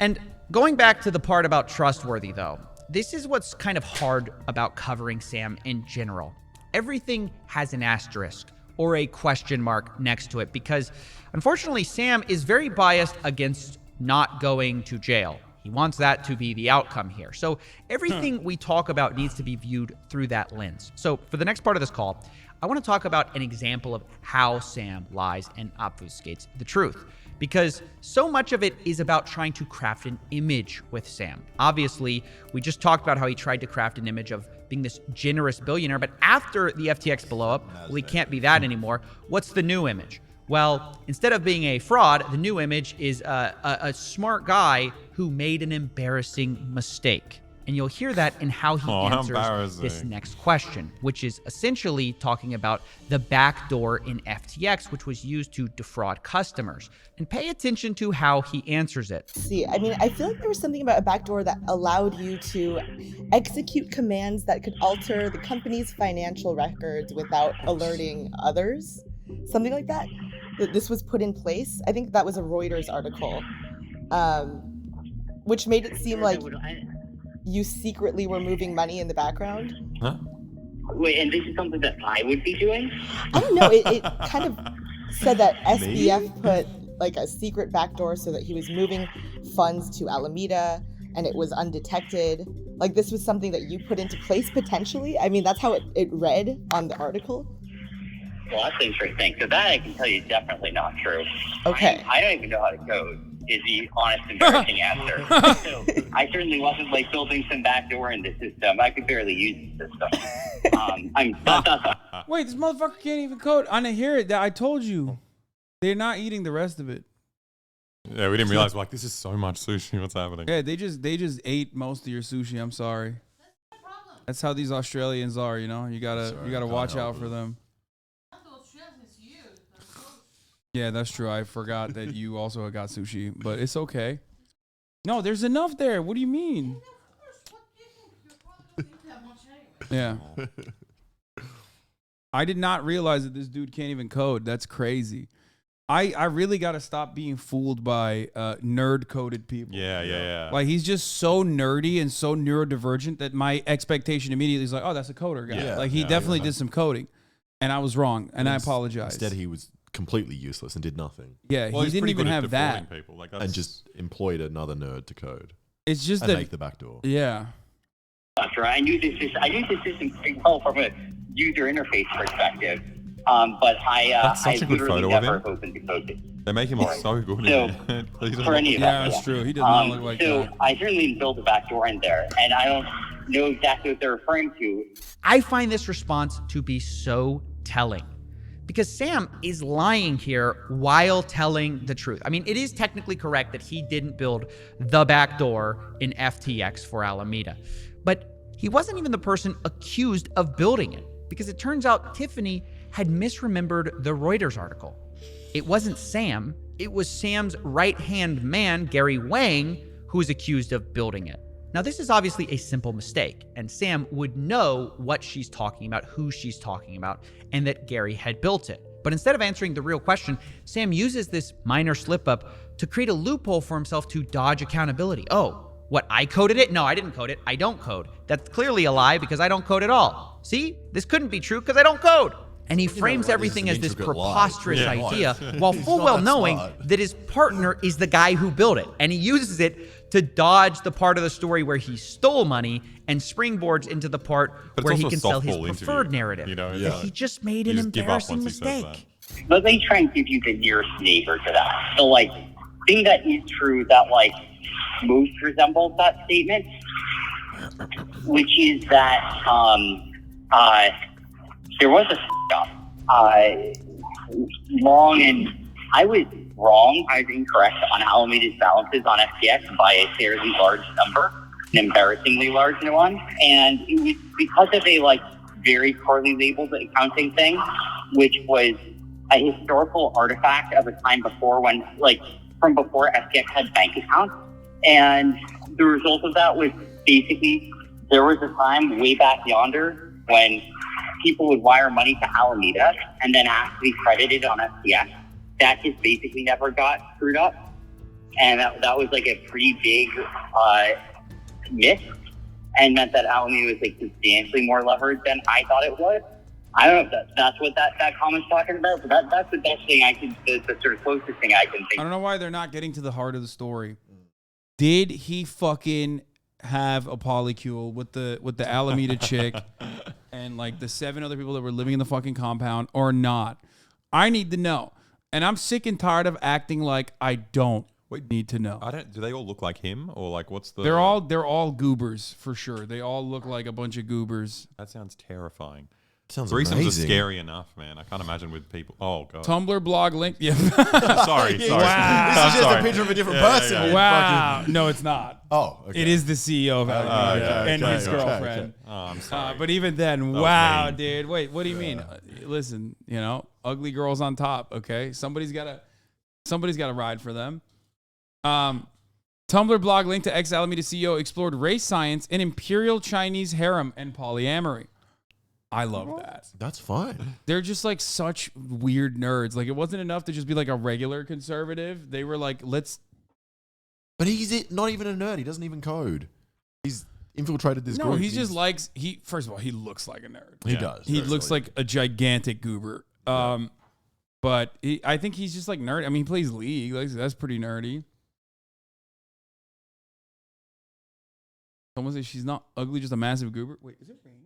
And going back to the part about trustworthy, though, this is what's kind of hard about covering Sam in general. Everything has an asterisk or a question mark next to it because, unfortunately, Sam is very biased against not going to jail. He wants that to be the outcome here. So everything we talk about needs to be viewed through that lens. So for the next part of this call, I want to talk about an example of how Sam lies and obfuscates the truth. Because so much of it is about trying to craft an image with Sam. Obviously, we just talked about how he tried to craft an image of being this generous billionaire, but after the FTX blow up, well, he can't be that anymore. What's the new image? Well, instead of being a fraud, the new image is a smart guy who made an embarrassing mistake. And you'll hear that in how he answers this next question, which is essentially talking about the backdoor in FTX, which was used to defraud customers. And pay attention to how he answers it. See, I mean, I feel like there was something about a backdoor that allowed you to execute commands that could alter the company's financial records without alerting others. Something like that. This was put in place. I think that was a Reuters article, which made it seem like you secretly were moving money in the background. Huh? Wait, and this is something that I would be doing? I don't know. It kind of said that SBF put like a secret backdoor so that he was moving funds to Alameda and it was undetected. Like this was something that you put into place potentially. I mean, that's how it read on the article. Well, that's interesting. So that I can tell you is definitely not true. Okay. I don't even know how to code, is the honest, embarrassing answer. So I certainly wasn't like building some backdoor in the system. I could barely use the system. Wait, this motherfucker can't even code. I didn't hear it. I told you. They're not eating the rest of it. Yeah, we didn't realize. We're like, this is so much sushi. What's happening? Yeah, they just ate most of your sushi. I'm sorry. That's how these Australians are. You know, you gotta watch out for them. Yeah, that's true. I forgot that you also got sushi, but it's okay. No, there's enough there. What do you mean? Yeah. I did not realize that this dude can't even code. That's crazy. I really got to stop being fooled by nerd-coded people. Yeah. Like, he's just so nerdy and so neurodivergent that my expectation immediately is like, oh, that's a coder guy. Yeah. Like, he definitely did some coding. And I was wrong, and I apologize. Instead, he was completely useless and did nothing. Yeah, he didn't even have that. People. Like, and just employed another nerd to code. It's just and that make the backdoor. Yeah. I knew this system pretty well from a user interface perspective, but That's such I a good literally photo of never him. opened to code it. They make him look so good. So, for any of yeah, that, that's true. He does not look like so that. I certainly built a backdoor in there, and I don't know exactly what they're referring to. I find this response to be so telling because Sam is lying here while telling the truth. I mean, it is technically correct that he didn't build the backdoor in FTX for Alameda, but he wasn't even the person accused of building it because it turns out Tiffany had misremembered the Reuters article. It wasn't Sam, it was Sam's right-hand man, Gary Wang, who was accused of building it. Now, this is obviously a simple mistake, and Sam would know what she's talking about, who she's talking about, and that Gary had built it. But instead of answering the real question, Sam uses this minor slip-up to create a loophole for himself to dodge accountability. Oh, what, I coded it? No, I didn't code it. I don't code. That's clearly a lie because I don't code at all. See? This couldn't be true because I don't code. And he frames everything as this preposterous idea while full well knowing that his partner is the guy who built it. And he uses it to dodge the part of the story where he stole money and springboards into the part where he can sell his preferred narrative. You know, that he just made an embarrassing mistake. But they try and give you the nearest neighbor to that. So, like, thing that is true that, like, most resembles that statement, which is that, there was a long, and I was wrong. I was incorrect on Alameda's balances on FTX by a fairly large number, an embarrassingly large one. And it was because of a very poorly labeled accounting thing, which was a historical artifact of a time before when, from before FTX had bank accounts. And the result of that was basically there was a time way back yonder when people would wire money to Alameda and then ask to be credited on FTX. That just basically never got screwed up. And that was a pretty big miss and meant that Alameda was substantially more leveraged than I thought it was. I don't know if that's what that comment's talking about, but that's the best thing the sort of closest thing I can think. I don't know why they're not getting to the heart of the story. Did he fucking have a polycule with the Alameda chick and the 7 other people that were living in the fucking compound or not? I need to know. And I'm sick and tired of acting like I don't need to know. Do they all look like him or what's the? They're all goobers for sure. They all look like a bunch of goobers. That sounds terrifying. Sounds Threesomes amazing. are scary enough, man. I can't imagine with people. Oh god. Tumblr blog link. Yeah. sorry. Wow. This is just a picture of a different person. Yeah. Wow. No, it's not. Oh, okay. It is the CEO of Alameda and his girlfriend. Okay. Oh, I'm sorry. But even then, wow, dude. Wait, what do you mean? Listen, ugly girls on top. Okay, somebody's got to ride for them. Tumblr blog link to ex-Alameda CEO explored race science in imperial Chinese harem and polyamory. I love that. That's fine. They're just such weird nerds. It wasn't enough to just be a regular conservative. They were let's. But he's not even a nerd. He doesn't even code. He's infiltrated this group. No, he just likes. First of all, he looks like a nerd. He does. He looks like a gigantic goober. But I think he's just nerd. I mean, he plays League. That's pretty nerdy. Someone says she's not ugly, just a massive goober. Wait, is it raining?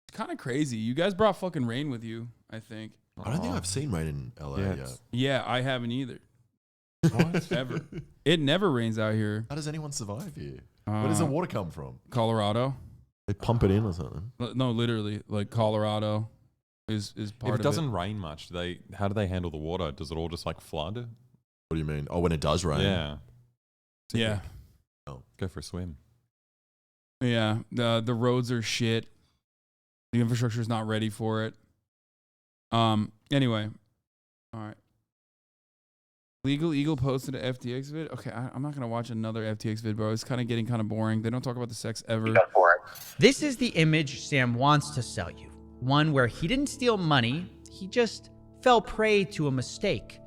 It's kind of crazy. You guys brought fucking rain with you, I think. I don't think I've seen rain in LA yet. Yeah, I haven't either. What? Ever. It never rains out here. How does anyone survive here? Where does the water come from? Colorado. They pump it in or something? No, literally. Colorado is part of it. If it doesn't rain much, how do they handle the water? Does it all just flood? What do you mean? Oh, when it does rain? Yeah. Yeah. Oh. Go for a swim. Yeah. The roads are shit. The infrastructure is not ready for it. Anyway, All right. Legal Eagle posted an FTX vid. Okay, I'm not gonna watch another FTX vid, bro. It's kind of getting kind of boring. They don't talk about the sex ever. This is the image Sam wants to sell you. One where he didn't steal money. He just fell prey to a mistake,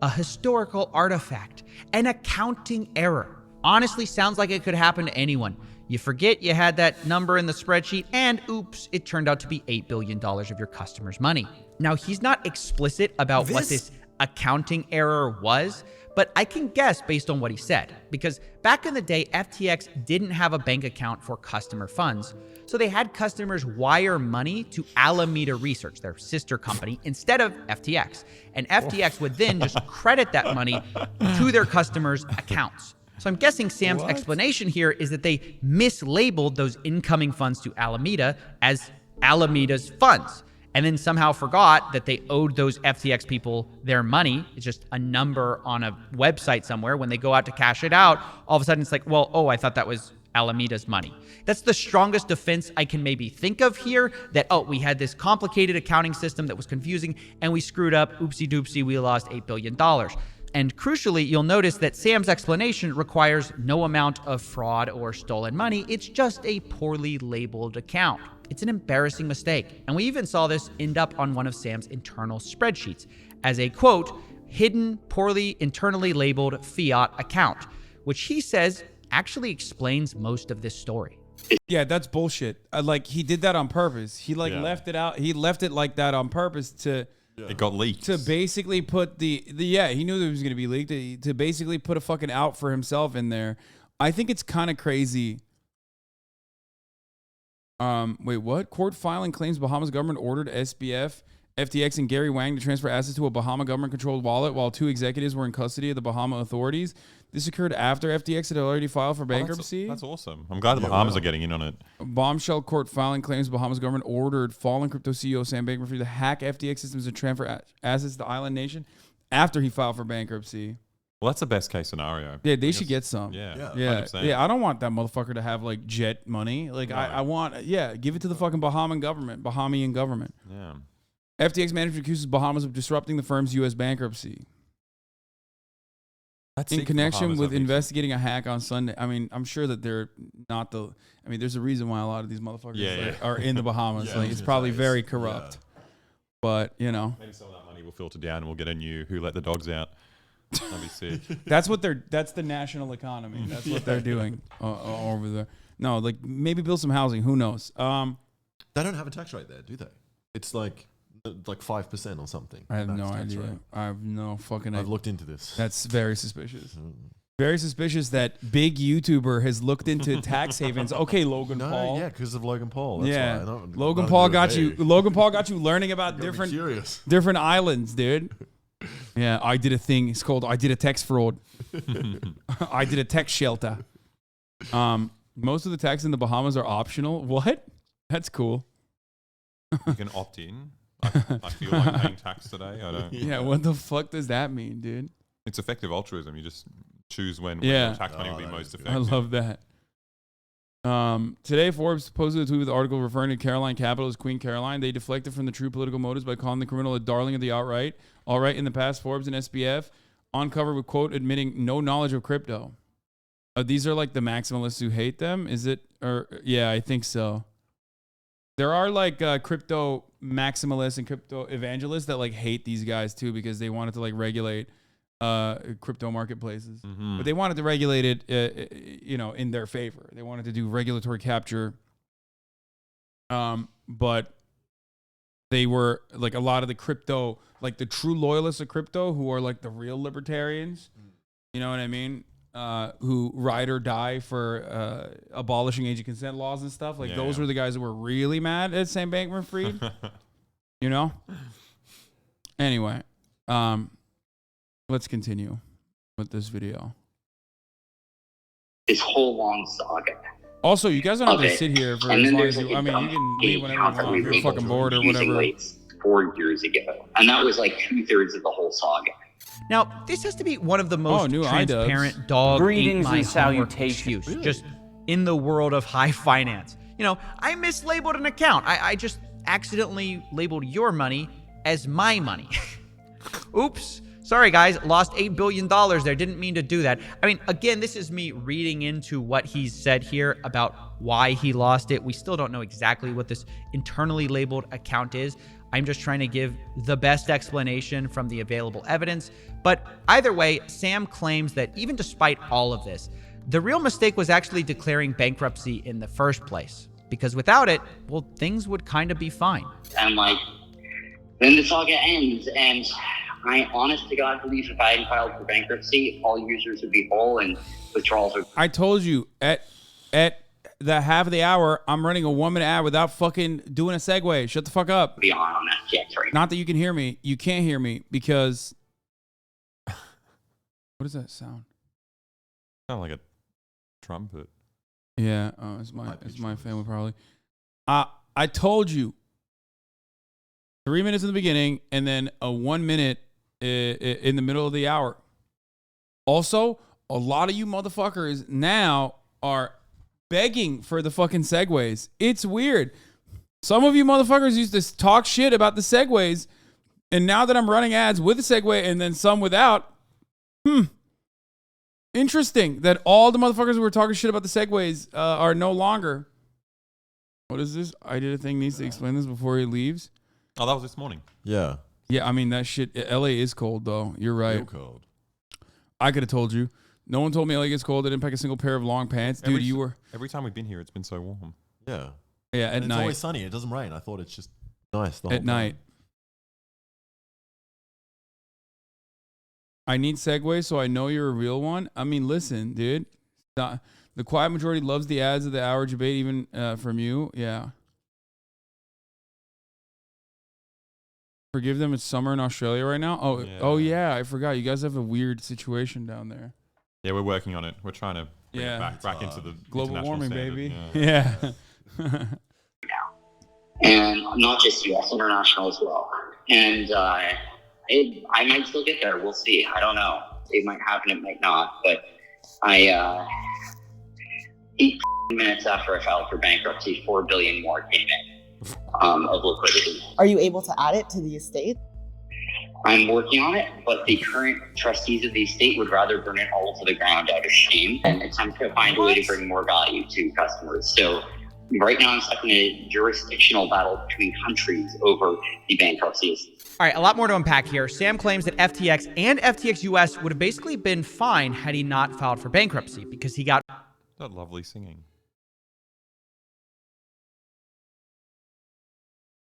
a historical artifact, an accounting error. Honestly, sounds like it could happen to anyone. You forget you had that number in the spreadsheet, and oops, it turned out to be $8 billion of your customers' money. Now, he's not explicit about what this accounting error was, but I can guess based on what he said, because back in the day, FTX didn't have a bank account for customer funds, so they had customers wire money to Alameda Research, their sister company, instead of FTX. And FTX would then just credit that money to their customers' accounts. So I'm guessing Sam's explanation here is that they mislabeled those incoming funds to Alameda as Alameda's funds, and then somehow forgot that they owed those FTX people their money. It's just a number on a website somewhere. When they go out to cash it out, all of a sudden it's like, well, oh, I thought that was Alameda's money. That's the strongest defense I can maybe think of here, that, oh, we had this complicated accounting system that was confusing and we screwed up, oopsie doopsie, we lost $8 billion. And crucially, you'll notice that Sam's explanation requires no amount of fraud or stolen money. It's just a poorly labeled account. It's an embarrassing mistake. And we even saw this end up on one of Sam's internal spreadsheets as a, quote, hidden, poorly internally labeled fiat account, which he says actually explains most of this story. Yeah, that's bullshit. Like, he did that on purpose. He left it out. He left it like that on purpose to... It got leaked. To basically put he knew it was going to be leaked. To basically put a fucking out for himself in there. I think it's kind of crazy. Wait, what? Court filing claims Bahamas government ordered SBF, FTX, and Gary Wang to transfer assets to a Bahama government-controlled wallet while 2 executives were in custody of the Bahama authorities. This occurred after FTX had already filed for bankruptcy. That's awesome. I'm glad the Bahamas are getting in on it. Bombshell court filing claims Bahamas government ordered fallen crypto CEO Sam Bankman-Fried to hack FTX systems and transfer assets to the island nation after he filed for bankruptcy. Well, that's the best case scenario. Yeah, they should get some. Yeah. I don't want that motherfucker to have like jet money. Like no. I want, give it to the fucking Bahamian government. Yeah. FTX management accuses Bahamas of disrupting the firm's U.S. bankruptcy. In connection with investigating a hack on Sunday. I mean, I'm sure that they're not there's a reason why a lot of these motherfuckers are in the Bahamas. Like, it's probably very corrupt. But, you know. Maybe some of that money will filter down and we'll get a new Who Let the Dogs Out. That'd be sick. That's the national economy. That's what they're doing over there. No, like, maybe build some housing. Who knows? They don't have a tax rate there, do they? It's like 5% or something. I have no idea. I have no fucking idea. I've looked into this. That's very suspicious. Very suspicious that big YouTuber has looked into tax havens. Okay, Logan Paul. Yeah, because of Logan Paul. That's why. Logan Paul got you learning about different islands, dude. Yeah, I did a thing. It's called I did a tax fraud. I did a tax shelter. Most of the taxes in the Bahamas are optional. What? That's cool. You can opt in. I feel like paying tax today. I don't. Yeah, what the fuck does that mean, dude? It's effective altruism. You just choose when your tax money will be most effective. I love that. Today, Forbes posted a tweet with an article referring to Caroline Capital as Queen Caroline. They deflected from the true political motives by calling the criminal a darling of the alt-right. Alt-right in the past, Forbes and SBF on cover with, quote, admitting no knowledge of crypto. These are like the maximalists who hate them, is it? Or yeah, I think so. There are like crypto maximalists and crypto evangelists that like hate these guys too because they wanted to like regulate crypto marketplaces, but they wanted to regulate it, in their favor. They wanted to do regulatory capture, but they were like a lot of the crypto, like the true loyalists of crypto, who are like the real libertarians. You know what I mean? Who ride or die for abolishing age of consent laws and stuff. Like those were the guys that were really mad at Sam Bankman-Fried. You know? Anyway, let's continue with this video. This whole long saga. Also, you guys don't have to sit here for as long as you... I mean, you can leave whenever you want. If you're fucking bored or whatever. 4 years ago. And that was like 2/3 of the whole saga. Now, this has to be one of the most transparent dog Greetings eat my and salutations. Excuse, just in the world of high finance. You know, I mislabeled an account. I just accidentally labeled your money as my money. Oops. Sorry, guys. Lost $8 billion there. Didn't mean to do that. I mean, again, this is me reading into what he's said here about why he lost it. We still don't know exactly what this internally labeled account is. I'm just trying to give the best explanation from the available evidence. But either way, Sam claims that even despite all of this, the real mistake was actually declaring bankruptcy in the first place. Because without it, well, things would kind of be fine. And like, then the saga ends, and I honest to God believe if I hadn't filed for bankruptcy, all users would be whole and withdrawals would... I told you, at the half of the hour, I'm running a 1-minute ad without fucking doing a segue. Shut the fuck up. Be on that jet right Not that you can hear me. You can't hear me because... What does that sound? Sound like a trumpet. Yeah, it's my family probably. I told you 3 minutes in the beginning and then a 1 minute in the middle of the hour. Also, a lot of you motherfuckers now are begging for the fucking segues. It's weird. Some of you motherfuckers used to talk shit about the segues, and now that I'm running ads with a segue and then some without, interesting that all the motherfuckers who were talking shit about the segues are no longer. What is this? I did a thing needs to explain this before he leaves. Oh, that was this morning. Yeah. Yeah, I mean, that shit, LA is cold, though. You're right. Real cold. I could have told you. No one told me LA gets cold. I didn't pack a single pair of long pants. Dude, you were... Every time we've been here, it's been so warm. Yeah. Yeah, at and night. It's always sunny. It doesn't rain. I thought it's just nice the whole At night. time. I need segues so I know you're a real one. I mean, listen, dude. The quiet majority loves the ads of the hour debate, even from you. Yeah. Forgive them. It's summer in Australia right now. Oh yeah. I forgot. You guys have a weird situation down there. Yeah, we're working on it. We're trying to bring it back into the global warming, standard. baby. Yeah. And not just U.S., international as well. And I might still get there. We'll see. I don't know. It might happen. It might not. But 8 minutes after I filed for bankruptcy, $4 billion more came in of liquidity. Are you able to add it to the estate? I'm working on it, but the current trustees of the estate would rather burn it all to the ground out of shame and attempt to find a way to bring more value to customers. So right now I'm stuck in a jurisdictional battle between countries over the bankruptcies. All right, a lot more to unpack here. Sam claims that FTX and FTX US would have basically been fine had he not filed for bankruptcy because he got... That lovely singing.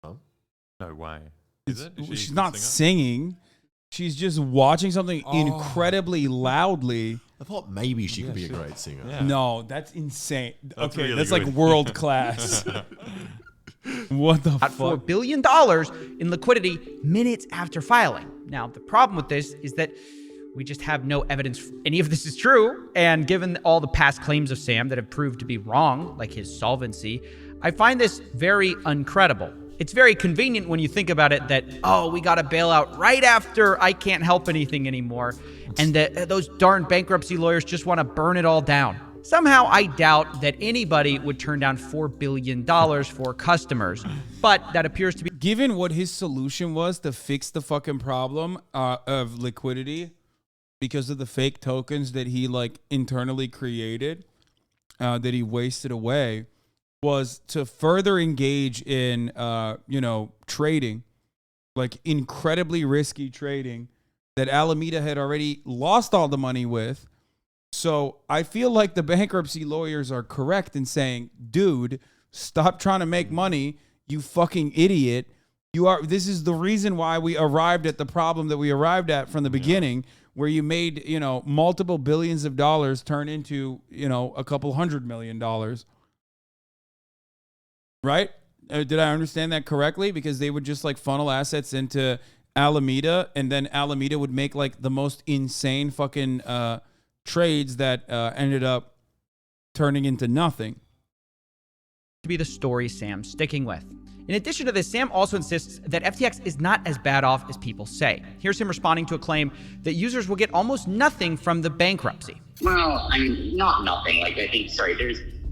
Huh? No way. She's not singing. She's just watching something incredibly loudly. I thought maybe she could be a great singer. Yeah. No, that's insane. That's okay, really that's good. like world class. What the fuck? $4 billion in liquidity minutes after filing. Now, the problem with this is that we just have no evidence any of this is true. And given all the past claims of Sam that have proved to be wrong, like his solvency, I find this very uncredible. It's very convenient when you think about it that, oh, we got a bailout right after I can't help anything anymore. And that those darn bankruptcy lawyers just want to burn it all down. Somehow I doubt that anybody would turn down $4 billion for customers. But that appears to be... Given what his solution was to fix the fucking problem of liquidity because of the fake tokens that he like internally created, that he wasted away, was to further engage in, trading, like incredibly risky trading that Alameda had already lost all the money with. So I feel like the bankruptcy lawyers are correct in saying, dude, stop trying to make money, you fucking idiot. This is the reason why we arrived at the problem that we arrived at from the beginning, where you made, multiple billions of dollars turn into, a couple $100 million. Right? Did I understand that correctly? Because they would just like funnel assets into Alameda, and then Alameda would make like the most insane fucking trades that ended up turning into nothing. To be the story Sam's sticking with. In addition to this, Sam also insists that FTX is not as bad off as people say. Here's him responding to a claim that users will get almost nothing from the bankruptcy. Well, I mean, not nothing. Like, I think,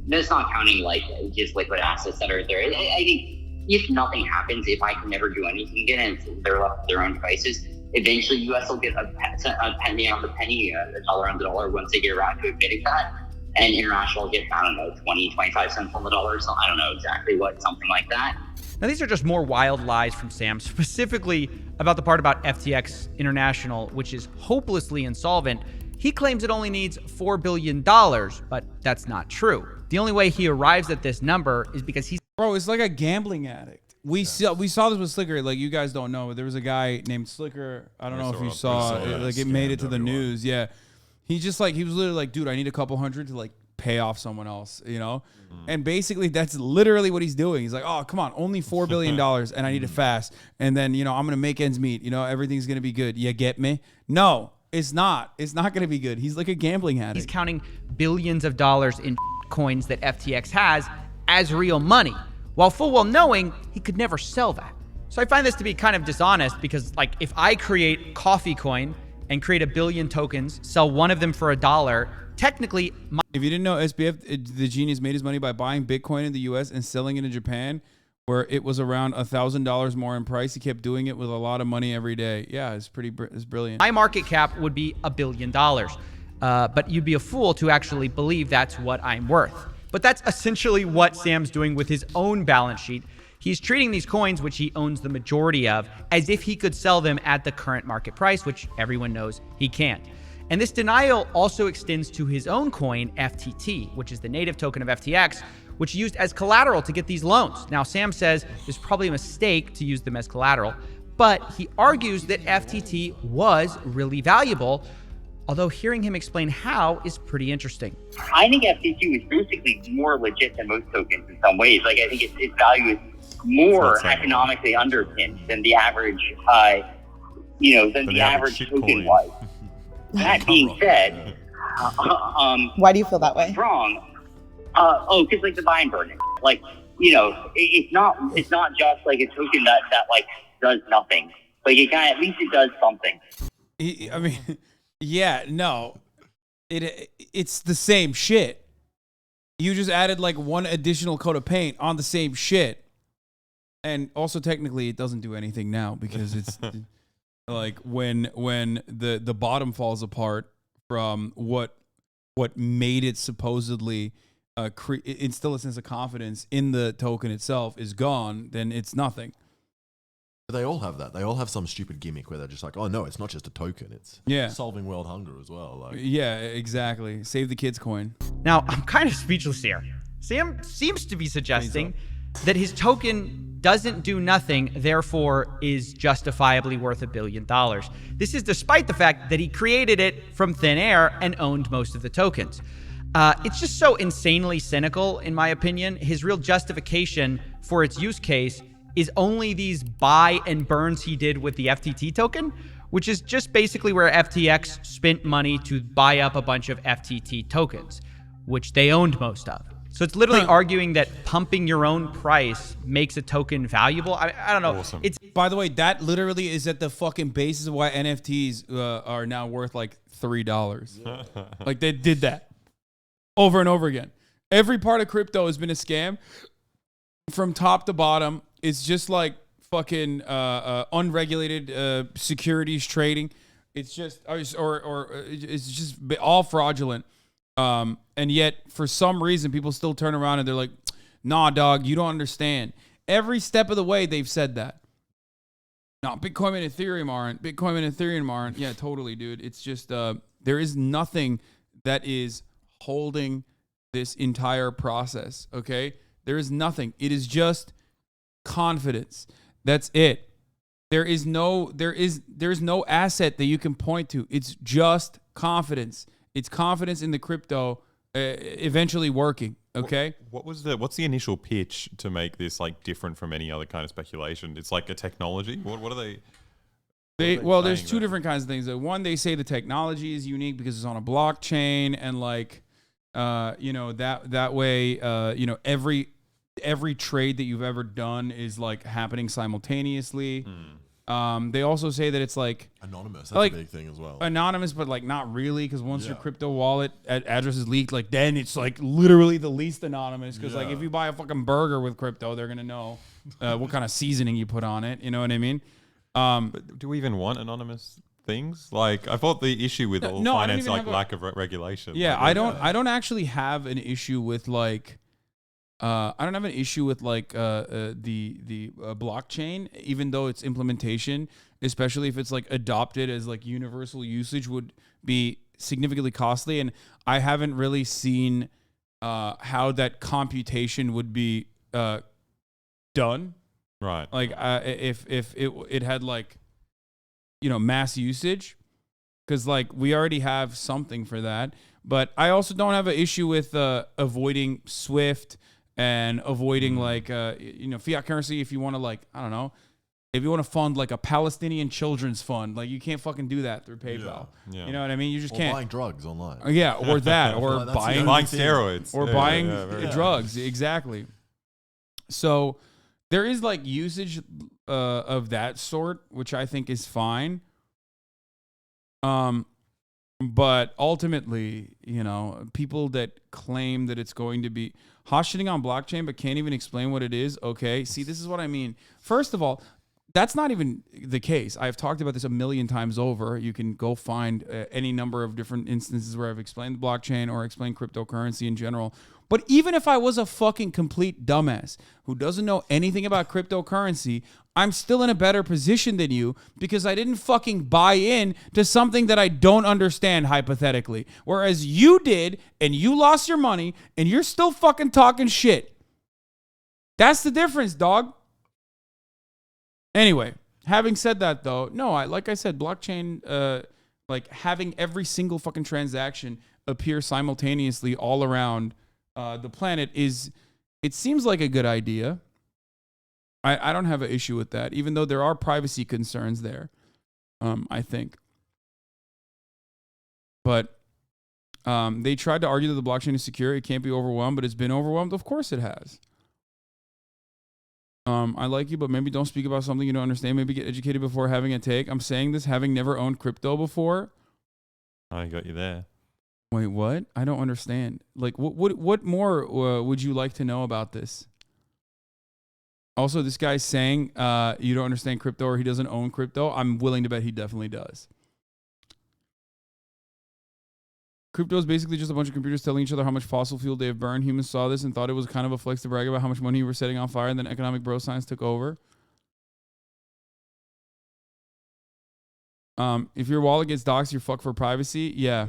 that's not counting like just liquid assets that are there. I think if nothing happens, if I can never do anything again and they're left with their own devices, eventually U.S. will get a penny on the penny, a dollar on the dollar once they get around to admitting that. And international will get, I don't know, 20, 25 cents on the dollar. So I don't know exactly what, something like that. Now, these are just more wild lies from Sam, specifically about the part about FTX International, which is hopelessly insolvent. He claims it only needs $4 billion, but that's not true. The only way he arrives at this number is because he's... Bro, it's like a gambling addict. We saw this with Slicker. Like, you guys don't know, but there was a guy named Slicker. I don't know if you saw it. Like, it made it to the news. Yeah. He was literally like, dude, I need a couple hundred to like pay off someone else, you know? And basically that's literally what he's doing. He's like, oh, come on, only $4 billion and I need to fast. And then, you know, I'm going to make ends meet. You know, everything's going to be good. You get me? No, it's not. It's not going to be good. He's like a gambling addict. He's counting billions of dollars in coins that FTX has as real money, while full well knowing he could never sell that. So I find this to be kind of dishonest because, like, if I create Coffee Coin and create 1 billion tokens, sell one of them for $1, technically... If you didn't know, SBF, the genius, made his money by buying Bitcoin in the US and selling it in Japan, where it was around $1,000 more in price. He kept doing it with a lot of money every day. Yeah, it's brilliant. My market cap would be $1 billion. But you'd be a fool to actually believe that's what I'm worth. But that's essentially what Sam's doing with his own balance sheet. He's treating these coins, which he owns the majority of, as if he could sell them at the current market price, which everyone knows he can't. And this denial also extends to his own coin, FTT, which is the native token of FTX, which he used as collateral to get these loans. Now, Sam says it's probably a mistake to use them as collateral, but he argues that FTT was really valuable, although hearing him explain how is pretty interesting. I think FTT was basically more legit than most tokens in some ways. Like, I think its value is more economically underpinned than the average, than the average token was. That being said, why do you feel that way? Wrong. Because like the buy and burn, like, you know, it's not just like a token that like does nothing. Like, it kind of, at least it does something. I mean, yeah, no, it's the same shit. You just added like one additional coat of paint on the same shit, and also technically it doesn't do anything now because it's. Like when the bottom falls apart from what made it supposedly instill a sense of confidence in the token itself is gone, then it's nothing. They all have that. They all have some stupid gimmick where they're just like, oh no, it's not just a token. It's solving world hunger as well. Like, yeah, exactly. Save the kids coin. Now, I'm kind of speechless here. Sam seems to be suggesting that his token doesn't do nothing, therefore is justifiably worth $1 billion. This is despite the fact that he created it from thin air and owned most of the tokens. It's just so insanely cynical, in my opinion. His real justification for its use case is only these buy and burns he did with the FTT token, which is just basically where FTX spent money to buy up a bunch of FTT tokens, which they owned most of. So it's literally arguing that pumping your own price makes a token valuable. I don't know. Awesome. It's, by the way, that literally is at the fucking basis of why NFTs are now worth like $3. Like, they did that over and over again. Every part of crypto has been a scam from top to bottom. It's just like fucking unregulated securities trading. It's just or it's just all fraudulent. And yet, for some reason, people still turn around and they're like, nah, dog, you don't understand. Every step of the way, they've said that. No, Bitcoin and Ethereum aren't. Bitcoin and Ethereum aren't. Yeah, totally, dude. It's just, there is nothing that is holding this entire process, okay? There is nothing. It is just confidence. That's it. There's no asset that you can point to. It's just confidence. It's confidence in the crypto eventually working. Okay. What's the initial pitch to make this like different from any other kind of speculation? It's like a technology. What are they? There's two different kinds of things. One, they say the technology is unique because it's on a blockchain, and like, that way, every trade that you've ever done is like happening simultaneously. They also say that it's like anonymous. That's like, a big thing as well. Anonymous, but like not really, because once your crypto wallet address is leaked, like then it's like literally the least anonymous. Because like if you buy a fucking burger with crypto, they're gonna know what kind of seasoning you put on it. You know what I mean? But do we even want anonymous things? Like, I thought the issue with all finance, like lack of regulation. Yeah, like, I don't actually have an issue with like. I don't have an issue with like the blockchain, even though its implementation, especially if it's like adopted as like universal usage, would be significantly costly. And I haven't really seen how that computation would be done. Right. Like if it had like, mass usage, because like we already have something for that. But I also don't have an issue with avoiding SWIFT and avoiding like fiat currency. If you want to like, I don't know, if you want to fund like a Palestinian children's fund, like you can't fucking do that through PayPal. Yeah. You know what I mean? You just can't. Buying drugs online. Yeah, or that, or buying steroids, or buying drugs. Exactly. So there is like usage of that sort, which I think is fine. But ultimately, people that claim that it's going to be shitting on blockchain but can't even explain what it is. Okay, see, this is what I mean. First of all, that's not even the case. I've talked about this a million times over. You can go find any number of different instances where I've explained the blockchain or explained cryptocurrency in general. But even if I was a fucking complete dumbass who doesn't know anything about cryptocurrency, I'm still in a better position than you because I didn't fucking buy in to something that I don't understand hypothetically. Whereas you did, and you lost your money, and you're still fucking talking shit. That's the difference, dog. Anyway, having said that though, no, like I said, blockchain, like having every single fucking transaction appear simultaneously all around the planet it seems like a good idea. I don't have an issue with that, even though there are privacy concerns there, I think. But they tried to argue that the blockchain is secure. It can't be overwhelmed, but it's been overwhelmed. Of course it has. I like you, but maybe don't speak about something you don't understand. Maybe get educated before having a take. I'm saying this having never owned crypto before. I got you there. Wait, what? I don't understand. Like, what more would you like to know about this? Also, this guy's saying you don't understand crypto or he doesn't own crypto. I'm willing to bet he definitely does. Crypto is basically just a bunch of computers telling each other how much fossil fuel they have burned. Humans saw this and thought it was kind of a flex to brag about how much money we were setting on fire, and then economic bro science took over. If your wallet gets doxxed, you're fucked for privacy. Yeah.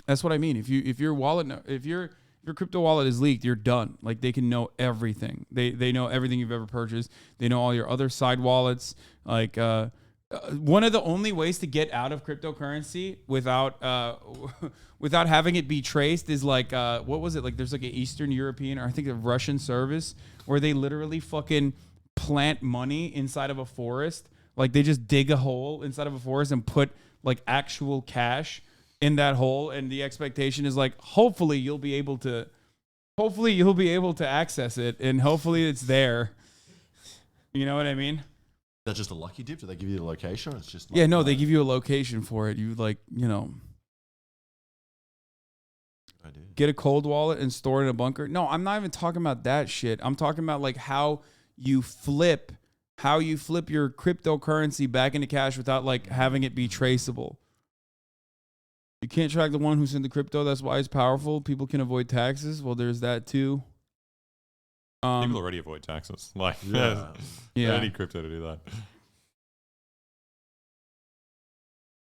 That's what I mean. If your crypto wallet is leaked, you're done. Like they can know everything. They know everything you've ever purchased. They know all your other side wallets. Like one of the only ways to get out of cryptocurrency without having it be traced is like what was it? Like there's like an Eastern European or I think a Russian service where they literally fucking plant money inside of a forest. Like they just dig a hole inside of a forest and put like actual cash in that hole, and the expectation is like hopefully you'll be able to access it, and hopefully it's there. You know what I mean? That's just a lucky dip. Do they give you the location? Or it's just like they give you a location for it. You get a cold wallet and store it in a bunker. No, I'm not even talking about that shit. I'm talking about like how you flip your cryptocurrency back into cash without like having it be traceable. You can't track the one who sent the crypto. That's why it's powerful. People can avoid taxes. Well, there's that too. People already avoid taxes. Like, yeah. They need crypto to do that.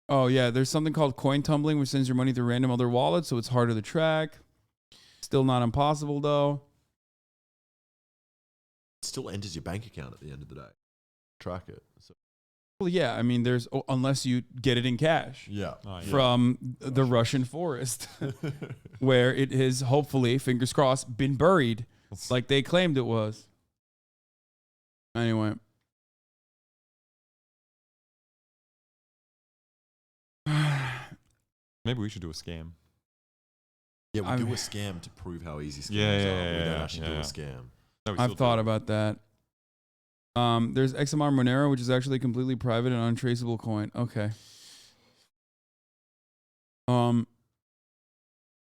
Oh, yeah. There's something called coin tumbling, which sends your money through random other wallets, so it's harder to track. Still not impossible, though. It still enters your bank account at the end of the day. Track it. So. Well, yeah, I mean, unless you get it in cash from the Russian forest, where it has hopefully, fingers crossed, been buried like they claimed it was. Anyway. Maybe we should do a scam. Yeah, we do a scam to prove how easy scams are. We don't actually do a scam. I've thought about that. There's XMR Monero, which is actually a completely private and untraceable coin. Okay.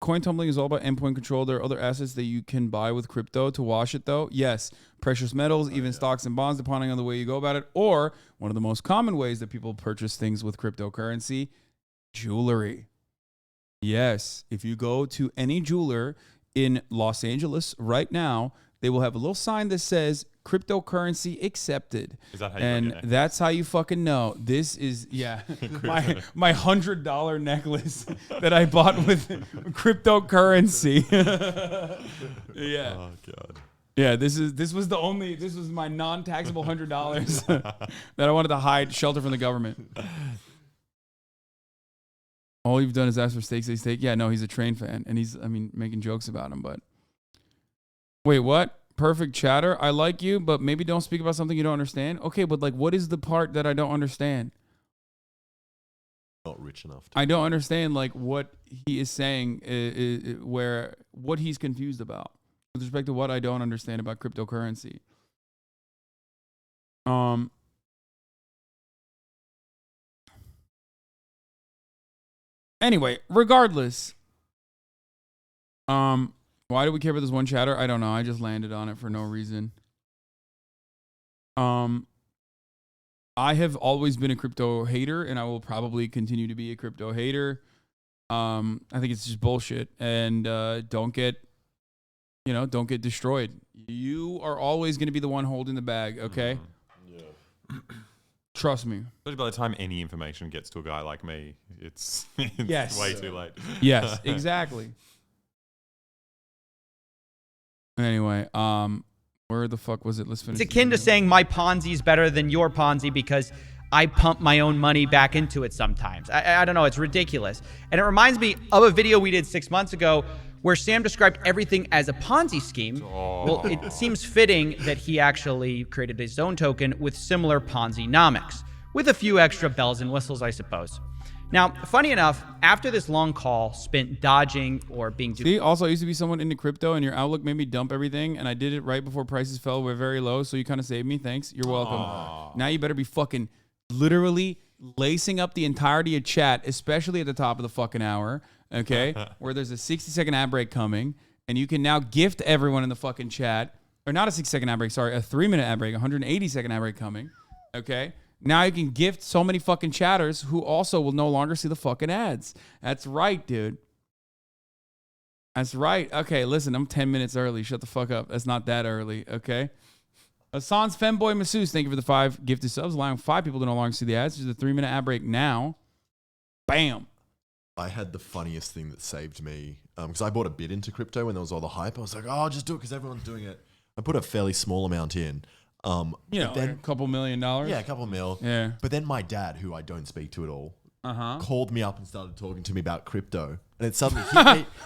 coin tumbling is all about endpoint control. There are other assets that you can buy with crypto to wash it, though. Yes, precious metals, even stocks and bonds, depending on the way you go about it. Or one of the most common ways that people purchase things with cryptocurrency, jewelry. Yes, if you go to any jeweler in Los Angeles right now, they will have a little sign that says cryptocurrency accepted. Is that how you and that's how you fucking know. This is, yeah, my $100 necklace that I bought with cryptocurrency. Yeah. Oh god. Yeah, this was my non-taxable $100 that I wanted to hide, shelter from the government. All you've done is ask for steak, steak, steak. Yeah, no, he's a train fan, and he's making jokes about him, but wait, what? Perfect chatter. I like you, but maybe don't speak about something you don't understand. Okay, but like, what is the part that I don't understand? Not rich enough. I don't understand like what he is saying, where what he's confused about with respect to what I don't understand about cryptocurrency. Anyway, regardless, why do we care about this one chatter? I don't know. I just landed on it for no reason. I have always been a crypto hater, and I will probably continue to be a crypto hater. I think it's just bullshit, and don't get destroyed. You are always going to be the one holding the bag, okay? Yeah. Trust me. Especially by the time any information gets to a guy like me, it's yes. way too late. Yes, exactly. Anyway, where the fuck was it? Let's finish. It's akin to saying my Ponzi's better than your Ponzi because I pump my own money back into it sometimes. I don't know. It's ridiculous. And it reminds me of a video we did 6 months ago where Sam described everything as a Ponzi scheme. Well, it seems fitting that he actually created his own token with similar Ponzi-nomics, with a few extra bells and whistles, I suppose. Now, funny enough, after this long call spent dodging or being... See, also, I used to be someone into crypto, and your outlook made me dump everything, and I did it right before prices fell. We're very low, so you kind of saved me. Thanks. You're welcome. Aww. Now you better be fucking literally lacing up the entirety of chat, especially at the top of the fucking hour, okay, where there's a 60-second ad break coming, and you can now gift everyone in the fucking chat, or not a 60-second ad break, sorry, a 3-minute ad break, 180-second ad break coming, okay? Now you can gift so many fucking chatters who also will no longer see the fucking ads. That's right, dude. That's right. Okay, listen, I'm 10 minutes early. Shut the fuck up. That's not that early, okay? Hasan's Femboy Masseuse, thank you for the 5 gifted subs, allowing 5 people to no longer see the ads. There's a 3-minute ad break now. Bam. I had the funniest thing that saved me because I bought a bit into crypto when there was all the hype. I was like, oh, I'll just do it because everyone's doing it. I put a fairly small amount in. Then, like a couple $1 million. Yeah, a couple mil. Yeah. But then my dad, who I don't speak to at all, called me up and started talking to me about crypto. And it suddenly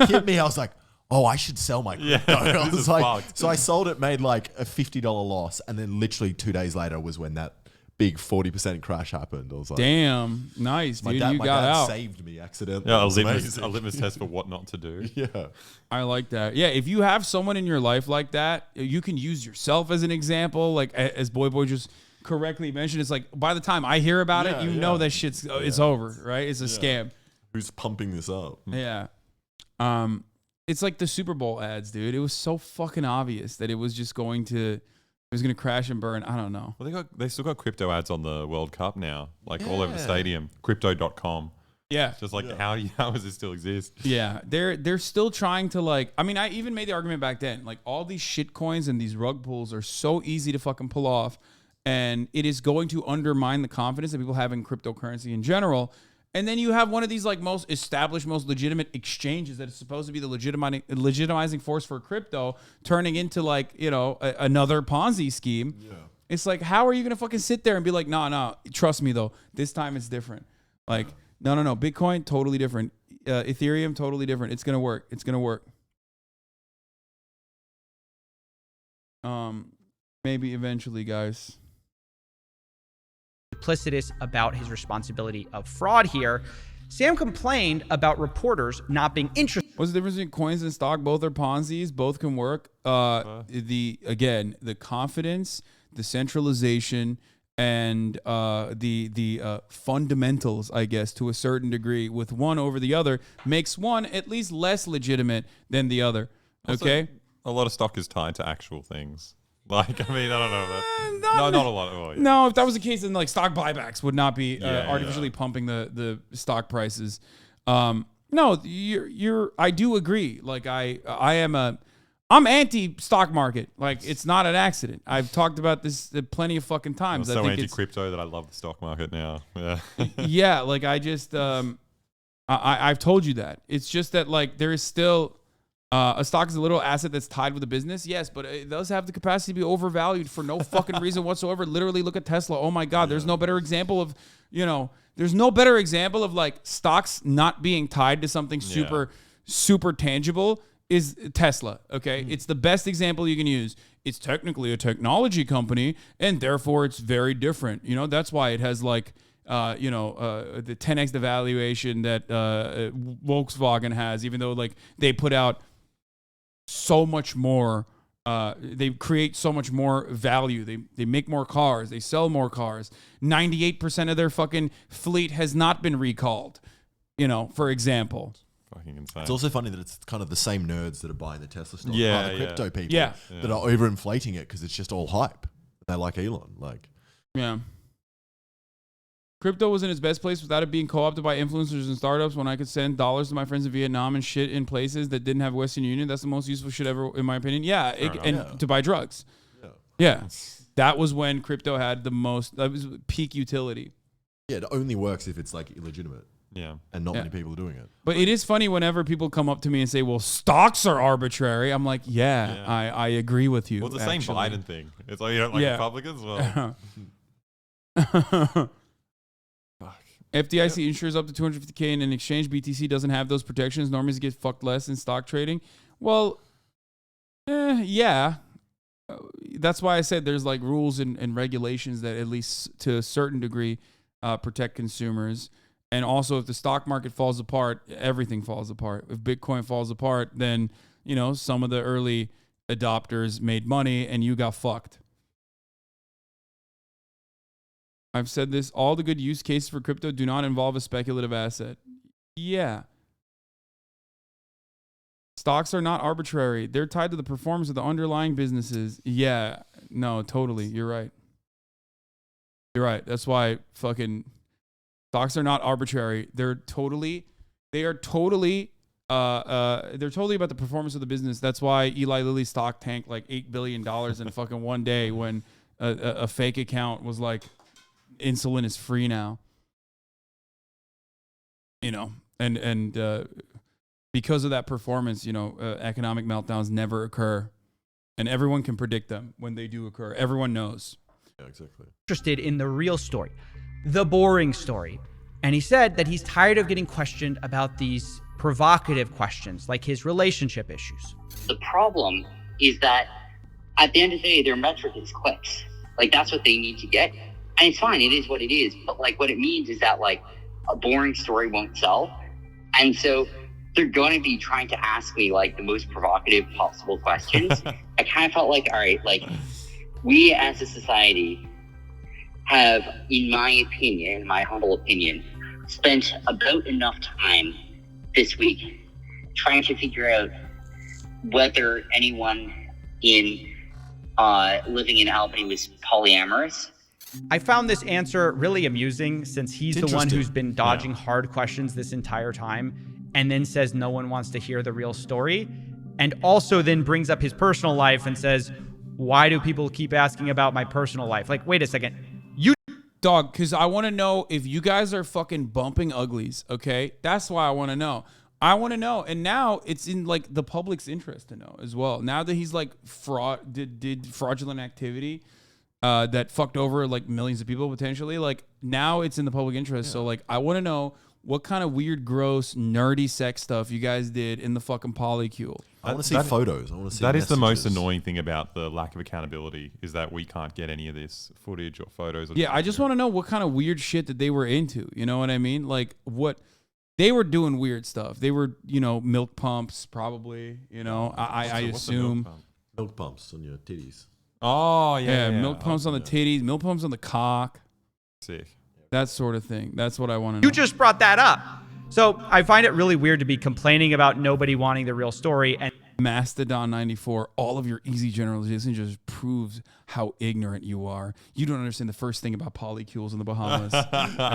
hit me. I was like, oh, I should sell my crypto. Yeah, I was like, so I sold it, made like a $50 loss. And then literally 2 days later was when that big 40% crash happened. I was like, damn, nice, dude. My you dad got out. Saved me accidentally. Yeah, a litmus test for what not to do. Yeah. I like that. Yeah, if you have someone in your life like that, you can use yourself as an example. Like as BoyBoy just correctly mentioned, it's like by the time I hear about it, you know that shit's it's over, right? It's a scam. Who's pumping this up? Yeah. It's like the Super Bowl ads, dude. It was so fucking obvious that it was just going to crash and burn. I don't know. Well, they still got crypto ads on the World Cup now, like all over the stadium. Crypto.com. Yeah. Just like how does it still exist? Yeah. They're still trying to like, I mean, I even made the argument back then, like all these shit coins and these rug pulls are so easy to fucking pull off. And it is going to undermine the confidence that people have in cryptocurrency in general. And then you have one of these like most established, most legitimate exchanges that is supposed to be the legitimizing force for crypto turning into like, another Ponzi scheme. Yeah. It's like, how are you going to fucking sit there and be like, no, trust me though. This time it's different. Like, no. Bitcoin, totally different. Ethereum, totally different. It's going to work. It's going to work. Maybe eventually, guys. Duplicitous about his responsibility of fraud here. Sam complained about reporters not being interested. What's the difference between coins and stock? Both are Ponzi's. Both can work. The confidence, the centralization, and the fundamentals, I guess, to a certain degree, with one over the other, makes one at least less legitimate than the other. Okay, also, a lot of stock is tied to actual things. Like, I mean, I don't know. Not a lot. Well, yeah. No, if that was the case, then like stock buybacks would not be artificially pumping the stock prices. No, I do agree. Like I'm anti stock market. Like, it's not an accident. I've talked about this plenty of fucking times. I'm so anti crypto that I love the stock market now. Yeah. Yeah. Like, I just I've told you that. It's just that like there is still. A stock is a little asset that's tied with a business, yes, but it does have the capacity to be overvalued for no fucking reason whatsoever. Literally, look at Tesla. Oh my God, there's no better example of, there's no better example of like stocks not being tied to something super tangible is Tesla. Okay, it's the best example you can use. It's technically a technology company, and therefore it's very different. That's why it has like. The 10x devaluation that Volkswagen has, even though like they put out so much more, they create so much more value. They make more cars, they sell more cars. 98% of their fucking fleet has not been recalled. For example. Fucking insane. It's also funny that it's kind of the same nerds that are buying the Tesla stock, the crypto people that are overinflating it because it's just all hype. They like Elon, yeah. Crypto was in its best place without it being co-opted by influencers and startups when I could send dollars to my friends in Vietnam and shit in places that didn't have Western Union. That's the most useful shit ever, in my opinion. Yeah, to buy drugs. Yeah. That was when crypto had that was peak utility. Yeah, it only works if it's like illegitimate. Yeah. And not many people are doing it. But it is funny whenever people come up to me and say, well, stocks are arbitrary. I'm like, I agree with you. Well, it's the same Biden thing. It's like, you don't like Republicans? Well. FDIC insures up to $250K in an exchange. BTC doesn't have those protections. Normies get fucked less in stock trading. Well, yeah. That's why I said there's like rules and regulations that at least to a certain degree protect consumers. And also if the stock market falls apart, everything falls apart. If Bitcoin falls apart, then, some of the early adopters made money and you got fucked. I've said this, all the good use cases for crypto do not involve a speculative asset. Yeah. Stocks are not arbitrary. They're tied to the performance of the underlying businesses. Yeah. No, totally. You're right. You're right. That's why fucking stocks are not arbitrary. They're totally about the performance of the business. That's why Eli Lilly's stock tanked like $8 billion in fucking one day when a fake account was like, insulin is free now, and because of that performance, economic meltdowns never occur, and everyone can predict them when they do occur. Everyone knows. Yeah, exactly. Interested in the real story, the boring story. And he said that he's tired of getting questioned about these provocative questions, like his relationship issues. The problem is that at the end of the day, their metric is clicks. Like, that's what they need to get. And it's fine, it is what it is. But like what it means is that like a boring story won't sell. And so they're going to be trying to ask me like the most provocative possible questions. I kind of felt like, all right, like we as a society have, in my humble opinion, spent about enough time this week trying to figure out whether anyone living in Albany was polyamorous. I found this answer really amusing since he's the one who's been dodging hard questions this entire time and then says no one wants to hear the real story, and also then brings up his personal life and says, why do people keep asking about my personal life? Like, wait a second. Dog, because I want to know if you guys are fucking bumping uglies, okay? That's why I want to know. I want to know. And now it's in like the public's interest to know as well. Now that he's like did fraudulent activity, that fucked over like millions of people potentially. Like now it's in the public interest. So like I want to know what kind of weird, gross, nerdy sex stuff you guys did in the fucking polycule. I want to see photos. I want to see That messages. is the most annoying thing about the lack of accountability is that we can't get any of this footage or photos. Yeah, I just want to know what kind of weird shit that they were into. You know what I mean? Like what they were doing weird stuff. They were, milk pumps probably, I assume. Milk pumps on your titties. Oh, yeah. Milk pumps on the titties, milk pumps on the cock. Sick. That sort of thing. That's what I want to know. You just brought that up. So I find it really weird to be complaining about nobody wanting the real story. And Mastodon 94, all of your easy generalization just proves how ignorant you are. You don't understand the first thing about polycules in the Bahamas.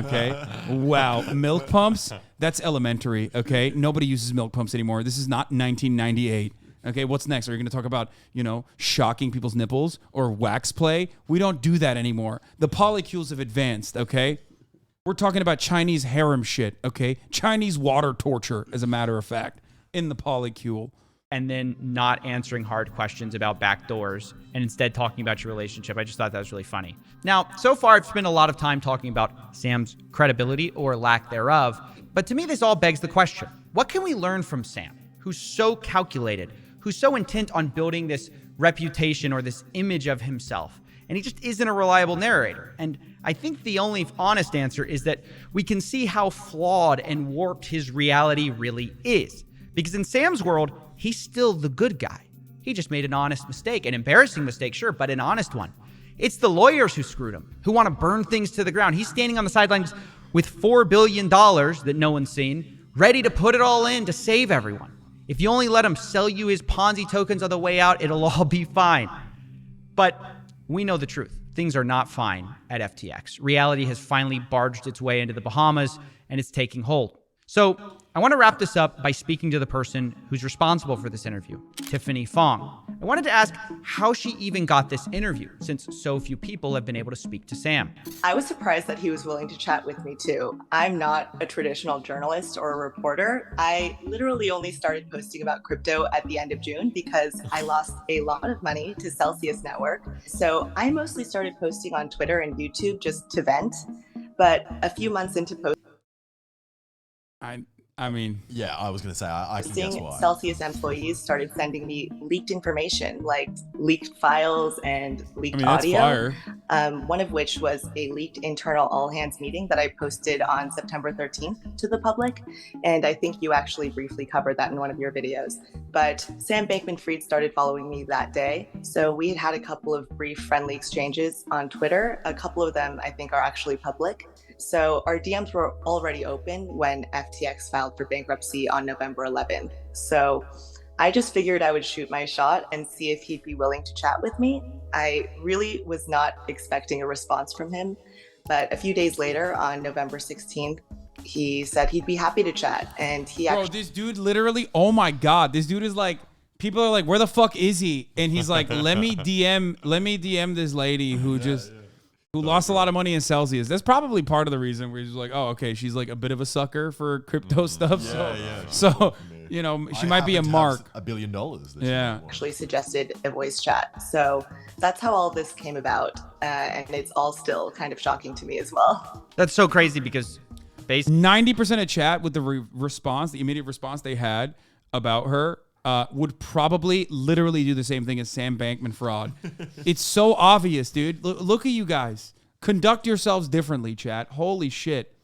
Okay? Wow. Milk pumps? That's elementary. Okay? Nobody uses milk pumps anymore. This is not 1998. Okay, what's next? Are you going to talk about, shocking people's nipples or wax play? We don't do that anymore. The polycules have advanced, okay? We're talking about Chinese harem shit, okay? Chinese water torture, as a matter of fact, in the polycule. And then not answering hard questions about backdoors and instead talking about your relationship. I just thought that was really funny. Now, so far, I've spent a lot of time talking about Sam's credibility or lack thereof. But to me, this all begs the question. What can we learn from Sam, who's so calculated, who's so intent on building this reputation or this image of himself? And he just isn't a reliable narrator. And I think the only honest answer is that we can see how flawed and warped his reality really is. Because in Sam's world, he's still the good guy. He just made an honest mistake, an embarrassing mistake, sure, but an honest one. It's the lawyers who screwed him, who want to burn things to the ground. He's standing on the sidelines with $4 billion that no one's seen, ready to put it all in to save everyone. If you only let him sell you his Ponzi tokens on the way out, it'll all be fine. But we know the truth. Things are not fine at FTX. Reality has finally barged its way into the Bahamas, and it's taking hold. So I want to wrap this up by speaking to the person who's responsible for this interview, Tiffany Fong. I wanted to ask how she even got this interview, since so few people have been able to speak to Sam. I was surprised that he was willing to chat with me too. I'm not a traditional journalist or a reporter. I literally only started posting about crypto at the end of June because I lost a lot of money to Celsius Network. So I mostly started posting on Twitter and YouTube just to vent. But a few months into posting, I mean, yeah, I was going to say, I can guess why. Celsius employees started sending me leaked information, like leaked files and leaked audio. One of which was a leaked internal all-hands meeting that I posted on September 13th to the public. And I think you actually briefly covered that in one of your videos. But Sam Bankman-Fried started following me that day. So we had a couple of brief friendly exchanges on Twitter. A couple of them I think are actually public. So our DMs were already open when FTX filed for bankruptcy on November 11th. So I just figured I would shoot my shot and see if he'd be willing to chat with me. I really was not expecting a response from him, but a few days later on November 16th, he said he'd be happy to chat. And he actually— Bro, this dude literally, oh my God, this dude is like, people are like, where the fuck is he? And he's like, let me DM this lady who who lost a lot of money in Celsius. That's probably part of the reason where he's like, oh, okay, she's like a bit of a sucker for crypto stuff. So she might be a mark. $1 billion. Yeah. Actually suggested a voice chat. So that's how all this came about. And it's all still kind of shocking to me as well. That's so crazy because 90% of chat with the response, the immediate response they had about her, would probably literally do the same thing as Sam Bankman-Fried. It's so obvious, dude. Look at you guys. Conduct yourselves differently, chat. Holy shit.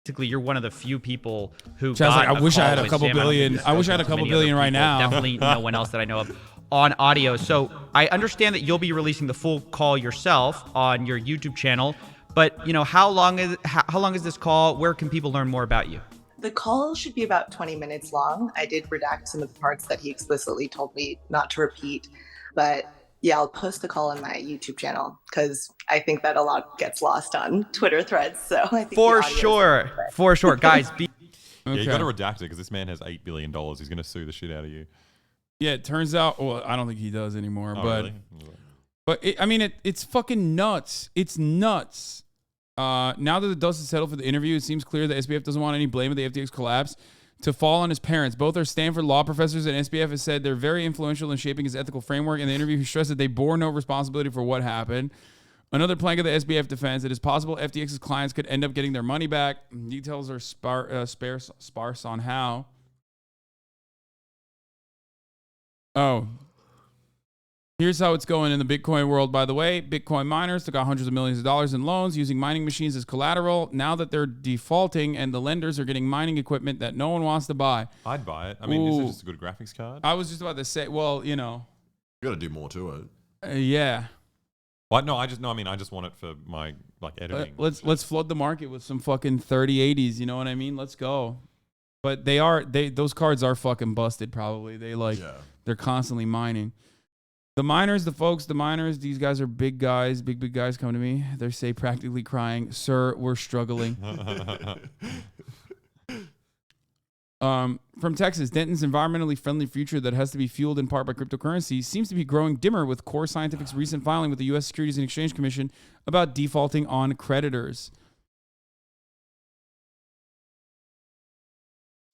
Basically, you're one of the few people who Chat's got like, I wish I had a with couple Sam. billion. I wish I had a couple billion right now. Definitely no one else that I know of on audio. So I understand that you'll be releasing the full call yourself on your YouTube channel. But how long is this call? Where can people learn more about you? The call should be about 20 minutes long. I did redact some of the parts that he explicitly told me not to repeat. But yeah, I'll post the call on my YouTube channel because I think that a lot gets lost on Twitter threads. So I think for sure, guys. Yeah, you got to redact it because this man has $8 billion. He's going to sue the shit out of you. Yeah, it turns out. Well, I don't think he does anymore. Really? But it's fucking nuts. It's nuts. Now that the dust is settled for the interview, it seems clear that SBF doesn't want any blame of the FTX collapse to fall on his parents. Both are Stanford law professors, and SBF has said they're very influential in shaping his ethical framework. In the interview, he stressed that they bore no responsibility for what happened. Another plank of the SBF defense, it is possible FTX's clients could end up getting their money back. Details are sparse on how. Oh. Here's how it's going in the Bitcoin world, by the way. Bitcoin miners took out hundreds of millions of dollars in loans using mining machines as collateral. Now that they're defaulting and the lenders are getting mining equipment that no one wants to buy. I'd buy it. I mean, is it just a good graphics card? I was just about to say, well, You got to do more to it. Yeah. What? No, I just want it for my editing. Let's flood the market with some fucking 3080s. You know what I mean? Let's go. But those cards are fucking busted. Probably they're constantly mining. The miners, these guys are big guys, big guys coming to me. They say practically crying, "Sir, we're struggling." From Texas, Denton's environmentally friendly future that has to be fueled in part by cryptocurrency seems to be growing dimmer with Core Scientific's recent filing with the U.S. Securities and Exchange Commission about defaulting on creditors.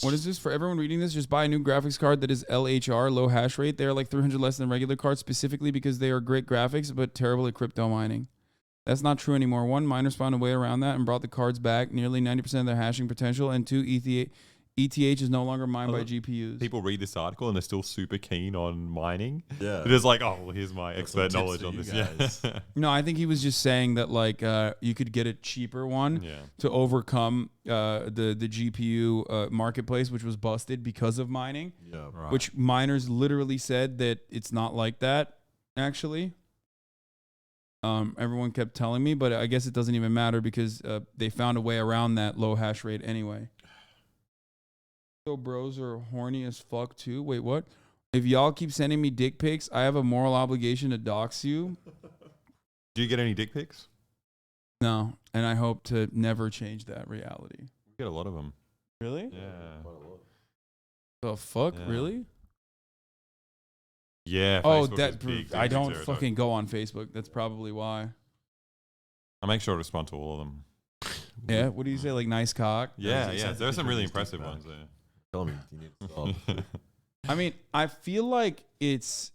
What is this? For everyone reading this, just buy a new graphics card that is LHR, low hash rate. They are like 300 less than regular cards, specifically because they are great graphics, but terrible at crypto mining. That's not true anymore. One, miners found a way around that and brought the cards back, nearly 90% of their hashing potential, and two, ETH is no longer mined by GPUs. People read this article and they're still super keen on mining. Yeah. They're just like, oh, well, here's my expert knowledge on this. Yeah. No, I think he was just saying that you could get a cheaper one to overcome the GPU marketplace, which was busted because of mining. Yeah, right. Which miners literally said that it's not like that, actually. Everyone kept telling me, but I guess it doesn't even matter because they found a way around that low hash rate anyway. So bros are horny as fuck too. Wait, what? If y'all keep sending me dick pics, I have a moral obligation to dox you. Do you get any dick pics? No, and I hope to never change that reality. We get a lot of them. Really? Yeah. The fuck? Yeah. Really? Yeah. Oh, Facebook I don't fucking go on Facebook. That's probably why. I make sure to respond to all of them. Yeah. What do you say? Like nice cock? Yeah. There are some really impressive ones there. Tell me, you need to stop. I mean, I feel like it's,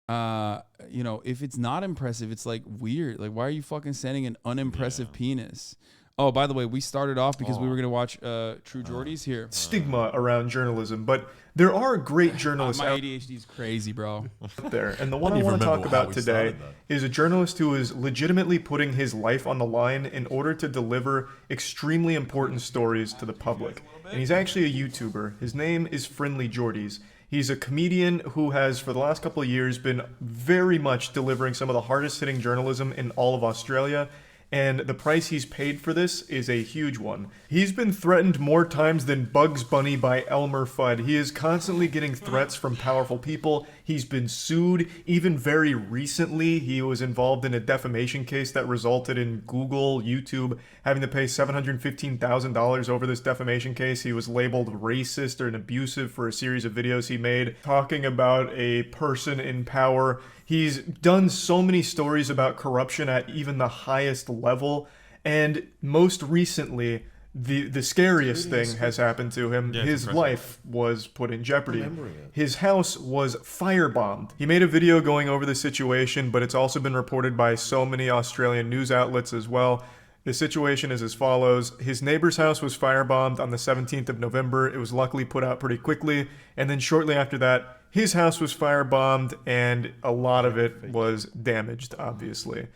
if it's not impressive, it's like weird. Like, why are you fucking sending an unimpressive penis? Oh, by the way, we started off because we were going to watch True Jordies here. Stigma around journalism, but there are great journalists my out ADHD is crazy, bro. there. And the one I want to talk about today is a journalist who is legitimately putting his life on the line in order to deliver extremely important stories to the public. And he's actually a YouTuber. His name is Friendlyjordies. He's a comedian who has, for the last couple of years, been very much delivering some of the hardest-hitting journalism in all of Australia. And the price he's paid for this is a huge one. He's been threatened more times than Bugs Bunny by Elmer Fudd. He is constantly getting threats from powerful people. He's been sued. Even very recently, he was involved in a defamation case that resulted in Google, YouTube having to pay $715,000 over this defamation case. He was labeled racist or abusive for a series of videos he made talking about a person in power. He's done so many stories about corruption at even the highest level, and most recently, the scariest thing has happened to him. His life was put in jeopardy. His house was firebombed. He made a video going over the situation, but it's also been reported by so many Australian news outlets as well. The situation is as follows. His neighbor's house was firebombed on the 17th of November. It was luckily put out pretty quickly, and then shortly after that, his house was firebombed, and a lot of it was damaged, obviously.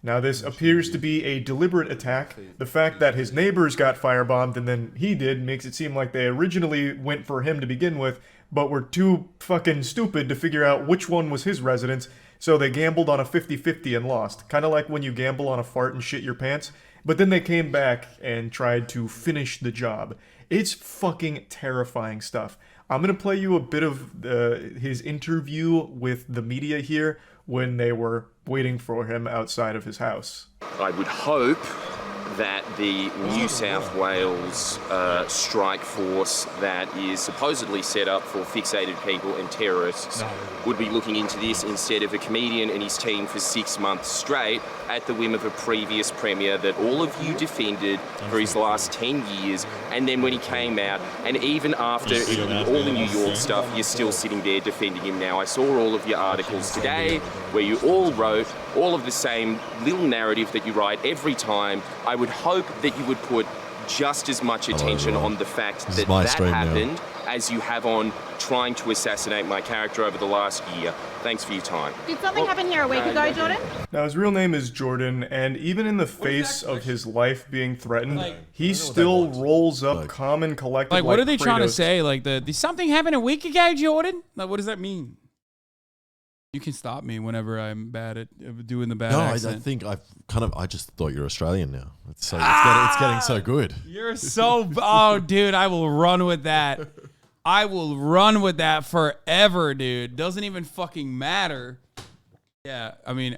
Now, this appears to be a deliberate attack. The fact that his neighbors got firebombed and then he did makes it seem like they originally went for him to begin with, but were too fucking stupid to figure out which one was his residence, so they gambled on a 50-50 and lost. Kind of like when you gamble on a fart and shit your pants, but then they came back and tried to finish the job. It's fucking terrifying stuff. I'm going to play you a bit of his interview with the media here when they were waiting for him outside of his house. I would hope that the New South Wales strike force that is supposedly set up for fixated people and terrorists would be looking into this instead of a comedian and his team for 6 months straight at the whim of a previous premier that all of you defended for his last 10 years, and then when he came out, and even after all the New York stuff, you're still sitting there defending him now. I saw all of your articles today where you all wrote all of the same little narrative that you write every time. I would hope that you would put just as much attention on the fact that that happened as you have on trying to assassinate my character over the last year. Thanks for your time. Did something happen here a week ago, Jordan? Now, his real name is Jordan, and even in the face of his life being threatened, he still rolls up calm and collected. Like, what are they trying to say? Like, did something happen a week ago, Jordan? Like, what does that mean? You can stop me whenever I'm bad at doing the bad No, accent. I think I just thought you're Australian now. It's getting so good. You're so oh, dude, I will run with that. I will run with that forever, dude. Doesn't even fucking matter. Yeah, I mean,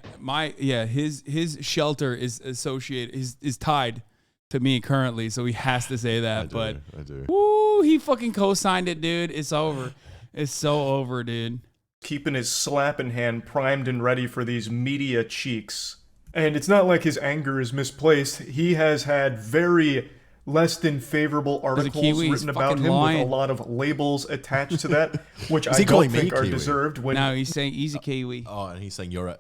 his shelter is associated is tied to me currently, so he has to say that. I do. Woo, he fucking co-signed it, dude. It's over. It's so over, dude. Keeping his slapping hand primed and ready for these media cheeks. And it's not like his anger is misplaced. He has had very less than favorable articles written about him with a lot of labels attached to that, which I don't think are deserved. No, he's saying he's a Kiwi. Oh, and he's saying you're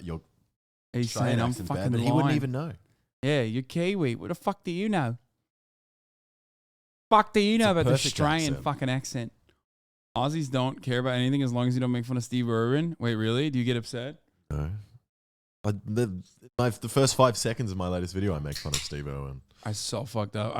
he's saying I'm fucking bad, but he wouldn't even know. Yeah, you're Kiwi. What the fuck do you know? Fuck do you know about the Australian fucking accent? Aussies don't care about anything as long as you don't make fun of Steve Irwin. Wait, really? Do you get upset? No. The first 5 seconds of my latest video, I make fun of Steve Irwin. I so fucked up.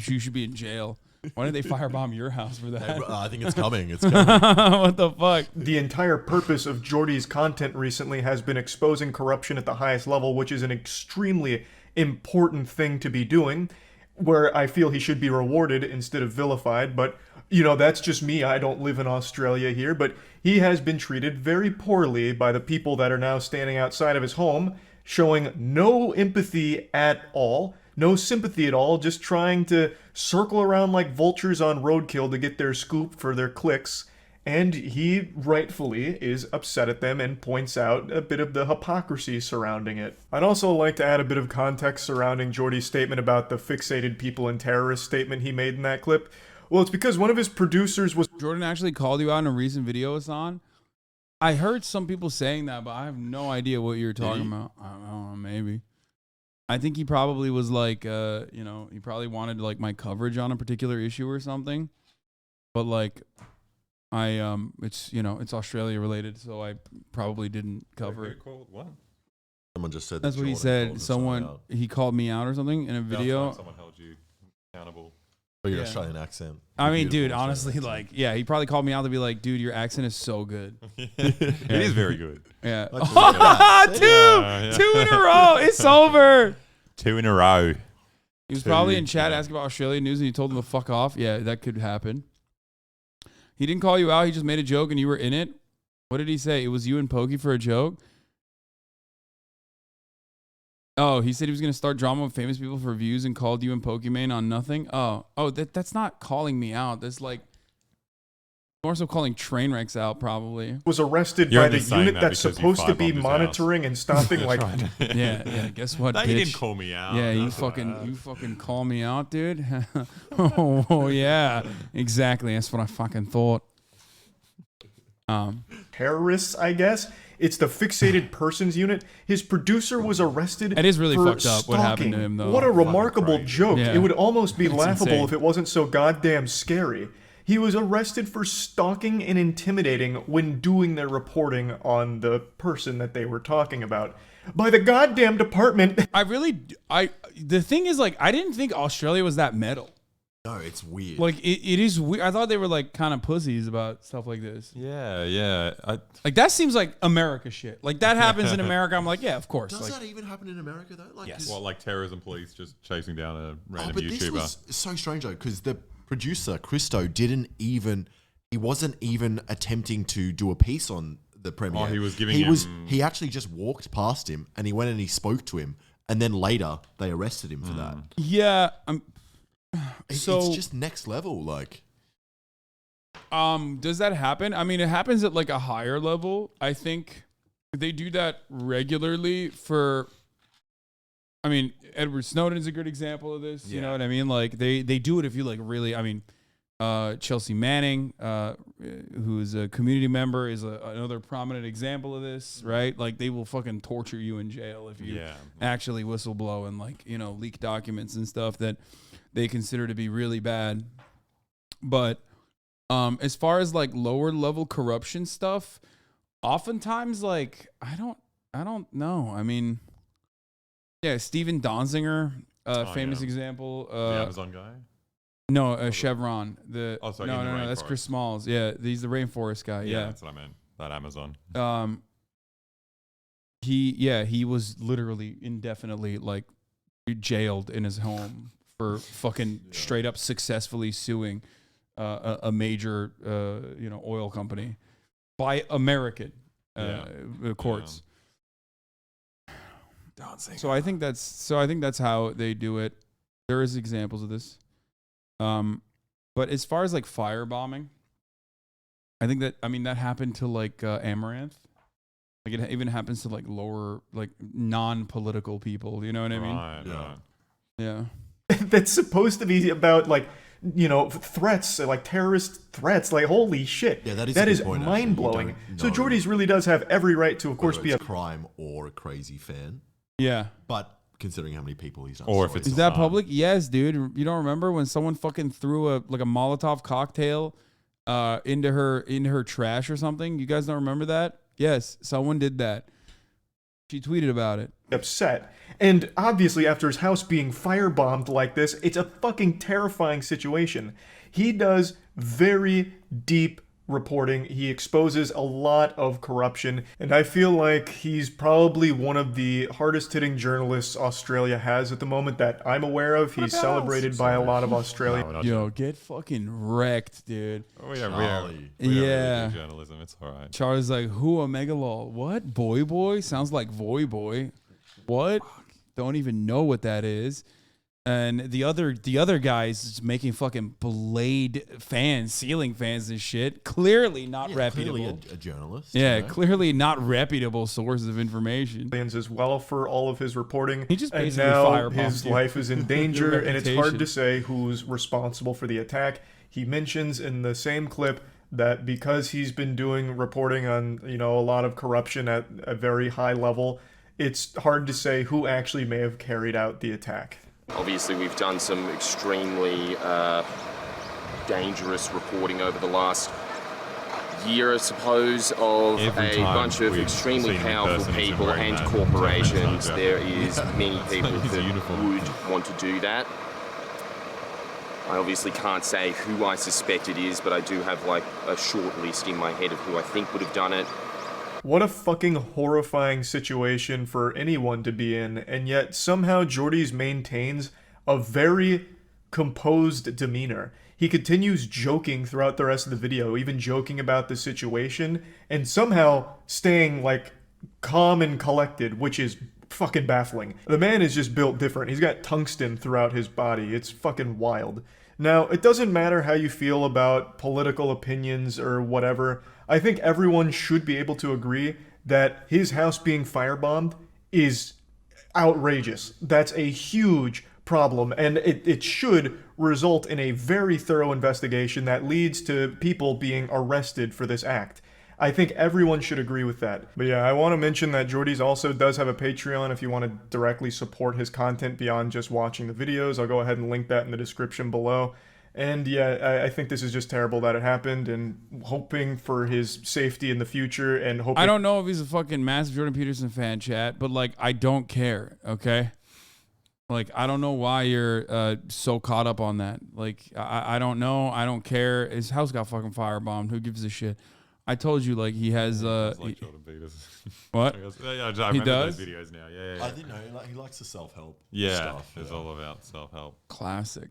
You should be in jail. Why did they firebomb your house for that? I think it's coming. It's coming. What the fuck? The entire purpose of Jordy's content recently has been exposing corruption at the highest level, which is an extremely important thing to be doing, where I feel he should be rewarded instead of vilified. But, that's just me. I don't live in Australia here, but he has been treated very poorly by the people that are now standing outside of his home, showing no empathy at all. No sympathy at all, just trying to circle around like vultures on roadkill to get their scoop for their clicks. And he rightfully is upset at them and points out a bit of the hypocrisy surrounding it. I'd also like to add a bit of context surrounding Jordy's statement about the fixated people and terrorists statement he made in that clip. Well, it's because one of his producers was... Jordan actually called you out in a recent video, Hasan. I heard some people saying that, but I have no idea what you're talking about. I don't know, maybe. I think he probably was like, he probably wanted like my coverage on a particular issue or something. But like, it's Australia related, so I probably didn't cover it. What? Someone just said that's what he said. He called me out or something in a video. Someone held you accountable for your Australian accent. I mean, dude, honestly, he probably called me out to be like, dude, your accent is so good. It is very good. Yeah. Two in a row. It's over. 2 in a row. He was probably in chat asking about Australian news and you told him to fuck off. Yeah, that could happen. He didn't call you out. He just made a joke and you were in it. What did he say? It was you and Pokey for a joke? Oh, he said he was going to start drama with famous people for views and called you and Pokimane on nothing? Oh, that's not calling me out. That's like more so calling train wrecks out, probably. Was arrested by the unit that's supposed to be monitoring and stopping yeah, guess what, bitch? He didn't call me out. Yeah, you fucking call me out, dude. Oh, yeah. Exactly. That's what I fucking thought. Terrorists, I guess. It's the fixated persons unit. His producer was arrested. It is really for fucked up stalking. what happened to him, though. What a remarkable joke. Yeah. It would almost be laughable insane. if it wasn't so goddamn scary. He was arrested for stalking and intimidating when doing their reporting on the person that they were talking about. By the goddamn department. The thing is, like, I didn't think Australia was that metal. No, it's weird. Like, it is weird. I thought they were, like, kind of pussies about stuff like this. Yeah. Like, that seems like America shit. Like, that happens in America. I'm like, yeah, of course. Does that even happen in America, though? Like, yes. Well, like terrorism police just chasing down a random but YouTuber. This was so strange, though, because the producer, Christo, he wasn't even attempting to do a piece on the premiere. Oh, he was giving him... He actually just walked past him, and he went and he spoke to him, and then later, they arrested him for that. Yeah, it's just next level, like. Does that happen? I mean, it happens at like a higher level. I think they do that regularly for. I mean, Edward Snowden's a good example of this. You know what I mean? Like they do it if you like really. I mean, Chelsea Manning, who's a community member, is another prominent example of this, right? Like they will fucking torture you in jail if you actually whistleblow and like leak documents and stuff that they consider to be really bad. But as far as like lower level corruption stuff, oftentimes like I don't know. I mean, yeah, Steven Donziger, famous example. The Amazon guy. No, Chevron. No, Rainforest. that's Chris Smalls. Yeah, he's the rainforest guy. Yeah, that's what I meant. That Amazon. he was literally indefinitely like jailed in his home for fucking straight up successfully suing a major oil company by American courts. So I think that's how they do it. There is examples of this. But as far as like firebombing, I think that happened to like Amaranth. Like it even happens to like lower, like non-political people. You know what I mean? Right. Yeah. That's supposed to be about like, threats, like terrorist threats. Like, holy shit. Yeah, that is a good point, mind blowing. So Jordies really does have every right to, of course, be a crime or a crazy fan. Yeah. But considering how many people he's done, or if it's is that public? Yes, dude. You don't remember when someone fucking threw a Molotov cocktail into her trash or something? You guys don't remember that? Yes, someone did that. She tweeted about it. Upset. And obviously after his house being firebombed like this, it's a fucking terrifying situation. He does very deep reporting. He exposes a lot of corruption, and I feel like he's probably one of the hardest hitting journalists Australia has at the moment that I'm aware of. He's celebrated by a lot of Australia. Yo, get fucking wrecked, dude. We don't really do journalism. It's all right. Charlie's like, who a megalol? What? BoyBoy? Sounds like VoyBoy. What? Don't even know what that is. And the other guys just making fucking Blade fans, ceiling fans and shit. Clearly not reputable. Clearly a journalist. Yeah, clearly not reputable sources of information. As well for all of his reporting. He just and basically now his life is in danger, and it's hard to say who's responsible for the attack. He mentions in the same clip that because he's been doing reporting on, a lot of corruption at a very high level, it's hard to say who actually may have carried out the attack. Obviously, we've done some extremely dangerous reporting over the last year, I suppose, of a bunch of extremely powerful people and corporations. There is many people that would want to do that. I obviously can't say who I suspect it is, but I do have like a short list in my head of who I think would have done it. What a fucking horrifying situation for anyone to be in, and yet somehow Jordies maintains a very composed demeanor. He continues joking throughout the rest of the video, even joking about the situation, and somehow staying, like, calm and collected, which is fucking baffling. The man is just built different. He's got tungsten throughout his body. It's fucking wild. Now, it doesn't matter how you feel about political opinions or whatever. I think everyone should be able to agree that his house being firebombed is outrageous. That's a huge problem, and it should result in a very thorough investigation that leads to people being arrested for this act. I think everyone should agree with that. But yeah, I want to mention that Jordies also does have a Patreon if you want to directly support his content beyond just watching the videos. I'll go ahead and link that in the description below. And yeah, I think this is just terrible that it happened, and hoping for his safety in the future, and hoping... I don't know if he's a fucking massive Jordan Peterson fan, chat, but like, I don't care, okay? Like, I don't know why you're so caught up on that. Like, I don't know. I don't care. His house got fucking firebombed. Who gives a shit? I told you, like, he has... like Jordan Peterson. What? I remember those videos now. Yeah. I didn't know. He likes the self-help stuff. It's all about self-help. Classic.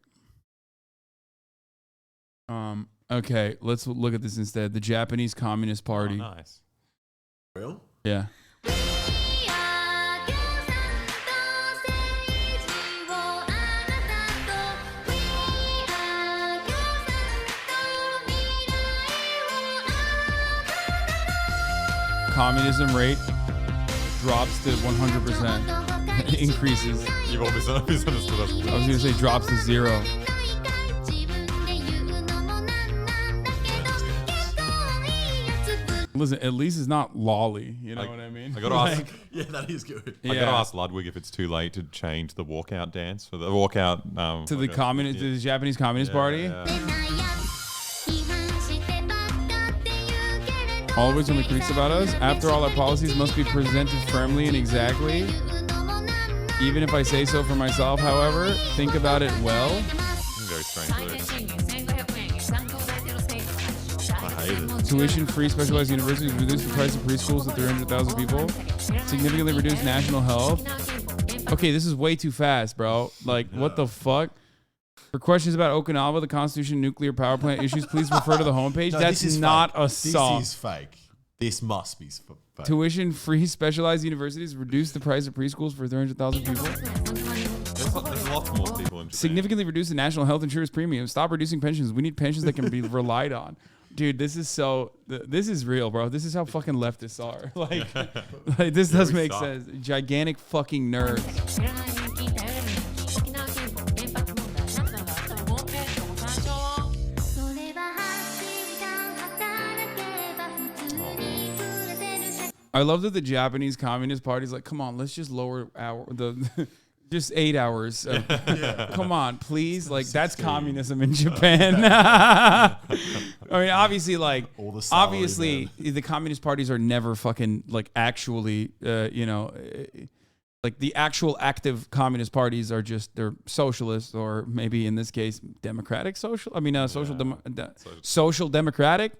Okay, let's look at this instead. The Japanese Communist Party. Oh, nice. Real? Yeah. Communism rate drops to 100%. Increases. You've always understood us. I was going to say drops to 0. Listen, at least it's not lolly. You know what I mean? I got to ask. Yeah, that is good. I got to ask Ludwig if it's too late to change the walkout dance for the walkout to the communist, to the Japanese Communist Party. Always when the creaks about us. After all, our policies must be presented firmly and exactly. Even if I say so for myself, however, think about it well. Very strange lyrics. I hate it. Tuition-free specialized universities reduce the price of preschools to 300,000 people. Significantly reduce national health. Okay, this is way too fast, bro. Like, what the fuck? For questions about Okinawa, the Constitution, nuclear power plant issues, please refer to the homepage. No, That's not a song. This is fake. This must be fake. Tuition-free specialized universities reduce the price of preschools for 300,000 people. There's lots more people in Japan. Significantly reduce the national health insurance premium. Stop reducing pensions. We need pensions that can be relied on. Dude, this is so... This is real, bro. This is how fucking leftists are. Like this does make sense. Gigantic fucking nerds. I love that the Japanese Communist Party is like, come on, let's just lower just 8 hours. Come on, please. Like, that's communism in Japan. I mean, obviously, the Communist parties are never fucking, like, actually, like the actual active Communist parties are just, they're socialist, or maybe in this case, democratic social. I mean, social democratic,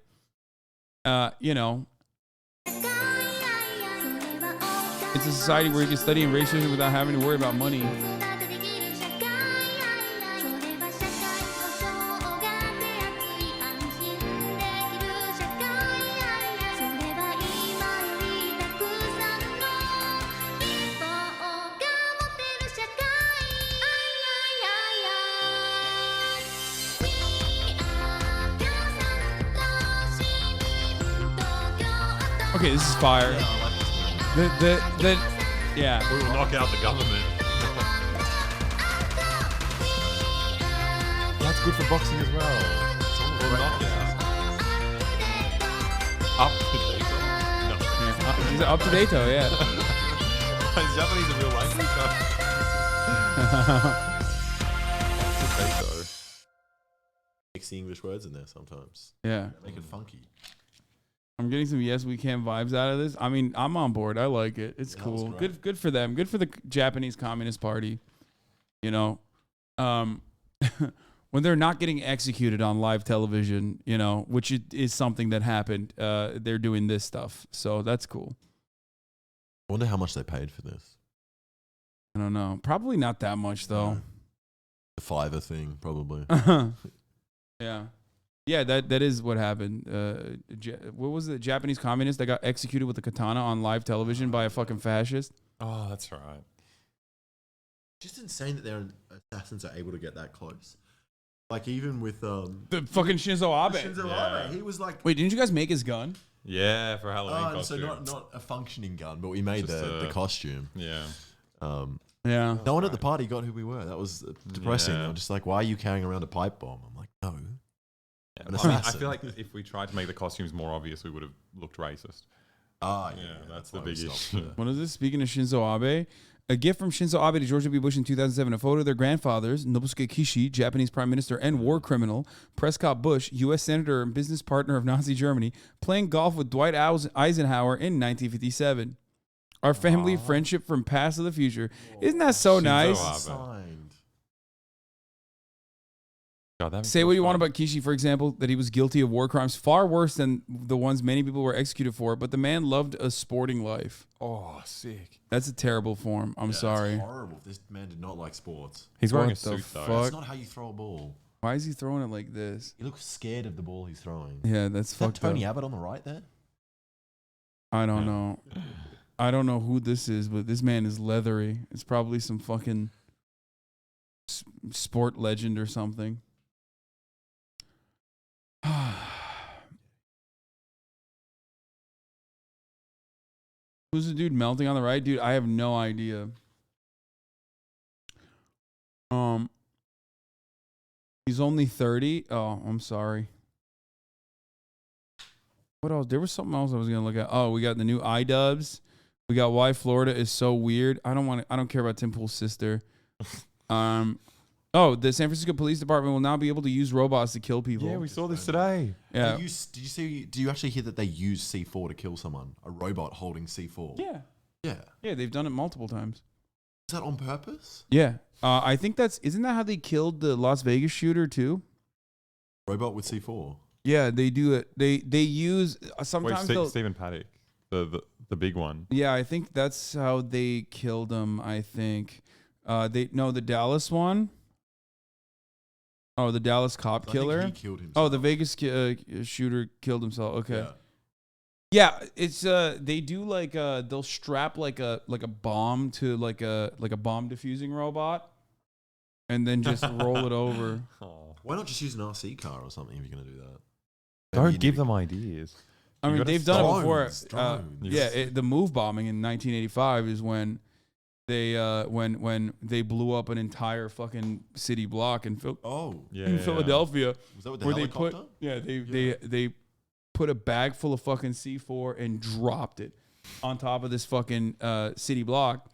It's a society where you can study in racism without having to worry about money. Okay, this is fire. Yeah. We will knock out the government. That's good for boxing as well. It's all about knockout. Up to date. No. He's up to date, yeah. Is Japanese a real language? Mix the English words in there sometimes. Yeah. Make it funky. I'm getting some Yes We Can vibes out of this. I mean, I'm on board. I like it. It's cool. Good for them. Good for the Japanese Communist Party. When they're not getting executed on live television, which is something that happened, they're doing this stuff. So that's cool. I wonder how much they paid for this. I don't know. Probably not that much, though. The Fiverr thing, probably. Yeah. Yeah, that is what happened. What was the Japanese communist that got executed with a katana on live television by a fucking fascist? Oh, that's right. Just insane that their assassins are able to get that close. Like, even with the fucking Shinzo Abe. Abe, he was like... Wait, didn't you guys make his gun? Yeah, for Halloween costume. So not a functioning gun, but we made the costume. Yeah. Yeah. No one at the party got who we were. That was depressing. They were just like, why are you carrying around a pipe bomb? I'm like, no. Yeah, I feel like if we tried to make the costumes more obvious, we would have looked racist. Yeah, that's the big issue. What is this? Speaking of Shinzo Abe, a gift from Shinzo Abe to George W. Bush in 2007, a photo of their grandfathers, Nobusuke Kishi, Japanese prime minister and war criminal, Prescott Bush, U.S. senator and business partner of Nazi Germany, playing golf with Dwight Eisenhower in 1957. Our family friendship from past to the future. Isn't that so nice? God, say what you want about Kishi, for example, that he was guilty of war crimes far worse than the ones many people were executed for, but the man loved a sporting life. Oh, sick. That's a terrible form. I'm sorry. That's horrible. This man did not like sports. He's wearing a suit, though. That's not how you throw a ball. Why is he throwing it like this? He looks scared of the ball he's throwing. Yeah, that's fucked up. Tony Abbott on the right there? I don't know. I don't know who this is, but this man is leathery. It's probably some fucking sport legend or something. Who's the dude melting on the right? Dude, I have no idea. He's only 30. Oh, I'm sorry. What else? There was something else I was gonna look at. Oh, we got the new Idubbbz. We got why Florida is so weird. I don't care about Tim Pool's sister. Oh, the San Francisco Police Department will now be able to use robots to kill people. Yeah, we saw this today. Yeah. Do you actually hear that they use C4 to kill someone? A robot holding C4? Yeah. Yeah. Yeah, they've done it multiple times. Is that on purpose? Yeah. I think isn't that how they killed the Las Vegas shooter too? Robot with C4? Yeah, they do it. They use sometimes. Wait, Stephen Paddock. The big one. Yeah, I think that's how they killed him. I think the Dallas one. Oh, the Dallas cop killer. Think he killed himself. Oh, the Vegas shooter killed himself. Okay. Yeah, it's they do like they'll strap like a bomb to like a bomb diffusing robot, and then just roll it over. Why not just use an RC car or something if you're gonna do that? Don't give them ideas. I mean, they've done it before. Drones. The move bombing in 1985 is when they when they blew up an entire fucking city block in Philadelphia. Was that with the where helicopter? They put a bag full of fucking C4 and dropped it on top of this fucking city block.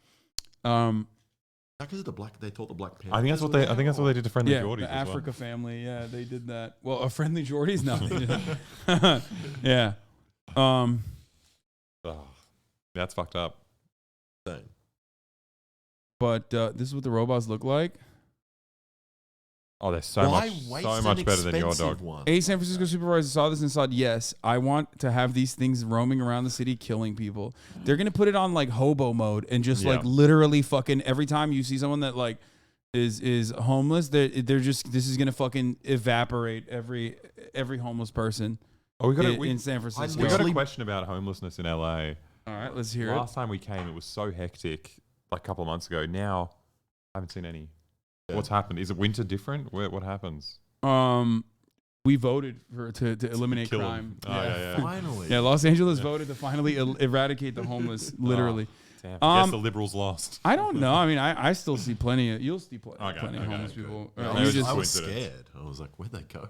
Because of the black, they thought the Black Panthers. I think that's what they did to Friendlyjordies. The as Africa well. family. Yeah, they did that. Well, a Friendlyjordies, no, they didn't. Yeah. That's fucked up. But this is what the robots look like. Oh, they're so much better than your dog. A San Francisco supervisor saw this and said, yes, I want to have these things roaming around the city killing people. They're going to put it on like hobo mode and just like literally fucking every time you see someone that like is homeless, they're just, this is going to fucking evaporate every homeless person in San Francisco. We got a question about homelessness in LA. All right, let's hear it. Last time we came, it was so hectic, like a couple of months ago. Now, I haven't seen any. What's happened? Is it winter different? What happens? We voted to eliminate kill crime. Oh, yeah. Finally. Yeah, Los Angeles voted to finally eradicate the homeless, literally. Damn. I guess the liberals lost. I don't know. I mean, I still see plenty of, you'll see plenty of homeless people. I was scared. I was like, where'd they go?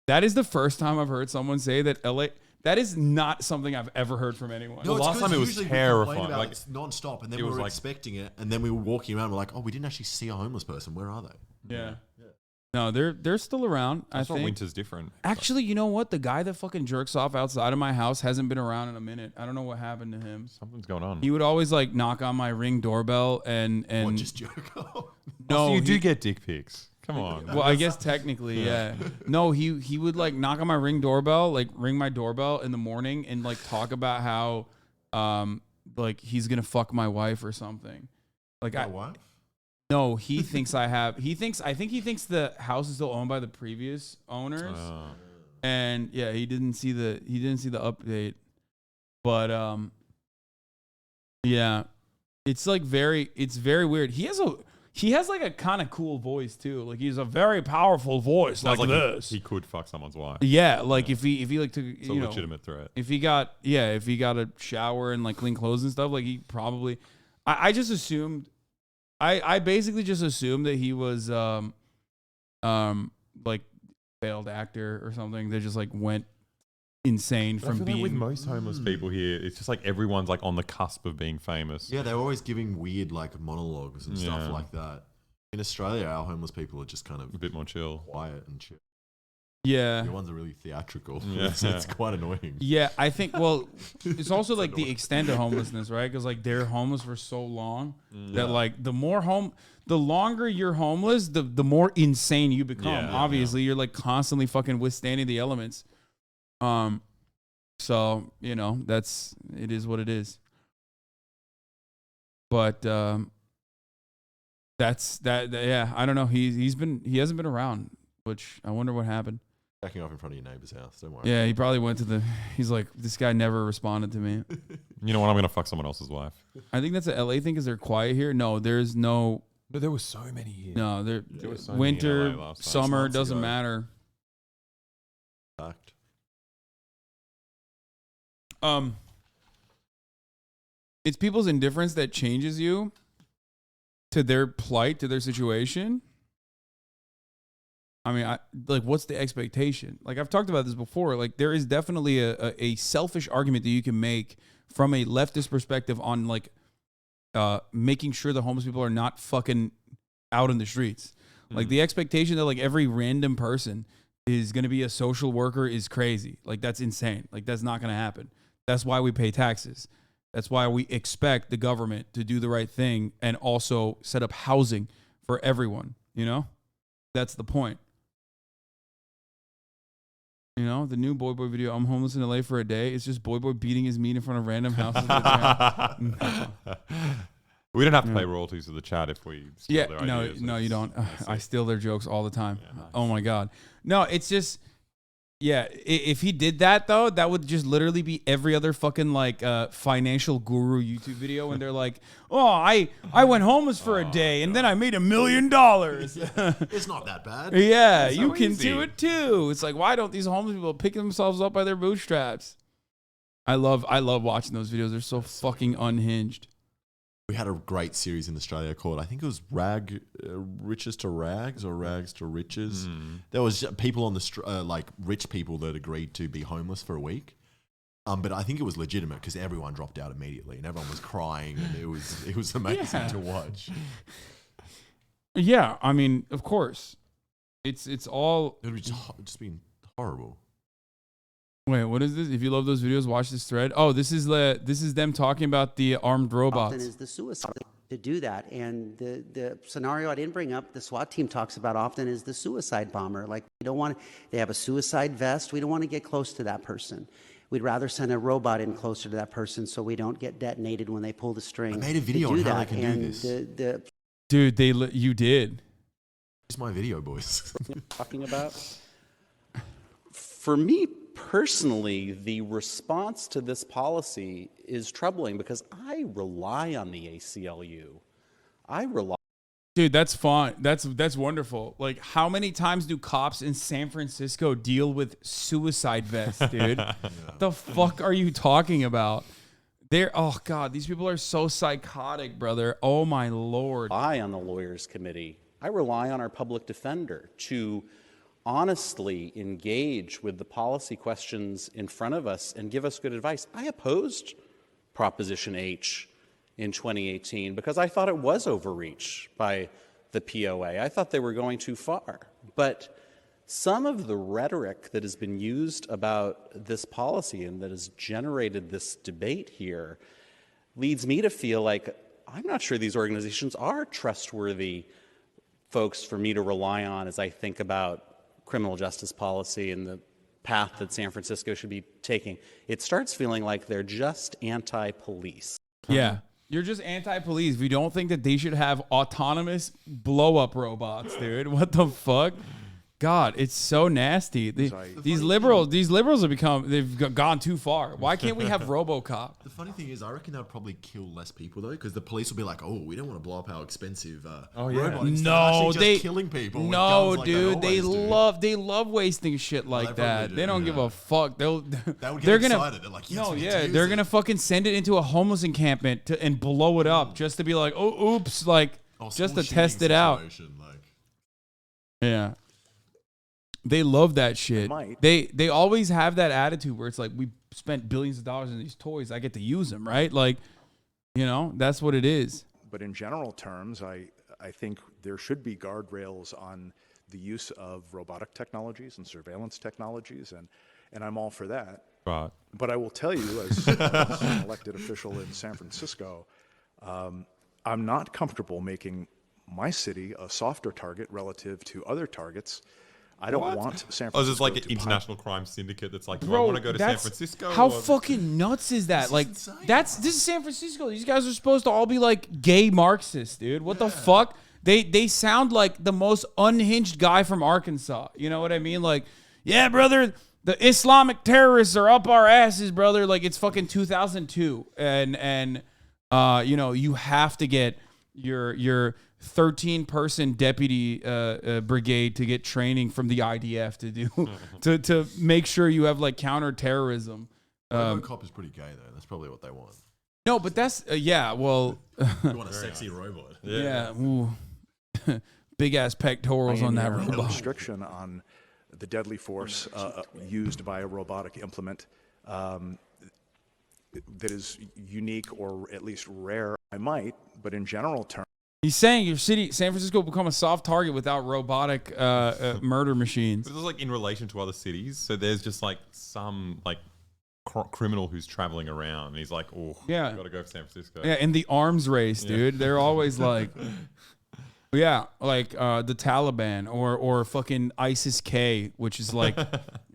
That is the first time I've heard someone say that LA... That is not something I've ever heard from anyone. No, the last time it was terrifying. Like it's non-stop, and then we were expecting it, and then we were walking around. We're like, oh, we didn't actually see a homeless person. Where are they? Yeah. No, they're still around. I think winter's different. Actually, you know what? The guy that fucking jerks off outside of my house hasn't been around in a minute. I don't know what happened to him. Something's going on. He would always like knock on my Ring doorbell and what, just jerk off. No, so you do get dick pics. Come on. Well, I guess technically, yeah. No, he would like knock on my Ring doorbell, like ring my doorbell in the morning and like talk about how like he's gonna fuck my wife or something. Like wife? No, he thinks I think he thinks the house is still owned by the previous owners. And yeah, he didn't see the update. But yeah. It's very weird. He has like a kind of cool voice too. Like he's a very powerful voice like this. He could fuck someone's wife. Yeah, like if he like took it's a legitimate threat. If he got a shower and like clean clothes and stuff, like he probably I just assumed I basically just assumed that he was like failed actor or something that just like went insane from being like with most homeless people here. It's just like everyone's like on the cusp of being famous. Yeah, they're always giving weird like monologues and stuff like that. In Australia, our homeless people are just kind of a bit more chill, quiet and chill. Yeah, the ones are really theatrical. Yeah. It's quite annoying. Yeah, I think. Well, it's also like the extent of homelessness, right? Because like they're homeless for so long that like the longer you're homeless, the more insane you become. Obviously, you're like constantly fucking withstanding the elements. So you know it is what it is. But yeah, I don't know. He hasn't been around, which I wonder what happened. Backing off in front of your neighbor's house. Don't worry. Yeah, he probably went to he's like, this guy never responded to me. You know what? I'm gonna fuck someone else's wife. I think that's a LA thing because they're quiet here. No, there's no. But there were so many here. No, there was so winter, many in LA last summer doesn't matter. Fact. It's people's indifference that changes you to their plight, to their situation. I mean, like, what's the expectation? Like, I've talked about this before. Like, there is definitely a selfish argument that you can make from a leftist perspective on, like, making sure the homeless people are not fucking out in the streets. Like, the expectation that, like, every random person is going to be a social worker is crazy. Like, that's insane. Like, that's not going to happen. That's why we pay taxes. That's why we expect the government to do the right thing and also set up housing for everyone, you know? That's the point. You know, the new BoyBoy video, I'm homeless in LA for a day. It's just BoyBoy beating his meat in front of random houses. We don't have to pay royalties to the chat if we steal their ideas. No, you don't. I steal their jokes all the time. Yeah, nice. Oh my God. No, it's just, yeah. If he did that though, that would just literally be every other fucking like financial guru YouTube video, and they're like, "Oh, I went homeless for a day, and then I made $1 million." It's not that bad. Yeah, It's you so can easy. do it too. It's like, why don't these homeless people pick themselves up by their bootstraps? I love watching those videos. They're so fucking unhinged. We had a great series in Australia called, I think it was Riches to Rags or Rags to Riches. There was people on the like rich people that agreed to be homeless for a week. But I think it was legitimate because everyone dropped out immediately and everyone was crying and it was amazing to watch. Yeah, I mean, of course, it's all. It would just been horrible. Wait, what is this? If you love those videos, watch this thread. Oh, this is them talking about the armed robots. Often is the suicide to do that, and the scenario I didn't bring up, the SWAT team talks about often is the suicide bomber. Like we don't want, they have a suicide vest. We don't want to get close to that person. We'd rather send a robot in closer to that person so we don't get detonated when they pull the string. I made a video on how they can do this. Dude, you did. It's my video, boys. Talking about. For me personally, the response to this policy is troubling because I rely on the ACLU. Dude, that's fine. That's wonderful. Like, how many times do cops in San Francisco deal with suicide vests, dude? The fuck are you talking about? Oh God, these people are so psychotic, brother. Oh my Lord. I on the lawyers committee. I rely on our public defender to honestly engage with the policy questions in front of us and give us good advice. I opposed Proposition H in 2018 because I thought it was overreach by the POA. I thought they were going too far. But some of the rhetoric that has been used about this policy and that has generated this debate here leads me to feel like I'm not sure these organizations are trustworthy folks for me to rely on as I think about criminal justice policy and the path that San Francisco should be taking. It starts feeling like they're just anti-police. Yeah, you're just anti-police. We don't think that they should have autonomous blow-up robots, dude. What the fuck? God, it's so nasty. These liberals have they've gone too far. Why can't we have RoboCop? The funny thing is, I reckon that would probably kill less people though, because the police will be like, "Oh, we don't want to blow up our expensive robot." No, they killing people. No, like dude, they love wasting shit like that. They don't give a fuck. They would get they're excited. gonna, They're like, no, yeah, they're gonna fucking send it into a homeless encampment and blow it up just to be like, oh, oops, like just to test it out. Yeah. They love that shit. They always have that attitude where it's like, we spent billions of dollars on these toys, I get to use them, right? Like, you know, that's what it is. But in general terms, I think there should be guardrails on the use of robotic technologies and surveillance technologies, and I'm all for that. Right. But I will tell you, as an elected official in San Francisco, I'm not comfortable making my city a softer target relative to other targets. I don't want San Francisco. Oh, is this like an international crime syndicate that's like, do I want to go to San Francisco? How fucking nuts is that? Like, this is San Francisco. These guys are supposed to all be like gay Marxists, dude. What the fuck? They sound like the most unhinged guy from Arkansas. You know what I mean? Like, yeah, brother, the Islamic terrorists are up our asses, brother. Like, it's fucking 2002, and you know, you have to get your 13-person deputy brigade to get training from the IDF to do to make sure you have like counterterrorism. RoboCop is pretty gay though. That's probably what they want. No, but that's yeah. Well, you want a sexy robot? Yeah. Big ass pectorals on that robot. No restriction on the deadly force used by a robotic implement that is unique or at least rare. I might, but in general terms. He's saying your city, San Francisco, will become a soft target without robotic murder machines. But it's like in relation to other cities. So there's just like some like criminal who's traveling around, and he's like, "Oh, yeah, got to go for San Francisco." Yeah, in the arms race, dude, they're always like, yeah, like the Taliban or fucking ISIS-K, which is like,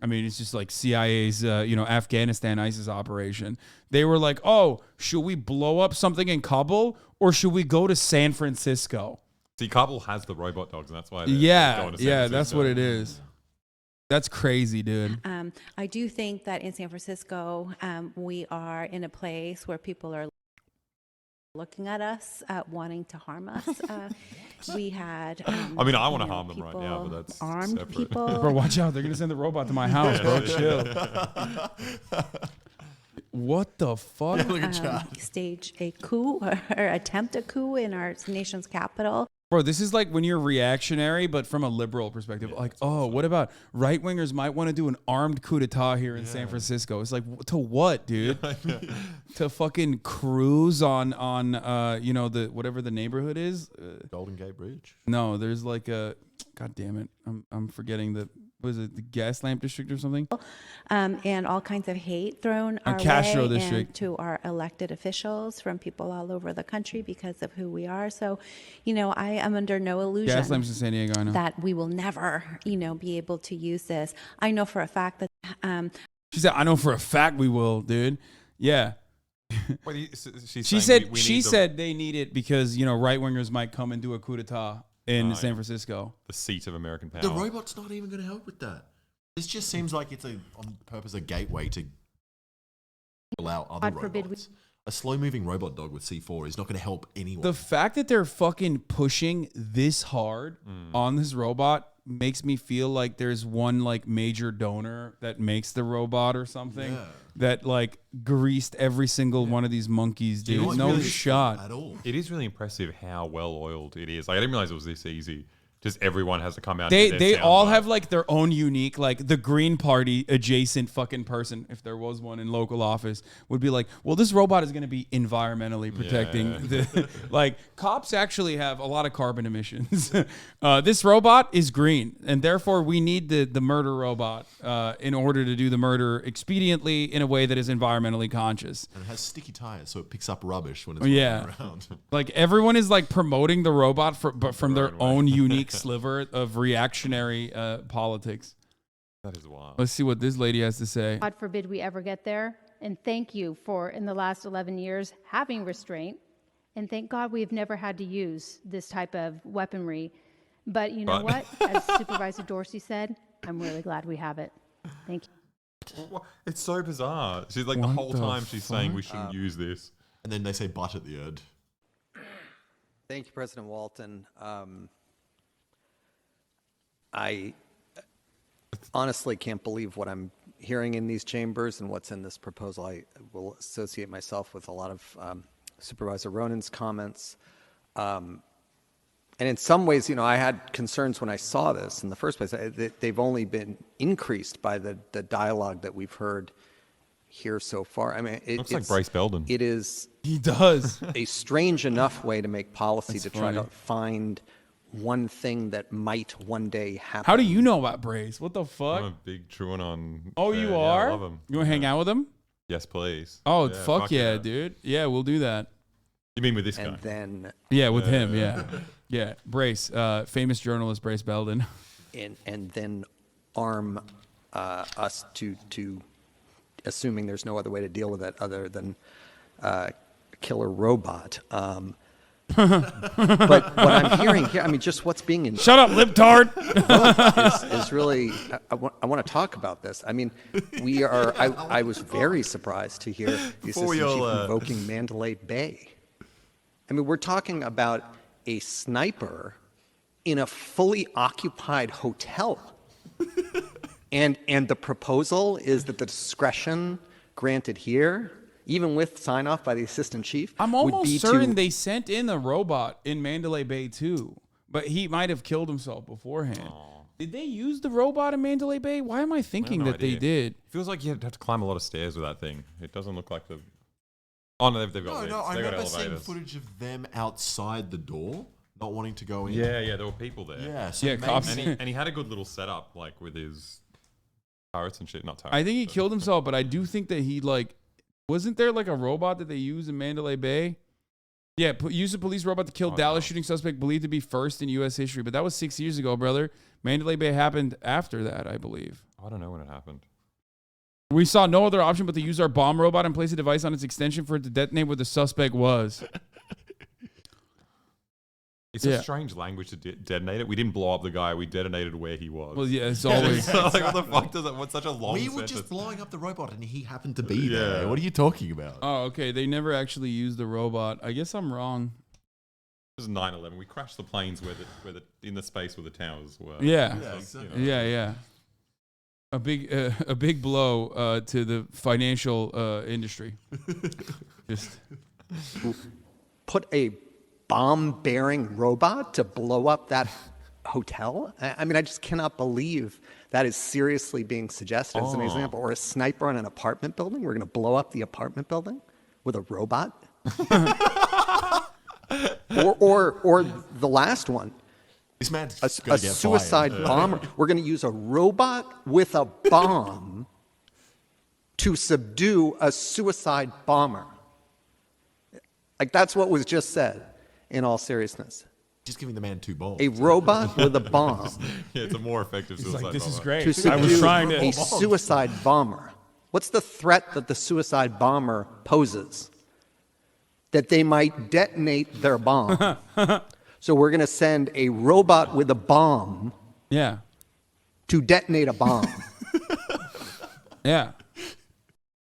I mean, it's just like CIA's, Afghanistan ISIS operation. They were like, oh, should we blow up something in Kabul or should we go to San Francisco? See, Kabul has the robot dogs, and that's why. Yeah, that's what it is. That's crazy, dude. I do think that in San Francisco, we are in a place where people are looking at us, wanting to harm us. We had. I mean, I want to harm them right now, but that's armed separate. people. Bro, watch out! They're gonna send the robot to my house, bro. Chill. What the fuck? Stage a coup or attempt a coup in our nation's capital. Bro, this is like when you're reactionary, but from a liberal perspective. Like, oh, what about right-wingers might want to do an armed coup d'etat here in San Francisco? It's like, to what, dude? To fucking cruise on the whatever the neighborhood is? Golden Gate Bridge? No, there's like a, God damn it. I'm forgetting the Gaslamp District or something? And all kinds of hate thrown our Castro way District. and to our elected officials from people all over the country because of who we are. So, I am under no illusion Gaslamp's in San Diego, I know. that we will never, be able to use this. I know for a fact that... She said, I know for a fact we will, dude. Yeah. She said they need it because, right-wingers might come and do a coup d'etat in San Francisco. The seat of American power. The robot's not even going to help with that. This just seems like it's on purpose a gateway to allow other robots. A slow-moving robot dog with C4 is not going to help anyone. The fact that they're fucking pushing this hard on this robot makes me feel like there's one like major donor that makes the robot or something that like greased every single one of these monkeys, dude. No shot at all. It is really impressive how well oiled it is. Like, I didn't realize it was this easy. Just everyone has to come out. They all have like their own unique, like the Green Party adjacent fucking person, if there was one in local office, would be like, well, this robot is going to be environmentally protecting. The, like cops actually have a lot of carbon emissions. This robot is green, and therefore we need the murder robot in order to do the murder expediently in a way that is environmentally conscious. And it has sticky tires, so it picks up rubbish when it's rolling around. Like everyone is like promoting the robot but from their own unique sliver of reactionary politics. That is wild. Let's see what this lady has to say. God forbid we ever get there. And thank you for, in the last 11 years, having restraint. And thank God we've never had to use this type of weaponry. But you know what? As Supervisor Dorsey said, I'm really glad we have it. Thank you. It's so bizarre. She's like, the whole time she's saying we shouldn't use this. And then they say but at the end. Thank you, President Walton. I honestly can't believe what I'm hearing in these chambers and what's in this proposal. I will associate myself with a lot of Supervisor Ronan's comments. And in some ways, I had concerns when I saw this in the first place. They've only been increased by the dialogue that we've heard here so far. I mean, looks like Bryce Belden. It is. He does. A strange enough way to make policy That's to funny. try to find one thing that might one day happen. How do you know about Brace? What the fuck? I'm a big truant. Oh, you are? I love him. You want to hang out with him? Yes, please. Oh, Yeah, fuck yeah, dude. Yeah, we'll do that. You mean with this And guy? then Yeah, with him, yeah. Yeah, Brace, famous journalist Brace Belden. and then arm us to assuming there's no other way to deal with it other than killer robot. But what I'm hearing here, I mean, just what's being Shut up, libtard! is really, I want to talk about this. I mean, we are, I was very surprised to hear the assistant chief invoking Mandalay Bay. I mean, we're talking about a sniper in a fully occupied hotel. And the proposal is that the discretion granted here, even with sign off by the assistant chief, I'm would almost be certain to, they sent in a robot in Mandalay Bay too, but he might have killed himself beforehand. Did they use the robot in Mandalay Bay? Why am I thinking that they did? Feels like you have to climb a lot of stairs with that thing. It doesn't look like the. Oh no, they've got. No, I they've got remember seeing elevators. footage of them outside the door, not wanting to go in. Yeah, there were people there. Yeah, so Yeah, cops. And he had a good little setup, like with his turrets and shit. Not turrets. I think he killed himself, but I do think that he wasn't there like a robot that they used in Mandalay Bay? Yeah, used a police robot to kill Dallas shooting suspect believed to be first in U.S. history, but that was 6 years ago, brother. Mandalay Bay happened after that, I believe. Oh, I don't know when it happened. We saw no other option but to use our bomb robot and place a device on its extension for it to detonate where the suspect was. It's a strange language to detonate it. We didn't blow up the guy. We detonated where he was. Well, yeah, it's always... like, what the fuck does that... What's such a long We were just blowing up the robot and he happened to be there. What are you talking about? Oh, okay. They never actually used the robot. I guess I'm wrong. It was 9/11. We crashed the planes where the in the space where the towers were. Yeah. Exactly. Yeah. A big blow to the financial industry. Just put a bomb-bearing robot to blow up that hotel? I mean, I just cannot believe that is seriously being suggested as an example. Or a sniper on an apartment building. We're going to blow up the apartment building with a robot? or the last one. This man's a suicide bomber. We're going to use a robot with a bomb to subdue a suicide bomber. Like, that's what was just said, in all seriousness. Just giving the man 2 balls. A robot with a bomb. Yeah, it's a more effective suicide bomber. This is great. To subdue I was trying to... a suicide bomber. What's the threat that the suicide bomber poses? That they might detonate their bomb. So we're going to send a robot with a bomb to detonate a bomb. Yeah.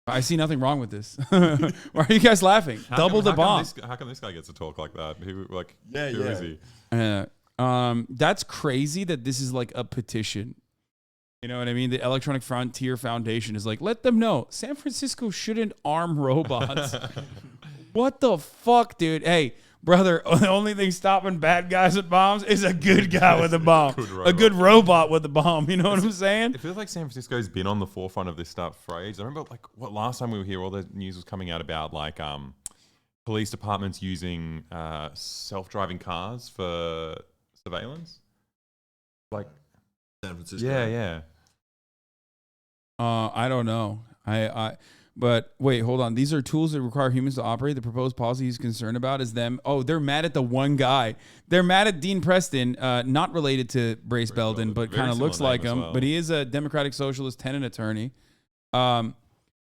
I see nothing wrong with this. Why are you guys laughing? Double the bomb. How come this guy gets to talk like that? Who is he? That's crazy that this is like a petition. You know what I mean? The Electronic Frontier Foundation is like, let them know San Francisco shouldn't arm robots. What the fuck, dude? Hey, brother, the only thing stopping bad guys with bombs is a good guy with a bomb. A good robot with a bomb. You know what I'm saying? It feels like San Francisco's been on the forefront of this stuff for ages. I remember last time we were here, all the news was coming out about police departments using self-driving cars for surveillance. Like San Francisco. Yeah. I don't know. But wait, hold on. These are tools that require humans to operate. The proposed policy he's concerned about is them. Oh, they're mad at the one guy. They're mad at Dean Preston, not related to Brace Belden, but kind of looks like him. Well. But he is a Democratic Socialist tenant attorney. Pretty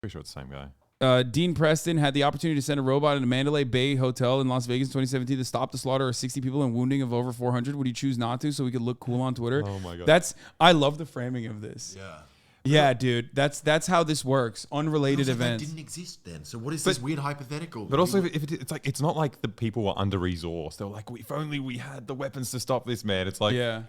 sure it's the same guy. Dean Preston had the opportunity to send a robot in a Mandalay Bay hotel in Las Vegas in 2017 to stop the slaughter of 60 people and wounding of over 400. Would he choose not to so he could look cool on Twitter? Oh my God. I love the framing of this. Yeah. Yeah, dude, that's how this works. Unrelated events didn't exist then. So what is this weird hypothetical? But also, it's not like the people were under resourced. They were like, if only we had the weapons to stop this man. It's like, I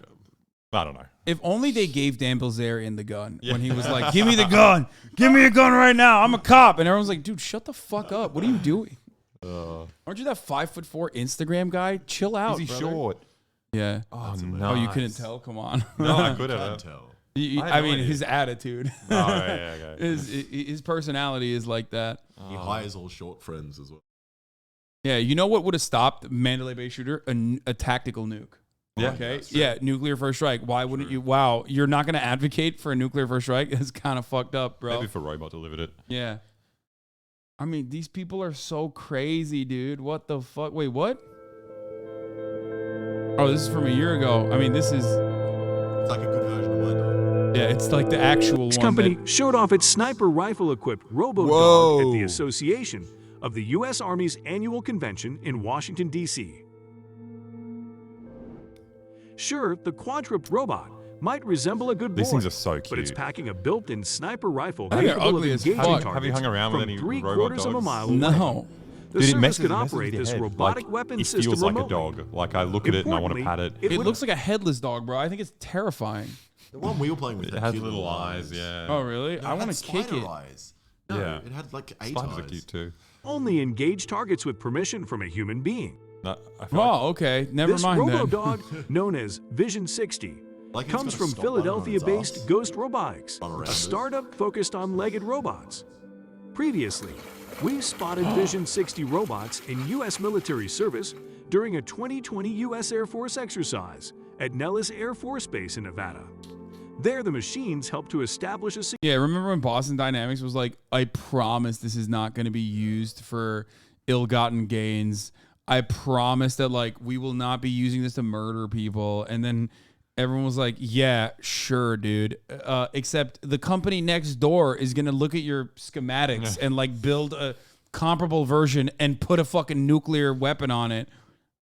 don't know. If only they gave Dan Bilzerian the gun when he was like, "Give me the gun, give me a gun right now. I'm a cop," and everyone's like, "Dude, shut the fuck up. What are you doing? Aren't you that 5'4" Instagram guy? Chill out." Is he brother. short? Yeah. Oh no. Nice. Oh, you couldn't tell? Come on. No, I couldn't tell. I mean, his attitude. Oh, yeah. His personality is like that. He hires all short friends as well. Yeah, you know what would have stopped Mandalay Bay shooter? A tactical nuke. Yeah. Okay. Yeah, nuclear first strike. Why wouldn't you? Wow, you're not going to advocate for a nuclear first strike? It's kind of fucked up, bro. Maybe if a robot delivered it. Yeah. I mean, these people are so crazy, dude. What the fuck? Wait, what? Oh, this is from a year ago. I mean, this is... It's like a good version of mine, though. Yeah, it's like the actual This one. company showed off its sniper rifle-equipped Robo-Dog at the Association of the U.S. Army's annual convention in Washington, D.C. Sure, the quadruped robot might resemble a good boy, These things are so cute. but it's packing a built-in sniper rifle I think they're capable of ugly as engaging fuck. targets Have you hung around with from any 3/4 of a mile away. No. The Dude, service could messes operate with this your head. robotic Like, weapon it system feels like remotely. a dog. Like I look at it and I want to pat it. It looks like a headless dog, bro. I think it's terrifying. The one we were playing with It has little eyes, yeah. Oh, really? No, I it want had to kick spider it. eyes. No, Yeah. it had like 8 Spiders eyes. are cute too. Only engage targets with permission from a human being. No, I feel Oh, okay. Never This mind then. Robo-Dog, known as Vision 60, Like it's comes got a from stop button on Philadelphia-based its Ghost Robotics, Run around a it. startup focused on legged robots. Previously, we spotted Vision 60 robots in U.S. military service during a 2020 U.S. Air Force exercise at Nellis Air Force Base in Nevada. There, the machines helped to establish a Yeah, remember when Boston Dynamics was like, I promise this is not going to be used for ill-gotten gains. I promise that, like, we will not be using this to murder people. And then Everyone was like, yeah, sure, dude. Except the company next door is going to look at your schematics and like build a comparable version and put a fucking nuclear weapon on it.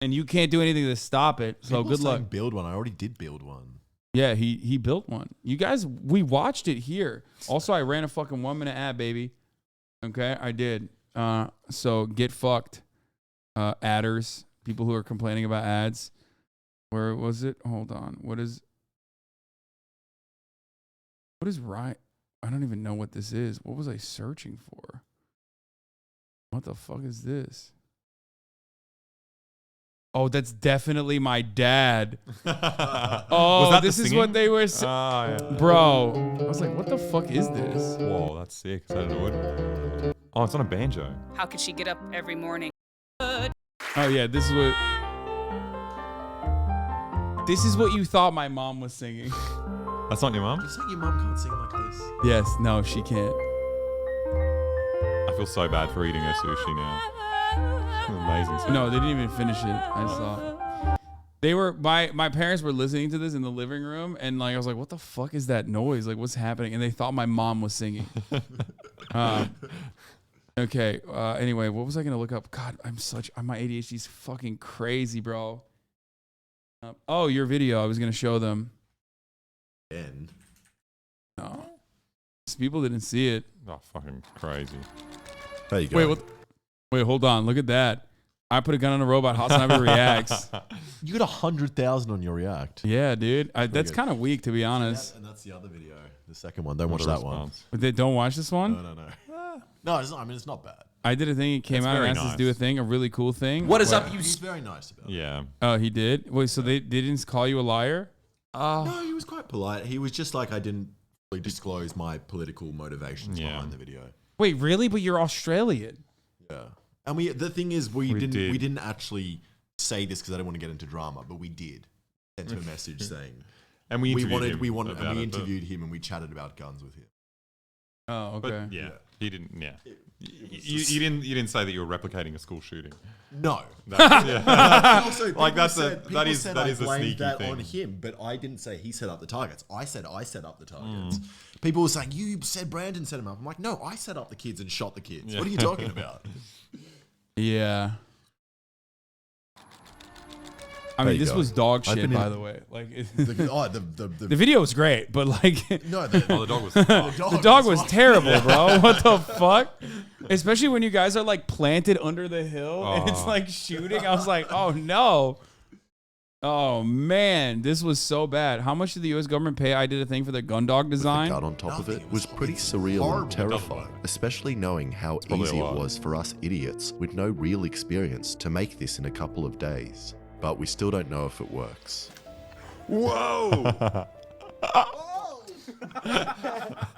And you can't do anything to stop it. So People good saying luck. Build one. I already did build one. Yeah, he built one. You guys, we watched it here. Also, I ran a fucking 1 minute ad, baby. Okay, I did. So get fucked, adders, people who are complaining about ads. Where was it? Hold on. What is right? I don't even know what this is. What was I searching for? What the fuck is this? Oh, that's definitely my dad. Oh, this is what they were saying. Yeah. Bro, I was like, what the fuck is this? Whoa, that's sick. Is that a wood? Oh, it's on a banjo. How could she get up every morning? Oh yeah, this is what you thought my mom was singing. That's not your mom? You're saying your mom can't sing like this? Yes, no, she can't. I feel so bad for eating her sushi now. Amazing stuff. No, they didn't even finish it. I saw. They were my parents were listening to this in the living room, and like I was like, "What the fuck is that noise? Like, what's happening?" And they thought my mom was singing. Okay. Anyway, what was I gonna look up? God, my ADHD's fucking crazy, bro. Oh, your video. I was gonna show them. And no, people didn't see it. Oh, fucking crazy. There you go. Wait, hold on. Look at that. I put a gun on a robot. HasanAbi reacts. You got 100,000 on your react. Yeah, dude. That's kind of weak, to be honest. And that's the other video, the second one. Don't watch that one. But they don't watch this one? No. No, it's not. I mean, it's not bad. I did a thing. He came out and asked us to do a thing, a really cool thing. What is up, you? He's very nice about it. Yeah. Oh, he did? Wait, so they didn't call you a liar? No, he was quite polite. He was just like, I didn't really disclose my political motivations behind the video. Wait, really? But you're Australian. Yeah. And the thing is, we didn't actually say this because I didn't want to get into drama, but we did. Sent him a message saying, and we interviewed him and we chatted about guns with him. Oh, okay. But yeah, he didn't. Yeah, you didn't say that you were replicating a school shooting. No. Also, like that is a sneaky that thing on him, but I didn't say he set up the targets. I said I set up the targets. People were saying you said Brandon set him up. I'm like, no, I set up the kids and shot the kids. Yeah. What are you talking about? Yeah. I mean, this was dog shit, by the way. Like, the video was great, but like, no, the dog was the dog was terrible, bro. What the fuck? Especially when you guys are like planted under the hill and it's like shooting. I was like, oh no. Oh man, this was so bad. How much did the U.S. government pay? I did a thing for the gun dog design. The gun on top of it was pretty surreal and terrifying, especially knowing how easy it was for us idiots with no real experience to make this in a couple of days. But we still don't know if it works. Whoa!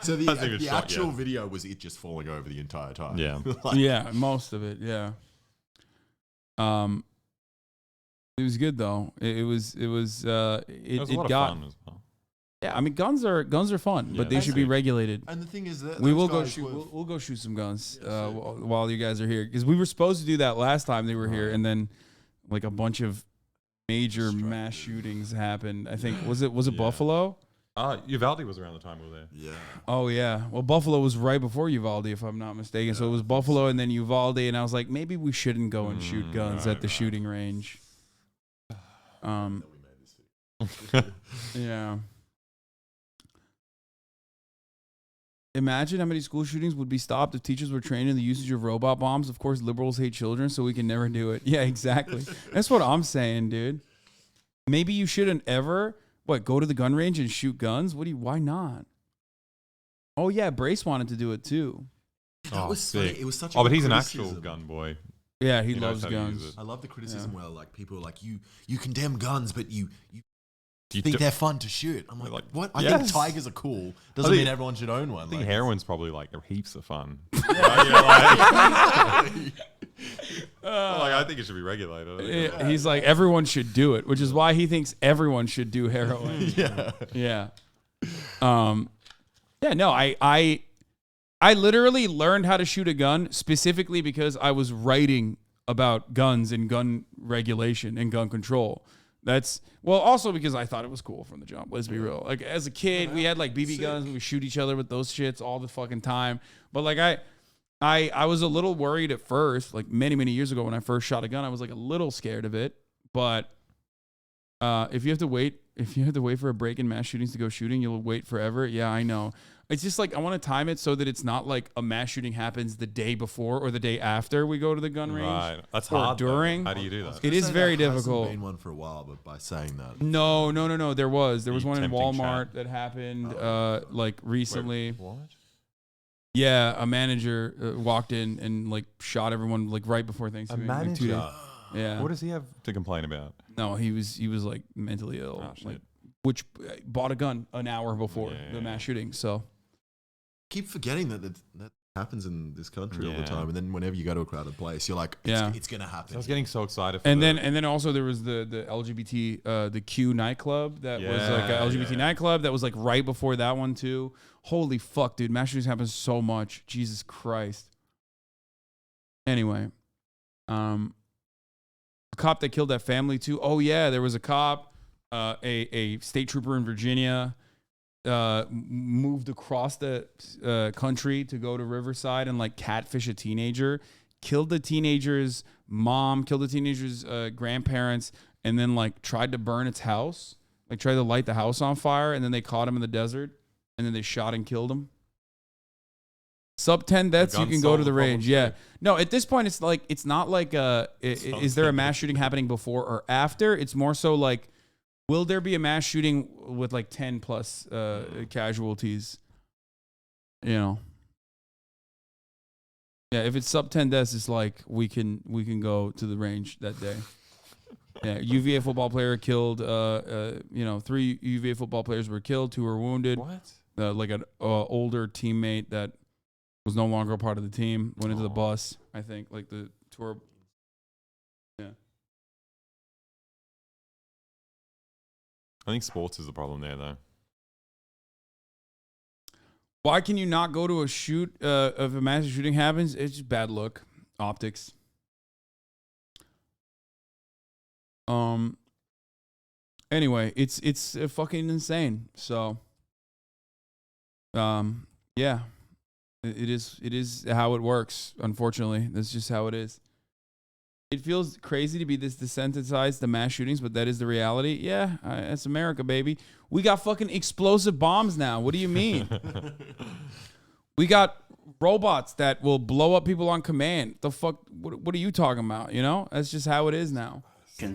So the actual video was it just falling over the entire time. Yeah. Yeah, most of it. Yeah. It was good though. It was a lot of fun as well. Yeah, I mean guns are fun, but they should be regulated. And the thing is that we'll go shoot some guns while you guys are here, because we were supposed to do that last time they were here, and then like a bunch of major mass shootings happened. I think was it Buffalo? Uvalde was around the time we were there. Yeah. Oh yeah. Well, Buffalo was right before Uvalde, if I'm not mistaken. So it was Buffalo and then Uvalde, and I was like, maybe we shouldn't go and shoot guns at the shooting range. Yeah. Imagine how many school shootings would be stopped if teachers were trained in the usage of robot bombs. Of course, liberals hate children, so we can never do it. Yeah, exactly. That's what I'm saying, dude. Maybe you shouldn't ever, go to the gun range and shoot guns? Why not? Oh, yeah, Brace wanted to do it, too. That was sick. It was such a but he's an criticism. actual gun boy. Yeah, he loves guns. I love the criticism where like people are like, you condemn guns, but you think they're fun to shoot. I'm like what? I think tigers are cool. Doesn't mean everyone should own one. I think heroin's probably like heaps of fun. I think it should be regulated. He's like, everyone should do it, which is why he thinks everyone should do heroin. Yeah. I literally learned how to shoot a gun specifically because I was writing about guns and gun regulation and gun control. That's well, also because I thought it was cool from the jump. Let's be real. Like as a kid, we had like BB guns and we shoot each other with those shits all the fucking time. But like I was a little worried at first, like many years ago when I first shot a gun. I was like a little scared of it. But if you have to wait for a break in mass shootings to go shooting, you'll wait forever. Yeah, I know. It's just like I want to time it so that it's not like a mass shooting happens the day before or the day after we go to the gun range. Right, that's or hard. During. How do you do that? It is very difficult. Hasn't been one for a while, but by saying that, No. There was one in tempting Walmart that happened like recently. Wait, what? Yeah, a manager walked in and like shot everyone like right before Thanksgiving. A manager? Like 2 days. Yeah. What does he have to complain about? No, he was like mentally ill, like which bought a gun an hour before the mass shooting. So keep forgetting that happens in this country all the time, and then whenever you go to a crowded place, you're like, it's gonna happen. So I was getting so excited. For and then also there was the LGBT the Q nightclub that was like a LGBT nightclub that was like right before that one too. Holy fuck, dude! Mass shootings happen so much. Jesus Christ. Anyway, a cop that killed that family too. Oh yeah, there was a cop, a state trooper in Virginia. Moved across the country to go to Riverside and like catfish a teenager, killed the teenager's mom, killed the teenager's grandparents, and then like tried to burn its house, like tried to light the house on fire, and then they caught him in the desert, and then they shot and killed him. Sub 10 deaths, you can go to the range. Yeah. No, at this point, it's like it's not like is there a mass shooting happening before or after? It's more so like, will there be a mass shooting with like 10 plus casualties? You know. Yeah, if it's sub 10 deaths, it's like we can go to the range that day. Yeah, UVA football player killed. 3 UVA football players were killed. 2 were wounded. What? Like an older teammate that was no longer a part of the team went into the bus. I think like the tour. Yeah. I think sports is the problem there, though. Why can you not go to a shoot if a massive shooting happens? It's just bad look, optics. Anyway, it's fucking insane. So, yeah, it is how it works. Unfortunately, that's just how it is. It feels crazy to be this desensitized to mass shootings, but that is the reality. Yeah, that's America, baby. We got fucking explosive bombs now. What do you mean? We got robots that will blow up people on command. The fuck? What are you talking about? You know, that's just how it is now.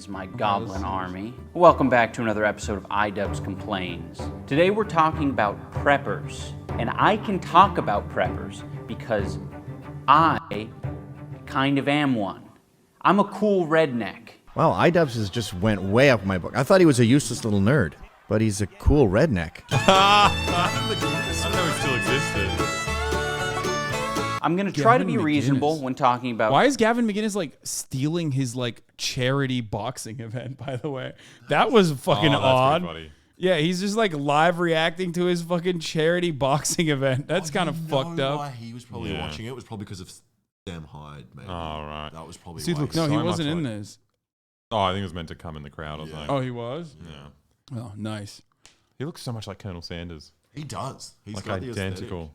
My goblin army. Welcome back to another episode of Idubbbz Complains. Today we're talking about preppers, and I can talk about preppers because I kind of am one. I'm a cool redneck. Wow, Idubbbz has just went way up my book. I thought he was a useless little nerd, but he's a cool redneck. I didn't know he still existed. I'm going to try to be reasonable when talking about... Why is Gavin McInnes like stealing his like charity boxing event, by the way? That was fucking odd. Funny. Yeah, he's just like live reacting to his fucking charity boxing event. That's kind of fucked up. Why he was probably watching it was probably because of Sam Hyde, maybe. Oh, right. That was probably why. No, he wasn't in this. Oh, I think it was meant to come in the crowd or something. Oh, he was? Yeah. Oh, nice. He looks so much like Colonel Sanders. He does. He's like got identical.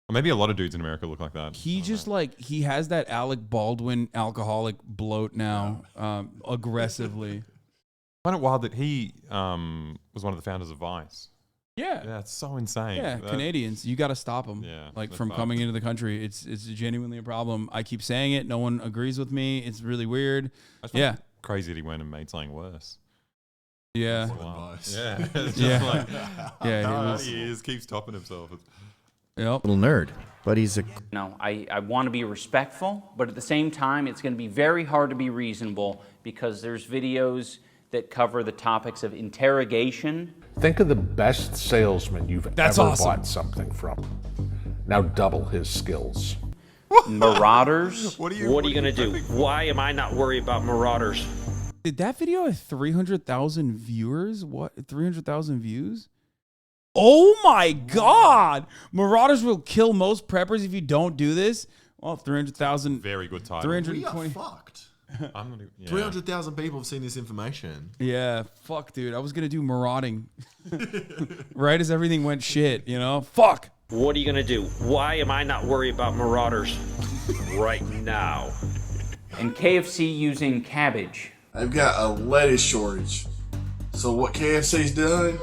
Or maybe a lot of dudes in America look like that. He just like, he has that Alec Baldwin alcoholic bloat now, aggressively. I find it wild that he was one of the founders of Vice. Yeah. Yeah, it's so insane. Yeah, Canadians, you got to stop them. Yeah, like from coming into the country. It's genuinely a problem. I keep saying it. No one agrees with me. It's really weird. Yeah. Crazy that he went and made something worse. Yeah. Yeah. It's just like, yeah. He is, keeps topping himself. Yep. Little nerd, but he's a... No, I want to be respectful, but at the same time, it's going to be very hard to be reasonable because there's videos that cover the topics of interrogation. Think of the best salesman you've ever bought something from. Now double his skills. Marauders. What are you going to do? Why am I not worried about marauders? Did that video have 300,000 viewers? What? 300,000 views? Oh my God! Marauders will kill most preppers if you don't do this. Well, 300,000. Very good title. 320. We are fucked. I'm not even, yeah. 300,000 people have seen this information. Yeah, fuck, dude. I was gonna do marauding right as everything went shit. You know, fuck. What are you gonna do? Why am I not worried about marauders right now? And KFC using cabbage. They've got a lettuce shortage. So what KFC's done,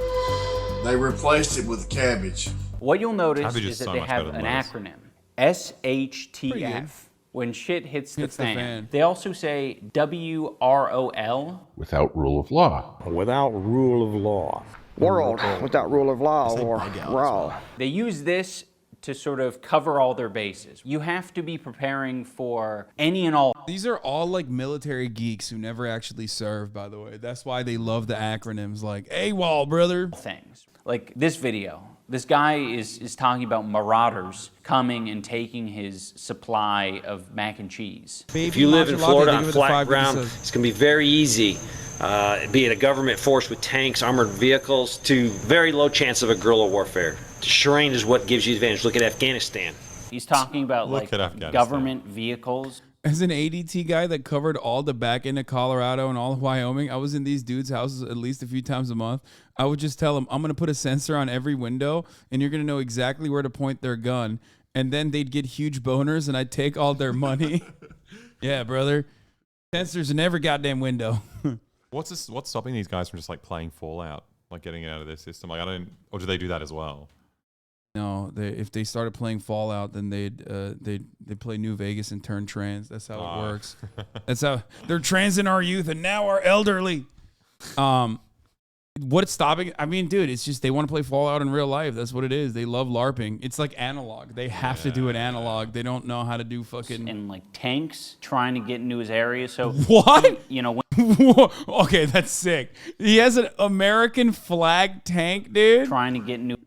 they replaced it with cabbage. What you'll notice Cabbage is that so they much have better an than lettuce. acronym. Pretty good. SHTF. When shit hits the Hits the fan. fan. They also say WROL. Without rule of law. Without rule of law. World without rule of law or raw. They use this to sort of cover all their bases. You have to be preparing for any and all. These are all like military geeks who never actually served, by the way. That's why they love the acronyms like AWOL, brother. Things. Like this video. This guy is talking about marauders coming and taking his supply of mac and cheese. If you live in Florida on flat ground, it's going to be very easy, be it a government force with tanks, armored vehicles, to very low chance of a guerrilla warfare. Terrain is what gives you advantage. Look at Afghanistan. He's talking about Look like at Afghanistan. government vehicles. As an ADT guy that covered all the back end of Colorado and all of Wyoming, I was in these dudes' houses at least a few times a month. I would just tell them, I'm going to put a sensor on every window, and you're going to know exactly where to point their gun. And then they'd get huge boners, and I'd take all their money. Yeah, brother. Sensors in every goddamn window. What's stopping these guys from just like playing Fallout, like getting it out of their system? Like or do they do that as well? No, if they started playing Fallout, then they'd play New Vegas and turn trans. That's how it works. That's how they're trans in our youth and now are elderly. What's stopping? I mean, dude, it's just they want to play Fallout in real life. That's what it is. They love LARPing. It's like analog. They have to do it analog. They don't know how to do fucking And like tanks trying to get into his area. So what? You know, okay, that's sick. He has an American flag tank, dude. trying to get into Is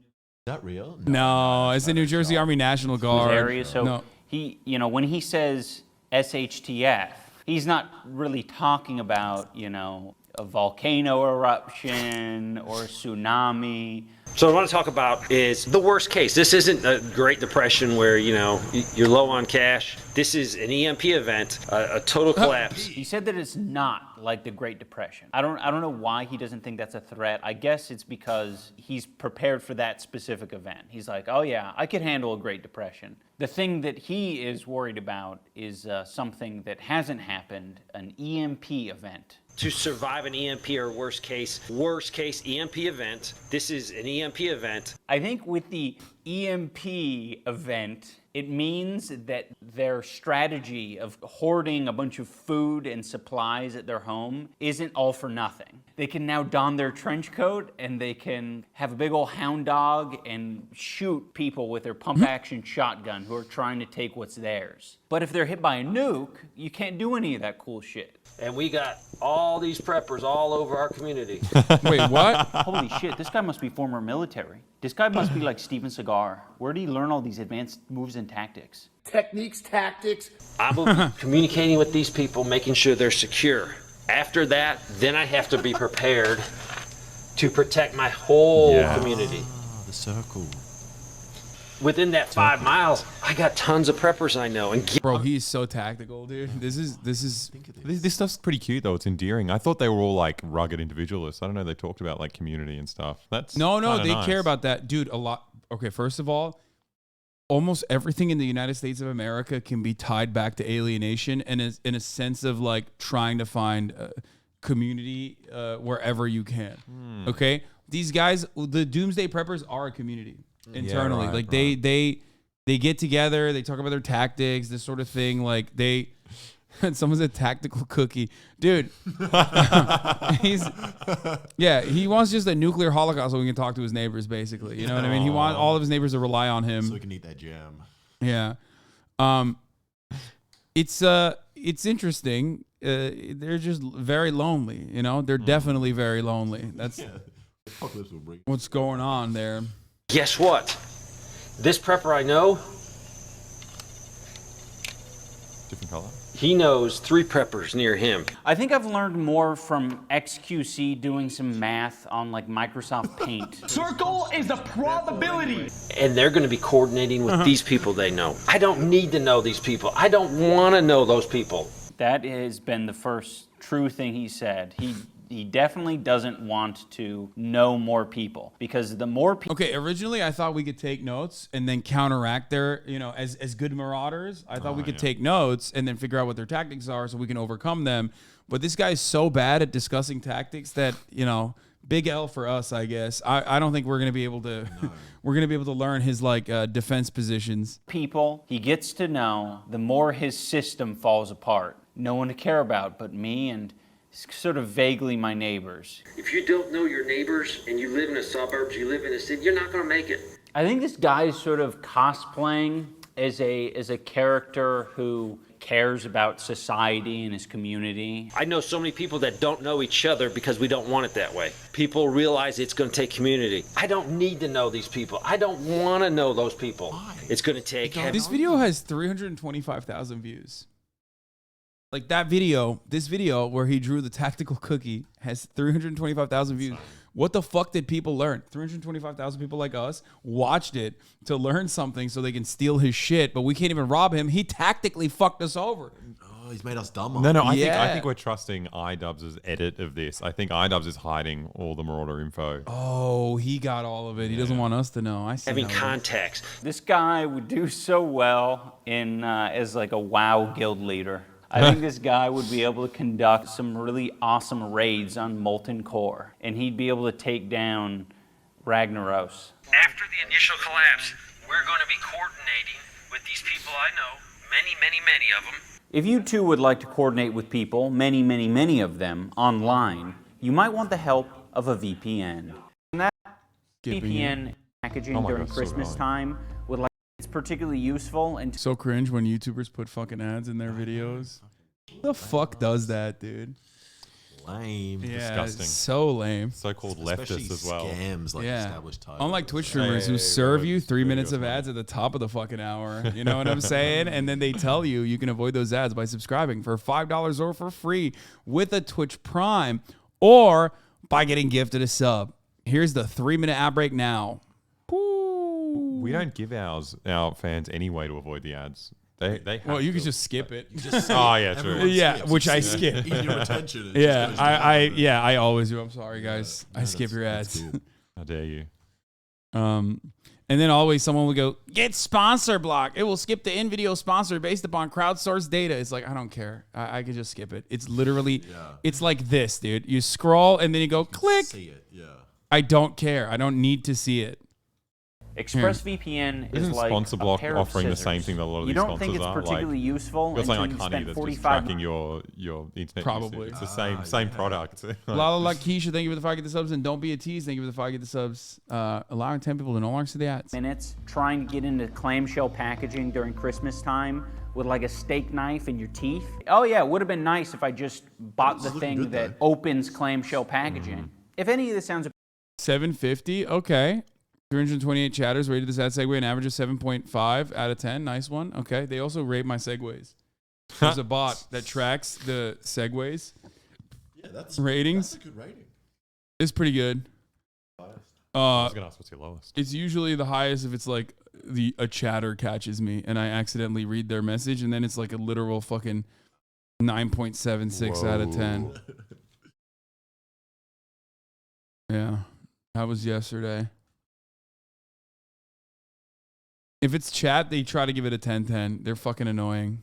that real? No, it's the New Jersey Army National his Guard. area. So no. he, you know, when he says SHTF, he's not really talking about, you know, a volcano eruption or a tsunami. So what I want to talk about is the worst case. This isn't a Great Depression where, you know, you're low on cash. This is an EMP event, a total collapse. He said that it's not like the Great Depression. I don't know why he doesn't think that's a threat. I guess it's because he's prepared for that specific event. He's like, oh yeah, I could handle a Great Depression. The thing that he is worried about is something that hasn't happened, an EMP event. To survive an EMP or worst case EMP event. This is an EMP event. I think with the EMP event, it means that their strategy of hoarding a bunch of food and supplies at their home isn't all for nothing. They can now don their trench coat and they can have a big old hound dog and shoot people with their pump action shotgun who are trying to take what's theirs. But if they're hit by a nuke, you can't do any of that cool shit. And we got all these preppers all over our community. Wait, what? Holy shit, this guy must be former military. This guy must be like Steven Seagal. Where did he learn all these advanced moves and tactics? Techniques, tactics. I will be communicating with these people, making sure they're secure. After that, then I have to be prepared to protect my whole community. The circle. Within that 5 miles, I got tons of preppers I know. And Bro, he's so tactical, dude. This stuff's pretty cute though. It's endearing. I thought they were all like rugged individualists. I don't know. They talked about like community and stuff. That's no, they nice. care about that, dude. A lot. Okay, first of all, almost everything in the United States of America can be tied back to alienation, and is in a sense of like trying to find community wherever you can. Okay, these guys, the Doomsday Preppers, are a community. Internally, like they get together, they talk about their tactics, this sort of thing. Like someone's a tactical cookie, dude. He wants just a nuclear holocaust so he can talk to his neighbors, basically. You know what I mean? He wants all of his neighbors to rely on him So he can eat that jam. Yeah, it's interesting. They're just very lonely. You know, they're definitely very lonely. That's what's going on there. guess what? This prepper I know, different color. He knows 3 preppers near him. I think I've learned more from XQC doing some math on like Microsoft Paint. Circle is a probability. And they're going to be coordinating with these people they know. I don't need to know these people. I don't want to know those people. That has been the first true thing he said. He definitely doesn't want to know more people, because the more people... Okay, originally I thought we could take notes and then counteract their, as good marauders. I thought we could take notes and then figure out what their tactics are so we can overcome them. But this guy's so bad at discussing tactics that, big L for us, I guess. I don't think we're going to be able to we're going to be able to learn his defense positions. People he gets to know, the more his system falls apart. No one to care about but me and sort of vaguely my neighbors. If you don't know your neighbors and you live in the suburbs, you live in the city, you're not going to make it. I think this guy is sort of cosplaying as a character who cares about society and his community. I know so many people that don't know each other because we don't want it that way. People realize it's going to take community. I don't need to know these people. I don't want to know those people. Why? It's going to take... This video has 325,000 views. Like this video where he drew the tactical cookie has 325,000 views. What the fuck did people learn? 325,000 people like us watched it to learn something so they can steal his shit, but we can't even rob him. He tactically fucked us over. Oh, he's made us dumber. No, I think we're trusting Idubbbz's edit of this. I think Idubbbz is hiding all the Marauder info. Oh, he got all of it. He doesn't want us to know. I see. Having contacts. This guy would do so well in as like a WoW guild leader. I think this guy would be able to conduct some really awesome raids on Molten Core, and he'd be able to take down Ragnaros. After the initial collapse, we're going to be coordinating with these people I know, many of them. If you too would like to coordinate with people, many of them, online, you might want the help of a VPN. And that VPN packaging during Christmas time would it's particularly useful and so cringe when YouTubers put fucking ads in their videos. Who the fuck does that, dude? Lame. Yeah, disgusting. So lame. So-called leftists as well. Scams like established titles. Unlike Twitch streamers who serve you 3 minutes of ads at the top of the fucking hour. You know what I'm saying? And then they tell you can avoid those ads by subscribing for $5 or for free with a Twitch Prime or by getting gifted a sub. Here's the 3-minute ad break now. We don't give our fans any way to avoid the ads. They have well, you can just skip it. Oh yeah, true. Yeah, which I skip. Your attention. Yeah, I always do. I'm sorry, guys. I skip your ads. How dare you? And then always someone would go, get sponsor block. It will skip the in-video sponsor based upon crowdsourced data. It's like, I don't care. I can just skip it. It's literally, it's like this, dude. You scroll and then you go, click. See it, yeah. I don't care. I don't need to see it. ExpressVPN is like Sponsor Block a pair offering of the same thing that a lot of you these don't sponsors think it's are? particularly useful You're saying until like you Honey spend that's just 45 tracking your internet Probably. usage. It's the same product. La Keisha, thank you for the 5 get the subs, and don't be a tease. Thank you for the 5 get the subs. Allowing 10 people to no longer see the ads. minutes trying to get into clamshell packaging during Christmas time with like a steak knife in your teeth. Oh yeah, it would have been nice if I just bought the thing that opens clamshell packaging. If any of this sounds 750, okay. 328 chatters rated this ad segue an average of 7.5 out of 10. Nice one. Okay. They also rate my segues. There's a bot that tracks the segues. Yeah, that's ratings. That's a good rating. It's pretty good. I was gonna ask what's your lowest. It's usually the highest if it's like a chatter catches me and I accidentally read their message, and then it's like a literal fucking 9.76 out of 10. Yeah. That was yesterday. If it's chat, they try to give it a 10-10. They're fucking annoying.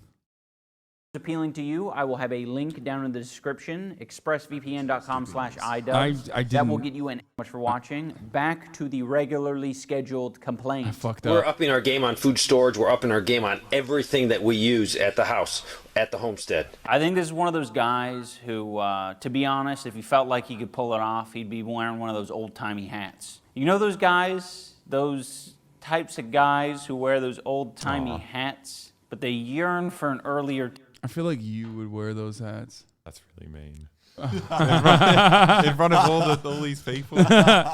appealing to you, I will have a link down in the description, expressvpn.com/idubbbz. That will get you in. Much for watching. Back to the regularly scheduled complaint. We're upping our game on food storage. We're upping our game on everything that we use at the house, at the homestead. I think this is one of those guys who, to be honest, if he felt like he could pull it off, he'd be wearing one of those old-timey hats. You know those guys, those types of guys who wear those old-timey hats, but they yearn for an earlier... I feel like you would wear those hats. That's really mean. in front of all these people.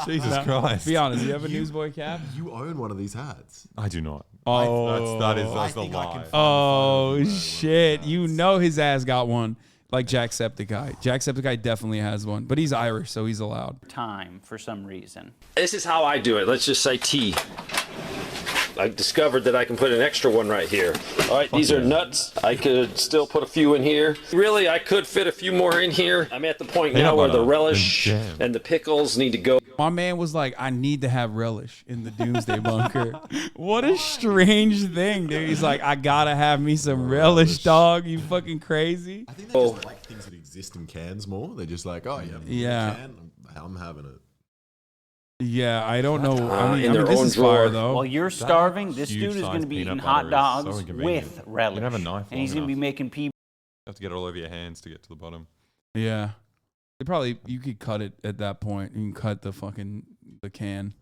Jesus Christ. Be honest, you have a newsboy cap? You own one of these hats. I do not. Oh, that's the lie. Oh, shit. You know his ass got one. Like Jacksepticeye. Jacksepticeye definitely has one, but he's Irish, so he's allowed. Time for some reason. This is how I do it. Let's just say tea. I discovered that I can put an extra one right here. All right, these are nuts. I could still put a few in here. Really, I could fit a few more in here. I'm at the point now where the relish and the pickles need to go. My man was like, I need to have relish in the doomsday bunker. What a strange thing, dude. He's like, I gotta have me some relish, dog. You fucking crazy. I think they just like things that exist in cans more. They're just like, oh yeah, can, I'm having it. Yeah, I don't know. I mean, their this own is fire drawer. though. While you're starving, this huge dude is going to sized be peanut eating hot butter is dogs so inconvenient. with relish. You can have a knife and he's long going to be enough. making people. You have to get it all over your hands to get to the bottom. Yeah, you could cut it at that point. You can cut the can.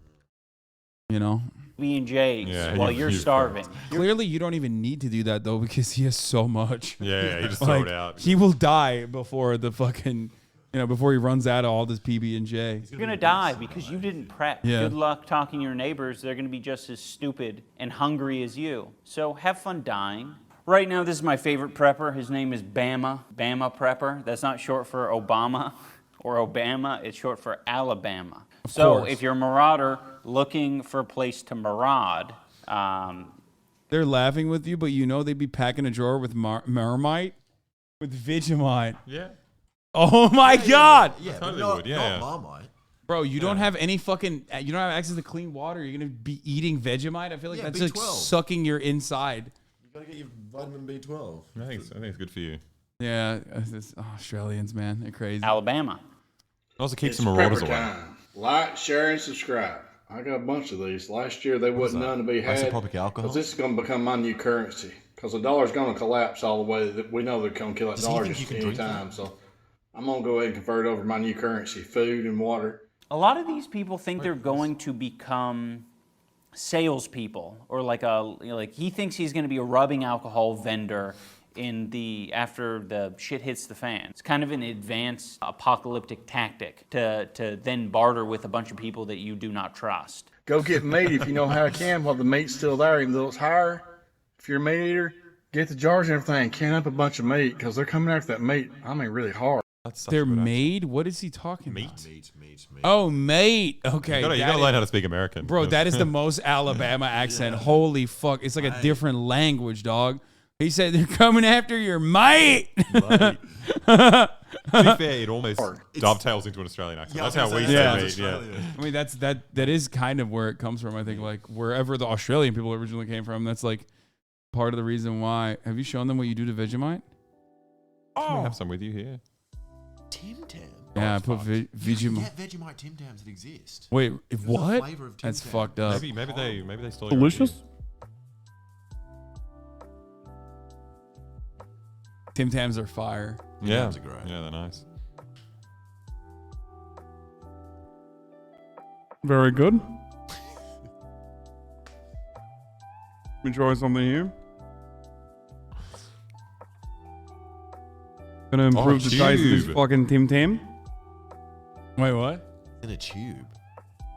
You know, B&J's while you're starving. Clearly, you don't even need to do that though because he has so much. Yeah, you just throw it out. He will die before the fucking, before he runs out of all this PB&J. You're going to die because you didn't prep. Yeah. Good luck talking to your neighbors. They're going to be just as stupid and hungry as you. So have fun dying. Right now, this is my favorite prepper. His name is Bama. Bama Prepper. That's not short for Obama or Obama. It's short for Alabama. So if you're a marauder looking for a place to maraud, they're laughing with you, but they'd be packing a drawer with Marmite, with Vegemite. Yeah. Oh my God. Yeah, Totally not, would, yeah. not Marmite. Bro, you don't have any fucking, you don't have access to clean water. You're going to be eating Vegemite? I feel like that's B12. like sucking your inside. You gotta get your vitamin B12. I think it's good for you. Yeah, it's Australians, man. They're crazy. Alabama. It also keeps It's some marauders prepper away. time. Like, share, and subscribe. I got a bunch of these. Last year, they wasn't none to be had. Isopropic alcohol? Because this is going to become my new currency. Because the dollar's going to collapse all the way. That we know they're going to kill that dollar just any time. So I'm going to go ahead and convert it over to my new currency, food and water. A lot of these people think they're going to become salespeople, or like he thinks he's going to be a rubbing alcohol vendor after the shit hits the fan. It's kind of an advanced apocalyptic tactic to then barter with a bunch of people that you do not trust. Go get meat if you know how to can while the meat's still there, even though it's higher. If you're a meat eater, get the jars and everything, can up a bunch of meat because they're coming after that meat. I mean, really hard. They're made? What is he talking about? Meat. Oh, mate. Okay. You gotta learn how to speak American. Bro, that is the most Alabama accent. Yeah. Holy fuck. It's like a different language, dog. He said they're coming after your mate. To be fair, it almost dovetails into an Australian accent. That's how we say meat. Yeah. I mean, that is kind of where it comes from. I think like wherever the Australian people originally came from, that's like part of the reason why. Have you shown them what you do to Vegemite? I have some with you here. Tim Tam. Yeah, I put Vegemite. Get Vegemite Tim Tams that exist. Wait, what? That's Tam. fucked up. Maybe they stole delicious. Tim Tams are fire. Yeah, Tams are great. Yeah, they're nice. Very good. Let me try something here. Gonna improve the size of this fucking Tim Tam. Wait, what? In a tube.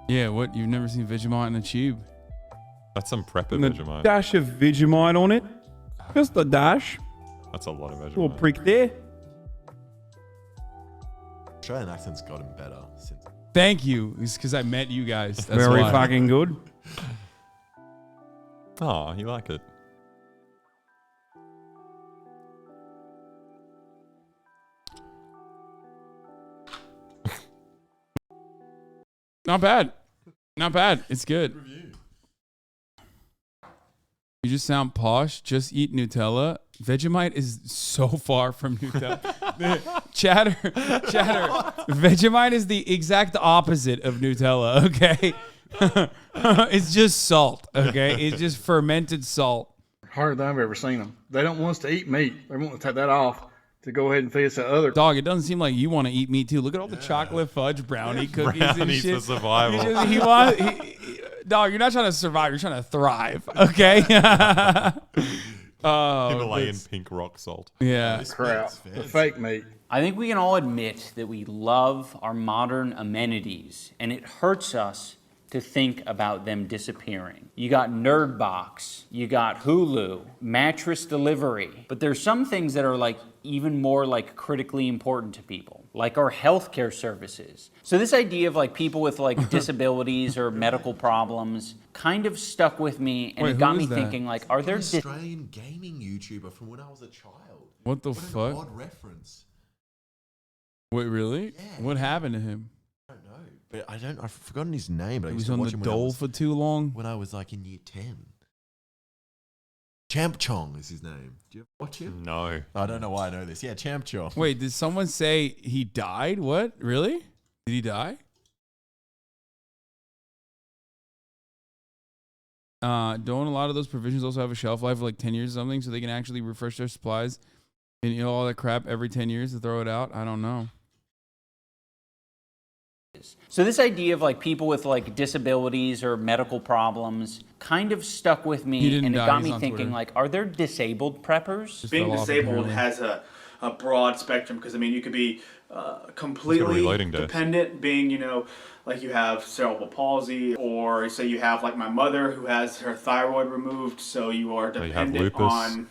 Yeah, what? You've never seen Vegemite in a tube? That's some prepper And a Vegemite. dash of Vegemite on it. Just a dash. That's a lot of Vegemite. Little prick there. Australian accent's gotten better since. Thank you. It's because I met you guys. That's Very why. fucking good. Oh, you like it. Not bad. Not bad. It's good. You just sound posh. Just eat Nutella. Vegemite is so far from Nutella. Chatter. Vegemite is the exact opposite of Nutella, okay? It's just salt, okay? It's just fermented salt. Harder than I've ever seen them. They don't want us to eat meat. They want to take that off to go ahead and feed us that other. Dog, it doesn't seem like you want to eat meat too. Look at all the chocolate fudge brownie cookies and Brownies shit. for survival. Dog, you're not trying to survive. You're trying to thrive, okay? Himalayan pink rock salt. Yeah. Crap. The fake meat. I think we can all admit that we love our modern amenities, and it hurts us to think about them disappearing. You got Nerdbox, you got Hulu, mattress delivery, but there's some things that are like even more like critically important to people. like our healthcare services. So this idea of like people with like disabilities or medical problems kind of stuck with me, and Wait, it got who me is that? thinking like, are there Australian gaming YouTuber from when I was a child? What the What fuck? an odd reference. Wait, really? Yeah. What happened to him? I don't know. But I've forgotten his name. But I He used was to on watch the him when I dole was- for too long. when I was like in year 10. Champ Chong is his name. Do you watch him? No. I don't know why I know this. Yeah, Champ Chong. Wait, did someone say he died? What? Really? Did he die? Don't a lot of those provisions also have a shelf life of like 10 years or something, so they can actually refresh their supplies and eat all that crap every 10 years to throw it out? I don't know. So this idea of like people with like disabilities or medical problems kind of stuck with He me, didn't and it die, got he's me on thinking Twitter. like, are there disabled preppers? Just Being fell off, disabled apparently. has a broad spectrum, because I mean you could be completely reloading dose. dependent, being, you know, like you have cerebral palsy, or say you have like my mother who has her thyroid removed, so you are you have dependent lupus. on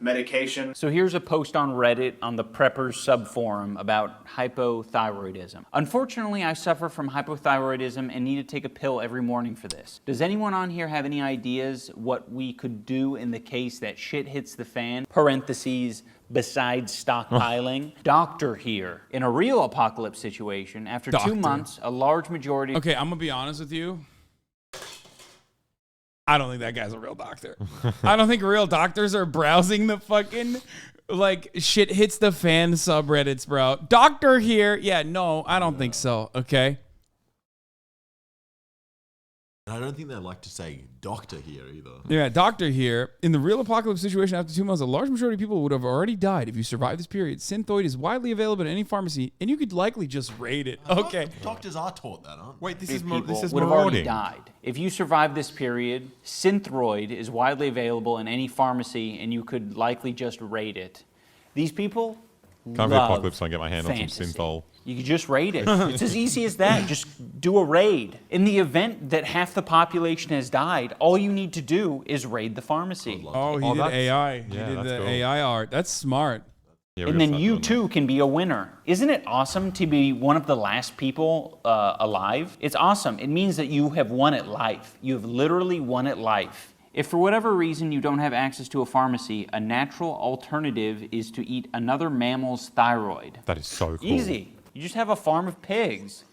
medication. So here's a post on Reddit on the Preppers subforum about hypothyroidism. Unfortunately, I suffer from hypothyroidism and need to take a pill every morning for this. Does anyone on here have any ideas what we could do in the case that shit hits the fan? Parentheses, besides stockpiling. Doctor here. In a real apocalypse situation, after 2 Doctor. months, a large majority... Okay, I'm gonna be honest with you. I don't think that guy's a real doctor. I don't think real doctors are browsing the fucking like shit hits the fan subreddits, bro. Doctor here. Yeah, no, I don't think so. Okay. And I don't think they like to say doctor here either. Yeah, doctor here. In the real apocalypse situation, after 2 months, a large majority of people would have already died if you survived this period. Synthoid is widely available at any pharmacy, and you could likely just raid it. Okay. Doctors are taught that, aren't they? Wait, this These is people would have already marauding. died. If you survive this period, Synthroid is widely available in any pharmacy, and you could likely just raid it. These people Can't be love apocalypse, I get my hand on some fantasy. synthol. You could just raid it. It's as easy as that. Just do a raid. In the event that half the population has died, all you need to do is raid the pharmacy. Oh, he did AI. He did the AI art. That's smart. Yeah, And then you too can be a winner. Isn't it awesome to be one of the last people alive? It's awesome. It means that you have won at life. You have literally won at life. If for whatever reason you don't have access to a pharmacy, a natural alternative is to eat another mammal's thyroid. That is so cool. Easy. You just have a farm of pigs,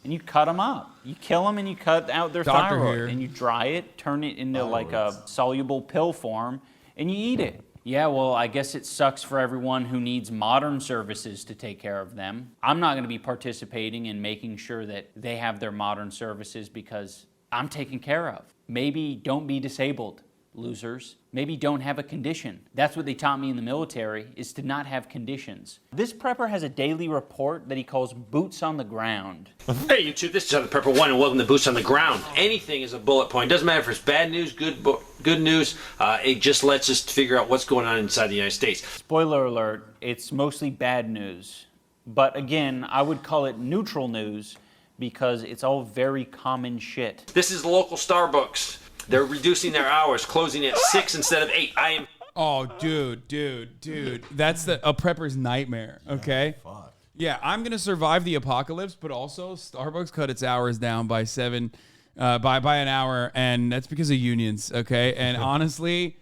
and you cut them up. You kill them, and you cut out their Doctor thyroid, here. and you dry it, turn it into like a soluble pill form, and you eat it. Yeah, well, I guess it sucks for everyone who needs modern services to take care of them. I'm not going to be participating in making sure that they have their modern services because I'm taken care of. Maybe don't be disabled, losers. Maybe don't have a condition. That's what they taught me in the military, is to not have conditions. This prepper has a daily report that he calls Boots on the Ground. Hey YouTube, this is Other Prepper 1 and welcome to Boots on the Ground. Anything is a bullet point. Doesn't matter if it's bad news, good news. It just lets us figure out what's going on inside the United States. Spoiler alert, it's mostly bad news. But again, I would call it neutral news because it's all very common shit. This is the local Starbucks. They're reducing their hours, closing at 6 instead of 8. I am... Oh, dude. That's a prepper's nightmare, okay? Fuck. Yeah, I'm going to survive the apocalypse, but also Starbucks cut its hours down by by an hour, and that's because of unions, okay? And honestly,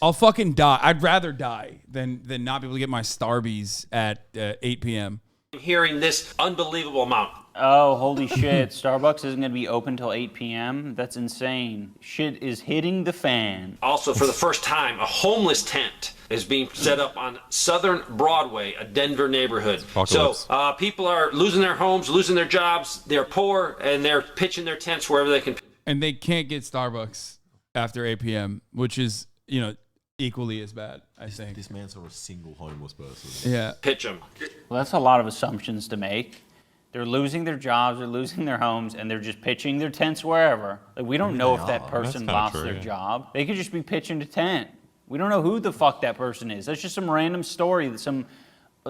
I'll fucking die. I'd rather die than not be able to get my Starbies at 8 p.m. hearing this unbelievable amount. Oh, holy shit. Starbucks isn't going to be open till 8 p.m.? That's insane. Shit is hitting the fan. Also, for the first time, a homeless tent is being set up on Southern Broadway, a Denver neighborhood. Apocalypse. So people are losing their homes, losing their jobs. They're poor, and they're pitching their tents wherever they can. And they can't get Starbucks after 8 p.m., which is, equally as bad, I think. This man saw a single homeless person. Yeah. Pitch them. Well, that's a lot of assumptions to make. They're losing their jobs, they're losing their homes, and they're just pitching their tents wherever. Like, we don't know if that person lost their job. They could just be pitching a tent. We don't know who the fuck that person is. That's just some random story that some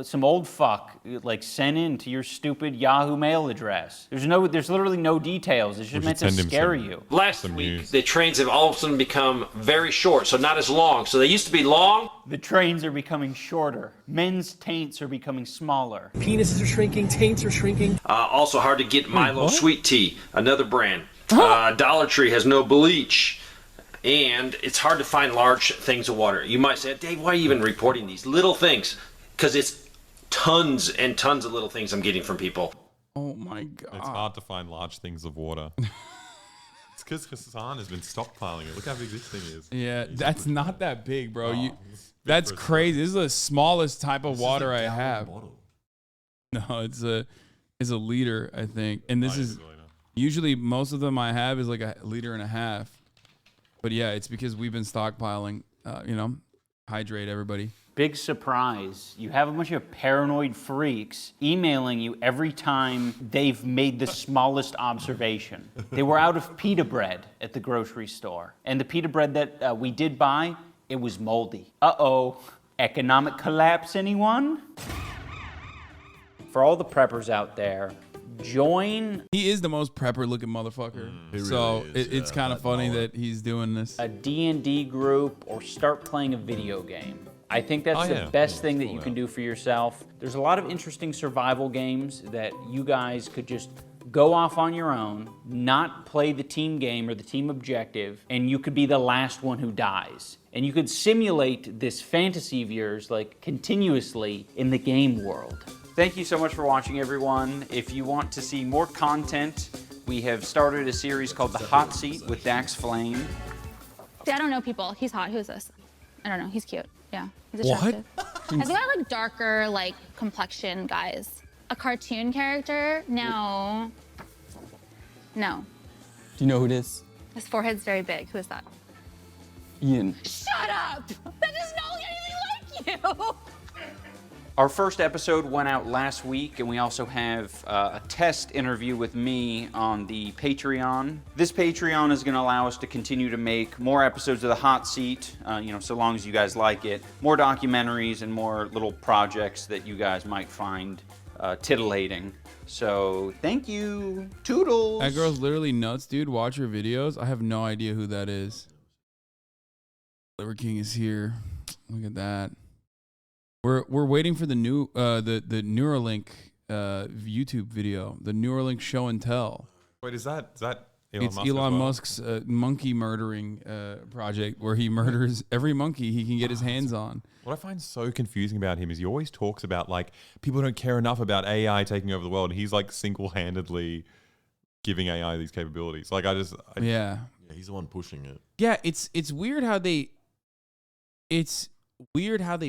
some old fuck like sent in to your stupid Yahoo mail address. There's literally no details. It's just meant to scare you. Last week, the trains have all of a sudden become very short, so not as long. So they used to be long. The trains are becoming shorter. Men's taints are becoming smaller. Penises are shrinking, taints are shrinking. Also hard to get Milo Sweet Tea, another brand. Dollar Tree has no bleach. And it's hard to find large things of water. You might say, Dave, why are you even reporting these little things? Because it's tons and tons of little things I'm getting from people. Oh my God. It's hard to find large things of water. It's because Hasan has been stockpiling it. Look how big this thing is. Yeah, that's not that big, bro. That's crazy. This is the smallest type of water I have. No, it's a liter, I think. And this is usually most of them I have is like a liter and a half. But yeah, it's because we've been stockpiling. Hydrate everybody. Big surprise. You have a bunch of paranoid freaks emailing you every time they've made the smallest observation. They were out of pita bread at the grocery store. And the pita bread that we did buy, it was moldy. Uh-oh. Economic collapse, anyone? For all the preppers out there, join. He is the most prepper looking motherfucker. So it's kind of funny that he's doing this. A D&D group or start playing a video game. I think that's the best thing that you can do for yourself. There's a lot of interesting survival games that you guys could just go off on your own, not play the team game or the team objective, and you could be the last one who dies. And you could simulate this fantasy of yours like continuously in the game world. Thank you so much for watching, everyone. If you want to see more content, we have started a series called The Hot Seat with Dax Flame. See, I don't know people. He's hot. Who is this? I don't know. He's cute. Yeah, he's attractive. I think I like darker, like, complexion guys. A cartoon character? No. No. Do you know who it is? His forehead's very big. Who is that? Ian. Shut up! That does not look anything like you! Our first episode went out last week, and we also have a test interview with me on the Patreon. This Patreon is going to allow us to continue to make more episodes of The Hot Seat, so long as you guys like it, more documentaries and more little projects that you guys might find titillating. So thank you. Toodles. That girl's literally nuts, dude. Watch her videos. I have no idea who that is. Liver King is here. Look at that. We're waiting for the new the Neuralink YouTube video, the Neuralink show and tell. Wait, is that Elon it's Musk Elon as well? Musk's monkey murdering project where he murders every monkey he can get his hands on. What I find so confusing about him is he always talks about like people don't care enough about AI taking over the world, and he's like single-handedly giving AI these capabilities. Like yeah, he's the one pushing it. Yeah, it's weird how they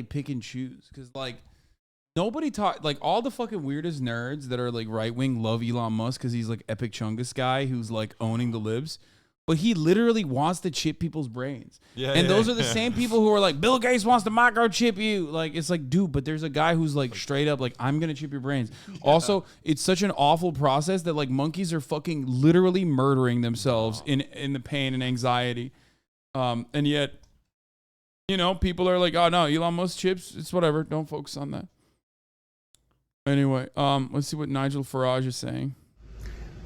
pick and choose, because like nobody like all the fucking weirdest nerds that are like right wing love Elon Musk because he's like Epic Chungus guy who's like owning the libs, but he literally wants to chip people's brains. Those are the same people who are like, Bill Gates wants to microchip you. Like, it's like, dude, but there's a guy who's like straight up like, I'm gonna chip your brains. Also, it's such an awful process that like monkeys are fucking literally murdering themselves in the pain and anxiety, and yet, people are like, oh no, Elon Musk chips, it's whatever, don't focus on that. Anyway, let's see what Nigel Farage is saying.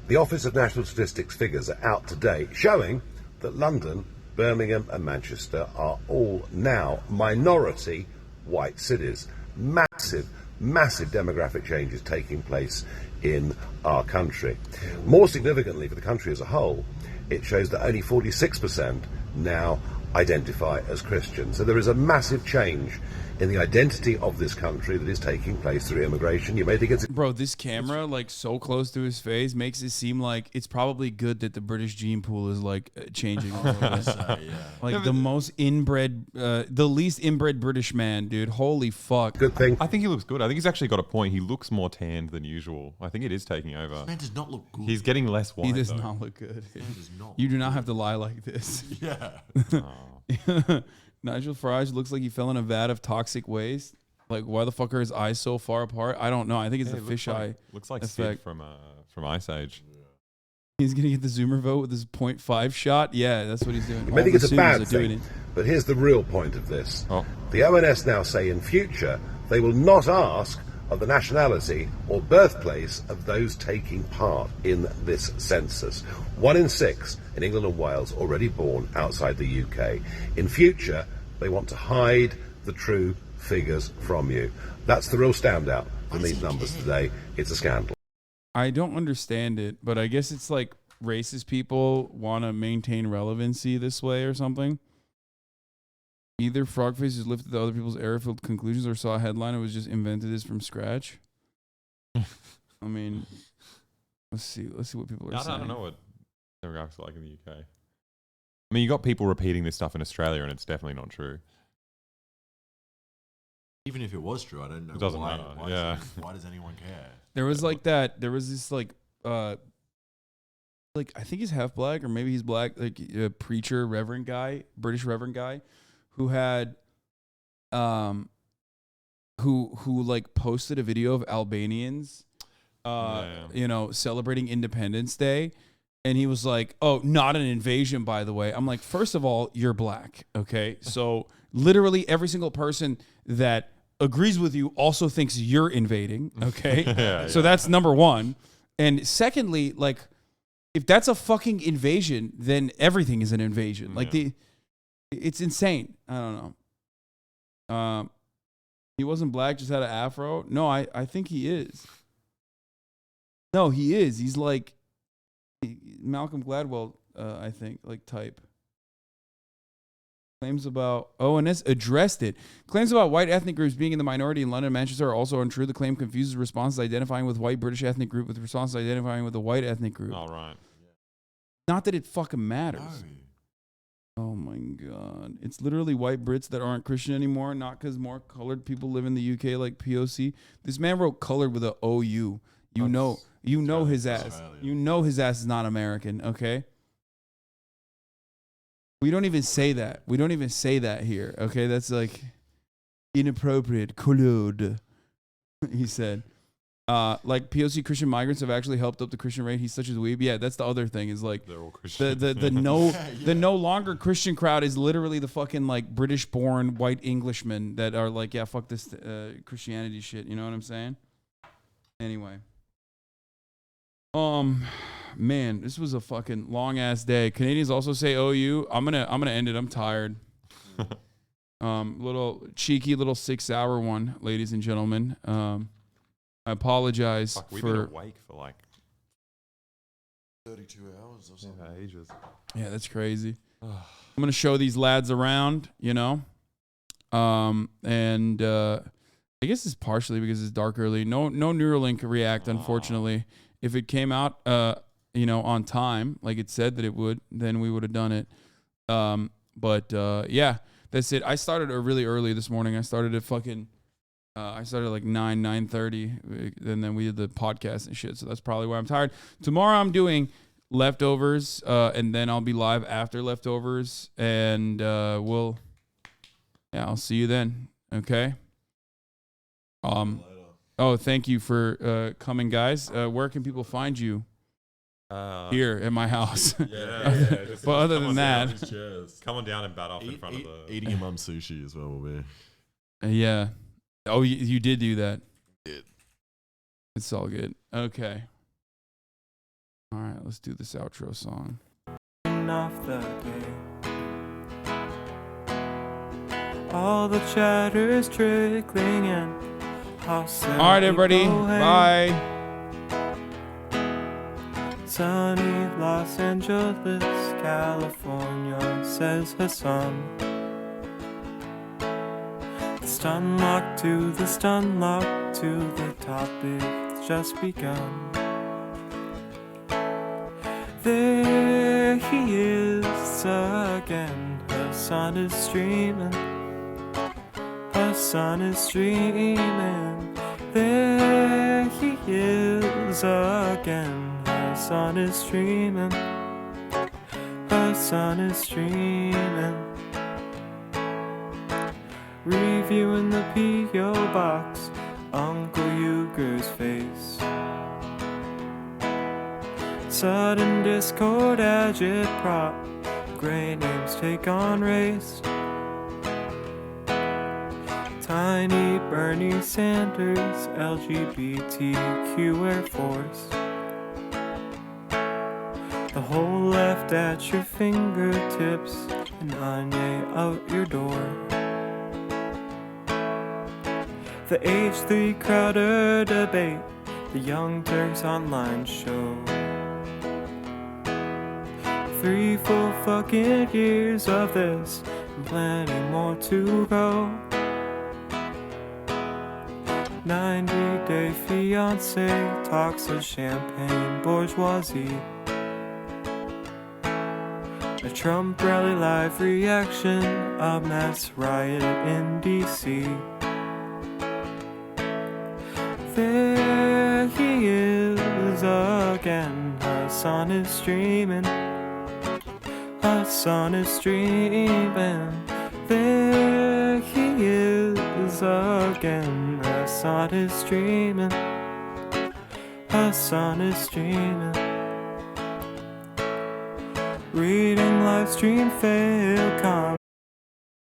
The Office of National Statistics figures are out today showing that London, Birmingham and Manchester are all now minority white cities. Massive demographic changes taking place in our country. More significantly for the country as a whole, it shows that only 46% now identify as Christian. So there is a massive change in the identity of this country that is taking place through immigration. You may think it's... Bro, this camera, like, so close to his face makes it seem like it's probably good that the British gene pool is, like, changing all over. Like, the most inbred, the least inbred British man, dude. Holy fuck. Good thing. I think he looks good. I think he's actually got a point. He looks more tanned than usual. I think it is taking over. This man does not look good. He's getting less white, He does though. not look good. He does not You do not have to lie like this. Yeah. Nigel Farage looks like he fell in a vat of toxic waste. Like, why the fuck are his eyes so far apart? I don't know. I think it's the fisheye Looks like effect. Sid from Ice Age. He's going to get the zoomer vote with his 0.5 shot. Yeah, that's what he's doing. You may think All it's the a bad Zoomers are doing thing, it. but here's the real point of this. The ONS now say in future, They will not ask of the nationality or birthplace of those taking part in this census. 1 in 6 in England and Wales already born outside the UK. In future, they want to hide the true figures from you. That's the real standout from these numbers today. It's a scandal. I don't understand it, but I guess it's like racist people want to maintain relevancy this way or something. Either Frogface has lifted the other people's error-filled conclusions or saw a headline and was just invented this from scratch. I mean, let's see what people are saying. I don't know what demographics are like in the UK. I mean, you got people repeating this stuff in Australia, and it's definitely not true. Even if it was true, I don't know. It doesn't matter. Why does anyone care? There was like that. There was this like I think he's half black or maybe he's black, like a preacher, reverend guy, British reverend guy, who had, who like posted a video of Albanians, you know, celebrating Independence Day. And he was like, oh, not an invasion, by the way. I'm like, first of all, you're black. Okay. So literally every single person that agrees with you also thinks you're invading. Okay. So that's number one. And secondly, like, if that's a fucking invasion, then everything is an invasion. Like it's insane. I don't know. He wasn't black, just had an afro. No, I think he is. No, he is. He's like Malcolm Gladwell, I think, like type. Claims about ONS addressed it. Claims about white ethnic groups being in the minority in London and Manchester are also untrue. The claim confuses responses identifying with white British ethnic group with responses identifying with a white ethnic group. All right. Not that it fucking matters. No. Oh my God. It's literally white Brits that aren't Christian anymore, not because more colored people live in the UK like POC. This man wrote colored with a OU. You know his ass. Australia. You know his ass is not American, okay? We don't even say that. We don't even say that here, okay? That's like inappropriate. Colored, he said. Like POC Christian migrants have actually helped up the Christian rate. He's such a dweeb. Yeah, that's the other thing is like they're all Christian. The no longer Christian crowd is literally the fucking like British born white Englishmen that are like, yeah, fuck this Christianity shit. You know what I'm saying? Anyway. Man, this was a fucking long ass day. Canadians also say OU. I'm gonna end it. I'm tired. Little cheeky little 6-hour one, ladies and gentlemen. I apologize we've for been awake for like 32 hours or something. Yeah, ages. Yeah, that's crazy. I'm gonna show these lads around, you know. And I guess it's partially because it's dark early. No Neuralink React, unfortunately. If it came out you know, on time, like it said that it would, then we would have done it. But yeah, that's it. I started really early this morning. I started at fucking I started like 9:30, and then we did the podcast and shit. So that's probably why I'm tired. Tomorrow I'm doing leftovers, and then I'll be live after leftovers, and I'll see you then. Okay. Oh, thank you for coming, guys. Where can people find you? Here at my house. Yeah. But other than that, come on down and bat off in front of the. Eating your mum's sushi as well will be. Yeah. Oh, you did do that. It's all good. Okay. All right, let's do this outro song. Off the day. All the chatter's trickling in. All right, everybody. Bye. Sunny Los Angeles, California, says Hasan. The stun lock to the topic's just begun. There he is again. Hasan is streaming. Hasan is streaming. There he is again. Hasan is streaming. Hasan is streaming. Reviewing the P.O. box, Uncle Euger's face. Sudden discord agitprop, great names take on race. Tiny Bernie Sanders, LGBTQ Air Force. The whole left at your fingertips, and Anye out your door. The H3 Crowder debate, the Young Turks online show. 3 full fucking years of this, and plenty more to go. 90-day fiance, talks of champagne bourgeoisie. A Trump rally live reaction, a mass riot in DC. There he is again, Hasan is streaming. Hasan is streaming. There he is again, Hasan is streaming. Hasan is streaming. Reading live stream fail